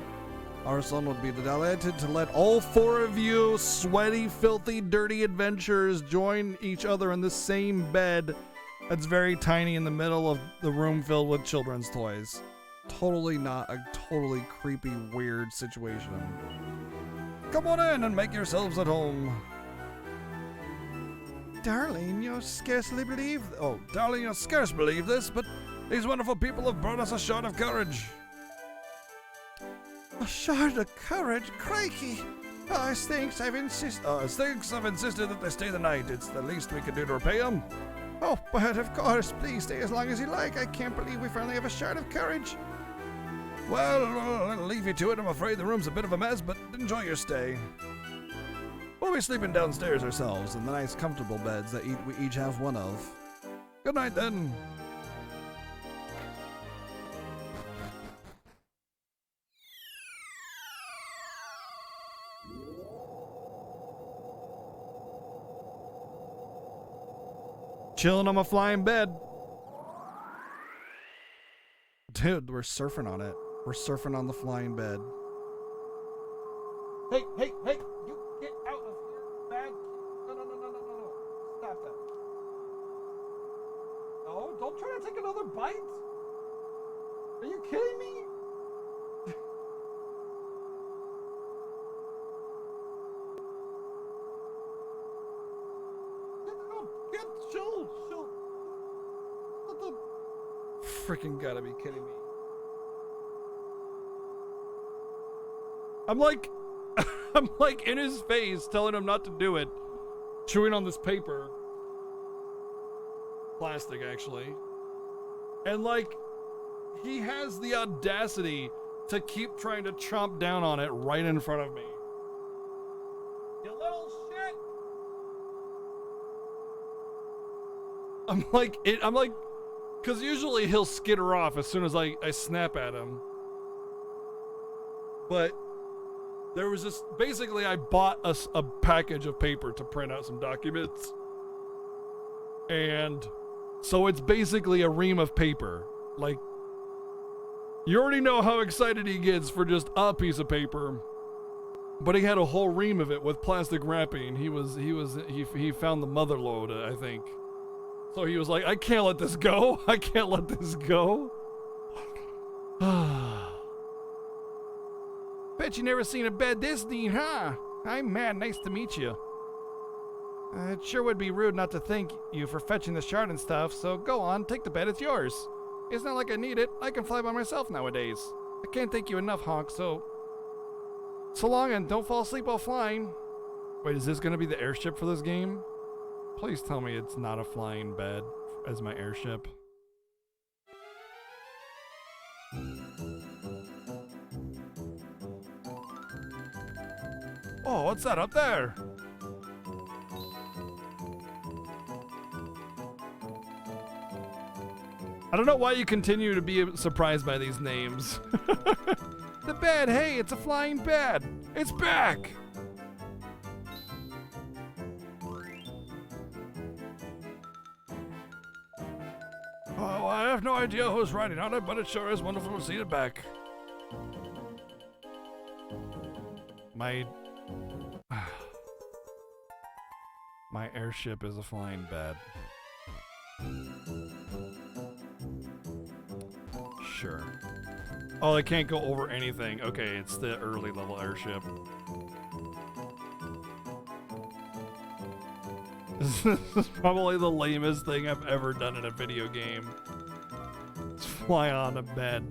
our son would be delighted to let all four of you sweaty, filthy, dirty adventurers join each other in the same bed that's very tiny in the middle of the room filled with children's toys. Totally not a totally creepy, weird situation. Come on in and make yourselves at home. Darling, you'll scarcely believe... Oh, darling, you'll scarce believe this, but these wonderful people have brought us a shard of courage. A shard of courage? Crikey! As thanks, I've insisted that they stay the night. It's the least we can do to repay them. Oh, but of course, please stay as long as you like. I can't believe we finally have a shard of courage. Well, I'll leave you to it. I'm afraid the room's a bit of a mess, but enjoy your stay. We'll be sleeping downstairs ourselves in the nice, comfortable beds that we each have one of. Good night, then. Chilling on my flying bed. Dude, we're surfing on it. We're surfing on the flying bed. Hey, hey, hey! You get out of here, bad kid. No. Stop that. No, don't try to take another bite. Are you kidding me? Chill. What the? Freaking gotta be kidding me. I'm like in his face telling him not to do it. Chewing on this paper. Plastic, actually. And like, he has the audacity to keep trying to chomp down on it right in front of me. You little shit! I'm like, because usually he'll skitter off as soon as I snap at him. But there was this, basically I bought a package of paper to print out some documents. And so it's basically a ream of paper. Like, you already know how excited he gets for just a piece of paper. But he had a whole ream of it with plastic wrapping. He found the mother lode, I think. So he was like, I can't let this go. I can't let this go. Bet you never seen a bed this neat, huh? Hi, man. Nice to meet you. It sure would be rude not to thank you for fetching the shard and stuff, so go on, take the bed. It's yours. It's not like I need it. I can fly by myself nowadays. I can't thank you enough, Honk, so So long, and don't fall asleep while flying. Wait, is this gonna be the airship for this game? Please tell me it's not a flying bed as my airship. Oh, what's that up there? I don't know why you continue to be surprised by these names. The bed, hey, it's a flying bed. It's back. Oh, I have no idea who's riding on it, but it sure is wonderful to see it back. My airship is a flying bed. Sure. Oh, they can't go over anything. Okay, it's the early level airship. This is probably the lamest thing I've ever done in a video game. It's fly on a bed.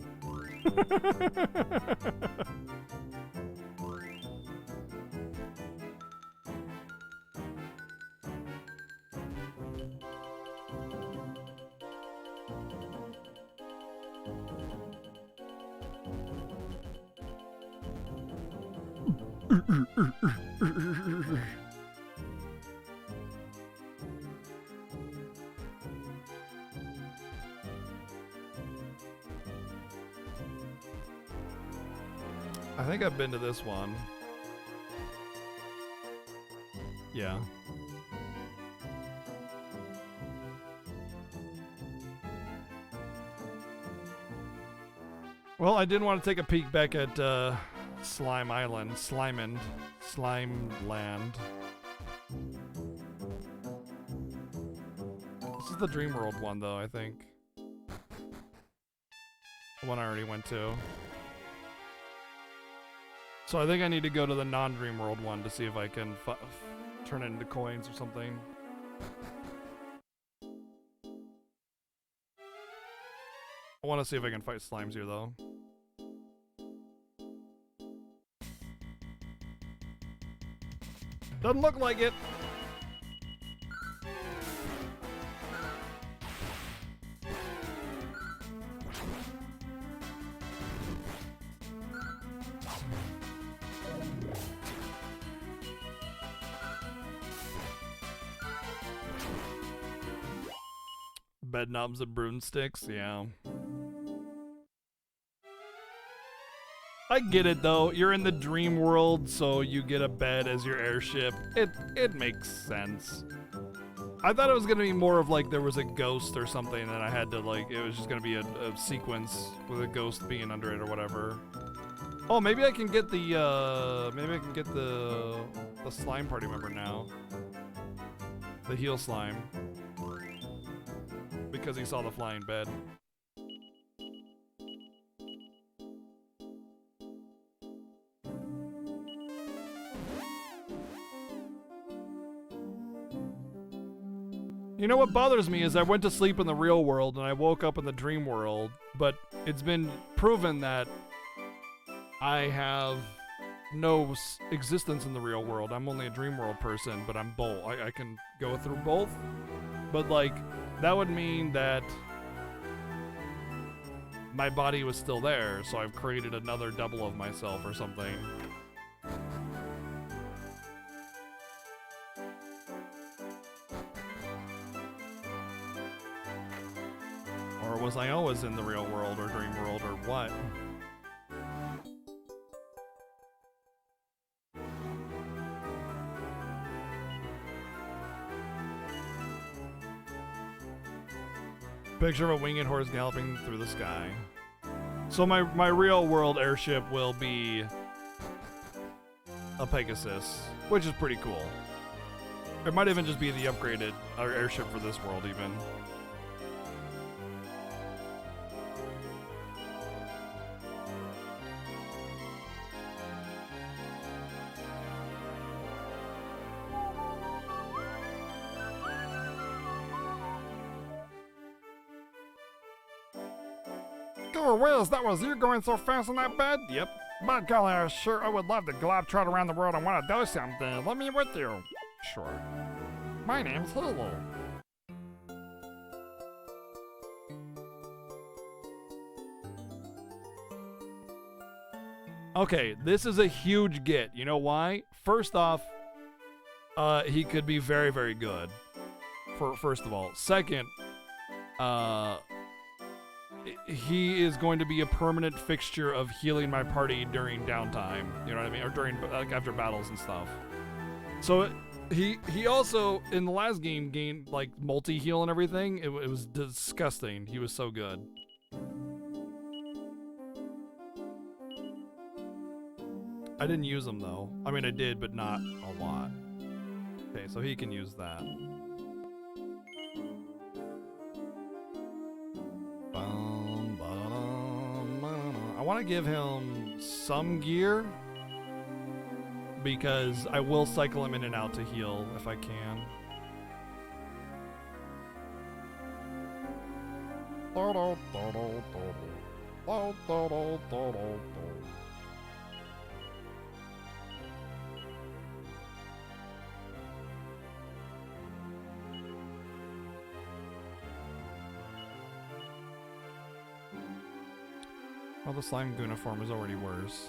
I think I've been to this one. Yeah. Well, I didn't want to take a peek back at Slime Island, Slimeland. This is the Dream World one, though, I think. The one I already went to. So I think I need to go to the non-Dream World one to see if I can turn it into coins or something. I want to see if I can fight slimes here, though. Doesn't look like it. Bed knobs and broomsticks, yeah. I get it though. You're in the dream world, so you get a bed as your airship. It makes sense. I thought it was gonna be more of like there was a ghost or something, and I had to like it was just gonna be a sequence with a ghost being under it or whatever. Oh, maybe I can get the the slime party member now. The heel slime. Because he saw the flying bed. You know what bothers me is I went to sleep in the real world and I woke up in the dream world, but it's been proven that I have no existence in the real world. I'm only a dream world person, but I'm both. I can go through both, but like that would mean that my body was still there, so I've created another double of myself or something. Or was I always in the real world or dream world or what? Picture of a winged horse galloping through the sky. So my real world airship will be a Pegasus, which is pretty cool. It might even just be the upgraded airship for this world even. Go away, that was you going so fast in that bed? Yep. But golly, I would love to globetrot around the world and want to do something. Let me with you. Sure. My name's Halo. Okay, this is a huge get. You know why? First off, he could be very, very good. First of all. Second, he is going to be a permanent fixture of healing my party during downtime. You know what I mean? Or during, like, after battles and stuff. So he also, in the last game, gained, like, multi-heal and everything. It was disgusting. He was so good. I didn't use him, though. I mean, I did, but not a lot. Okay, so he can use that. I want to give him some gear because I will cycle him in and out to heal if I can. Well, the slime Guniform is already worse.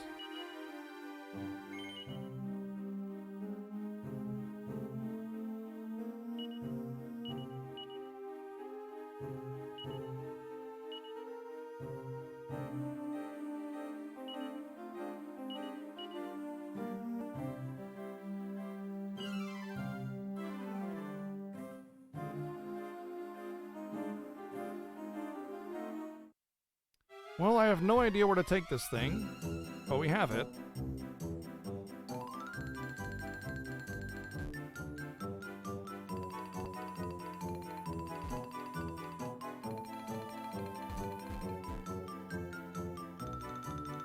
Well, I have no idea where to take this thing, but we have it.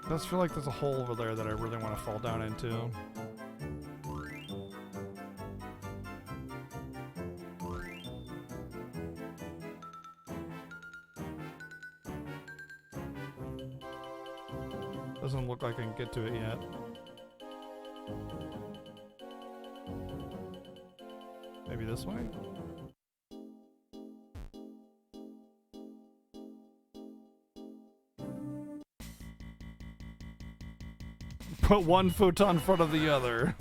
It does feel like there's a hole over there that I really want to fall down into. Doesn't look like I can get to it yet. Maybe this way? Put one futon in front of the other.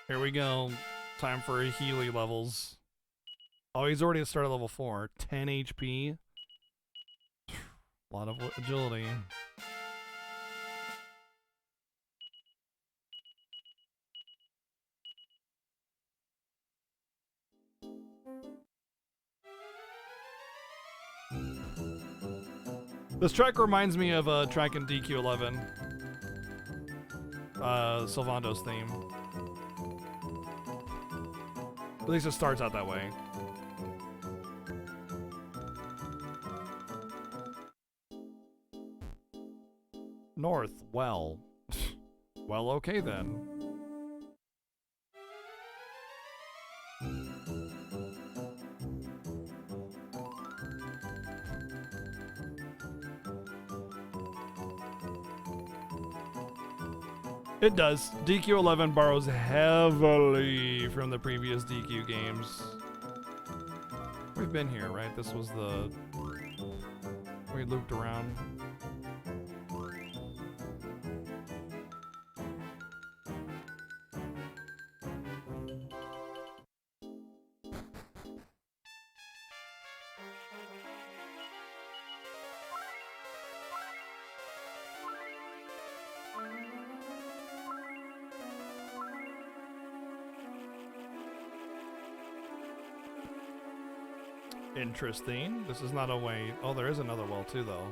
Here we go. Time for Healy levels. Oh, he's already started level 4. 10 HP. A lot of agility. This track reminds me of a track in DQ11. Sylvando's theme. At least it starts out that way. North, well. Well, okay then. It does. DQ11 borrows heavily from the previous DQ games. We've been here, right? This was the... We looped around. Interesting. This is not a way. Oh, there is another well too, though.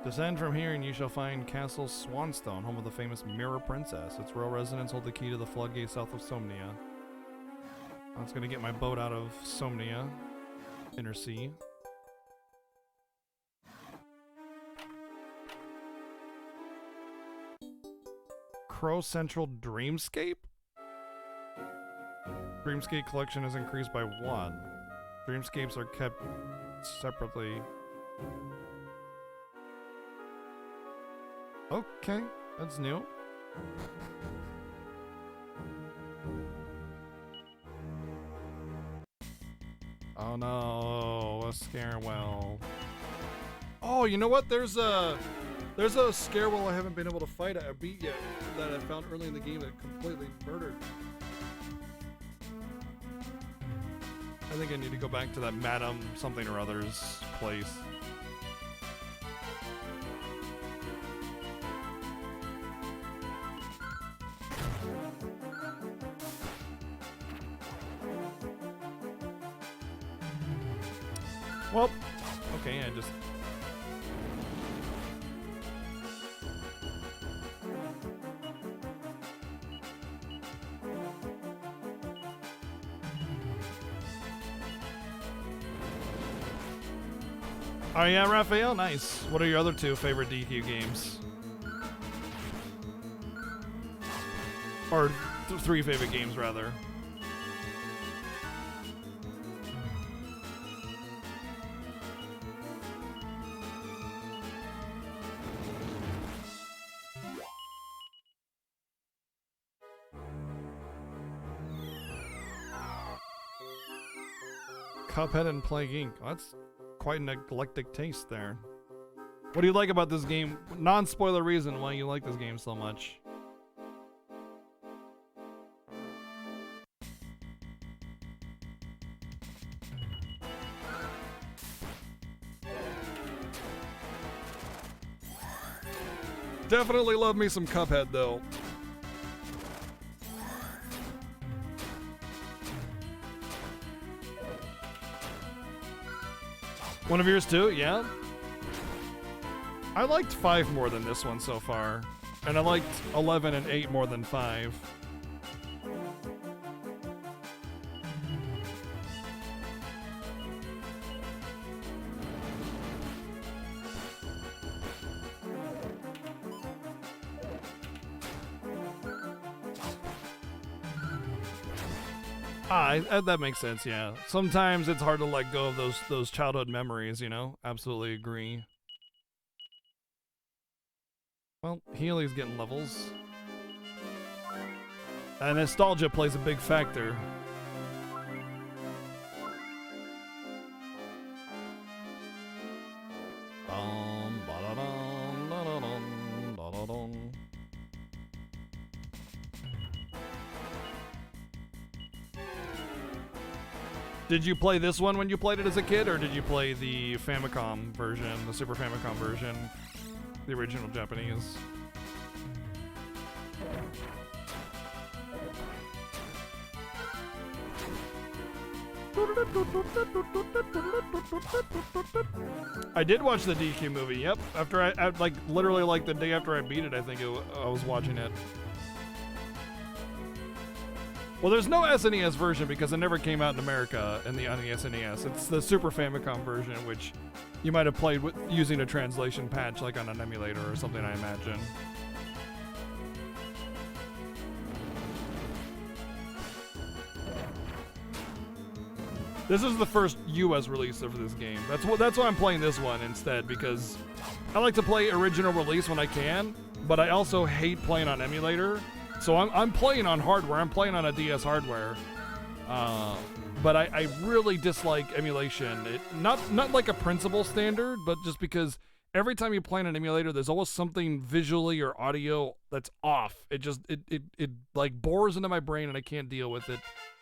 Descend from here and you shall find Castle Swanstone, home of the famous Mirror Princess. Its royal residents hold the key to the floodgate south of Somnia. I was gonna get my boat out of Somnia, Inner Sea. Crow Central Dreamscape? Dreamscape collection is increased by 1. Dreamscapes are kept separately. Okay, that's new. Oh no, a Scarewell. Oh, you know what? There's a Scarewell I haven't been able to fight a beat yet that I found early in the game that completely murdered me. I think I need to go back to that Madam something or other's place. Well, okay, I just... Oh yeah, Raphael, nice. What are your other 2 favorite DQ games? Or 3 favorite games, rather. Cuphead and Plague Inc. Oh, that's quite an eclectic taste there. What do you like about this game? Non-spoiler reason why you like this game so much. Definitely love me some Cuphead though. One of yours too? Yeah? I liked 5 more than this one so far. And I liked 11 and 8 more than 5. That makes sense, yeah. Sometimes it's hard to let go of those childhood memories, you know? Absolutely agree. Well, Healy's getting levels. And nostalgia plays a big factor. Did you play this one when you played it as a kid, or did you play the Famicom version, the Super Famicom version, the original Japanese? I did watch the DQ movie, yep. After I like, literally like the day after I beat it, I think I was watching it. Well, there's no SNES version because it never came out in America on the SNES. It's the Super Famicom version, which you might have played with using a translation patch, like on an emulator or something, I imagine. This is the first US release of this game. That's why I'm playing this one instead, because I like to play original release when I can, but I also hate playing on emulator. So I'm playing on hardware. I'm playing on a DS hardware, but I really dislike emulation. Not like a principle standard, but just because every time you play on an emulator, there's always something visually or audio that's off. It like bores into my brain and I can't deal with it.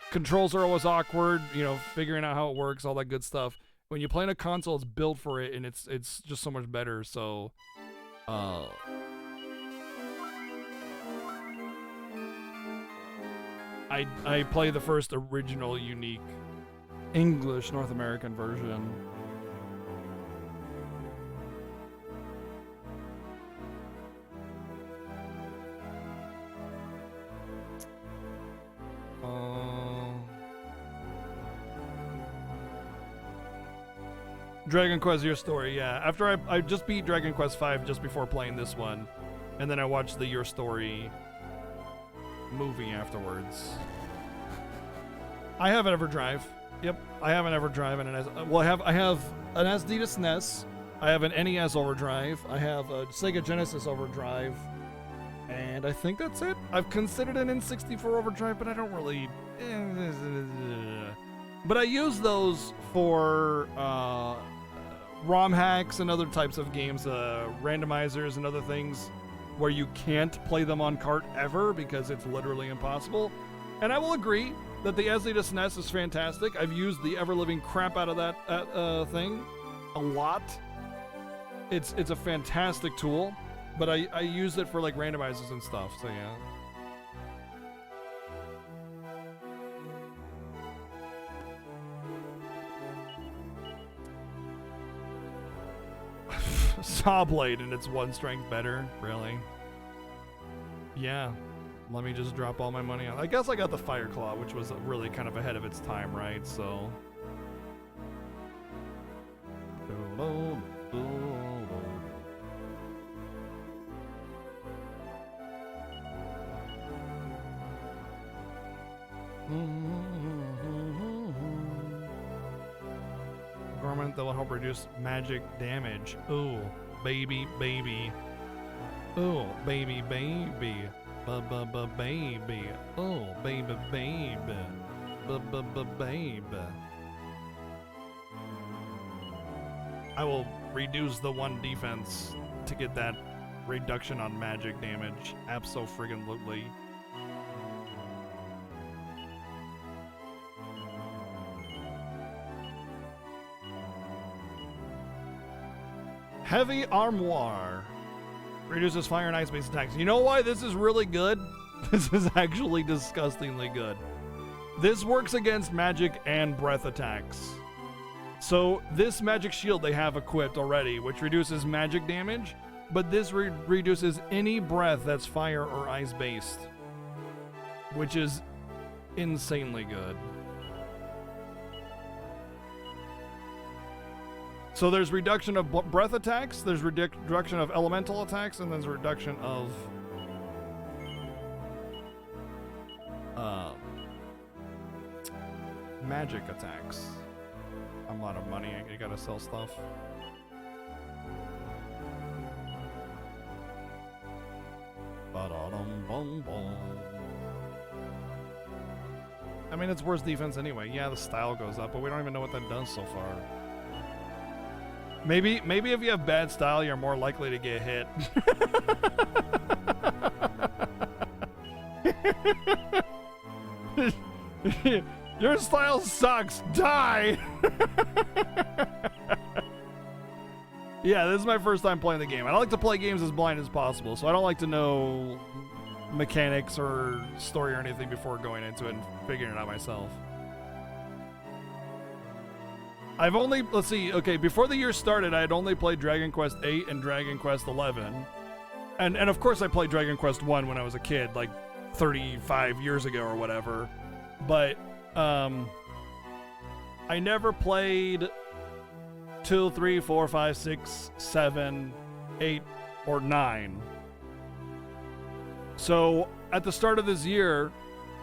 Controls are always awkward, you know, figuring out how it works, all that good stuff. When you play on a console, it's built for it, and it's just so much better. So, I play the first original unique. English North American version. Dragon Quest Your Story, yeah. After I just beat Dragon Quest V just before playing this one, and then I watched the Your Story movie afterwards. I have an EverDrive. Yep, I have an EverDrive and an I have an SD to SNES. I have an NES Overdrive. I have a Sega Genesis Overdrive. And I think that's it. I've considered an N64 Overdrive, but I don't really... But I use those for ROM hacks and other types of games, randomizers and other things where you can't play them on cart ever because it's literally impossible. And I will agree that the SD to SNES is fantastic. I've used the ever-living crap out of that thing a lot. It's a fantastic tool, but I use it for like randomizers and stuff, so yeah. Sawblade and it's one strength better, really? Yeah. Let me just drop all my money on. I guess I got the Fire Claw, which was really kind of ahead of its time, right? So. Garment that will help reduce magic damage. Ooh, baby, baby. Ooh, baby, baby. Baby. Oh, baby, baby. Baby. I will reduce the 1 defense to get that reduction on magic damage. Abso-friggin-lutely. Heavy Armoire. Reduces fire and ice-based attacks. You know why this is really good? This is actually disgustingly good. This works against magic and breath attacks. So this magic shield they have equipped already, which reduces magic damage, but this reduces any breath that's fire or ice-based, which is insanely good. So there's reduction of breath attacks, there's reduction of elemental attacks, and there's reduction of magic attacks. I'm out of money, I gotta sell stuff. I mean, it's worse defense anyway. Yeah, the style goes up, but we don't even know what that does so far. Maybe if you have bad style, you're more likely to get hit. Your style sucks. Die. Yeah, this is my first time playing the game. I don't like to play games as blind as possible, so I don't like to know mechanics or story or anything before going into it and figuring it out myself. I've only, let's see, okay, before the year started, I had only played Dragon Quest VIII and Dragon Quest XI. And of course I played Dragon Quest I when I was a kid, like 35 years ago or whatever. But, I never played 2, 3, 4, 5, 6, 7, 8, or 9. So, at the start of this year,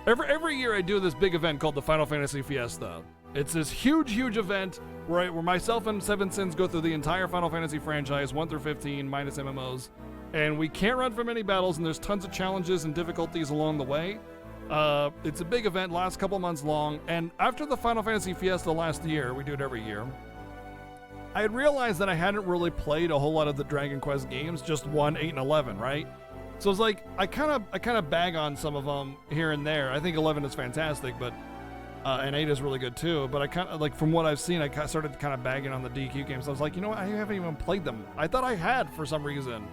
every year I do this big event called the Final Fantasy Fiesta. It's this huge event where myself and Seven Sins go through the entire Final Fantasy franchise, 1 through 15, minus MMOs, and we can't run from any battles, and there's tons of challenges and difficulties along the way. It's a big event, lasts a couple months long, and after the Final Fantasy Fiesta last year, we do it every year, I had realized that I hadn't really played a whole lot of the Dragon Quest games, just 1, 8, and 11, right? So it's like, I kind of bag on some of them here and there. I think 11 is fantastic, but and 8 is really good too, but I kind of, like, from what I've seen, I started kind of bagging on the DQ games. I was like, you know what, I haven't even played them. I thought I had for some reason.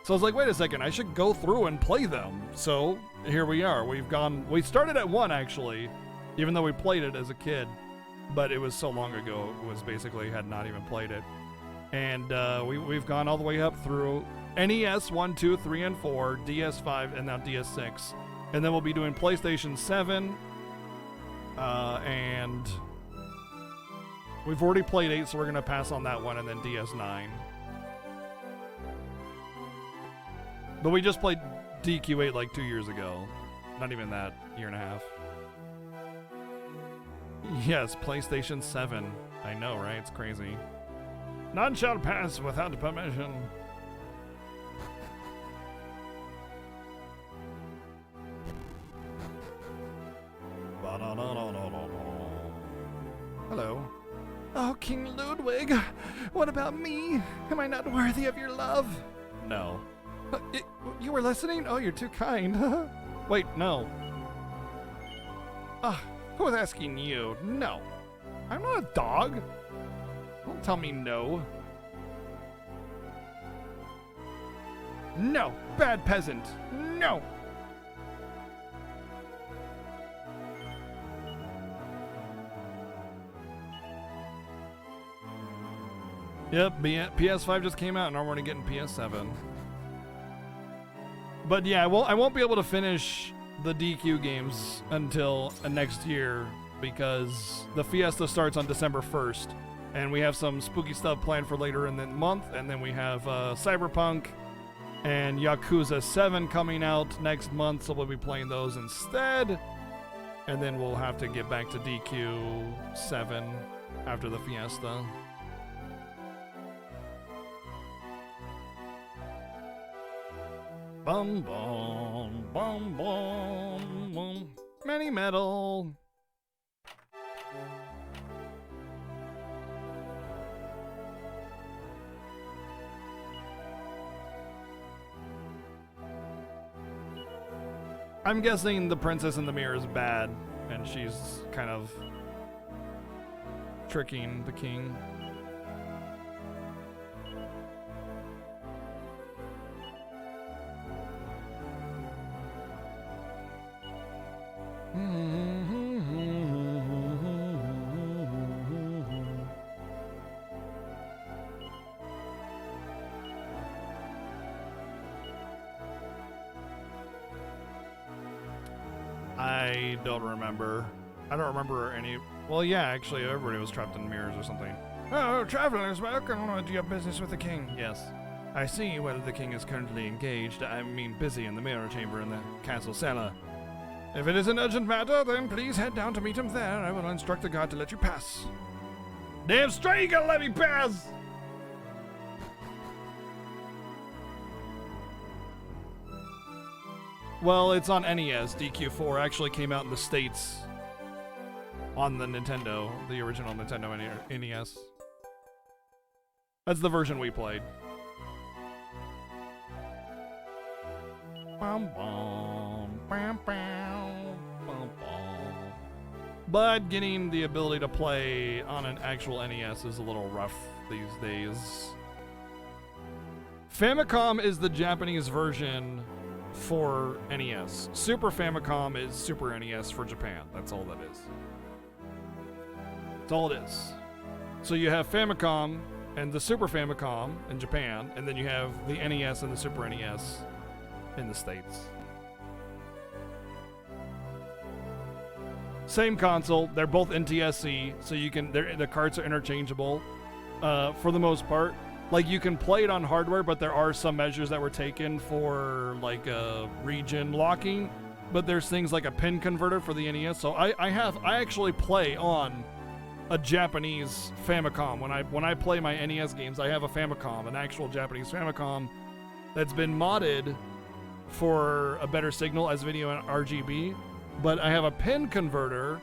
So I was like, wait a second, I should go through and play them. So here we are. We started at 1 actually, even though we played it as a kid, but it was so long ago, it was basically had not even played it. And we've gone all the way up through NES 1, 2, 3, and 4, DS5, and now DS6. And then we'll be doing PlayStation 7, and we've already played 8, so we're going to pass on that one, and then DS9. But we just played DQ8 like 2 years ago. Not even that, year and a half. Yes, PlayStation 7. I know, right? It's crazy. None shall pass without permission. Hello. Oh, King Ludwig, what about me? Am I not worthy of your love? No. You were listening? Oh, you're too kind. Wait, no. Who was asking you? No. I'm not a dog. Don't tell me no. No, bad peasant. No. Yep, PS5 just came out, and I'm already getting PS7. But yeah, I won't be able to finish the DQ games until next year because the Fiesta starts on December 1st, and we have some spooky stuff planned for later in the month, and then we have Cyberpunk and Yakuza 7 coming out next month, so we'll be playing those instead, and then we'll have to get back to DQ 7 after the Fiesta. Bum bum bum bum bum. Many metal. I'm guessing the Princess in the Mirror is bad, and she's kind of tricking the king. I don't remember. I don't remember any. Well, yeah, actually, everybody was trapped in mirrors or something. Oh, travelers, welcome to your business with the king. Yes. I see. Well, the king is currently engaged. I mean, busy in the mirror chamber in the castle cellar. If it is an urgent matter, then please head down to meet him there. I will instruct the guard to let you pass. Damn straight you gotta let me pass! Well, it's on NES. DQ4 actually came out in the States on the Nintendo, the original Nintendo NES. That's the version we played. Bum, bum, bum, bum, bum, bum. But getting the ability to play on an actual NES is a little rough these days. Famicom is the Japanese version for NES. Super Famicom is Super NES for Japan. That's all that is. That's all it is. So you have Famicom and the Super Famicom in Japan, and then you have the NES and the Super NES in the States. Same console. They're both NTSC, so you can. The carts are interchangeable for the most part. Like, you can play it on hardware, but there are some measures that were taken for, like, region locking. But there's things like a pin converter for the NES. So I actually play on a Japanese Famicom. When I play my NES games, I have a Famicom, an actual Japanese Famicom that's been modded for a better signal as video and RGB. But I have a pin converter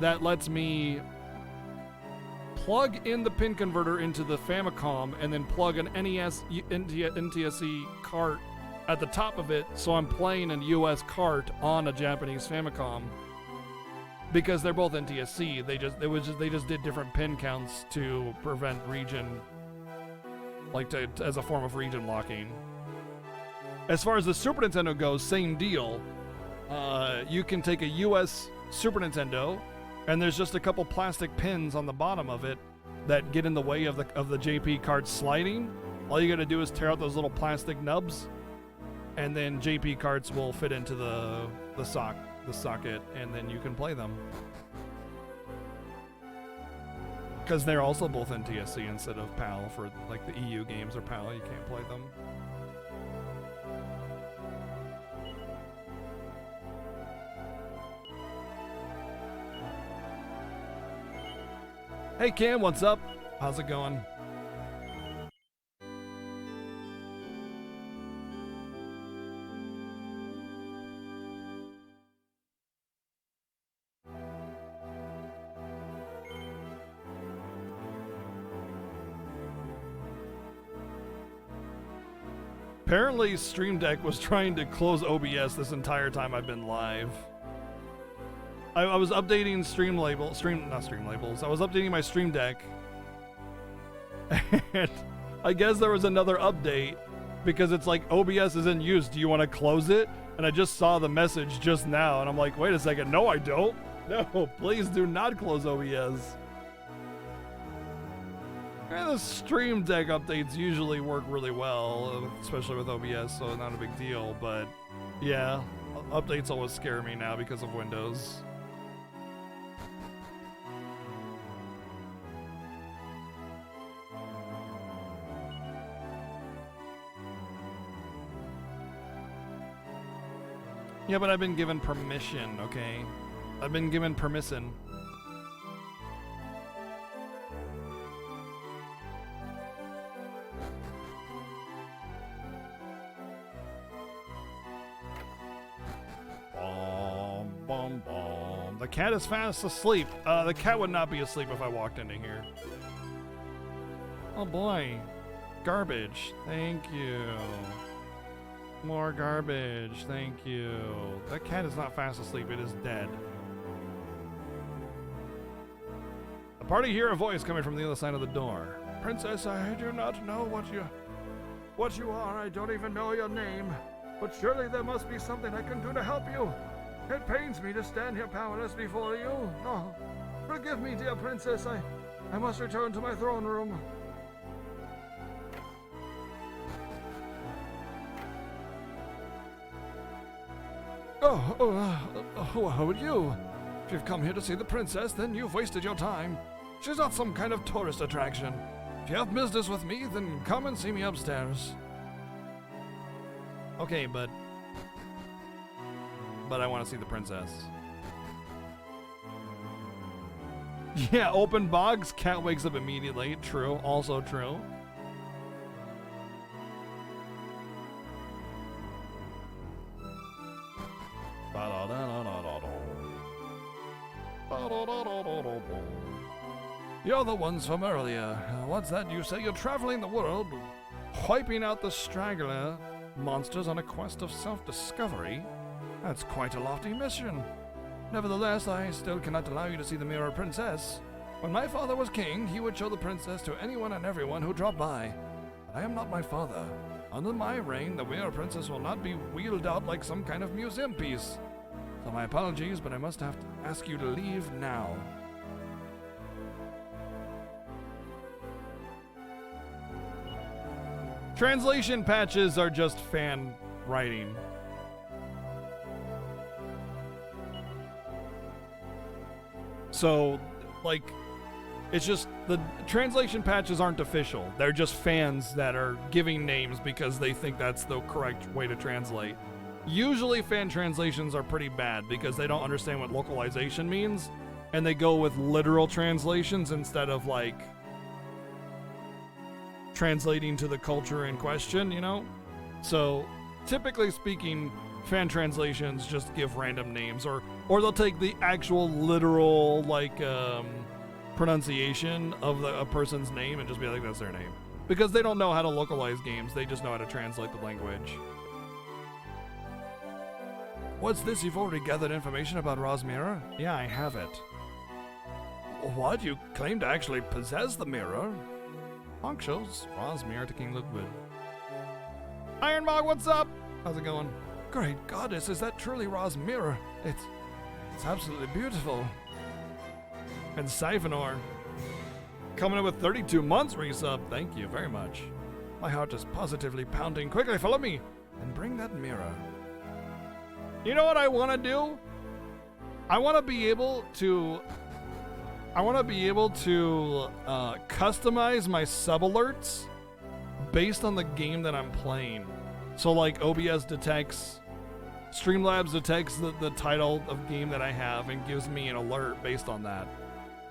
that lets me plug in the pin converter into the Famicom and then plug an NES NTSC cart at the top of it, so I'm playing a US cart on a Japanese Famicom. Because they're both NTSC, they just did different pin counts to prevent region, like as a form of region locking. As far as the Super Nintendo goes, same deal. You can take a US Super Nintendo, and there's just a couple plastic pins on the bottom of it that get in the way of the JP card sliding. All you gotta do is tear out those little plastic nubs, and then JP cards will fit into the socket, and then you can play them. Because they're also both NTSC instead of PAL for like the EU games or PAL, you can't play them. Hey Cam, what's up? How's it going? Apparently Stream Deck was trying to close OBS this entire time I've been live. I was updating not Stream Labels. I was updating my Stream Deck, and I guess there was another update because it's like OBS is in use. Do you want to close it? And I just saw the message just now, and I'm like, wait a second, no, I don't. No, please do not close OBS. And the Stream Deck updates usually work really well, especially with OBS, so not a big deal. But yeah, updates always scare me now because of Windows. Yeah, but I've been given permission, okay? I've been given permission. Bom, bom. The cat is fast asleep. The cat would not be asleep if I walked into here. Oh boy. Garbage. Thank you. More garbage. Thank you. That cat is not fast asleep. It is dead. A party hear a voice coming from the other side of the door. Princess, I do not know what you are. I don't even know your name. But surely there must be something I can do to help you. It pains me to stand here powerless before you. No, forgive me, dear princess. I must return to my throne room. Who are you? If you've come here to see the princess, then you've wasted your time. She's not some kind of tourist attraction. If you have business with me, then come and see me upstairs. Okay, but I want to see the princess. Yeah, open bogs. Cat wakes up immediately. True. Also true. You're the ones from earlier. What's that you say? You're traveling the world, wiping out the straggler monsters on a quest of self-discovery? That's quite a lofty mission. Nevertheless, I still cannot allow you to see the Mirror Princess. When my father was king, he would show the princess to anyone and everyone who dropped by. But I am not my father. Under my reign, the Mirror Princess will not be wheeled out like some kind of museum piece. So my apologies, but I must have to ask you to leave now. Translation patches are just fan writing. So, like, it's just the translation patches aren't official. They're just fans that are giving names because they think that's the correct way to translate. Usually fan translations are pretty bad because they don't understand what localization means, and they go with literal translations instead of, like, translating to the culture in question, you know? So, typically speaking, fan translations just give random names, or they'll take the actual literal, like, pronunciation of a person's name and just be like, that's their name. Because they don't know how to localize games, they just know how to translate the language. What's this? You've already gathered information about Rosmira? Yeah, I have it. What? You claim to actually possess the mirror? Honk shows Rosmira to King Ludwig. Ironmog, what's up? How's it going? Great goddess, is that truly Ra's mirror? It's absolutely beautiful. And Siphonor coming in with 32 months resub. Thank you very much. My heart is positively pounding. Quickly, follow me and bring that mirror. You know what I want to do? I want to be able to customize my sub alerts based on the game that I'm playing. So like OBS detects, Streamlabs detects the title of game that I have and gives me an alert based on that.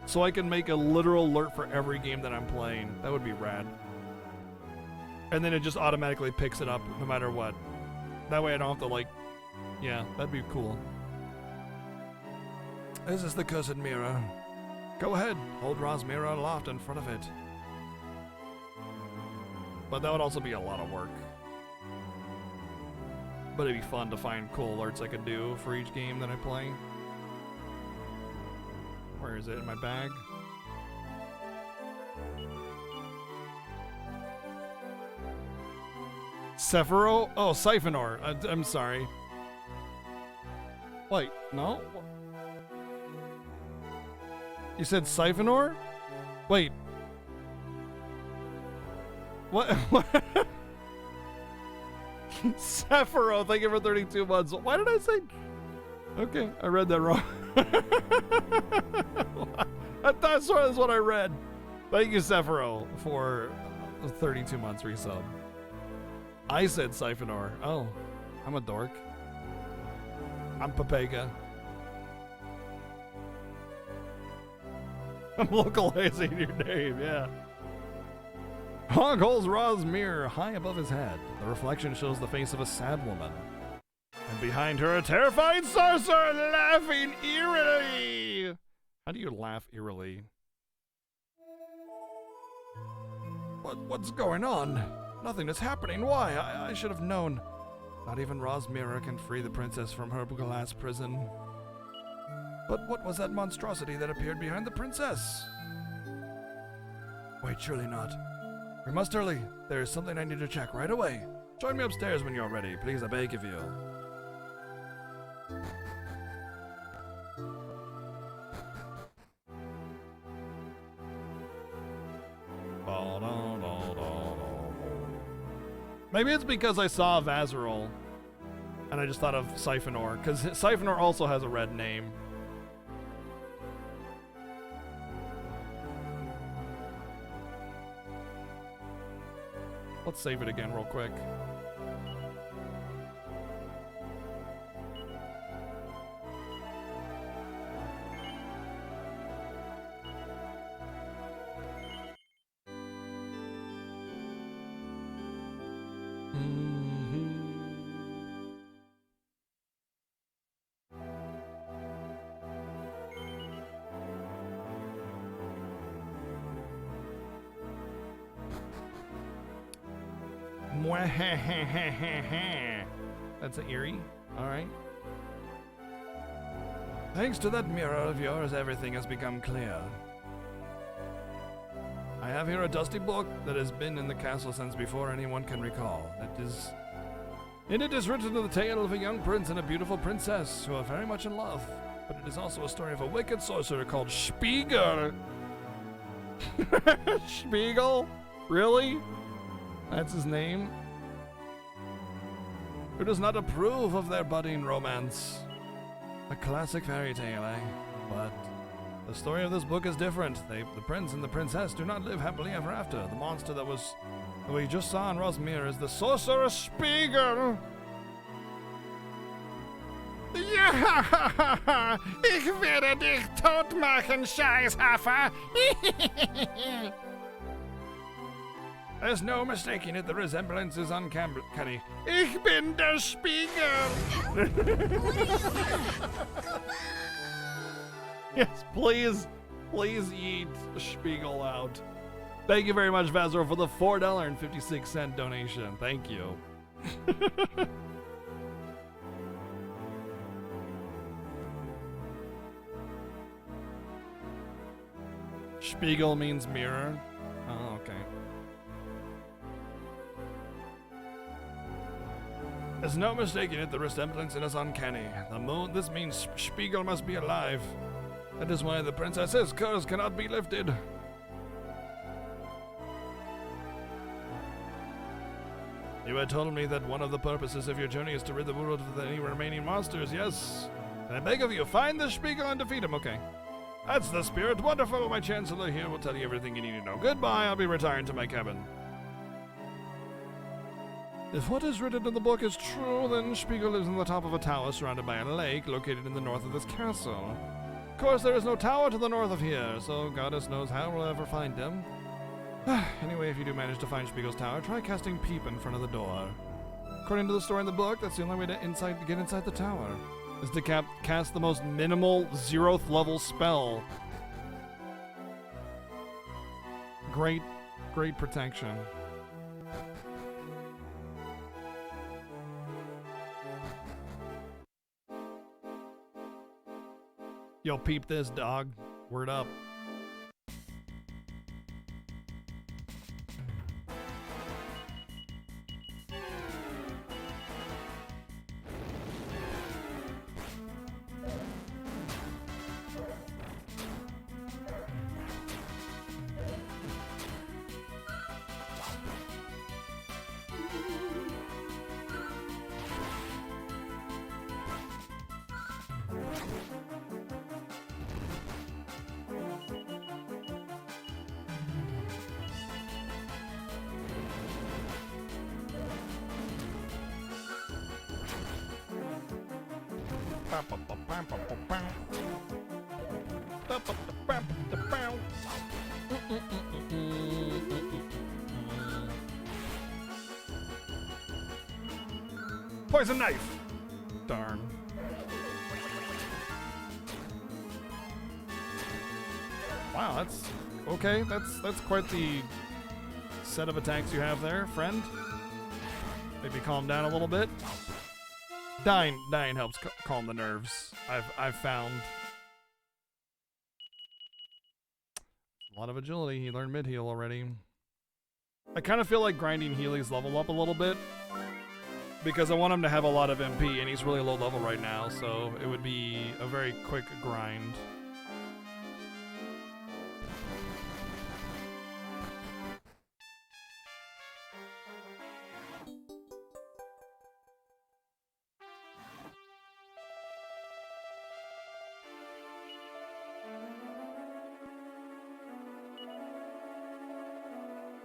So I can make a literal alert for every game that I'm playing. That would be rad. And then it just automatically picks it up no matter what. That way I don't have to like, yeah, that'd be cool. This is the cursed mirror. Go ahead, hold Ra's mirror aloft in front of it. But that would also be a lot of work. But it'd be fun to find cool alerts I could do for each game that I play. Where is it? In my bag? Sephiroth? Oh, Siphonor. I'm sorry. Wait, no? You said Siphonor? Wait. What? Sephiroth, thank you for 32 months. Why did I say? Okay, I read that wrong. I thought that's what I read. Thank you, Sephiroth, for 32 months resub. I said Siphonor. Oh, I'm a dork. I'm Papega. I'm localizing your name, yeah. Hog holds Ra's mirror high above his head. The reflection shows the face of a sad woman. And behind her, a terrified sorcerer laughing eerily. How do you laugh eerily? What's going on? Nothing is happening. Why? I should have known. Not even Ra's mirror can free the princess from her glass prison. But what was that monstrosity that appeared behind the princess? Wait, surely not. We must hurry. There is something I need to check right away. Join me upstairs when you're ready, please, I beg of you. Maybe it's because I saw Vazirol and I just thought of Siphonor, because Siphonor also has a red name. Let's save it again real quick. That's an eerie. Alright. Thanks to that mirror of yours, everything has become clear. I have here a dusty book that has been in the castle since before anyone can recall. In it is written the tale of a young prince and a beautiful princess who are very much in love. But it is also a story of a wicked sorcerer called Spiegel. Spiegel? Really? That's his name? Who does not approve of their budding romance. A classic fairy tale, eh? But the story of this book is different. The prince and the princess do not live happily ever after. The monster that we just saw in Ra's mirror is the sorcerer Spiegel. Ja, ich werde dich tot machen, Scheißhafer. There's no mistaking it, the resemblance is uncanny. Ich bin der Spiegel. Yes, please eat Spiegel out. Thank you very much, Vazor, for the $4.56 donation. Thank you. Spiegel means mirror. Oh, okay. There's no mistaking it, the resemblance is uncanny. This means Spiegel must be alive. That is why the princess's curse cannot be lifted. You had told me that one of the purposes of your journey is to rid the world of any remaining monsters, yes? And I beg of you, find the Spiegel and defeat him, okay? That's the spirit. Wonderful. My chancellor here will tell you everything you need to know. Goodbye, I'll be retiring to my cabin. If what is written in the book is true, then Spiegel lives on the top of a tower surrounded by a lake located in the north of this castle. Of course, there is no tower to the north of here, so goddess knows how we'll ever find him. Anyway, if you do manage to find Spiegel's tower, try casting Peep in front of the door. According to the story in the book, that's the only way to get inside the tower, is to cast the most minimal 0th level spell. Great protection. Yo, peep this, dog. Word up. Poison knife! Darn. Wow, that's okay. That's quite the set of attacks you have there, friend. Maybe calm down a little bit. Dying helps calm the nerves. I've found. A lot of agility. He learned mid-heal already. I kind of feel like grinding Healy's level up a little bit, because I want him to have a lot of MP, and he's really low level right now, so it would be a very quick grind.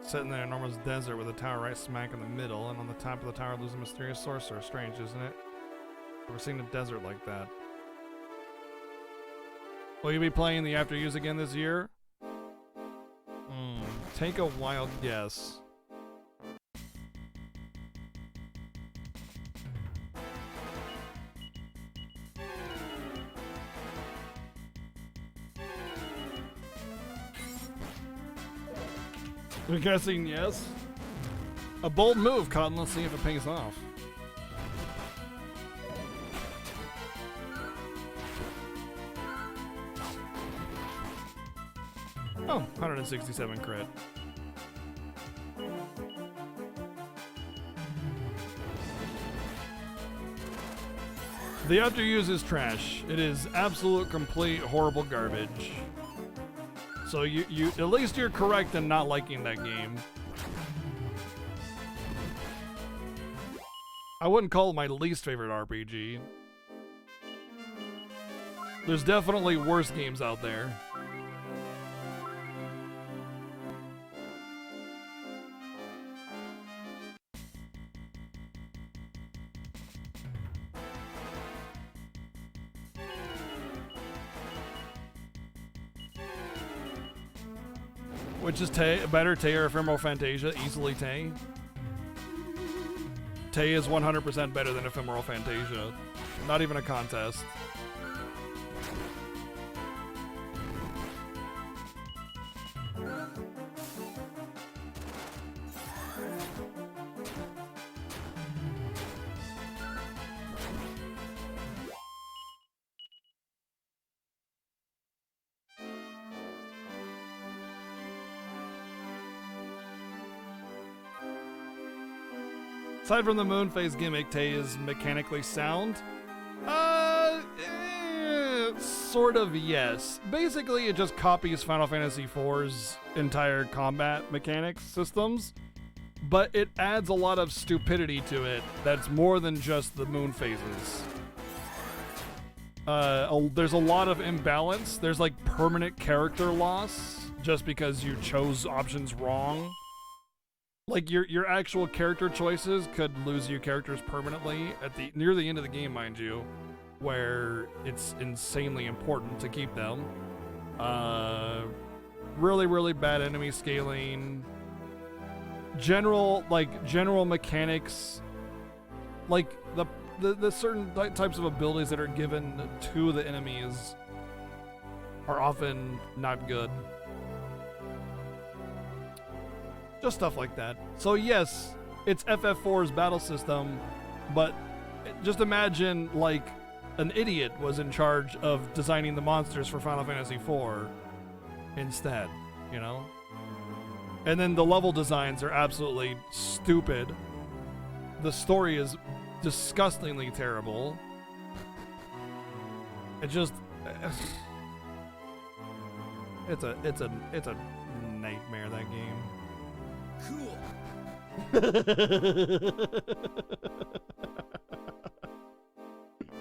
Set in an enormous desert with a tower right smack in the middle, and on the top of the tower lives a mysterious sorcerer. Strange, isn't it? Never seen a desert like that. Will you be playing the After Use again this year? Take a wild guess. I'm guessing yes. A bold move, Cotton. Let's see if it pays off. Oh, 167 crit. The After Use is trash. It is absolute, complete, horrible garbage. So you at least you're correct in not liking that game. I wouldn't call it my least favorite RPG. There's definitely worse games out there. Which is better, Tay or Ephemeral Fantasia? Easily Tay. Tay is 100% better than Ephemeral Fantasia. Not even a contest. Aside from the moon phase gimmick, Tay is mechanically sound. Sort of, yes. Basically, it just copies Final Fantasy IV's entire combat mechanics systems, but it adds a lot of stupidity to it that's more than just the moon phases. There's a lot of imbalance. There's like permanent character loss just because you chose options wrong. Like your actual character choices could lose your characters permanently at near the end of the game, mind you, where it's insanely important to keep them. Really, really bad enemy scaling. General mechanics, like the certain types of abilities that are given to the enemies are often not good. Just stuff like that. So yes, it's FF4's battle system, but just imagine like an idiot was in charge of designing the monsters for Final Fantasy IV instead, you know? And then the level designs are absolutely stupid. The story is disgustingly terrible. It just it's a nightmare, that game. Cool.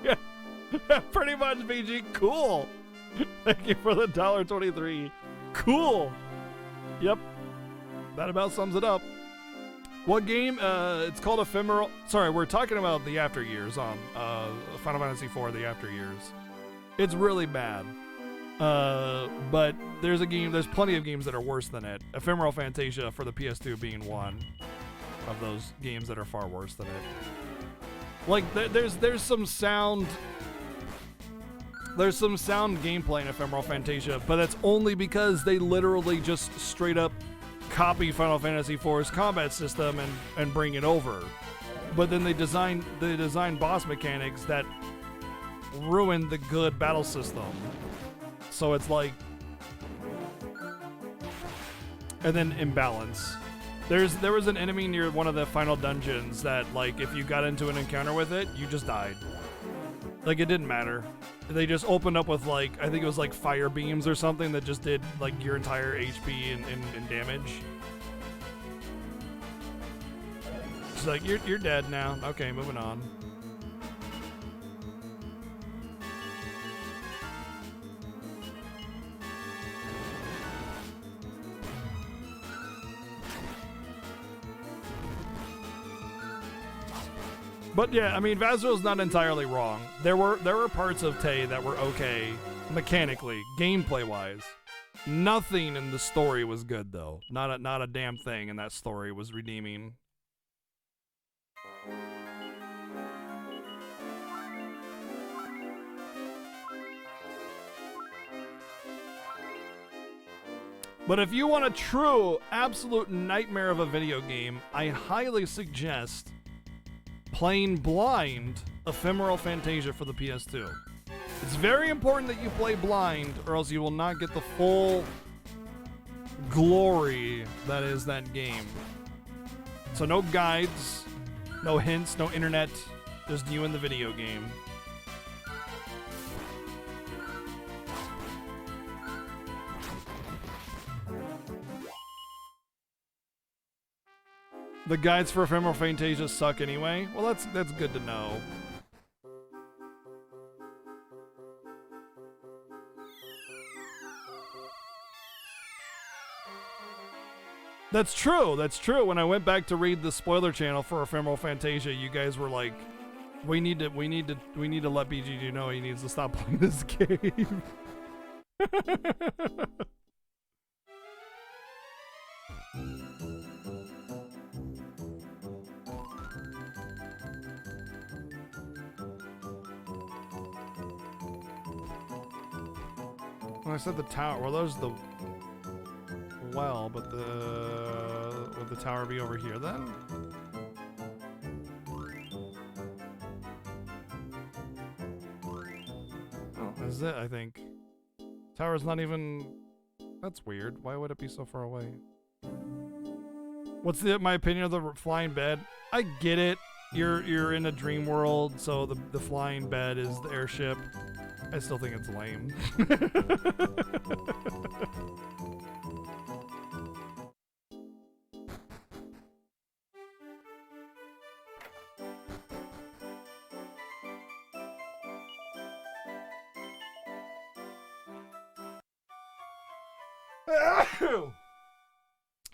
Yeah, pretty much, BG. Cool. Thank you for the $1.23. Cool. Yep. That about sums it up. What game? It's called Ephemeral. Sorry, we're talking about the After Years on Final Fantasy IV, the After Years. It's really bad. But there's plenty of games that are worse than it. Ephemeral Fantasia for the PS2 being one of those games that are far worse than it. Like there's some sound gameplay in Ephemeral Fantasia, but that's only because they literally just straight up copy Final Fantasy IV's combat system and bring it over. But then they design boss mechanics that ruin the good battle system. So it's like, and then imbalance. There was an enemy near one of the final dungeons that, like, if you got into an encounter with it, you just died. Like, it didn't matter. They just opened up with, like, I think it was like fire beams or something that just did like your entire HP and damage. It's like, you're dead now. Okay, moving on. But yeah, I mean, Vazril's not entirely wrong. There were parts of Tay that were okay mechanically, gameplay wise. Nothing in the story was good though. Not a damn thing in that story was redeeming. But if you want a true, absolute nightmare of a video game, I highly suggest playing blind Ephemeral Fantasia for the PS2. It's very important that you play blind, or else you will not get the full glory that is that game. So no guides, no hints, no internet, just you in the video game. The guides for Ephemeral Fantasia suck anyway. Well, that's good to know. That's true. That's true. When I went back to read the spoiler channel for Ephemeral Fantasia, you guys were like, "We need to let BGG know he needs to stop playing this game." When I said the tower, well, there's the well, but would the tower be over here then? Oh, this is it, I think. Tower's not even. That's weird. Why would it be so far away? What's my opinion of the flying bed? I get it. You're in a dream world, so the flying bed is the airship. I still think it's lame.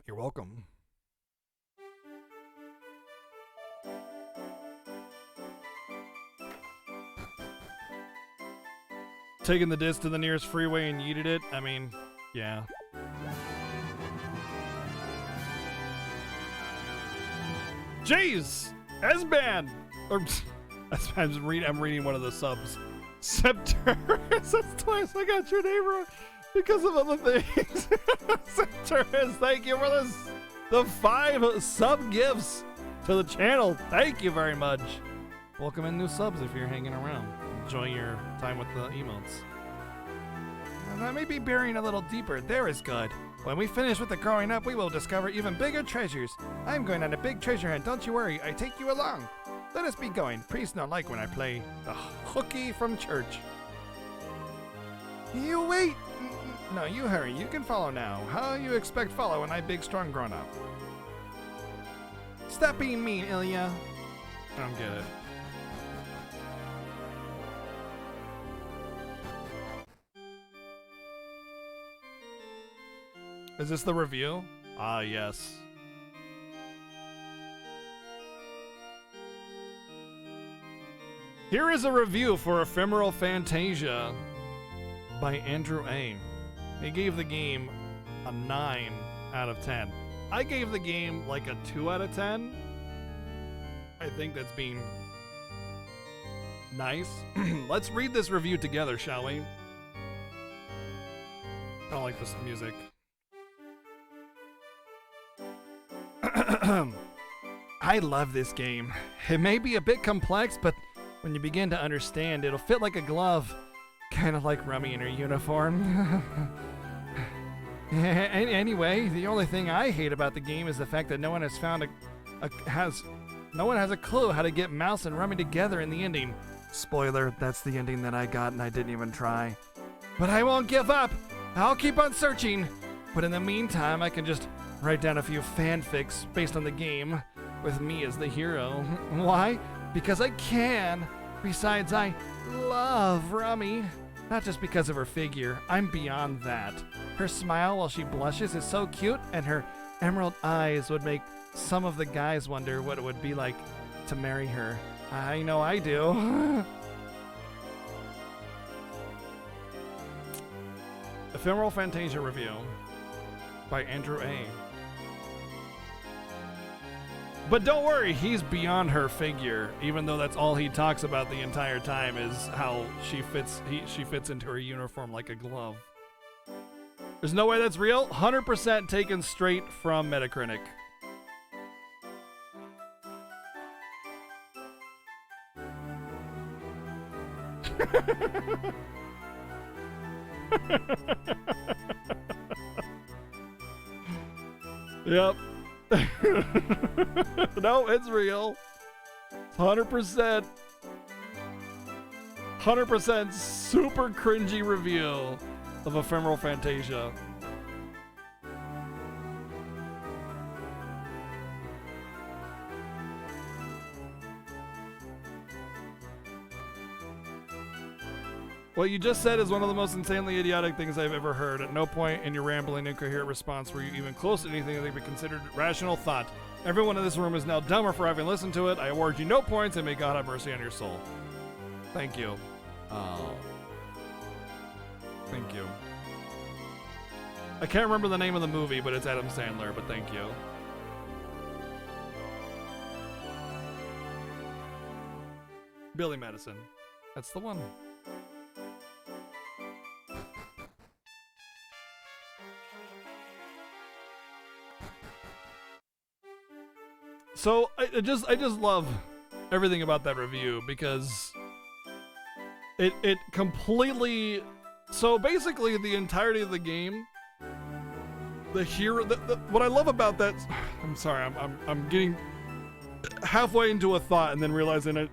You're welcome. Taking the disc to the nearest freeway and yeeted it? I mean, yeah. Jeez! S-Band! Or, I'm reading one of the subs. Septurus! That's twice I got your name wrong because of other things. Septurus, thank you for the 5 sub gifts to the channel. Thank you very much. Welcome in new subs if you're hanging around. Enjoying your time with the emotes. Let me be burying a little deeper. There is good. When we finish with the growing up, we will discover even bigger treasures. I'm going on a big treasure hunt. Don't you worry. I take you along. Let us be going. Priests don't like when I play the hooky from church. You wait. No, you hurry. You can follow now. How you expect follow when I big strong grown up? Stop being mean, Ilya. I don't get it. Is this the review? Ah, yes. Here is a review for Ephemeral Fantasia by Andrew A. He gave the game a 9 out of 10. I gave the game like a 2 out of 10. I think that's being nice. Let's read this review together, shall we? I don't like this music. I love this game. It may be a bit complex, but when you begin to understand, it'll fit like a glove. Kind of like Rummy in her uniform. Anyway, the only thing I hate about the game is the fact that no one has found no one has a clue how to get Mouse and Rummy together in the ending. Spoiler, that's the ending that I got and I didn't even try. But I won't give up. I'll keep on searching. But in the meantime, I can just write down a few fanfics based on the game with me as the hero. Why? Because I can. Besides, I love Rummy. Not just because of her figure. I'm beyond that. Her smile while she blushes is so cute, and her emerald eyes would make some of the guys wonder what it would be like to marry her. I know I do. Ephemeral Fantasia Review by Andrew A. But don't worry, he's beyond her figure, even though that's all he talks about the entire time is how she fits into her uniform like a glove. There's no way that's real. 100% taken straight from Metacritic. Yep. No, it's real. 100%. 100% super cringy review of Ephemeral Fantasia. What you just said is one of the most insanely idiotic things I've ever heard. At no point in your rambling, incoherent response were you even close to anything that could be considered rational thought. Everyone in this room is now dumber for having listened to it. I award you no points, and may God have mercy on your soul. Thank you. Thank you. I can't remember the name of the movie, but it's Adam Sandler, but thank you. Billy Madison. That's the one. So I just love everything about that review because it completely. So basically, the entirety of the game the hero. What I love about that. I'm sorry. I'm getting halfway into a thought and then realizing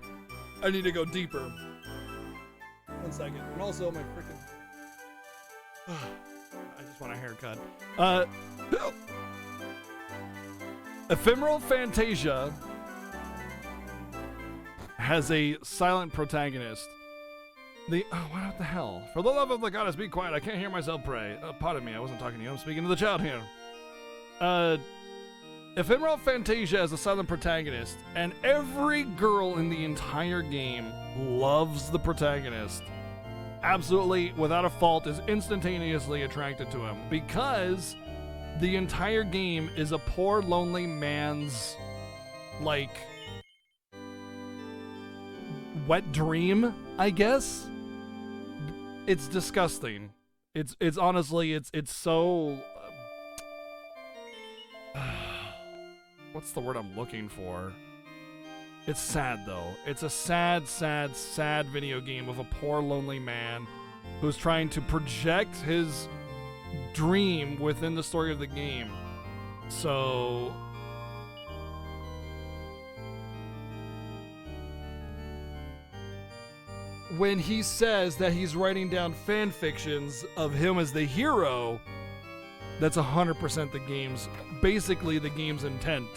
I need to go deeper. 1 second. And also my freaking. I just want a haircut. Ephemeral Fantasia has a silent protagonist. What the hell? For the love of the goddess, be quiet. I can't hear myself pray. Pardon me, I wasn't talking to you. I'm speaking to the child here. Ephemeral Fantasia has a silent protagonist, and every girl in the entire game loves the protagonist. Absolutely, without a fault, is instantaneously attracted to him because the entire game is a poor, lonely man's, like, wet dream, I guess. It's disgusting. It's honestly, it's so. What's the word I'm looking for? It's sad though. It's a sad, sad, sad video game of a poor, lonely man who's trying to project his dream within the story of the game. So. When he says that he's writing down fan fictions of him as the hero, that's 100% the game's, basically the game's intent.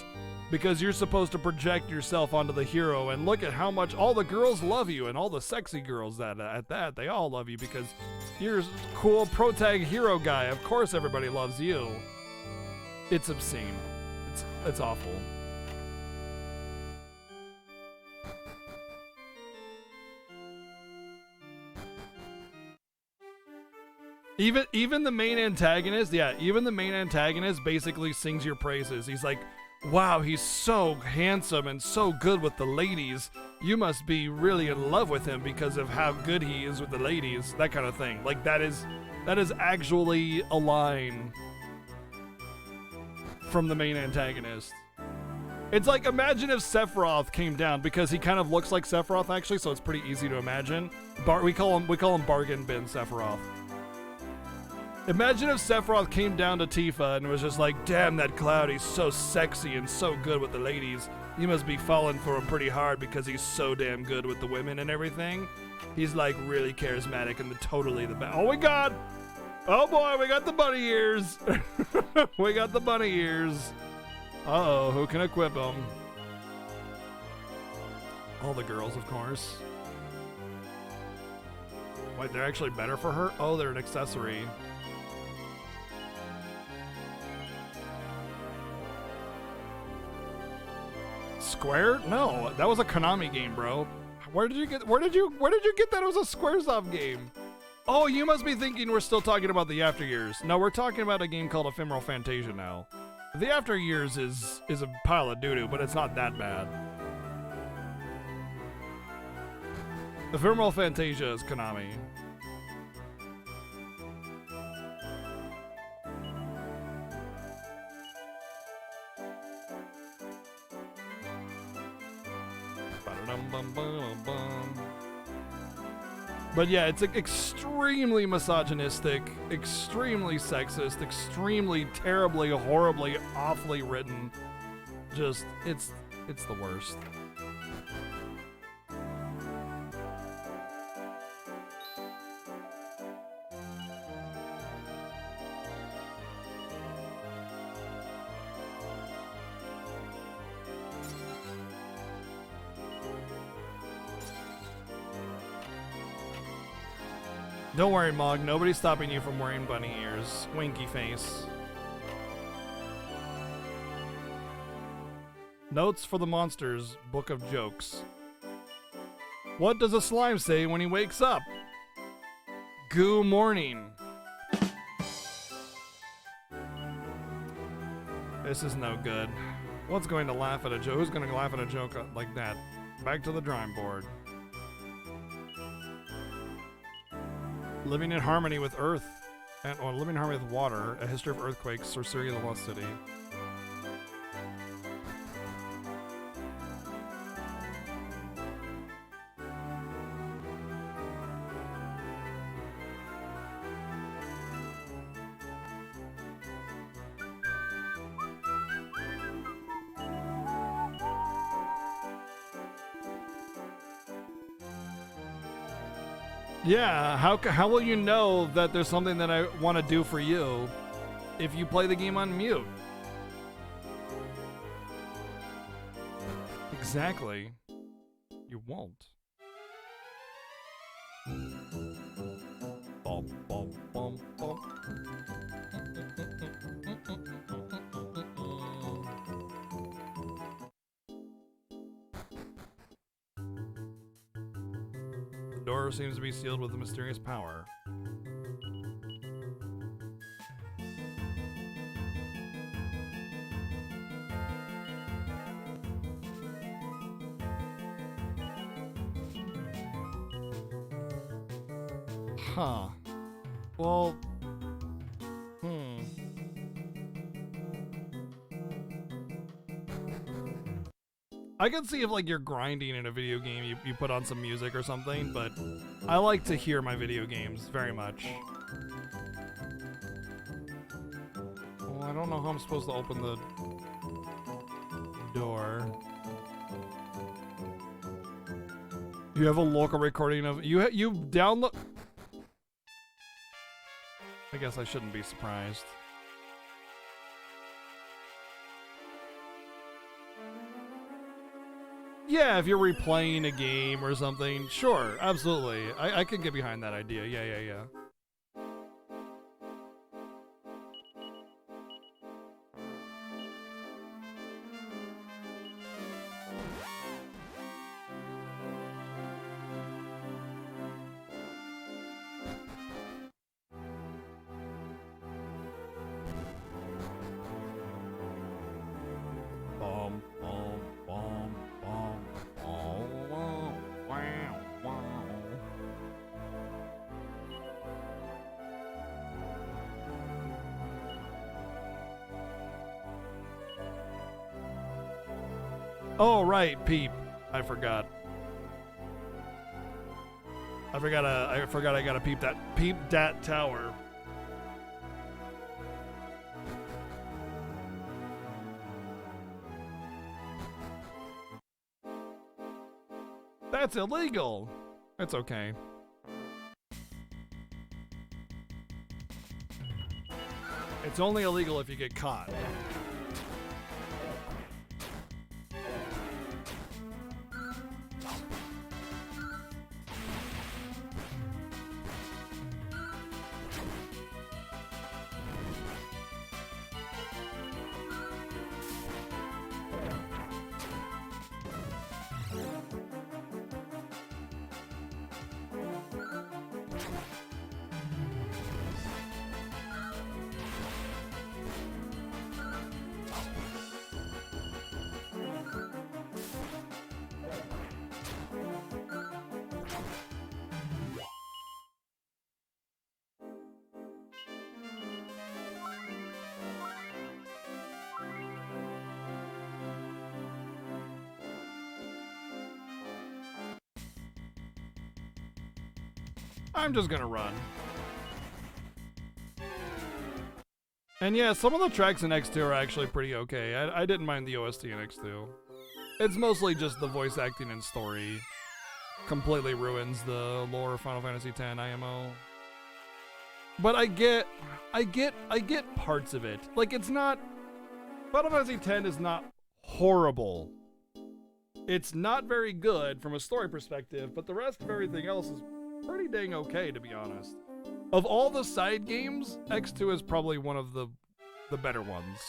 Because you're supposed to project yourself onto the hero and look at how much all the girls love you and all the sexy girls that they all love you because you're a cool protag hero guy. Of course everybody loves you. It's obscene. It's awful. Even the main antagonist, even the main antagonist basically sings your praises. He's like, wow, he's so handsome and so good with the ladies. You must be really in love with him because of how good he is with the ladies. That kind of thing. Like that is actually a line from the main antagonist. It's like, imagine if Sephiroth came down, because he kind of looks like Sephiroth actually, so it's pretty easy to imagine. We call him Bargain Bin Sephiroth. Imagine if Sephiroth came down to Tifa and was just like, damn, that Cloud, he's so sexy and so good with the ladies. You must be falling for him pretty hard because he's so damn good with the women and everything. He's like really charismatic and totally the best. Oh boy, we got the bunny ears. We got the bunny ears. Uh-oh, who can equip them? All the girls, of course. Wait, they're actually better for her? Oh, they're an accessory. Square? No, that was a Konami game, bro. Where did you get that it was a Squaresoft game? Oh, you must be thinking we're still talking about the After Years. No, we're talking about a game called Ephemeral Fantasia now. The After Years is a pile of doo-doo, but it's not that bad. Ephemeral Fantasia is Konami. But yeah, it's extremely misogynistic, extremely sexist, extremely terribly, horribly, awfully written. Just, it's the worst. Don't worry, Mog. Nobody's stopping you from wearing bunny ears. Winky face. Notes for the Monsters Book of Jokes. What does a slime say when he wakes up? Goo morning. This is no good. What's going to laugh at a joke? Who's going to laugh at a joke like that? Back to the drawing board. Living in harmony with Earth, or living in harmony with water, a history of earthquakes, Sorcery of the Lost City. Yeah, how will you know that there's something that I want to do for you if you play the game on mute? Exactly. You won't. Bum, bum, bum, bum. The door seems to be sealed with a mysterious power. Huh. Well, I can see if like you're grinding in a video game, you put on some music or something, but I like to hear my video games very much. Well, I don't know how I'm supposed to open the door. You have a local recording of you download. I guess I shouldn't be surprised. Yeah, if you're replaying a game or something, sure, absolutely. I can get behind that idea. Yeah. Bum, bum, bum, bum. Oh, wow, wow. Oh, right, Peep. I forgot. I forgot I gotta peep that tower. That's illegal. It's okay. It's only illegal if you get caught. I'm just gonna run. And yeah, some of the tracks in X2 are actually pretty okay. I didn't mind the OST in X2. It's mostly just the voice acting and story completely ruins the lore of Final Fantasy X IMO. But I get parts of it. Like, it's not... Final Fantasy X is not horrible. It's not very good from a story perspective, but the rest of everything else is pretty dang okay, to be honest. Of all the side games, X2 is probably one of the better ones.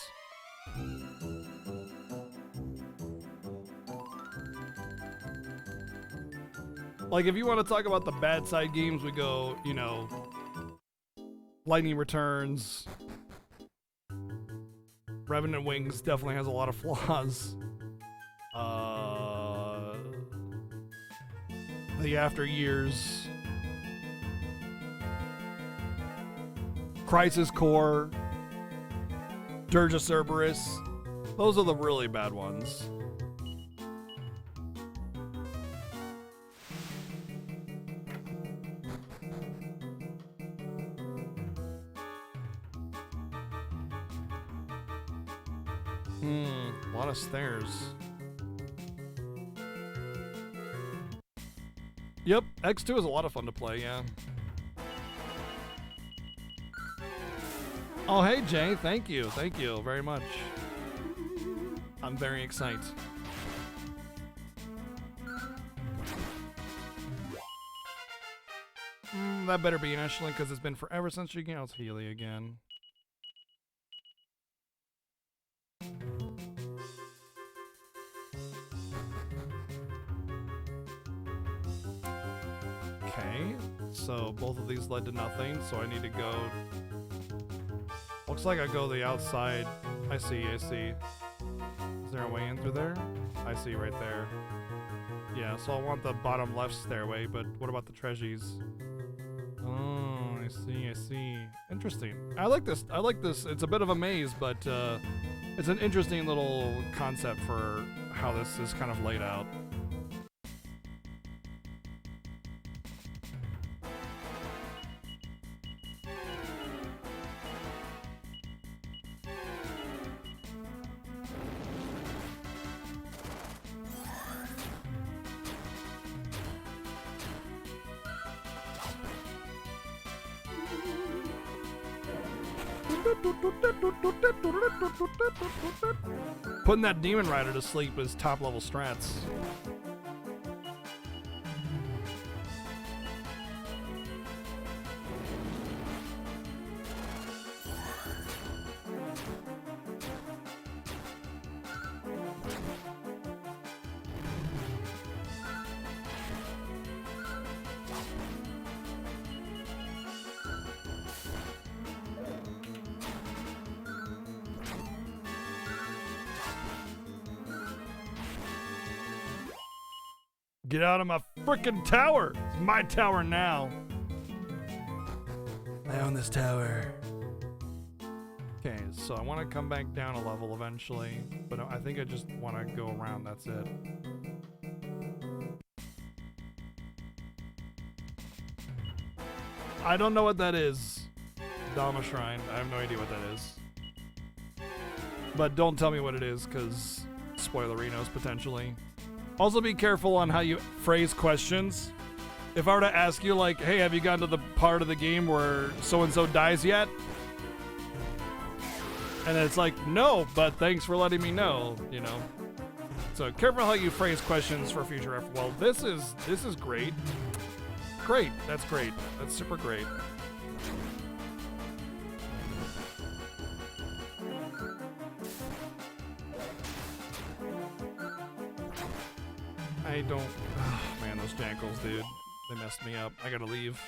Like, if you want to talk about the bad side games, we go, you know, Lightning Returns. Revenant Wings definitely has a lot of flaws. The After Years. Crisis Core. Dirge of Cerberus. Those are the really bad ones. A lot of stairs. Yep, X2 is a lot of fun to play, yeah. Oh, hey, Jay. Thank you. Thank you very much. I'm very excited. That better be Ashlyn, because it's been forever since she got Healy again. Okay, so both of these led to nothing, so I need to go... Looks like I go the outside. I see, I see. Is there a way in through there? I see right there. Yeah, so I want the bottom left stairway, but what about the treasures? Oh, I see, I see. Interesting. I like this. I like this. It's a bit of a maze, but it's an interesting little concept for how this is kind of laid out. Putting that demon rider to sleep is top level strats. Get out of my frickin' tower! It's my tower now. I own this tower. Okay, so I want to come back down a level eventually, but I think I just want to go around, that's it. I don't know what that is. Dama Shrine, I have no idea what that is. But don't tell me what it is, because spoilerinos potentially. Also be careful on how you phrase questions. If I were to ask you like, hey, have you gotten to the part of the game where so-and-so dies yet? And it's like, no, but thanks for letting me know, you know. So careful how you phrase questions for future reference. Well, this is great. Great, that's great. That's super great. I don't... Oh, man, those jackals, dude. They messed me up. I gotta leave.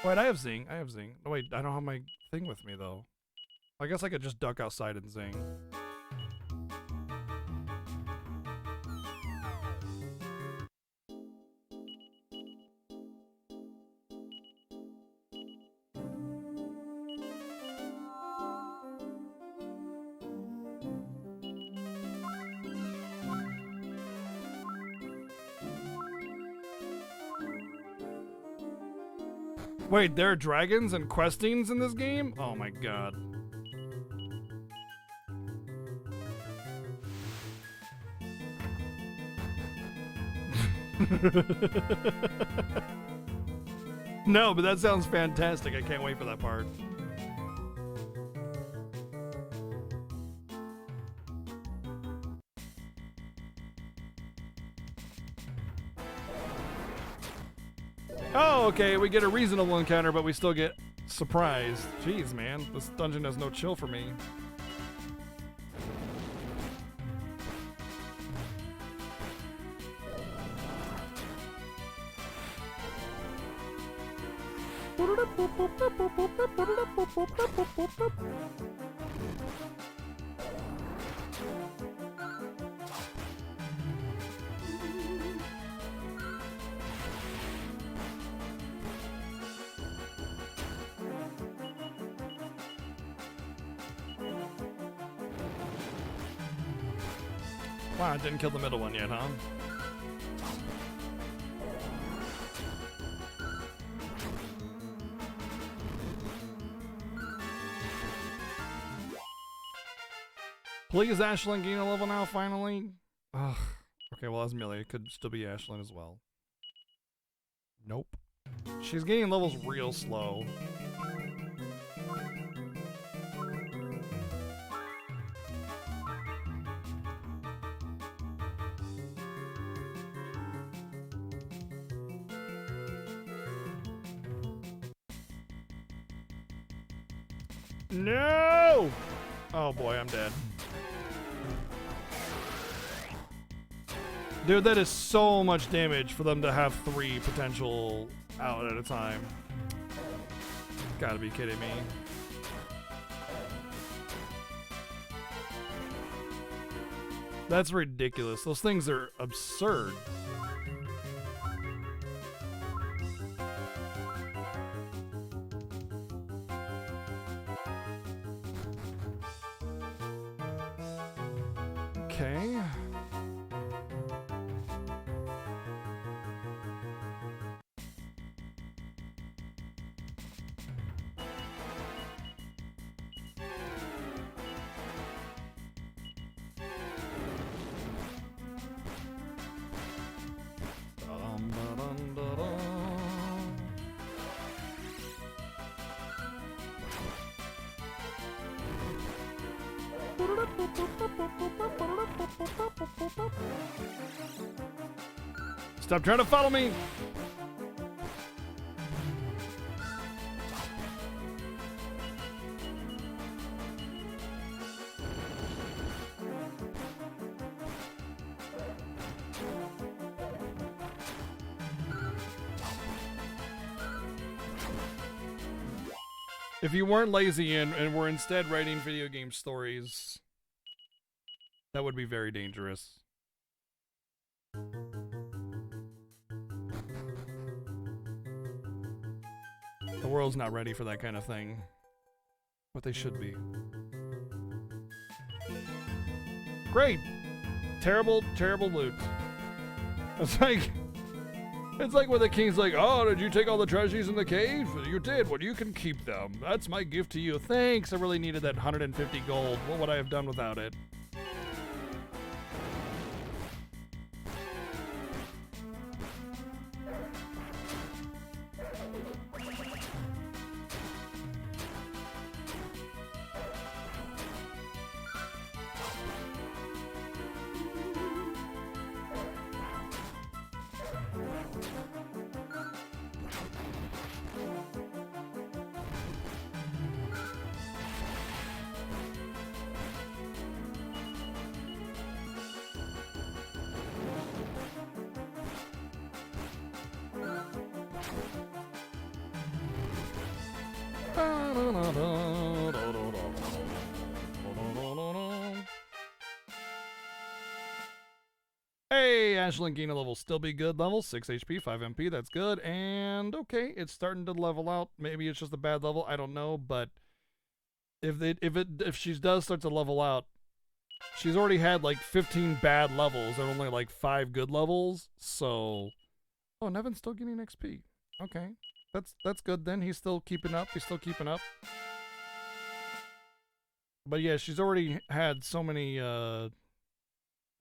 Wait, I have Zing. I have Zing. No, wait, I don't have my thing with me, though. I guess I could just duck outside and Zing. Wait, there are dragons and questings in this game? Oh my god. No, but that sounds fantastic. I can't wait for that part. Oh, okay, we get a reasonable encounter, but we still get surprised. Jeez, man, this dungeon has no chill for me. Wow, I didn't kill the middle one yet, huh? Please, Ashlyn, gain a level now, finally. Ugh. Okay, well, that's Millie. It could still be Ashlyn as well. Nope. She's gaining levels real slow. No! Oh boy, I'm dead. Dude, that is so much damage for them to have 3 potential out at a time. Gotta be kidding me. That's ridiculous. Those things are absurd. Okay. Stop trying to follow me! If you weren't lazy and were instead writing video game stories, that would be very dangerous. The world's not ready for that kind of thing. But they should be. Great! Terrible, terrible loot. It's like when the king's like, oh, did you take all the treasures in the cave? You did. Well, you can keep them. That's my gift to you. Thanks. I really needed that 150 gold. What would I have done without it? Hey, Ashlyn gain a level, still be good level, 6 HP, 5 MP, that's good, and okay, it's starting to level out. Maybe it's just a bad level, I don't know, but if she does start to level out, she's already had like 15 bad levels and only like 5 good levels, so oh, Nevin's still getting XP. Okay. That's good then. He's still keeping up. But yeah, she's already had so many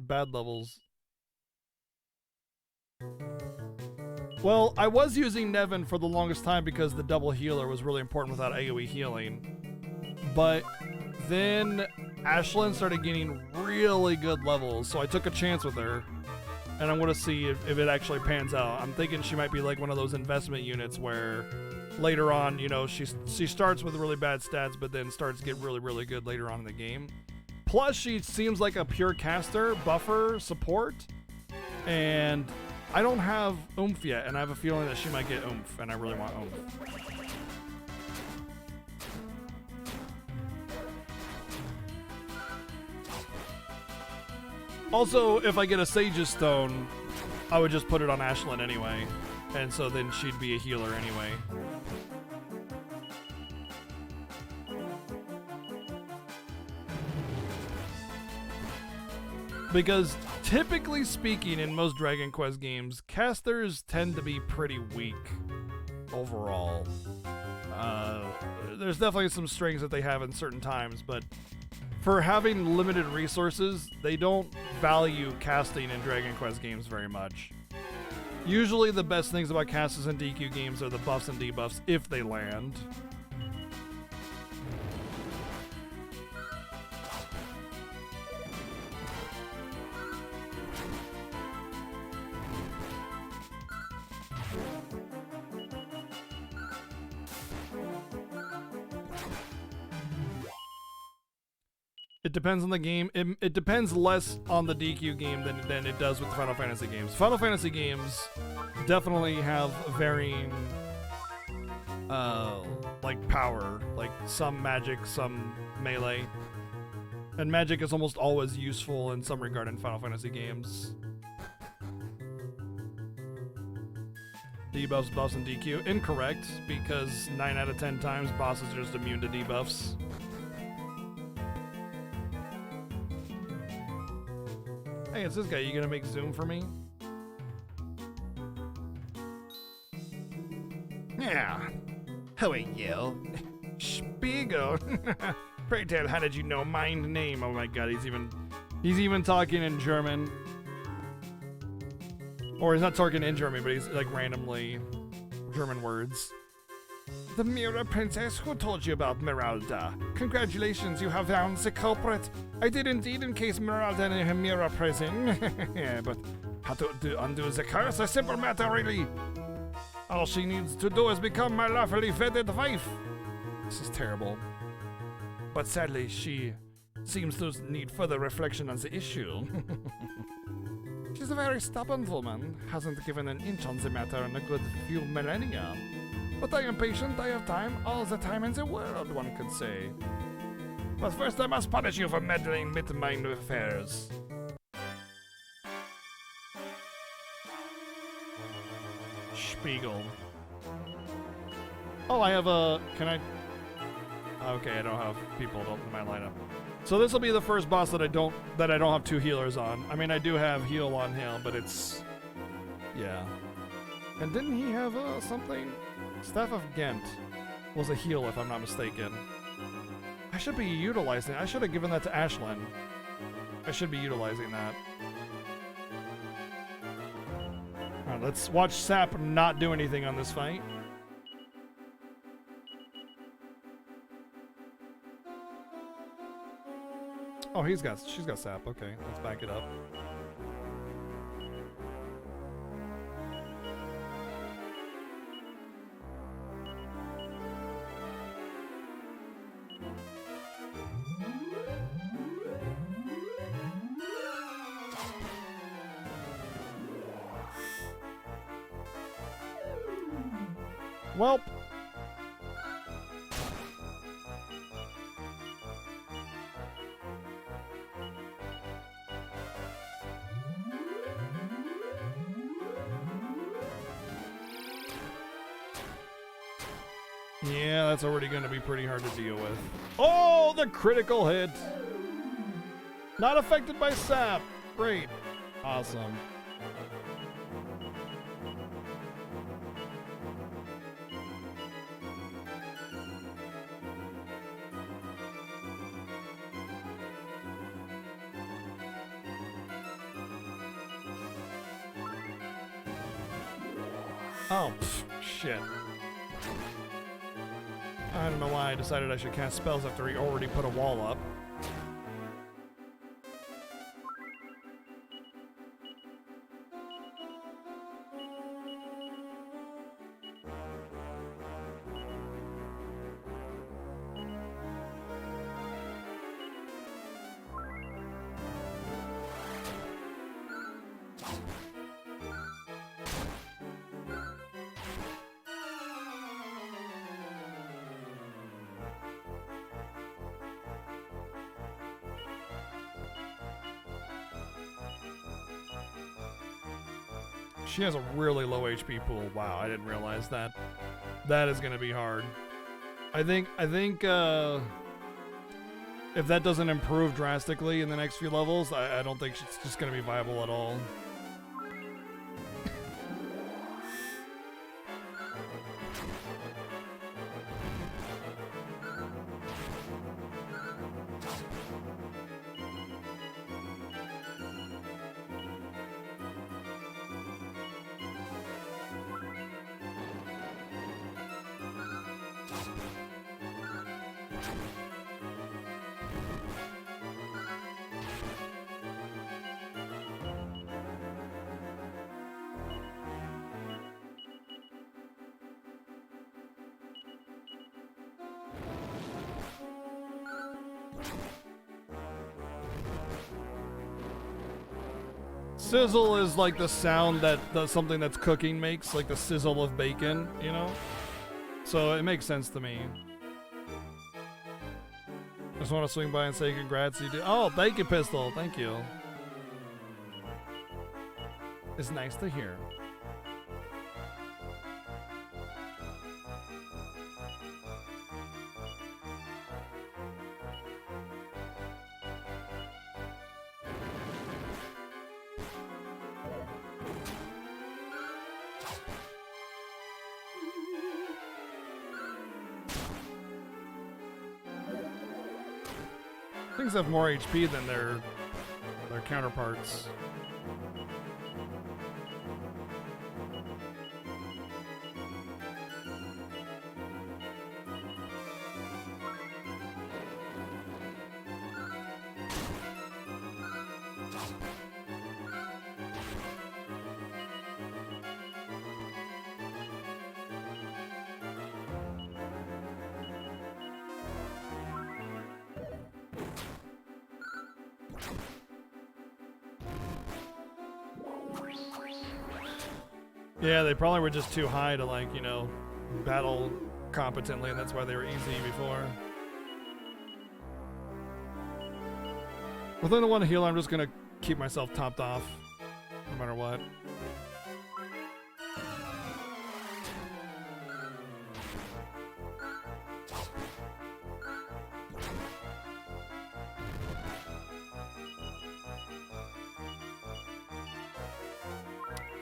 bad levels. Well, I was using Nevin for the longest time because the double healer was really important without AoE healing. But then Ashlyn started getting really good levels, so I took a chance with her. And I'm going to see if it actually pans out. I'm thinking she might be like one of those investment units where later on, you know, she starts with really bad stats, but then starts to get really, really good later on in the game. Plus, she seems like a pure caster, buffer, support. And I don't have oomph yet, and I have a feeling that she might get oomph, and I really want oomph. Also, if I get a Sage's Stone, I would just put it on Ashlyn anyway. And so then she'd be a healer anyway. Because typically speaking, in most Dragon Quest games, casters tend to be pretty weak overall. There's definitely some strengths that they have in certain times, but for having limited resources, they don't value casting in Dragon Quest games very much. Usually the best things about casters and DQ games are the buffs and debuffs if they land. It depends on the game. It depends less on the DQ game than it does with the Final Fantasy games. Final Fantasy games definitely have varying, like power. Like some magic, some melee. And magic is almost always useful in some regard in Final Fantasy games. Debuffs, buffs, and DQ. Incorrect, because 9 out of 10 times bosses are just immune to debuffs. Hey, it's this guy. You gonna make Zoom for me? Yeah. How are you? Spiegel. Pray tell, how did you know my name? Oh my god, he's even talking in German. Or he's not talking in German, but he's like randomly German words. The Mirror Princess, who told you about Meralda? Congratulations, you have found the culprit. I did indeed encase Meralda in her mirror prison. But how to undo the curse? A simple matter, really. All she needs to do is become my lawfully wedded wife. This is terrible. But sadly, she seems to need further reflection on the issue. She's a very stubborn woman, hasn't given an inch on the matter in a good few millennia. But I am patient, I have time, all the time in the world, one could say. But first I must punish you for meddling with my affairs. Spiegel. Oh, I have a... Can I... Okay, I don't have people in my lineup. So this will be the first boss that I don't have 2 healers on. I mean, I do have heal on him, but it's... Yeah. And didn't he have something? Staff of Ghent was a heal, if I'm not mistaken. I should be utilizing it. I should have given that to Ashlyn. I should be utilizing that. Alright, let's watch Sap not do anything on this fight. Oh, she's got Sap. Okay, let's back it up. Welp. Yeah, that's already going to be pretty hard to deal with. Oh, the critical hit. Not affected by sap. Great. Awesome. Oh, shit. I don't know why I decided I should cast spells after he already put a wall up. She has a really low HP pool. Wow, I didn't realize that. That is going to be hard. I think if that doesn't improve drastically in the next few levels, I don't think it's just going to be viable at all. Sizzle is like the sound that something that's cooking makes, like the sizzle of bacon, you know? So it makes sense to me. Just want to swing by and say congrats. You do. Oh, thank you, Pistol. Thank you. It's nice to hear. Things have more HP than their counterparts. Yeah, they probably were just too high to, like, you know, battle competently, and that's why they were easy before. Within the one heal, I'm just gonna keep myself topped off, no matter what.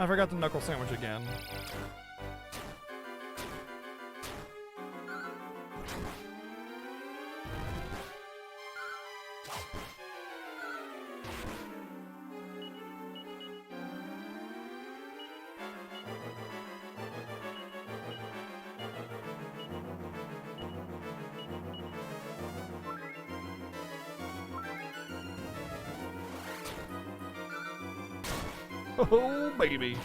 I forgot the knuckle sandwich again. Oh, baby.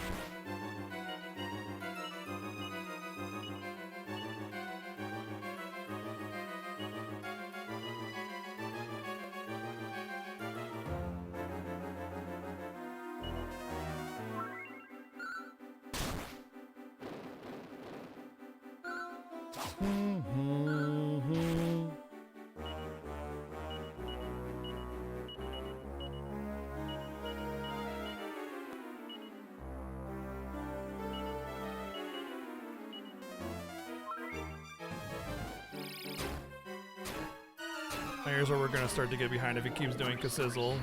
Here's where we're gonna start to get behind if he keeps doing Kassizzle.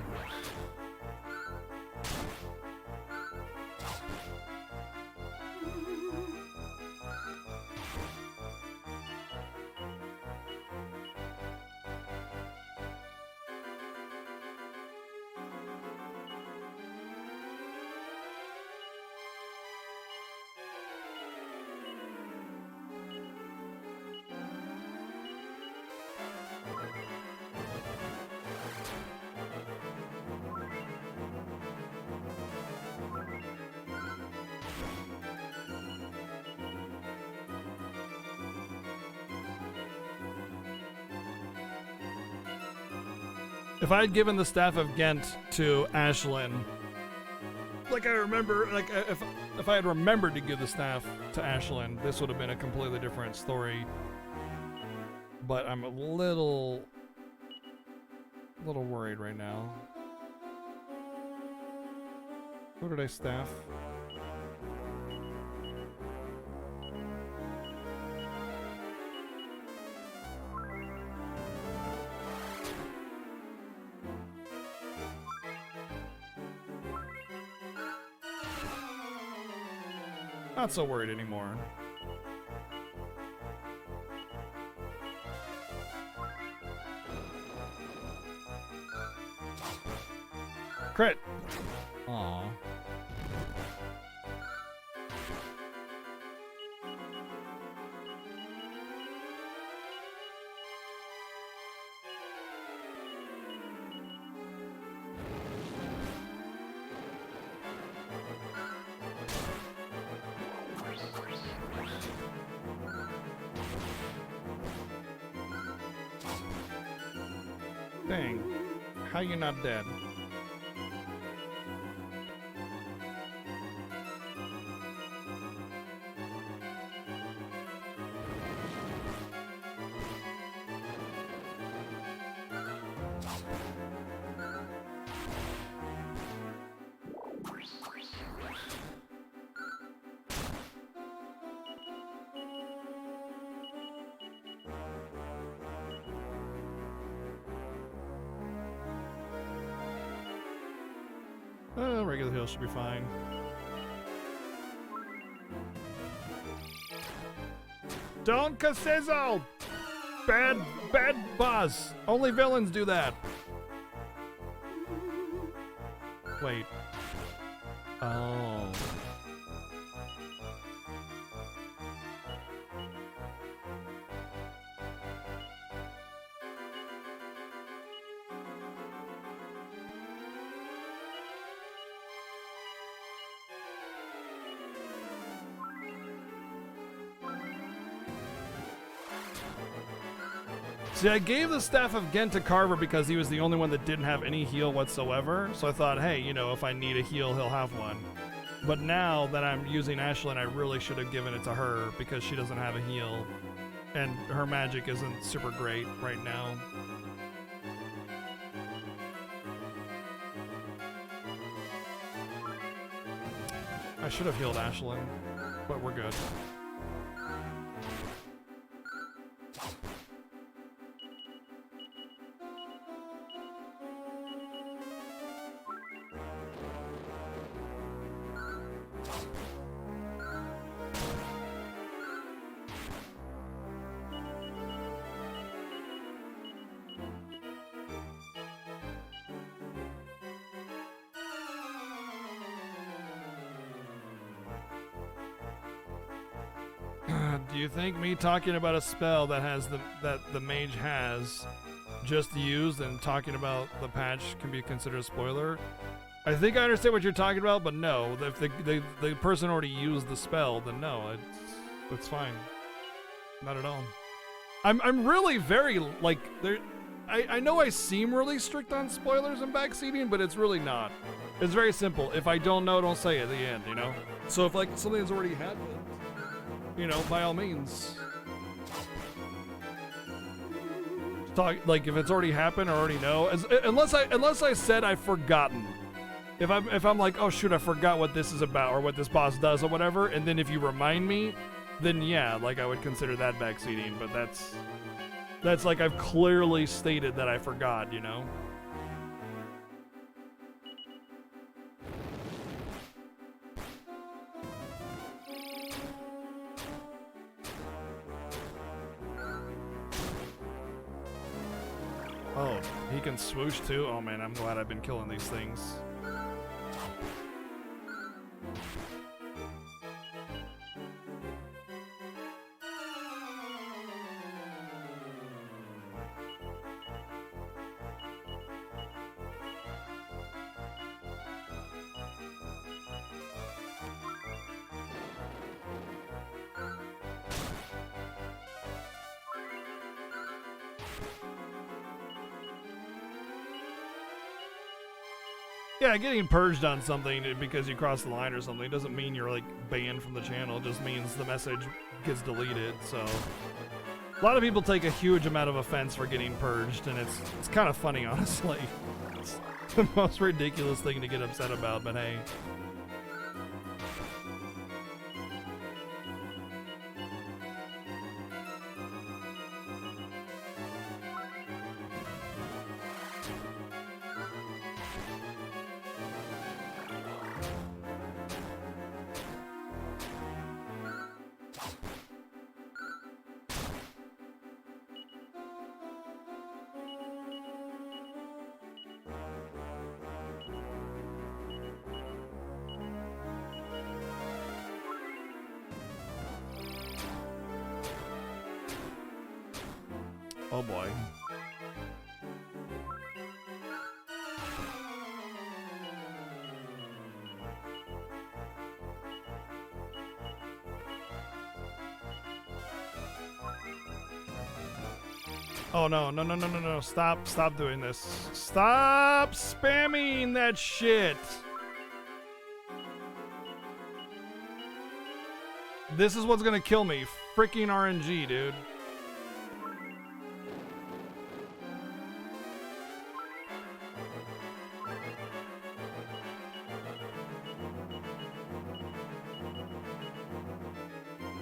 If I had given the Staff of Ghent to Ashlyn, like I remember, like if I had remembered to give the staff to Ashlyn, this would have been a completely different story. But I'm a little worried right now. Who did I staff? Not so worried anymore. Crit. Aww. Dang. How you not dead? Regular heal should be fine. Don't sizzle! Bad boss. Only villains do that. Wait. Oh. See, I gave the Staff of Gen to Carver because he was the only one that didn't have any heal whatsoever. So I thought, hey, you know, if I need a heal, he'll have one. But now that I'm using Ashlyn, I really should have given it to her because she doesn't have a heal. And her magic isn't super great right now. I should have healed Ashlyn, but we're good. Do you think me talking about a spell that has that the mage has just used and talking about the patch can be considered a spoiler? I think I understand what you're talking about, but no. If the person already used the spell, then no, it's fine. Not at all. I'm really very like there. I know I seem really strict on spoilers and backseating, but it's really not. It's very simple. If I don't know, don't say it at the end, you know? So if like something's already happened, you know, by all means. Talk like if it's already happened or already know. Unless I said I've forgotten. If I'm like, oh shoot, I forgot what this is about or what this boss does or whatever, and then if you remind me, then yeah, like I would consider that backseating, but that's like I've clearly stated that I forgot, you know? Oh, he can swoosh too? Oh man, I'm glad I've been killing these things. Yeah, getting purged on something because you crossed the line or something doesn't mean you're like banned from the channel. It just means the message gets deleted. So a lot of people take a huge amount of offense for getting purged, and it's kind of funny, honestly. It's the most ridiculous thing to get upset about, but hey. Oh boy. Oh no, no, no, no, no, no. Stop doing this. Stop spamming that shit. This is what's gonna kill me. Freaking RNG, dude.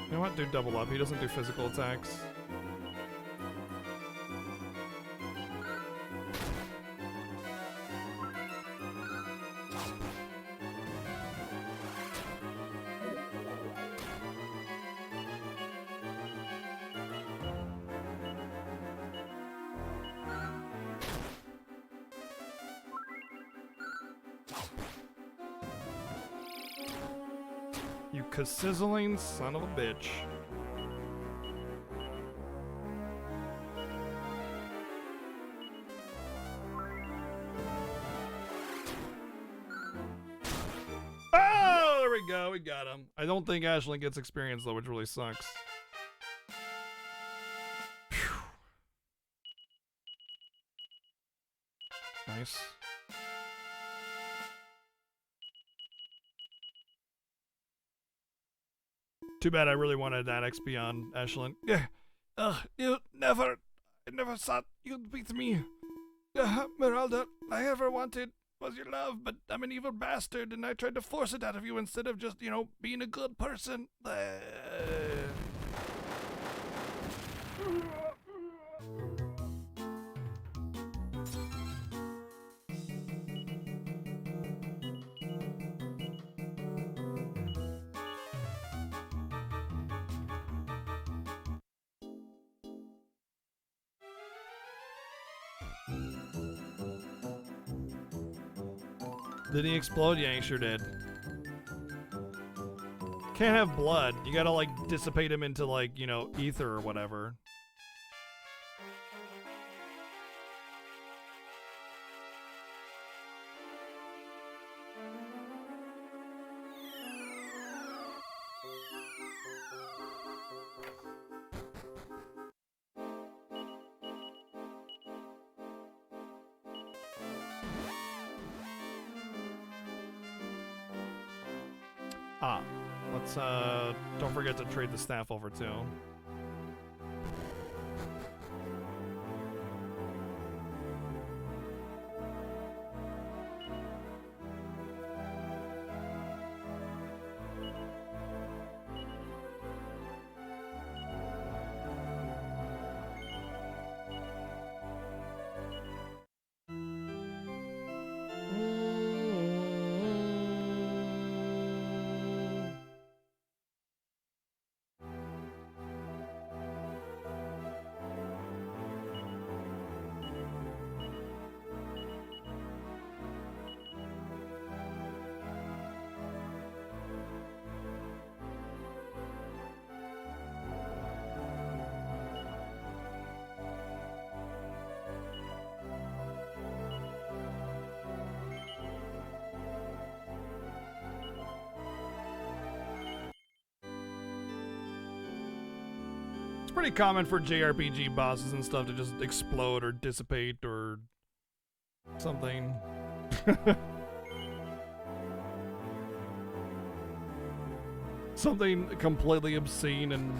You know what? Do double up. He doesn't do physical attacks. You sizzling son of a bitch. Oh, there we go. We got him. I don't think Ashlyn gets experience though, which really sucks. Phew. Nice. Too bad I really wanted that XP on Ashlyn. Yeah. I never thought you'd beat me. Meralda, I ever wanted was your love, but I'm an evil bastard and I tried to force it out of you instead of just, being a good person. Did he explode? Yeah, he sure did. Can't have blood. You gotta, dissipate him into, ether or whatever. Let's, don't forget to trade the staff over too. Pretty common for JRPG bosses and stuff to just explode or dissipate or something. Something completely obscene and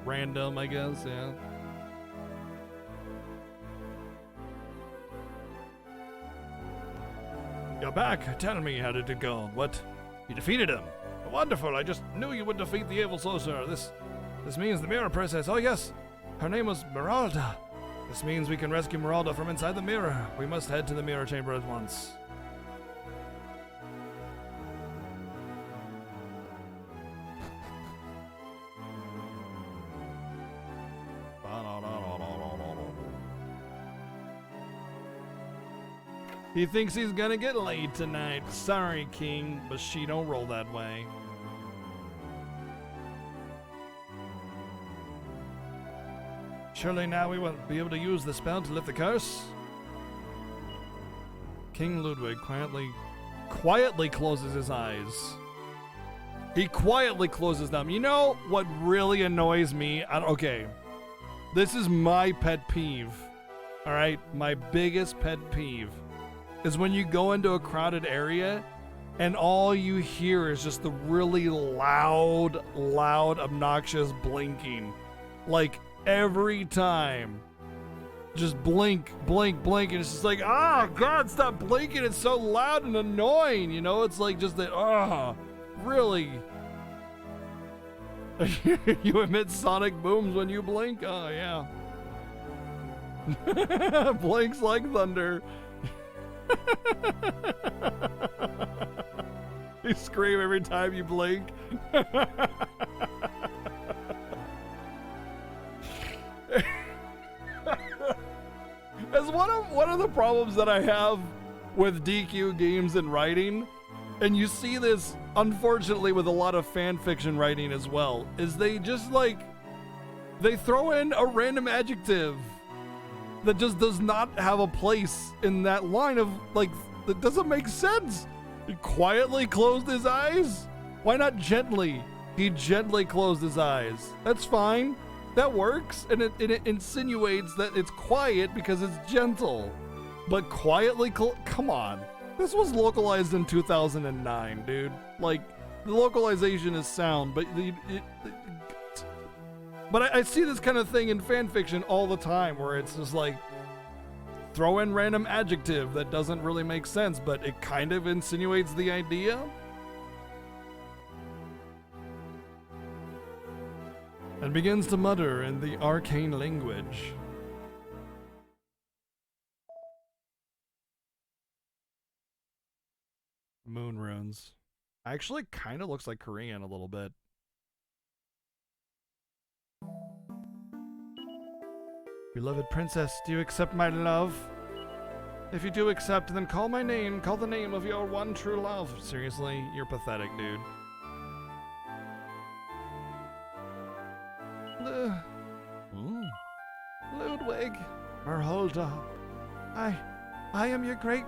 random, I guess, yeah. You're back. Tell me, how did it go? What? You defeated him. Wonderful. I just knew you would defeat the evil sorcerer. This means the mirror princess. Oh yes, her name was Meralda. This means we can rescue Meralda from inside the mirror. We must head to the mirror chamber at once. He thinks he's gonna get laid tonight. Sorry, King, but she don't roll that way. Surely now we won't be able to use the spell to lift the curse? King Ludwig quietly closes his eyes. He quietly closes them. You know what really annoys me? Okay. This is my pet peeve. All right, my biggest pet peeve is when you go into a crowded area and all you hear is just the really loud, obnoxious blinking. Like every time. Just blink, blink, blink, and it's just like, God, stop blinking. It's so loud and annoying, you know? It's like just that, really? You emit sonic booms when you blink? Oh, yeah. Blinks like thunder. You scream every time you blink. As one of the problems that I have with DQ games and writing, and you see this unfortunately with a lot of fan fiction writing as well, is they just like they throw in a random adjective that just does not have a place in that line of like that doesn't make sense. He quietly closed his eyes? Why not gently? He gently closed his eyes. That's fine. That works, and it insinuates that it's quiet because it's gentle. But quietly, come on. This was localized in 2009, dude. Like, the localization is sound, but I see this kind of thing in fan fiction all the time, where it's just like, throw in random adjective that doesn't really make sense, but it kind of insinuates the idea. And begins to mutter in the arcane language. Moon runes. Actually, kind of looks like Korean a little bit. Beloved princess, do you accept my love? If you do accept, then call my name. Call the name of your one true love. Seriously, you're pathetic, dude. Ludwig, Merholda, I am your great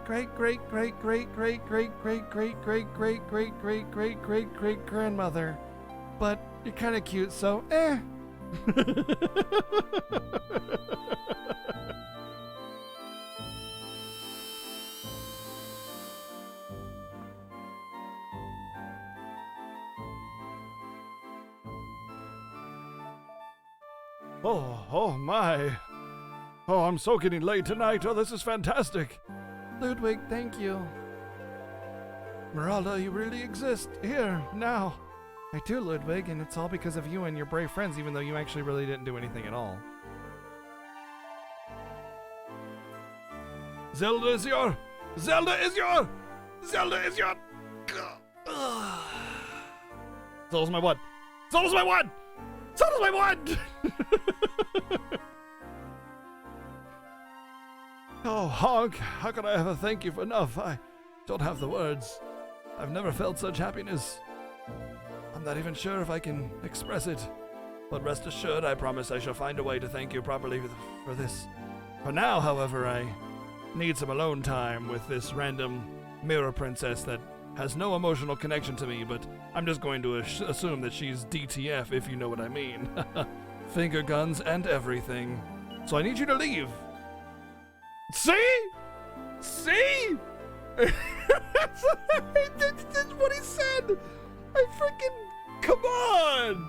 grandmother, but you're kind of cute, so Oh my. Oh, I'm so getting late tonight. Oh, this is fantastic. Ludwig, thank you. Meralda, you really exist. Here, now. I do, Ludwig, and it's all because of you and your brave friends, even though you actually really didn't do anything at all. Zelda is your... Zelda is your... Zelda's my one. Zelda's my one! Zelda's my one! Oh, Honk, how could I ever thank you for enough? I don't have the words. I've never felt such happiness. I'm not even sure if I can express it. But rest assured, I promise I shall find a way to thank you properly for this. For now, however, I need some alone time with this random mirror princess that has no emotional connection to me, but I'm just going to assume that she's DTF, if you know what I mean. Finger guns and everything. So I need you to leave. See? See? That's what he said. I freaking... Come on.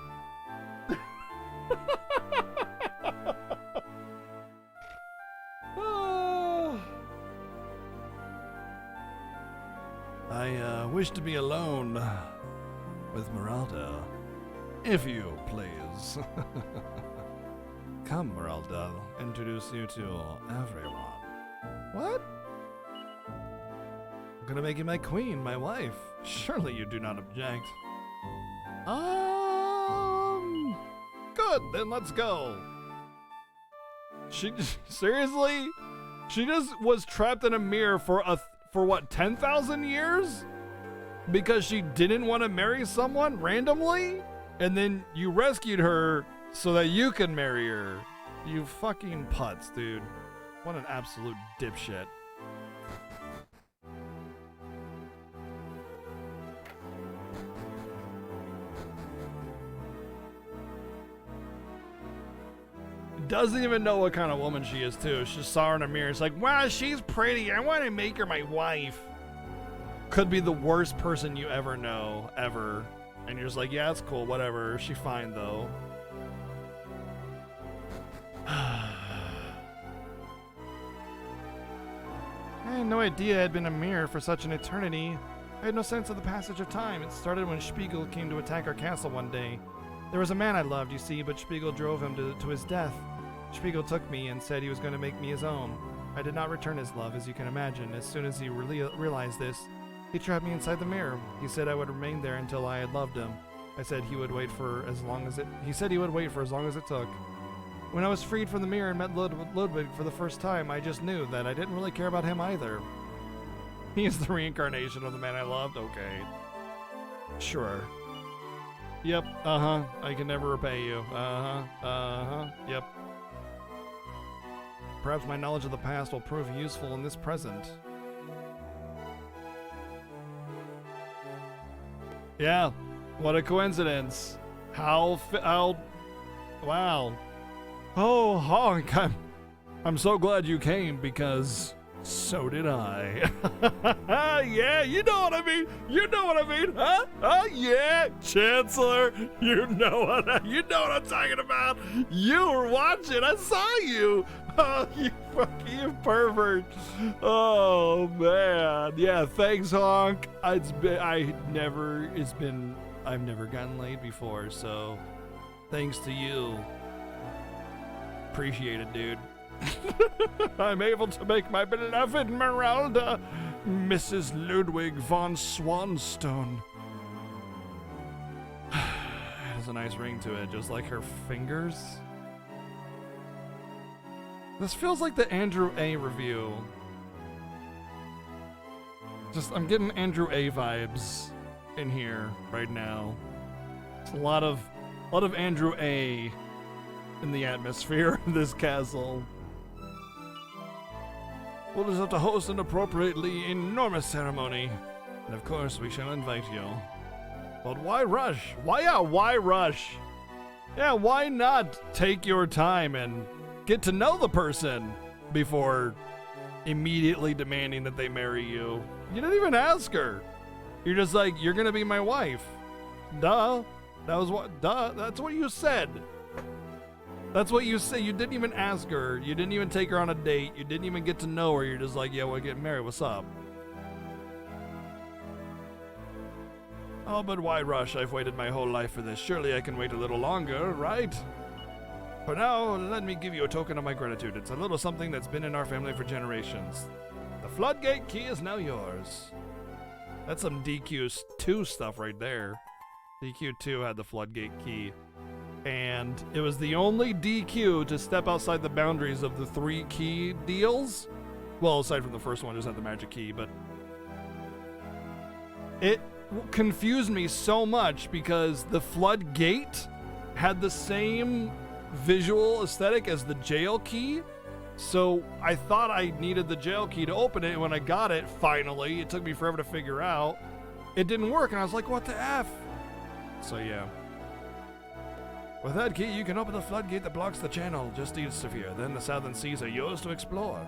I wish to be alone with Meralda, if you please. Come, Meralda, I'll introduce you to everyone. What? I'm gonna make you my queen, my wife. Surely you do not object. Good, then let's go. Seriously? She just was trapped in a mirror for what, 10,000 years? Because she didn't want to marry someone randomly? And then you rescued her so that you can marry her. You fucking putz, dude. What an absolute dipshit. doesn't even know what kind of woman she is, too. She just saw her in a mirror. It's like, wow, she's pretty. I want to make her my wife. Could be the worst person you ever know, ever. And you're just like, yeah, it's cool, whatever. She's fine, though. I had no idea it had been a mirror for such an eternity. I had no sense of the passage of time. It started when Spiegel came to attack our castle one day. There was a man I loved, you see, but Spiegel drove him to his death. Spiegel took me and said he was going to make me his own. I did not return his love, as you can imagine. As soon as he realized this, he trapped me inside the mirror. He said I would remain there until I had loved him. I said he would wait for as long as it. He said he would wait for as long as it took. When I was freed from the mirror and met Ludwig for the first time, I just knew that I didn't really care about him either. He is the reincarnation of the man I loved? Okay. Sure. Yep, I can never repay you. Yep. Perhaps my knowledge of the past will prove useful in this present. Yeah, what a coincidence. How wow. Oh, Honk, I'm so glad you came because so did I. Yeah, you know what I mean. You know what I mean, huh? Yeah, Chancellor. You know what I'm talking about. You were watching. I saw you. Oh, you pervert. Oh man. Yeah, thanks, Honk. I've never gotten laid before, so thanks to you. Appreciate it, dude. I'm able to make my beloved Meralda, Mrs. Ludwig von Swanstone. It has a nice ring to it, just like her fingers. This feels like the Andrew A review. I'm getting Andrew A vibes in here right now. It's a lot of Andrew A in the atmosphere of this castle. We'll just have to host an appropriately enormous ceremony. And of course, we shall invite you. But why rush? Why rush? Yeah, why not take your time and get to know the person before immediately demanding that they marry you? You didn't even ask her. You're just like, you're gonna be my wife. Duh. That's what you said. That's what you say. You didn't even ask her. You didn't even take her on a date. You didn't even get to know her. You're just like, yeah, we're getting married. What's up? Oh, but why rush? I've waited my whole life for this. Surely I can wait a little longer, right? For now, let me give you a token of my gratitude. It's a little something that's been in our family for generations. The floodgate key is now yours. That's some DQ2 stuff right there. DQ2 had the floodgate key. And it was the only DQ to step outside the boundaries of the 3 key deals. Well, aside from the first one, just had the magic key, but it confused me so much because the floodgate had the same visual aesthetic as the jail key. So I thought I needed the jail key to open it, and when I got it, finally, it took me forever to figure out, it didn't work, and I was like, what the F? So yeah. With that key, you can open the floodgate that blocks the channel just east of here. Then the southern seas are yours to explore.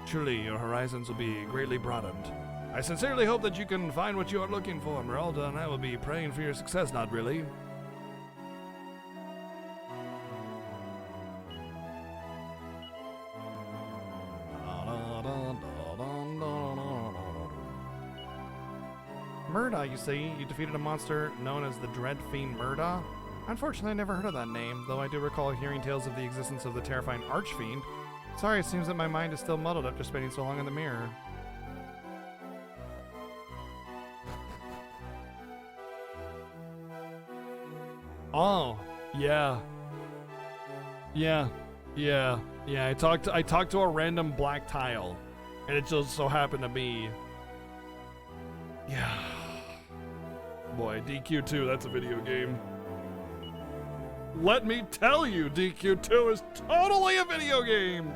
Truly, your horizons will be greatly broadened. I sincerely hope that you can find what you are looking for, Meralda, and I will be praying for your success, not really. Murda, you see, you defeated a monster known as the Dread Fiend Murda. Unfortunately, I never heard of that name, though I do recall hearing tales of the existence of the terrifying Archfiend. Sorry, it seems that my mind is still muddled after spending so long in the mirror. Oh, yeah. I talked to a random black tile, and it just so happened to be. Yeah. Boy, DQ2, that's a video game. Let me tell you, DQ2 is totally a video game!